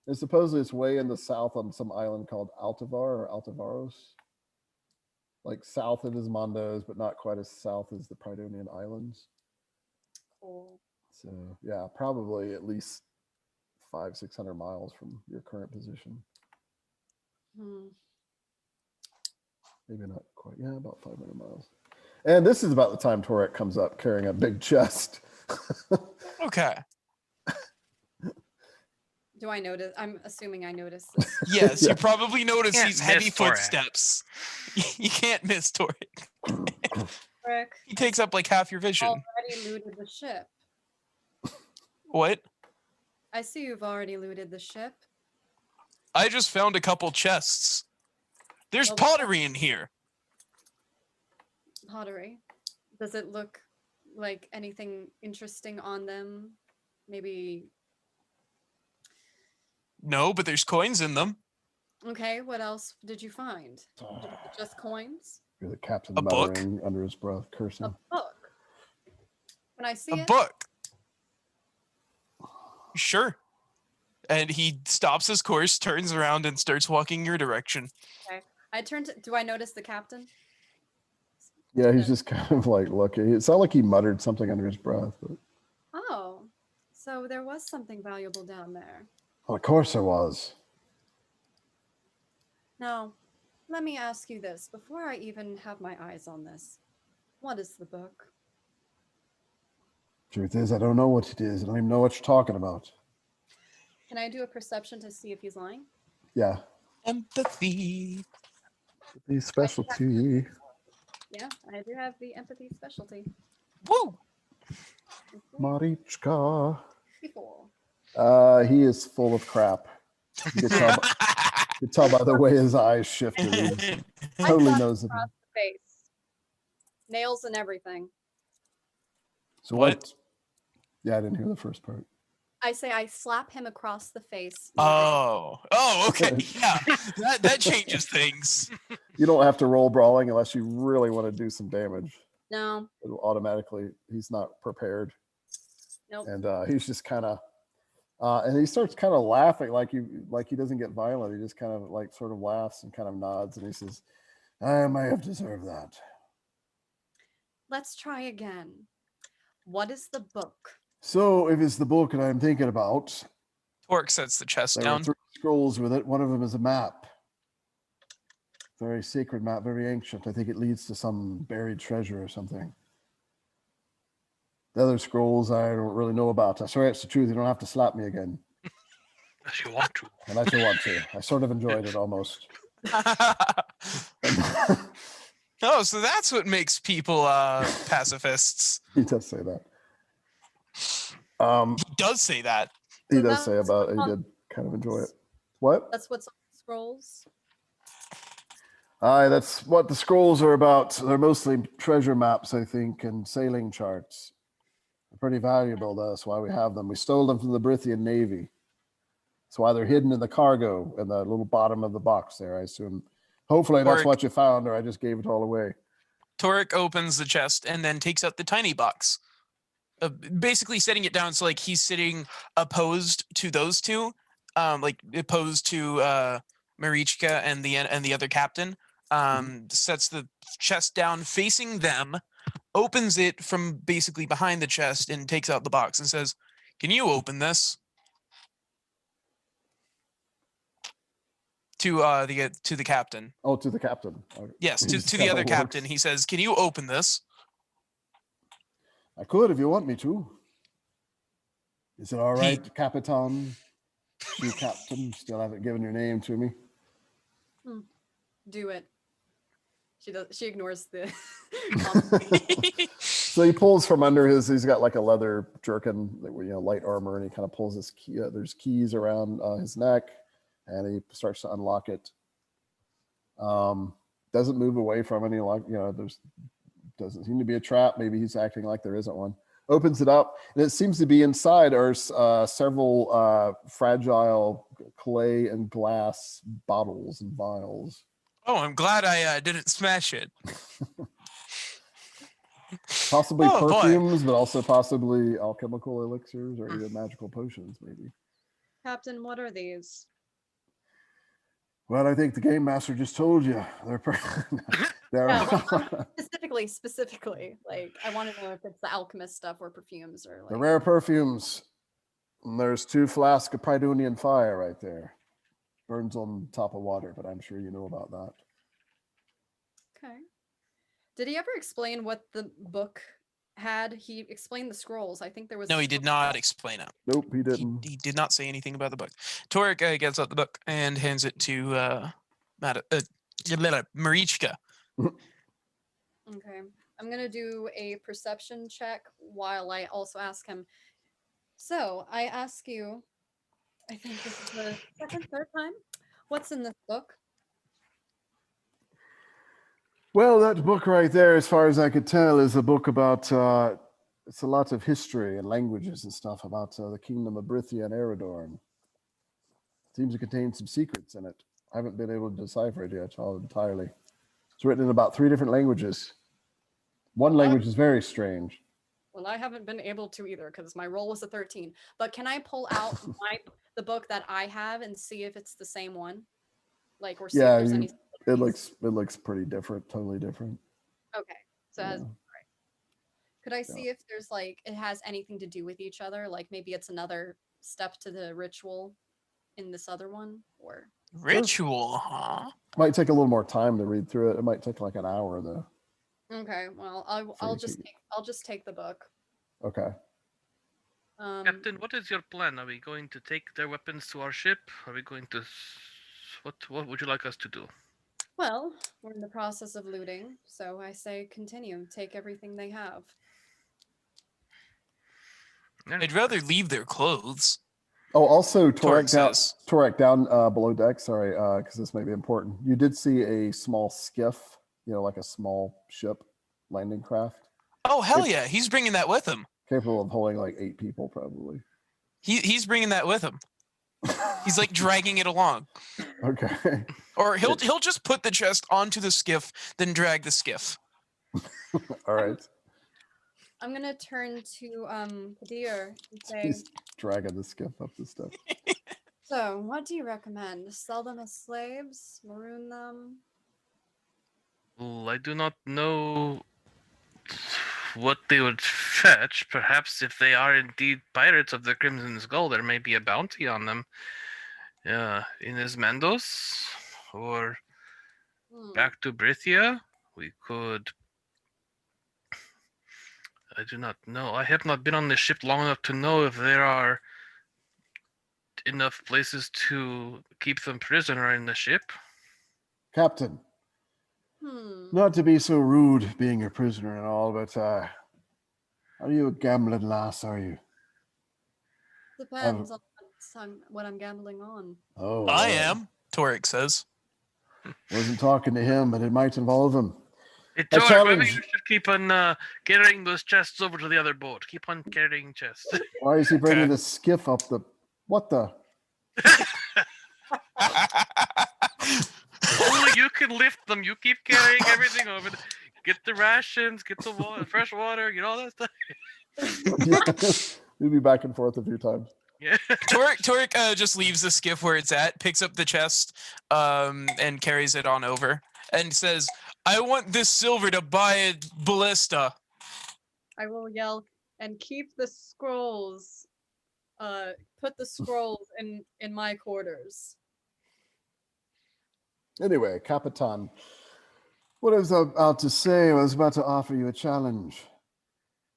Speaker 1: And supposedly it's way in the south on some island called Altivar or Altivaros. Like south of Esmandos, but not quite as south as the Pridonian Islands.
Speaker 3: Cool.
Speaker 1: So yeah, probably at least 500-600 miles from your current position.
Speaker 3: Hmm.
Speaker 1: Maybe not quite. Yeah, about 500 miles. And this is about the time Torek comes up carrying a big chest.
Speaker 4: Okay.
Speaker 3: Do I notice? I'm assuming I noticed this.
Speaker 4: Yes,
Speaker 1: Yeah.
Speaker 4: you probably notice
Speaker 2: Can't
Speaker 4: these heavy
Speaker 2: miss Torak.
Speaker 4: footsteps. You can't miss Toric.
Speaker 3: Rick,
Speaker 4: He takes up like half your vision.
Speaker 3: already looted the ship.
Speaker 4: What?
Speaker 3: I see you've already looted the ship.
Speaker 4: I just found a couple chests. There's
Speaker 3: Well,
Speaker 4: pottery in here.
Speaker 3: Pottery. Does it look like anything interesting on them? Maybe.
Speaker 4: No, but there's coins in them.
Speaker 3: Okay, what else did you find? Just coins?
Speaker 1: You're the captain
Speaker 4: A book?
Speaker 1: muttering under his breath, cursing.
Speaker 3: A book. Can I see
Speaker 4: A
Speaker 3: it?
Speaker 4: book. Sure. And he stops his course, turns around, and starts walking your direction.
Speaker 3: I turned to, do I notice the captain?
Speaker 1: Yeah, he's just kind of like looking. It sounded like he muttered something under his breath. But
Speaker 3: Oh, so there was something valuable down there.
Speaker 1: of course there was.
Speaker 3: Now, let me ask you this before I even have my eyes on this. What is the book?
Speaker 1: Truth is, I don't know what it is. I don't even know what you're talking about.
Speaker 3: Can I do a perception to see if he's lying?
Speaker 1: Yeah.
Speaker 4: Empathy.
Speaker 1: The specialty.
Speaker 3: Yeah, I do have the empathy specialty.
Speaker 4: Woo!
Speaker 1: Marichka.
Speaker 3: Cool.
Speaker 1: He is full of crap. You can tell by the way his eyes shifted. He totally
Speaker 3: I
Speaker 1: knows it.
Speaker 3: across the face. Nails and everything.
Speaker 1: So
Speaker 4: What?
Speaker 1: Yeah, I didn't hear the first part.
Speaker 3: I say I slap him across the face.
Speaker 4: Oh, okay. Yeah, that changes things.
Speaker 1: You don't have to roll brawling unless you really want to do some damage.
Speaker 3: No,
Speaker 1: It'll automatically, he's not prepared.
Speaker 3: nope.
Speaker 1: And he's just kind of, and he starts kind of laughing like he doesn't get violent. He just kind of like sort of laughs and kind of nods. And he says, I may have deserved that.
Speaker 3: Let's try again. What is the book?
Speaker 1: So if it's the book that I'm thinking about,
Speaker 4: Torque sets the chest
Speaker 1: there are
Speaker 4: down.
Speaker 1: 3 scrolls with it. One of them is a map. Very sacred map, very ancient. I think it leads to some buried treasure or something. The other scrolls I don't really know about. I swear it's the truth. You don't have to slap me again.
Speaker 2: If you want to.
Speaker 1: Unless you want to. I sort of enjoyed it almost.
Speaker 4: Oh, so that's what makes people pacifists.
Speaker 1: He does say that.
Speaker 4: He does say that.
Speaker 1: He
Speaker 3: So
Speaker 1: does say
Speaker 3: that's
Speaker 1: about it. He
Speaker 3: on-
Speaker 1: did kind of enjoy it. What?
Speaker 3: That's what's on the scrolls.
Speaker 1: Aye, that's what the scrolls are about. They're mostly treasure maps, I think, and sailing charts. They're pretty valuable. That's why we have them. We stole them from the Brithian Navy. That's why they're hidden in the cargo in the little bottom of the box there, I assume. Hopefully that's
Speaker 4: Or-
Speaker 1: what you found, or I just gave it all away.
Speaker 4: Torque opens the chest and then takes out the tiny box, basically setting it down so like he's sitting opposed to those two, like opposed to Marichka and the other captain. Sets the chest down facing them, opens it from basically behind the chest and takes out the box and says, "Can you open this?" To the captain.
Speaker 1: Oh, to the captain. Okay.
Speaker 4: Yes,
Speaker 1: He's
Speaker 4: to the
Speaker 1: got
Speaker 4: other
Speaker 1: looks.
Speaker 4: captain. He says, "Can you open this?"
Speaker 1: I could if you want me to. Is it all
Speaker 4: He-
Speaker 1: right, Capitan? You captain, still haven't given your name to me.
Speaker 3: Do it. She ignores the.
Speaker 1: So he pulls from under he's got like a leather jerkin, light armor, and he kind of pulls his key. There's keys around his neck, and he starts to unlock it. Doesn't move away from any there's doesn't seem to be a trap. Maybe he's acting like there isn't one. Opens it up, and it seems to be inside are several fragile clay and glass bottles and vials.
Speaker 4: Oh, I'm glad I didn't smash it.
Speaker 1: Possibly
Speaker 4: Oh, boy.
Speaker 1: perfumes, but also possibly alchemical elixirs or even magical potions, maybe.
Speaker 3: Captain, what are these?
Speaker 1: Well, I think the game master just told you. They're
Speaker 3: Yeah, well, specifically, like I want to know if it's the alchemist stuff or perfumes or
Speaker 1: the
Speaker 3: like.
Speaker 1: rare perfumes. And there's 2 flasks of Pridonian fire right there. Burns on top of water, but I'm sure you know about that.
Speaker 3: Okay. Did he ever explain what the book had? He explained the scrolls. I think there was.
Speaker 4: No, he did not explain it.
Speaker 1: Nope, he didn't.
Speaker 4: He did not say anything about the book. Torek gets out the book and hands it to Marichka.
Speaker 3: Okay. I'm gonna do a perception check while I also ask him. So I ask you, I think this is the third time. What's in this book?
Speaker 1: Well, that book right there, as far as I could tell, is a book about, it's a lot of history and languages and stuff about the kingdom of Brithia and Eridorn. Seems to contain some secrets in it. I haven't been able to decipher it yet entirely. It's written in about 3 different languages. One language is very strange.
Speaker 3: Well, I haven't been able to either because my roll was a 13. But can I pull out the book that I have and see if it's the same one? Like, or see if there's any.
Speaker 1: It looks pretty different, totally different.
Speaker 3: Okay, so it has,
Speaker 1: Yeah.
Speaker 3: all right. Could I see if there's like it has anything to do with each other? Like maybe it's another step to the ritual in this other one, or
Speaker 4: Ritual, huh?
Speaker 1: Might take a little more time to read through it. It might take like an hour though.
Speaker 3: okay. Well, I'll just take the book.
Speaker 1: Okay.
Speaker 2: Captain, what is your plan? Are we going to take their weapons to our ship? Are we going to? What would you like us to do?
Speaker 3: Well, we're in the process of looting, so I say continue. Take everything they have.
Speaker 4: I'd rather leave their clothes.
Speaker 1: Oh, also
Speaker 4: Torek
Speaker 1: Torek down below deck. Sorry, because this may be important. You did see a small skiff, like a small ship, landing craft,
Speaker 4: Oh, hell yeah. He's bringing that with him.
Speaker 1: capable of holding like 8 people, probably.
Speaker 4: He's bringing that with him. He's like dragging it along.
Speaker 1: Okay.
Speaker 4: Or he'll just put the chest onto the skiff, then drag the skiff.
Speaker 1: All right.
Speaker 3: I'm gonna turn to Kadir and say,
Speaker 1: He's dragging the skiff up the steps.
Speaker 3: so what do you recommend? Sell them as slaves? Maroon them?
Speaker 2: Well, I do not know what they would fetch. Perhaps if they are indeed pirates of the Crimson Skull, there may be a bounty on them. In Esmandos or back to Brithia, we could. I do not know. I have not been on the ship long enough to know if there are enough places to keep them prisoner in the ship.
Speaker 1: Captain, not to be so rude being a prisoner and all, but are you a gambling lass, are you?
Speaker 3: Depends on what I'm gambling on.
Speaker 1: Oh,
Speaker 4: I am, Torek says.
Speaker 1: Wasn't talking to him, but it might involve him.
Speaker 2: Hey,
Speaker 1: I
Speaker 2: Tor, maybe
Speaker 1: challenge-
Speaker 2: you should keep on carrying those chests over to the other boat. Keep on carrying chests.
Speaker 1: Why is he bringing
Speaker 4: Okay.
Speaker 1: the skiff up the... What the...
Speaker 2: Only you can lift them. You keep carrying everything over. Get the rations, get the water, fresh water, get all that stuff.
Speaker 1: We'll be back and forth a few times.
Speaker 2: Yeah.
Speaker 4: Torek just leaves the skiff where it's at, picks up the chest, and carries it on over, and says, "I want this silver to buy a ballista."
Speaker 3: I will yell and keep the scrolls. Put the scrolls in my quarters.
Speaker 1: Anyway, Capitan, what I was about to say, I was about to offer you a challenge.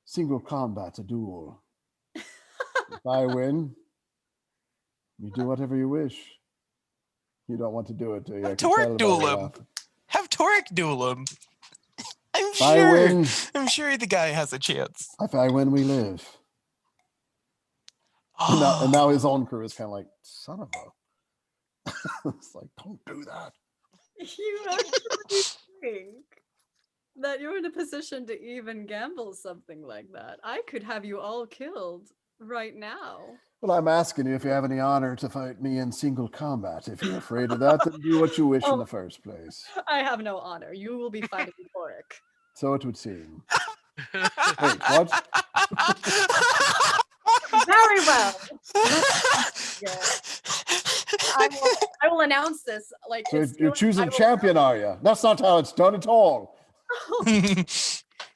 Speaker 1: Single combat, a duel. If I win, you do whatever you wish. You don't want to do it, do you? I
Speaker 4: Have
Speaker 1: can tell
Speaker 4: Torek
Speaker 1: by
Speaker 4: duel
Speaker 1: the
Speaker 4: him.
Speaker 1: laugh.
Speaker 4: Have Torek duel him.
Speaker 1: If I win,
Speaker 4: I'm sure the guy has a chance.
Speaker 1: if I win, we live. And now his own crew is kind of like, son of a. It's like, don't do that.
Speaker 3: You actually think that you're in a position to even gamble something like that? I could have you all killed right now.
Speaker 1: Well, I'm asking you if you have any honor to fight me in single combat. If you're afraid of that, then do what you wish in the first place.
Speaker 3: I have no honor. You will be fighting Torek.
Speaker 1: So it would seem. Wait, what?
Speaker 3: Very well. Yeah. I will announce this. Like
Speaker 1: So
Speaker 3: it's
Speaker 1: you're
Speaker 3: I
Speaker 1: choosing
Speaker 3: will-
Speaker 1: champion, are you? That's not how it's done at all.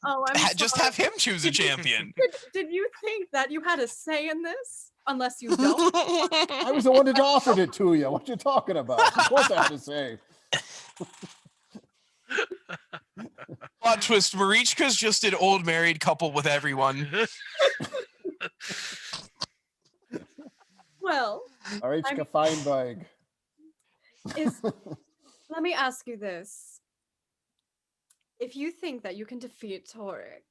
Speaker 3: Oh, I'm
Speaker 4: Just
Speaker 3: sorry.
Speaker 4: have him choose a champion.
Speaker 3: Did you think that you had a say in this? Unless you don't.
Speaker 1: I was the one that offered it to you. What you talking about? Of course I had to say.
Speaker 4: Plot twist, Marichka's just an old married couple with everyone.
Speaker 3: Well,
Speaker 1: Arichka Feinberg.
Speaker 3: let me ask you this. If you think that you can defeat Torek,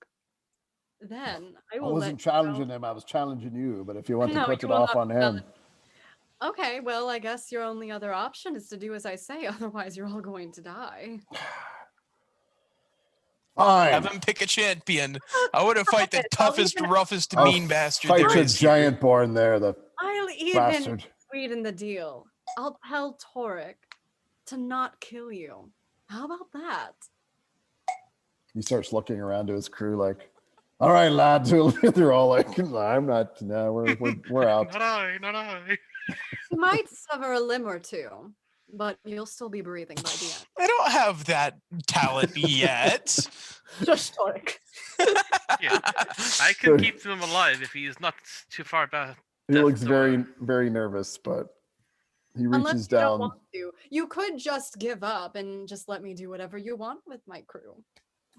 Speaker 3: then I
Speaker 1: I
Speaker 3: will
Speaker 1: wasn't
Speaker 3: let you know.
Speaker 1: challenging him. I was challenging you. But if you want to
Speaker 3: No,
Speaker 1: put
Speaker 3: you
Speaker 1: it
Speaker 3: will
Speaker 1: off
Speaker 3: not
Speaker 1: on
Speaker 3: be
Speaker 1: him,
Speaker 3: challenged. Okay, well, I guess your only other option is to do as I say. Otherwise, you're all going to die.
Speaker 1: fine.
Speaker 4: Have him pick a champion. I want to fight the
Speaker 3: I'll
Speaker 4: toughest,
Speaker 3: even-
Speaker 4: roughest,
Speaker 1: I'll
Speaker 4: mean bastard
Speaker 1: Fight
Speaker 4: there
Speaker 1: your
Speaker 4: is here.
Speaker 1: giant born there, the
Speaker 3: I'll even
Speaker 1: bastard.
Speaker 3: sweeten the deal. I'll tell Torek to not kill you. How about that?
Speaker 1: He starts looking around to his crew like, all right, lads. They're all like, I'm not. No, we're out.
Speaker 2: Not I.
Speaker 3: You might sever a limb or two, but you'll still be breathing by the end.
Speaker 4: I don't have that talent yet.
Speaker 3: Just Torek.
Speaker 2: Yeah, I can keep them alive if he is not too far back.
Speaker 1: He
Speaker 2: Death
Speaker 1: looks
Speaker 2: door.
Speaker 1: very, very nervous, but he
Speaker 3: Unless
Speaker 1: reaches
Speaker 3: you don't
Speaker 1: down.
Speaker 3: want to. You could just give up and just let me do whatever you want with my crew.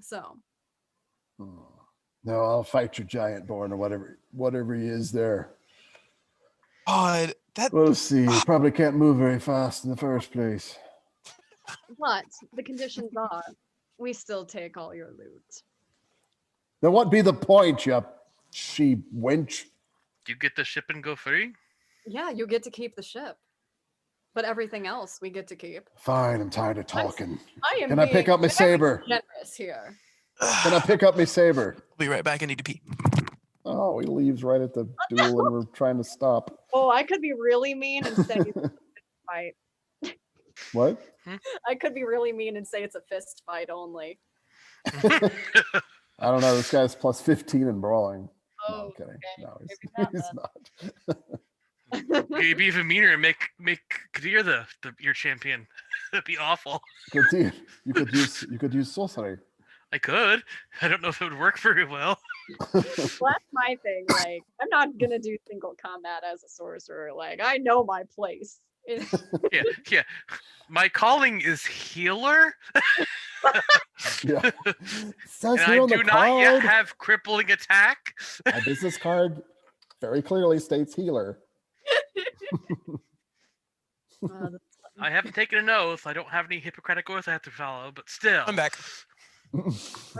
Speaker 3: So,
Speaker 1: No, I'll fight your giant born or whatever he is there.
Speaker 4: God, that
Speaker 1: We'll see. He probably can't move very fast in the first place.
Speaker 3: but the conditions are we still take all your loot.
Speaker 1: Then what be the point, you she wench?
Speaker 2: You get the ship and go free.
Speaker 3: Yeah, you get to keep the ship. But everything else we get to keep.
Speaker 1: Fine, I'm tired of talking.
Speaker 3: I am
Speaker 1: Can I pick
Speaker 3: being
Speaker 1: up my
Speaker 3: very
Speaker 1: saber?
Speaker 3: generous here.
Speaker 1: Can I pick up my saber?
Speaker 4: I'll be right back. I need to pee.
Speaker 1: Oh, he leaves right at the duel and we're trying to stop.
Speaker 3: Oh, I could be really mean and say it's a fist fight.
Speaker 1: What?
Speaker 3: I could be really mean and say it's a fist fight only.
Speaker 1: I don't know. This guy's plus 15 in brawling. No,
Speaker 3: Oh,
Speaker 1: I'm kidding.
Speaker 3: okay.
Speaker 1: No,
Speaker 3: Maybe
Speaker 1: he's
Speaker 3: not
Speaker 1: not.
Speaker 2: You'd be even meaner and make Kadir your champion. That'd be awful.
Speaker 1: Good. You could use sorcery.
Speaker 2: I could. I don't know if it would work very well.
Speaker 3: Well, that's my thing. Like, I'm not gonna do single combat as a sorcerer. Like, I know my place.
Speaker 2: Yeah. My calling is healer,
Speaker 1: Yeah. Says
Speaker 2: and
Speaker 1: here
Speaker 2: I
Speaker 1: on the
Speaker 2: do not yet
Speaker 1: card.
Speaker 2: have crippling attack.
Speaker 1: My business card very clearly states healer.
Speaker 2: I haven't taken an oath. I don't have any Hippocratic oath I have to follow, but still.
Speaker 4: I'm back.
Speaker 3: All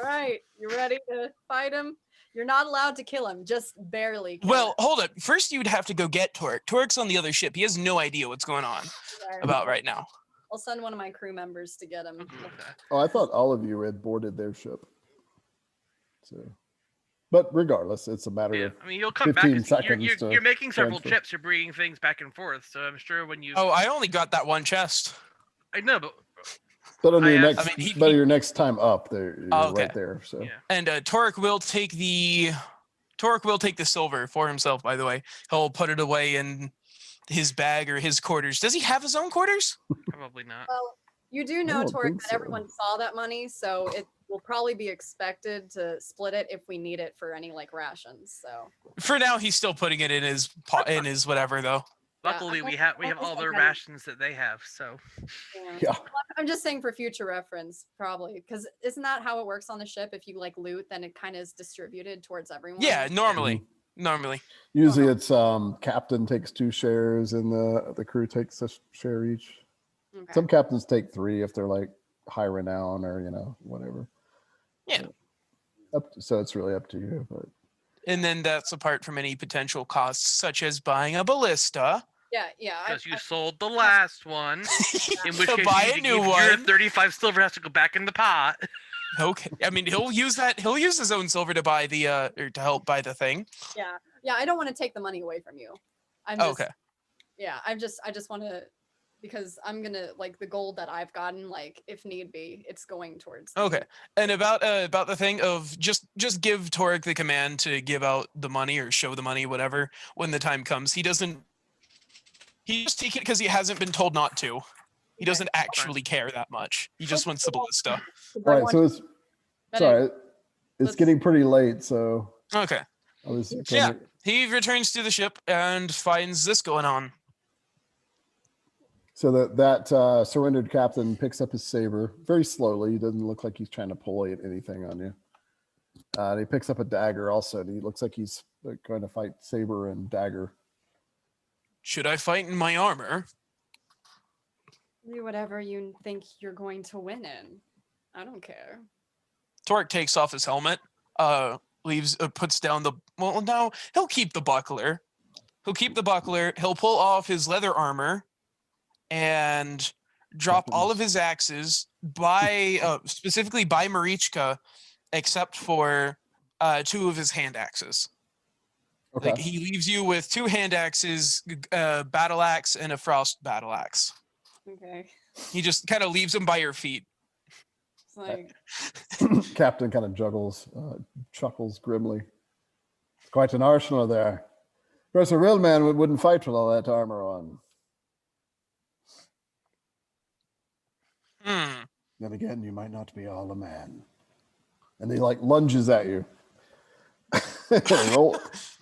Speaker 3: right, you ready to fight him? You're not allowed to kill him, just barely kill
Speaker 4: Well,
Speaker 3: him.
Speaker 4: hold up. First, you'd have to go get Torek. Torek's on the other ship. He has no idea what's going on
Speaker 3: Alright,
Speaker 4: about right now.
Speaker 3: I'll send one of my crew members to get him.
Speaker 2: Okay.
Speaker 1: Oh, I thought all of you had boarded their ship. So, but regardless, it's a matter
Speaker 2: Yeah,
Speaker 1: of
Speaker 2: I mean, you'll come back.
Speaker 1: 15
Speaker 2: You're,
Speaker 1: seconds to
Speaker 2: you're making several
Speaker 1: transfer.
Speaker 2: trips. You're bringing things back and forth. So I'm sure when you.
Speaker 4: Oh, I only got that one chest.
Speaker 2: I know, but
Speaker 1: But on
Speaker 2: I
Speaker 1: your
Speaker 2: asked-
Speaker 1: next,
Speaker 4: I mean,
Speaker 1: but your next time up, there, you're
Speaker 4: Oh, okay.
Speaker 1: right there. So
Speaker 2: yeah.
Speaker 4: And Torek will take the silver for himself, by the way. He'll put it away in his bag or his quarters. Does he have his own quarters?
Speaker 2: Probably not.
Speaker 3: Well, You do know,
Speaker 1: don't
Speaker 3: Torek,
Speaker 1: think
Speaker 3: that
Speaker 1: so.
Speaker 3: everyone saw that money, so it will probably be expected to split it if we need it for any like rations. So
Speaker 4: For now, he's still putting it in his whatever though.
Speaker 2: Luckily, we have all the rations that they have, so
Speaker 1: Yeah.
Speaker 3: I'm just saying for future reference, probably, because isn't that how it works on the ship? If you like loot, then it kind of is distributed towards everyone.
Speaker 4: Yeah, normally.
Speaker 1: Usually it's captain takes 2 shares and the crew takes a share each.
Speaker 3: Okay.
Speaker 1: Some captains take 3 if they're like high renown or whatever.
Speaker 4: Yeah.
Speaker 1: So it's really up to you. But
Speaker 4: And then that's apart from any potential costs, such as buying a ballista.
Speaker 3: Yeah.
Speaker 2: because you sold the last one, in which
Speaker 4: To
Speaker 2: case
Speaker 4: buy
Speaker 2: you
Speaker 4: a
Speaker 2: need to
Speaker 4: new
Speaker 2: give your
Speaker 4: one.
Speaker 2: 35 silver has to go back in the pot.
Speaker 4: Okay. I mean, he'll use his own silver to buy the or to help buy the thing.
Speaker 3: Yeah. I don't want to take the money away from you. I'm just,
Speaker 4: Okay.
Speaker 3: Yeah. I just want to, because I'm gonna like the gold that I've gotten. Like, if need be, it's going towards.
Speaker 4: Okay. And about the thing of just give Torek the command to give out the money or show the money, whatever, when the time comes. He just take it because he hasn't been told not to. He doesn't actually care that much. He just wants the ballista.
Speaker 1: all right, so it's sorry, it's getting pretty late, so
Speaker 4: Okay.
Speaker 1: I was
Speaker 4: Yeah. He returns to the ship and finds this going on.
Speaker 1: So that surrendered captain picks up his saber very slowly. He doesn't look like he's trying to pull anything on you. And he picks up a dagger also. And he looks like he's going to fight saber and dagger.
Speaker 4: Should I fight in my armor?
Speaker 3: Do whatever you think you're going to win in. I don't care.
Speaker 4: Torek takes off his helmet, puts down no, he'll keep the buckler. He'll pull off his leather armor and drop all of his axes specifically by Marichka, except for 2 of his hand axes.
Speaker 1: Okay.
Speaker 4: Like, he leaves you with 2 hand axes, battle axe, and a frost battle axe.
Speaker 3: Okay.
Speaker 4: He just kind of leaves them by your feet.
Speaker 3: It's like,
Speaker 1: Captain kind of chuckles grimly. Quite an arsenal there. Of course, a real man wouldn't fight with all that armor on. Then again, you might not be all a man. And he like lunges at you.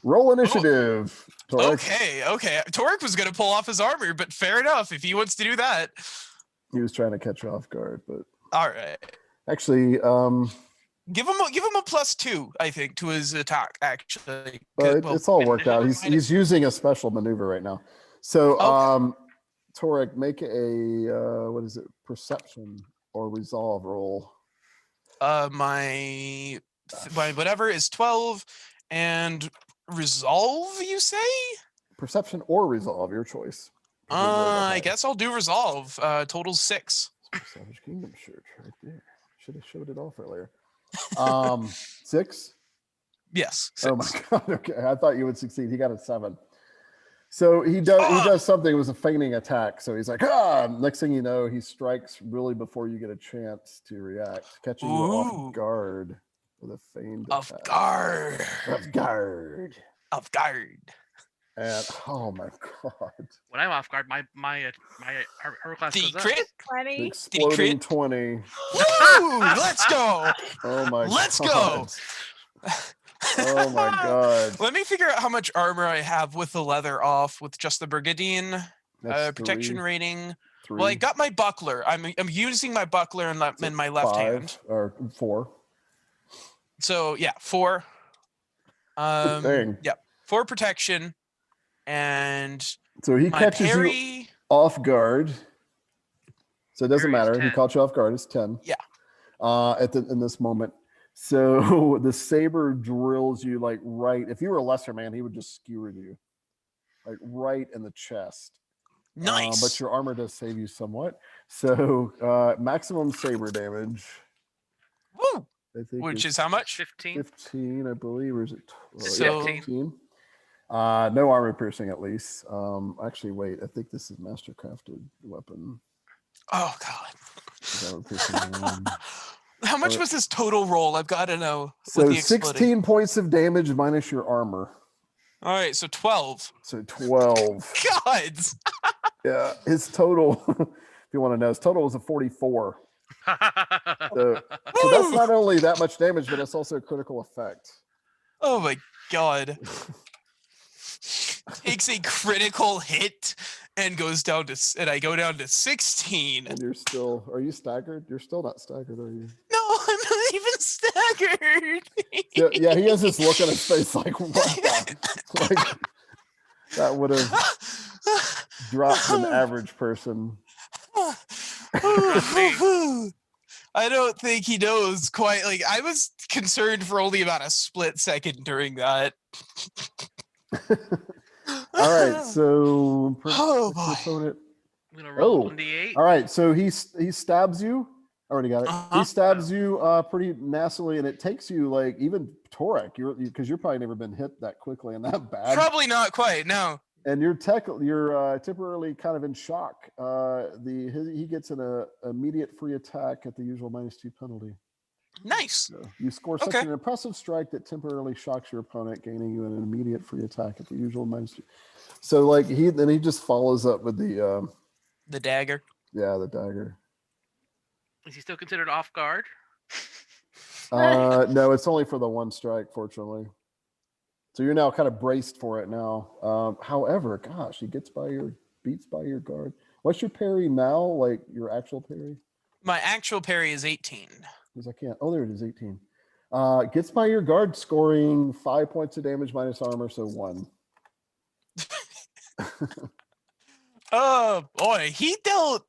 Speaker 1: roll initiative. Torek.
Speaker 4: Okay. Torek was gonna pull off his armor, but fair enough if he wants to do that.
Speaker 1: He was trying to catch you off guard, but
Speaker 4: All right.
Speaker 1: actually,
Speaker 4: Give him a +2, I think, to his attack. Actually,
Speaker 1: it's all worked out. He's using a special maneuver right now. So, Torek, make a perception or resolve roll.
Speaker 4: My whatever is 12, and resolve. You say?
Speaker 1: Perception or resolve, your choice.
Speaker 4: I guess I'll do resolve. Total 6.
Speaker 1: Savage Kingdom shirt right there. Should have showed it off earlier. 6.
Speaker 4: Yes. 6.
Speaker 1: Oh my god. Okay, I thought you would succeed. He got a 7. So he does something. It was a feigning attack. So he's like, next thing you know, he strikes really before you get a chance to react, catching you off guard with a feigned attack. Off guard. And oh my god.
Speaker 2: When I'm off guard, my armor class goes up.
Speaker 4: Crit?
Speaker 3: 20.
Speaker 1: Exploding 20.
Speaker 4: Woo! Let's go.
Speaker 1: Oh my god.
Speaker 4: Let's go.
Speaker 1: Oh my god.
Speaker 4: Let me figure out how much armor I have with the leather off, with just the Brigandine.
Speaker 1: That's
Speaker 4: Protection
Speaker 1: 3.
Speaker 4: rating.
Speaker 1: 3.
Speaker 4: Well, I got my buckler. I'm using my buckler in my left
Speaker 1: 5
Speaker 4: hand.
Speaker 1: or 4.
Speaker 4: So yeah, 4.
Speaker 1: Dang.
Speaker 4: Yeah, 4 protection, and
Speaker 1: So he
Speaker 4: my
Speaker 1: catches
Speaker 4: parry.
Speaker 1: you off guard. So it doesn't
Speaker 2: Parry's
Speaker 1: matter. He
Speaker 2: 10.
Speaker 1: caught you off guard. It's 10.
Speaker 4: Yeah.
Speaker 1: In this moment. So the saber drills you like right. If you were a lesser man, he would just skewer you, like right in the chest.
Speaker 4: Nice.
Speaker 1: But your armor does save you somewhat. So maximum saber damage.
Speaker 4: Woo!
Speaker 1: I think
Speaker 4: Which is how much?
Speaker 2: 15.
Speaker 1: 15, I believe, or is it
Speaker 4: So-
Speaker 1: 15? No armor piercing, at least. Actually, wait. I think this is mastercrafted weapon.
Speaker 4: Oh god.
Speaker 1: Armor piercing one.
Speaker 4: How much was his total roll? I've got to know.
Speaker 1: So
Speaker 4: with the exploding.
Speaker 1: 16 points of damage minus your armor.
Speaker 4: All right, so 12.
Speaker 1: So 12.
Speaker 4: Gods.
Speaker 1: Yeah, his total you want to know, his total was a 44. So that's not only that much damage, but it's also a critical effect.
Speaker 4: Oh my god. Takes a critical hit and goes down to, and I go down to 16.
Speaker 1: And you're still, are you staggered? You're still not staggered, are you?
Speaker 4: No, I'm not even staggered.
Speaker 1: Yeah, he has this look on his face like, wow. Like, that would have dropped an average person.
Speaker 4: I don't think he knows quite. Like, I was concerned for only about a split second during that.
Speaker 1: All right, so
Speaker 4: Oh, boy.
Speaker 1: opponent.
Speaker 2: I'm gonna roll
Speaker 1: Oh,
Speaker 2: 1d8.
Speaker 1: all right, so he stabs you. I already got it.
Speaker 4: Uh-huh.
Speaker 1: He stabs you pretty nastily, and it takes you like even Torek, because you're probably never been hit that quickly and that bad.
Speaker 4: Probably not quite, no.
Speaker 1: And you're temporarily kind of in shock. He gets an immediate free attack at the usual -2 penalty.
Speaker 4: Nice.
Speaker 1: So you score such
Speaker 4: Okay.
Speaker 1: an impressive strike that temporarily shocks your opponent, gaining you an immediate free attack at the usual -2. So like he just follows up with the
Speaker 4: dagger.
Speaker 1: Yeah, the dagger.
Speaker 2: Is he still considered off guard?
Speaker 1: No, it's only for the one strike, fortunately. So you're now kind of braced for it now. However, gosh, he beats by your guard. What's your parry now? Like your actual parry?
Speaker 4: My actual parry is 18.
Speaker 1: Because I can't. Oh, there it is, 18. Gets by your guard, scoring 5 points of damage minus armor, so 1.
Speaker 4: Oh boy, he dealt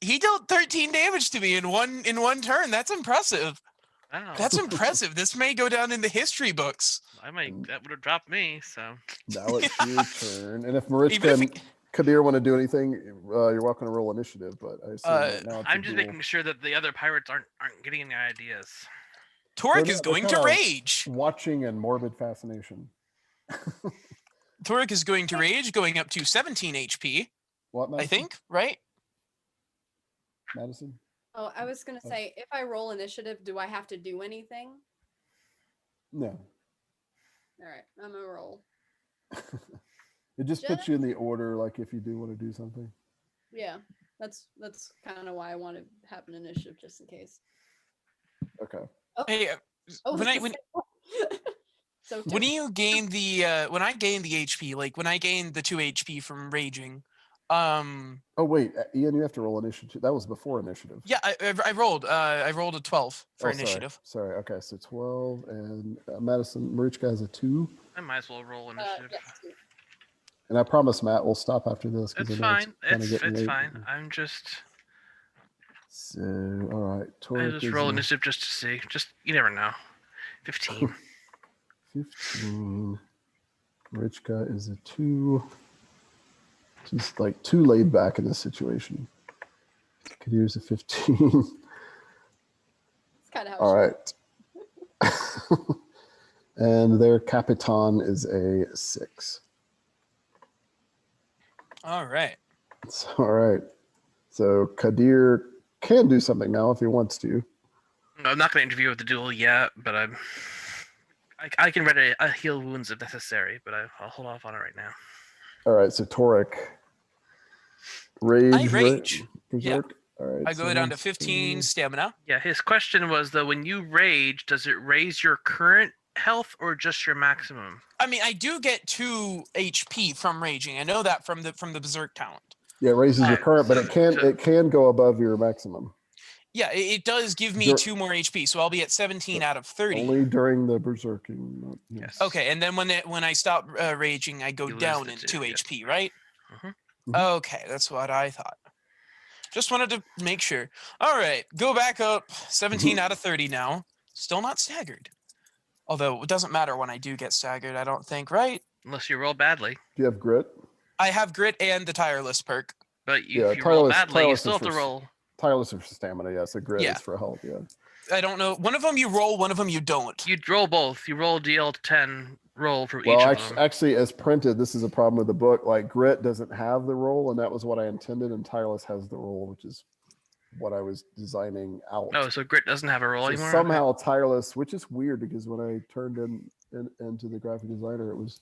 Speaker 4: 13 damage to me in one turn. That's impressive.
Speaker 2: Wow.
Speaker 4: That's impressive. This may go down in the history books.
Speaker 2: That would have dropped me. So
Speaker 1: Now it's your turn. And if Marichka and Kadir want to do anything, you're welcome to roll initiative. But I assume right now it's
Speaker 2: I'm
Speaker 1: a
Speaker 2: just
Speaker 1: duel.
Speaker 2: making sure that the other pirates aren't getting any ideas.
Speaker 4: Torek is going to
Speaker 1: kinda
Speaker 4: rage.
Speaker 1: Watching in morbid fascination.
Speaker 4: Torek is going to rage, going up to 17 HP.
Speaker 1: What, Madison?
Speaker 4: I think, right?
Speaker 1: Madison?
Speaker 3: Oh, I was gonna say, if I roll initiative, do I have to do anything?
Speaker 1: No.
Speaker 3: All right, I'm gonna roll.
Speaker 1: It just puts you in the order, like if you do want to do something.
Speaker 3: Yeah, that's kind of why I want to have an initiative, just in case.
Speaker 1: Okay.
Speaker 3: Oh.
Speaker 4: Hey,
Speaker 3: Oh,
Speaker 4: when
Speaker 3: so
Speaker 4: when you gain the when I gain the HP, like when I gain the 2 HP from raging,
Speaker 1: Oh wait, Ian, you have to roll initiative. That was before initiative.
Speaker 4: yeah, I rolled a 12 for initiative.
Speaker 1: Sorry. Okay, so 12 and Madison Marichka has a 2.
Speaker 2: I might as well roll initiative.
Speaker 3: yes,
Speaker 1: And I promise Matt will stop after this.
Speaker 2: It's
Speaker 1: I know
Speaker 2: fine.
Speaker 1: kinda
Speaker 2: It's
Speaker 1: getting late.
Speaker 2: fine. I'm just.
Speaker 1: So all right,
Speaker 2: I
Speaker 1: Torek
Speaker 2: just
Speaker 1: is
Speaker 2: roll
Speaker 1: a
Speaker 2: initiative just to see. Just you never know. 15.
Speaker 1: 15. Marichka is a 2. Just like too laid back in this situation. Kadir's a 15.
Speaker 3: it's kind of how.
Speaker 1: All right. And their Capitan is a 6.
Speaker 4: All right.
Speaker 1: All right. So Kadir can do something now if he wants to.
Speaker 2: No, I'm not going to interview with the duel yet, but I can ready a heal wounds if necessary, but I'll hold off on it right now.
Speaker 1: All right. So Torek. Rage.
Speaker 4: I rage. Yeah.
Speaker 1: All right.
Speaker 4: I go down to 15 stamina.
Speaker 2: Yeah, his question was though, when you rage, does it raise your current health or just your maximum?
Speaker 4: I mean, I do get 2 HP from raging. I know that from the berserk talent.
Speaker 1: Yeah, it raises your current, but it can go above your maximum.
Speaker 4: Yeah, it does give me 2 more HP, so I'll be at 17 out of 30.
Speaker 1: Only during the berserking.
Speaker 2: Yes.
Speaker 4: Okay, and then when I stop raging, I go
Speaker 2: You lose
Speaker 4: down
Speaker 2: the
Speaker 4: in
Speaker 2: 2,
Speaker 4: 2
Speaker 2: yeah.
Speaker 4: HP, right?
Speaker 2: Mhm.
Speaker 4: Okay, that's what I thought. Just wanted to make sure. All right, go back up. 17 out of 30 now. Still not staggered. Although it doesn't matter when I do get staggered, I don't think, right?
Speaker 2: Unless you roll badly.
Speaker 1: Do you have grit?
Speaker 4: I have grit and the tireless perk.
Speaker 2: But
Speaker 1: Yeah,
Speaker 2: if you roll
Speaker 1: tireless-
Speaker 2: badly, you
Speaker 1: tireless
Speaker 2: still
Speaker 1: is
Speaker 2: have to
Speaker 1: for-
Speaker 2: roll.
Speaker 1: Tireless is for stamina, yeah. So grit
Speaker 4: Yeah.
Speaker 1: is for health, yeah.
Speaker 4: I don't know. One of them you roll, one of them you don't.
Speaker 2: You roll both. You roll DL10 roll for
Speaker 1: Well,
Speaker 2: each of them.
Speaker 1: actually, as printed, this is a problem with the book. Like grit doesn't have the roll, and that was what I intended, and tireless has the roll, which is what I was designing out.
Speaker 2: Oh, so grit doesn't have a roll
Speaker 1: So
Speaker 2: anymore?
Speaker 1: somehow tireless, which is weird because when I turned into the graphic designer, it was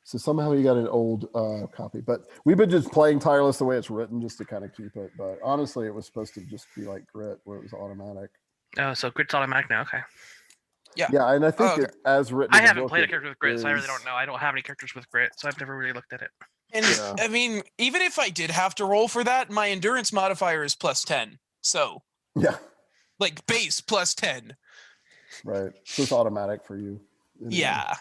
Speaker 1: So somehow he got an old copy, but we've been just playing tireless the way it's written just to kind of keep it. But honestly, it was supposed to just be like grit where it was automatic.
Speaker 2: Oh, so grit's automatic now. Okay.
Speaker 1: Yeah, and I think
Speaker 4: okay.
Speaker 1: it as written.
Speaker 2: I
Speaker 1: in the
Speaker 2: haven't
Speaker 1: book,
Speaker 2: played a
Speaker 1: it
Speaker 2: character with grit, so I really
Speaker 1: is-
Speaker 2: don't know. I don't have any characters with grit, so I've never really looked at it.
Speaker 4: And
Speaker 1: Yeah.
Speaker 4: I mean, even if I did have to roll for that, my endurance modifier is +10. So,
Speaker 1: Yeah,
Speaker 4: like base +10.
Speaker 1: right. So it's automatic for you. Anyway.
Speaker 4: Yeah.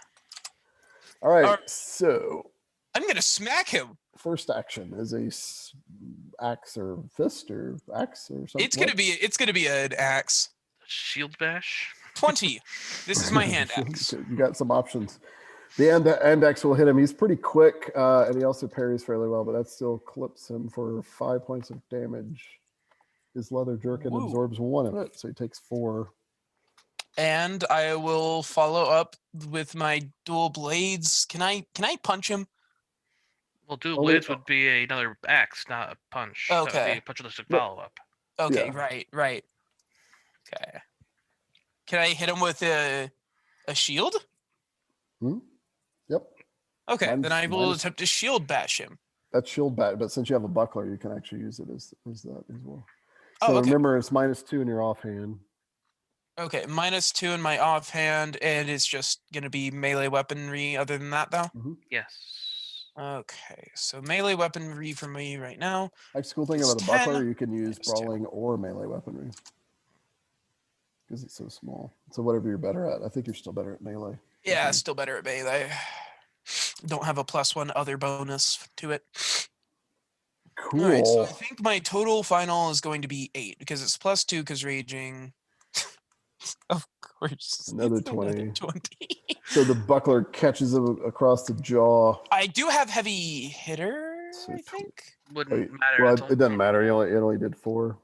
Speaker 1: All right.
Speaker 4: Alright.
Speaker 1: So
Speaker 4: I'm going to smack him.
Speaker 1: first action is a axe or fist or axe or something.
Speaker 4: It's going to be an axe.
Speaker 2: Shield bash.
Speaker 4: 20. This is my hand
Speaker 1: Shield,
Speaker 4: axe.
Speaker 1: okay, you got some options. The end axe will hit him. He's pretty quick, and he also parries fairly well, but that still clips him for 5 points of damage. His leather jerkin
Speaker 4: Woo.
Speaker 1: absorbs 1 of it, so he takes 4.
Speaker 4: And I will follow up with my dual blades. Can I punch him?
Speaker 2: Well, dual
Speaker 1: Only-
Speaker 2: blades would be another axe, not a punch. That would be
Speaker 4: Okay.
Speaker 2: a pugilistic
Speaker 1: Yep.
Speaker 2: follow-up.
Speaker 4: Okay,
Speaker 1: Yeah.
Speaker 4: right. Okay. Can I hit him with a shield?
Speaker 1: Yep,
Speaker 4: Okay, then
Speaker 1: Mine's-
Speaker 4: I will
Speaker 1: mine's-
Speaker 4: attempt to shield bash him.
Speaker 1: that's shield bat, but since you have a buckler, you can actually use it as that as well.
Speaker 4: Oh,
Speaker 1: So
Speaker 4: okay.
Speaker 1: remember, it's -2 in your offhand.
Speaker 4: Okay, -2 in my offhand, and it's just gonna be melee weaponry. Other than that, though.
Speaker 2: Yes.
Speaker 4: Okay, so melee weaponry for me right now.
Speaker 1: That's the cool thing
Speaker 4: It's
Speaker 1: about the buckler,
Speaker 4: 10,
Speaker 1: you can use
Speaker 4: -2.
Speaker 1: brawling or melee weaponry because it's so small. So whatever you're better at, I think you're still better at melee.
Speaker 4: Yeah,
Speaker 1: weaponry.
Speaker 4: still better at melee. Don't have a +1 other bonus to it.
Speaker 1: Cool.
Speaker 4: All right, so I think my total final is going to be 8 because it's +2 because raging. Of course,
Speaker 1: Another
Speaker 4: it's
Speaker 1: 20.
Speaker 4: 20.
Speaker 1: So the buckler catches him across the jaw.
Speaker 4: I do have heavy hitter,
Speaker 1: So
Speaker 4: I
Speaker 1: tw-
Speaker 4: think.
Speaker 2: Wouldn't
Speaker 1: Oh,
Speaker 2: matter.
Speaker 1: well,
Speaker 2: That's all-
Speaker 1: it doesn't matter. It only did 4.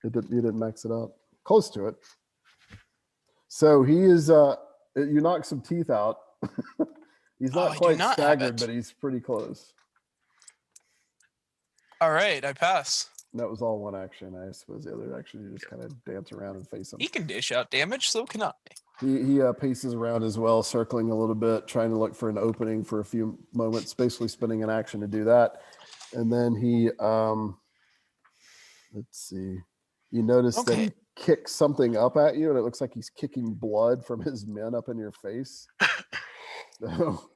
Speaker 1: You didn't max it out. Close to it. So he is. You knock some teeth out. He's
Speaker 4: Oh, I
Speaker 1: not
Speaker 4: do
Speaker 1: quite
Speaker 4: not have
Speaker 1: staggered,
Speaker 4: it.
Speaker 1: but he's pretty close.
Speaker 4: All right, I pass.
Speaker 1: And that was all one action. I suppose the other action, you just kind of dance around and face him.
Speaker 4: He can dish out damage, so can I.
Speaker 1: He paces around as well, circling a little bit, trying to look for an opening for a few moments, basically spending an action to do that. And then he, let's see, you notice that he
Speaker 4: Okay.
Speaker 1: kicks something up at you, and it looks like he's kicking blood from his men up in your face. So,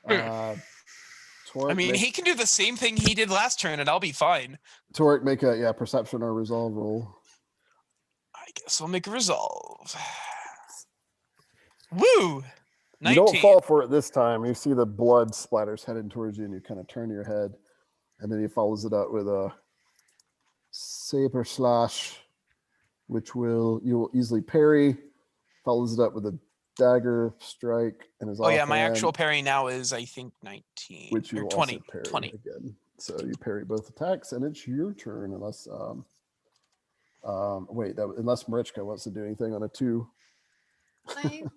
Speaker 1: Torek,
Speaker 4: I mean, he can do the same thing he did last turn, and I'll be fine.
Speaker 1: Torek, make a perception or resolve roll.
Speaker 4: I guess I'll make a resolve. Woo! 19.
Speaker 1: You don't fall for it this time. You see the blood splatters heading towards you, and you kind of turn your head, and then he follows it up with a saber slash, which you will easily parry. Follows it up with a dagger strike, and his
Speaker 4: Oh yeah, my
Speaker 1: offhand,
Speaker 4: actual parry now is I think 19
Speaker 1: which you
Speaker 4: or
Speaker 1: will
Speaker 4: 20.
Speaker 1: also parry
Speaker 4: 20.
Speaker 1: again. So you parry both attacks, and it's your turn, unless unless Marichka wants to do anything on a 2.
Speaker 3: I'm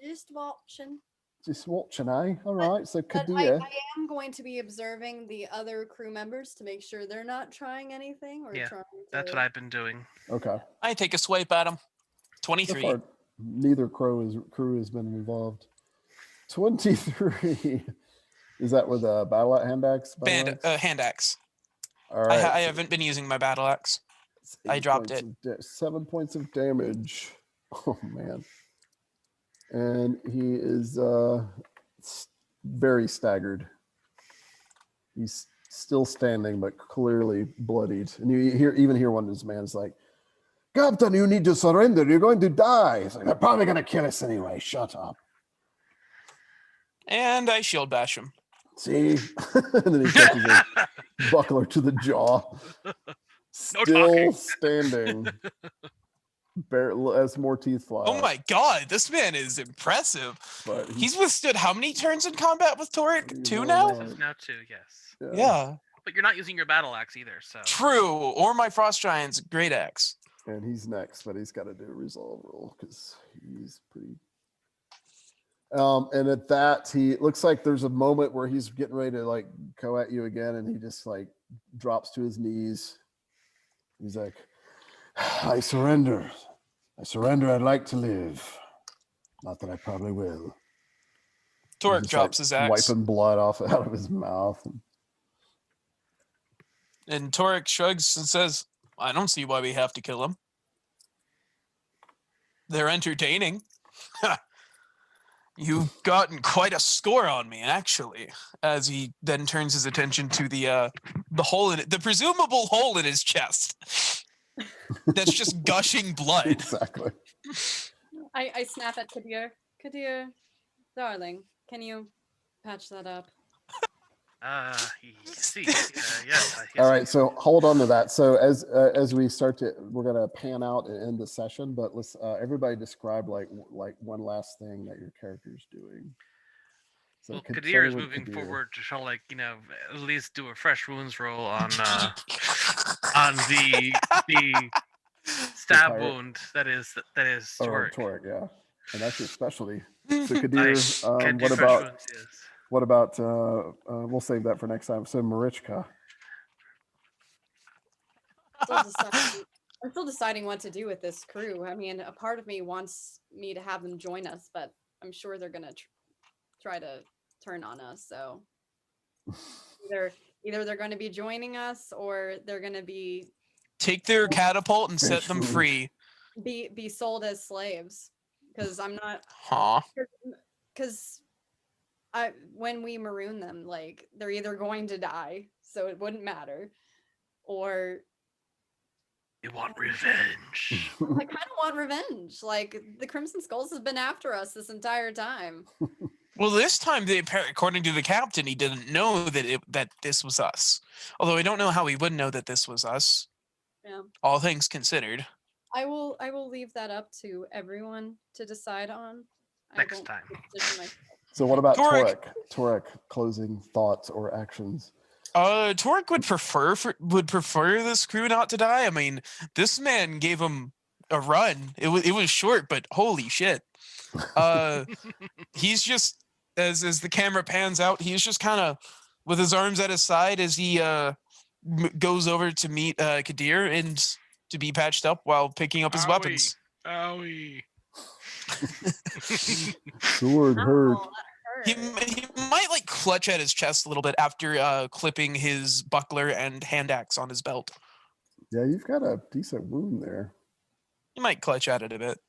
Speaker 3: just watching.
Speaker 1: Just watching, eh? All right. So
Speaker 3: But I
Speaker 1: Kadir.
Speaker 3: am going to be observing the other crew members to make sure they're not trying anything or
Speaker 2: Yeah,
Speaker 3: trying to.
Speaker 2: That's what I've been doing.
Speaker 1: Okay.
Speaker 4: I take a swipe at him.
Speaker 1: So
Speaker 4: 23.
Speaker 1: far, neither crew has been involved. 23. Is that with a battle at hand axe?
Speaker 4: Hand axe.
Speaker 1: All right.
Speaker 4: I haven't been using my battle axe.
Speaker 1: It's
Speaker 4: I
Speaker 1: 8
Speaker 4: dropped
Speaker 1: points of 7 points of damage. Oh man. And he is very staggered. He's still standing, but clearly bloodied. And you even hear one of his man's like, "Captain, you need to surrender. You're going to die." He's like, "They're probably going to kill us anyway. Shut up."
Speaker 4: And I shield bash him.
Speaker 1: See? And then he touches his buckler to the jaw. Still
Speaker 2: talking.
Speaker 1: standing. As more teeth fly
Speaker 4: Oh
Speaker 1: out.
Speaker 4: my god, this man is impressive.
Speaker 1: But
Speaker 4: He's withstood how many turns in combat with Torek?
Speaker 1: You
Speaker 4: 2
Speaker 1: know
Speaker 4: now?
Speaker 1: what?
Speaker 2: This is now 2, yes.
Speaker 4: Yeah.
Speaker 2: But you're not using your battle axe either, so.
Speaker 4: True. Or my Frost Giant's great axe.
Speaker 1: And he's next, but he's got to do a resolve roll because he's pretty. And at that, he looks like there's a moment where he's getting ready to like go at you again, and he just like drops to his knees. He's like, "I surrender. I surrender. I'd like to live. Not that I probably will."
Speaker 4: Torek
Speaker 1: just,
Speaker 4: drops his axe.
Speaker 1: wiping blood off out of his mouth.
Speaker 4: And Torek shrugs and says, I don't see why we have to kill him. They're entertaining. You've gotten quite a score on me, actually. As he then turns his attention to the hole in it, the presumable hole in his chest. That's just gushing blood.
Speaker 1: Exactly.
Speaker 3: I snap at Kadir. Kadir, darling, can you patch that up?
Speaker 2: Yes.
Speaker 1: All right, so hold on to that. So as we start to, we're gonna pan out and end the session, but let's everybody describe like one last thing that your character's doing. So
Speaker 2: Well,
Speaker 1: Kadir
Speaker 2: Kadir is
Speaker 1: with
Speaker 2: moving
Speaker 1: Kadir.
Speaker 2: forward to try, like, at least do a fresh wounds roll on the stab
Speaker 1: pirate.
Speaker 2: wound that is
Speaker 1: Oh,
Speaker 2: Torek.
Speaker 1: Torek, yeah, and that's your specialty. So Kadir,
Speaker 2: Can do
Speaker 1: what
Speaker 2: fresh
Speaker 1: about
Speaker 2: wounds, yes.
Speaker 1: what about we'll save that for next time. So Marichka.
Speaker 3: I'm still deciding what to do with this crew. I mean, a part of me wants me to have them join us, but I'm sure they're gonna try to turn on us. So either they're going to be joining us, or they're going to be
Speaker 4: Take their catapult and set them free.
Speaker 3: be sold as slaves. Because I'm not.
Speaker 4: Huh?
Speaker 3: Because when we maroon them, like, they're either going to die, so it wouldn't matter, or
Speaker 2: You want revenge.
Speaker 3: I kind of want revenge. Like, the Crimson Skulls has been after us this entire time.
Speaker 4: Well, this time, according to the captain, he didn't know that this was us. Although I don't know how he would know that this was us.
Speaker 3: Yeah.
Speaker 4: All things considered.
Speaker 3: I will leave that up to everyone to decide on.
Speaker 2: Next time.
Speaker 1: So what about
Speaker 4: Torek.
Speaker 1: Torek, closing thoughts or actions?
Speaker 4: Torek would prefer this crew not to die. I mean, this man gave him a run. It was short, but holy shit. He's just as the camera pans out, he's just kind of with his arms at his side as he goes over to meet Kadir and to be patched up while picking up his weapons.
Speaker 2: Owie.
Speaker 1: Sword hurt.
Speaker 4: He might like clutch at his chest a little bit after clipping his buckler and hand axe on his belt.
Speaker 1: Yeah, you've got a decent wound there.
Speaker 4: He might clutch at it a bit.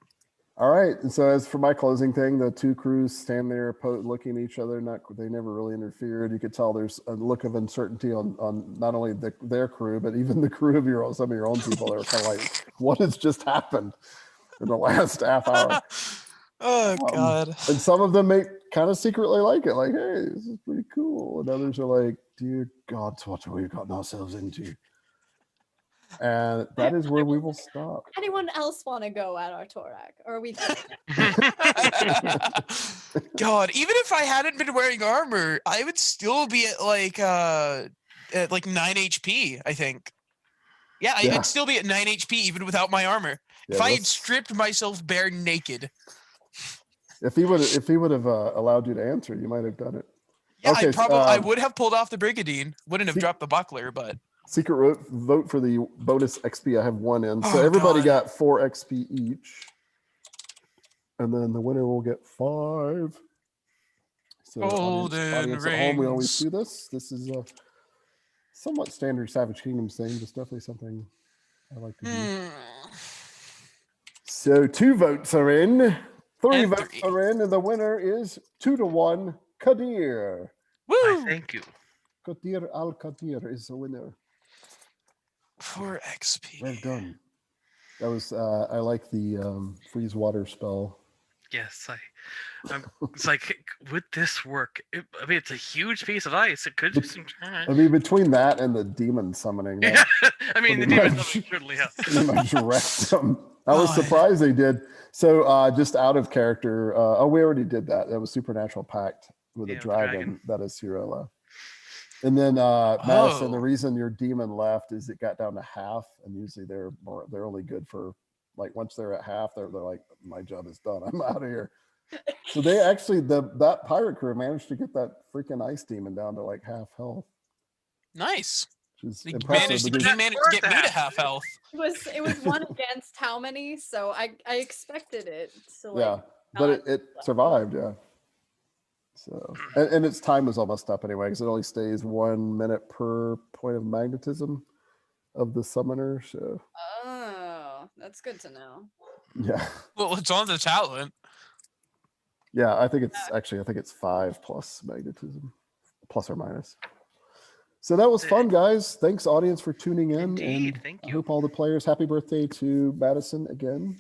Speaker 1: All right, and so as for my closing thing, the two crews stand there looking at each other. They never really interfered. You could tell there's a look of uncertainty on not only their crew, but even the crew of some of your own people. They were kind of like, what has just happened in the last half hour?
Speaker 4: Oh, God.
Speaker 1: And some of them may kind of secretly like it, like, hey, this is pretty cool. And others are like, dear God, what have we gotten ourselves into? And that is where we will stop.
Speaker 3: Anyone else want to go at our Torak? Or are we?
Speaker 4: God, even if I hadn't been wearing armor, I would still be at like 9 HP, I think. Yeah, I'd still be at 9 HP even without my armor.
Speaker 1: Yeah,
Speaker 4: if I had stripped myself bare naked.
Speaker 1: If he would have allowed you to answer, you might have done it.
Speaker 4: Yeah,
Speaker 1: Okay,
Speaker 4: I would have pulled off the Brigandine. Wouldn't have dropped the buckler, but
Speaker 1: secret vote for the bonus XP. I have one in, so
Speaker 4: Oh,
Speaker 1: everybody
Speaker 4: God.
Speaker 1: got 4 XP each, and then the winner will get 5. So audience at home, we always do this. This is a somewhat standard Savage Kingdoms thing, but it's definitely something I like to do. So 2 votes are in, 3
Speaker 4: And
Speaker 1: votes
Speaker 4: 3.
Speaker 1: are in, and the winner is 2-1. Kadir.
Speaker 4: Woo!
Speaker 2: Thank you.
Speaker 1: Kadir Al-Kadir is the winner.
Speaker 4: 4 XP.
Speaker 1: Well done. That was I like the freeze water spell.
Speaker 2: Yes, it's like, would this work? I mean, it's a huge piece of ice. It could do some
Speaker 1: I
Speaker 2: time.
Speaker 1: mean, between that and the demon summoning, that
Speaker 2: Yeah, I mean, the
Speaker 1: pretty
Speaker 2: demon
Speaker 1: much-
Speaker 2: summon certainly helps.
Speaker 1: pretty much wrecked them. I was
Speaker 4: God.
Speaker 1: surprised they did. So just out of character, we already did that. That was Supernatural Pact with
Speaker 2: Yeah,
Speaker 1: a
Speaker 2: with the
Speaker 1: dragon.
Speaker 2: dragon.
Speaker 1: That is Cirilla. And then Madison, the
Speaker 4: Oh.
Speaker 1: reason your demon left is it got down to half, and usually they're only good for like once they're at half, they're like, my job is done. I'm out of here. So they actually that pirate crew managed to get that freaking ice demon down to like half health,
Speaker 4: Nice.
Speaker 1: which is
Speaker 4: He
Speaker 1: impressive.
Speaker 4: managed
Speaker 1: because-
Speaker 4: to get me to half health.
Speaker 3: It was one against how many? So I expected it. So
Speaker 1: yeah, but it survived. Yeah. So, and its time was almost up anyway, because it only stays 1 minute per point of magnetism of the summoner. So,
Speaker 3: Oh, that's good to know.
Speaker 1: yeah.
Speaker 4: Well, it's on the talent.
Speaker 1: Yeah, I think it's 5 plus magnetism, plus or minus. So that was fun, guys. Thanks, audience, for tuning in.
Speaker 2: Indeed,
Speaker 1: and
Speaker 2: thank
Speaker 1: I
Speaker 2: you.
Speaker 1: hope all the players. Happy birthday to Madison again,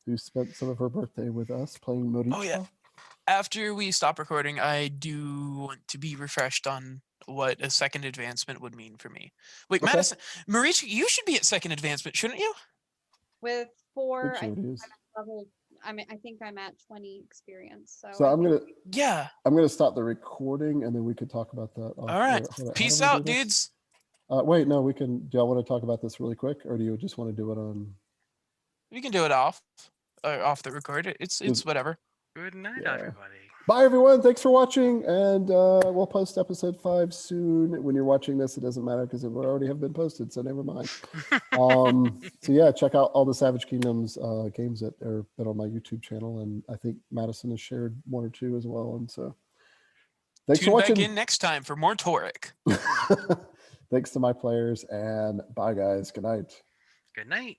Speaker 1: who spent some of her birthday with us playing Moricha.
Speaker 4: Oh, yeah. After we stop recording, I do want to be refreshed on what a second advancement would mean for me. Wait,
Speaker 1: Okay.
Speaker 4: Madison, Maricha, you should be at second advancement, shouldn't you?
Speaker 3: With
Speaker 1: I
Speaker 3: 4,
Speaker 1: think so it is.
Speaker 3: level. I think I'm at 20 experience.
Speaker 1: So I'm
Speaker 4: Yeah.
Speaker 1: gonna stop the recording, and then we could talk about that.
Speaker 4: All right. Peace out, dudes.
Speaker 1: Wait, no, we can. Do y'all want to talk about this really quick, or do you just want to do it on?
Speaker 4: We can do it off the record. It's whatever.
Speaker 2: Good night,
Speaker 1: Yeah.
Speaker 2: everybody.
Speaker 1: Bye, everyone. Thanks for watching, and we'll post episode 5 soon. When you're watching this, it doesn't matter because it would already have been posted, so never mind. So yeah, check out all the Savage Kingdoms games that are been on my YouTube channel, and I think Madison has shared 1 or 2 as well. And so, thanks
Speaker 4: Tune
Speaker 1: for watching.
Speaker 4: back in next time for more Toric.
Speaker 1: Thanks to my players, and bye, guys. Good night.
Speaker 2: Good night.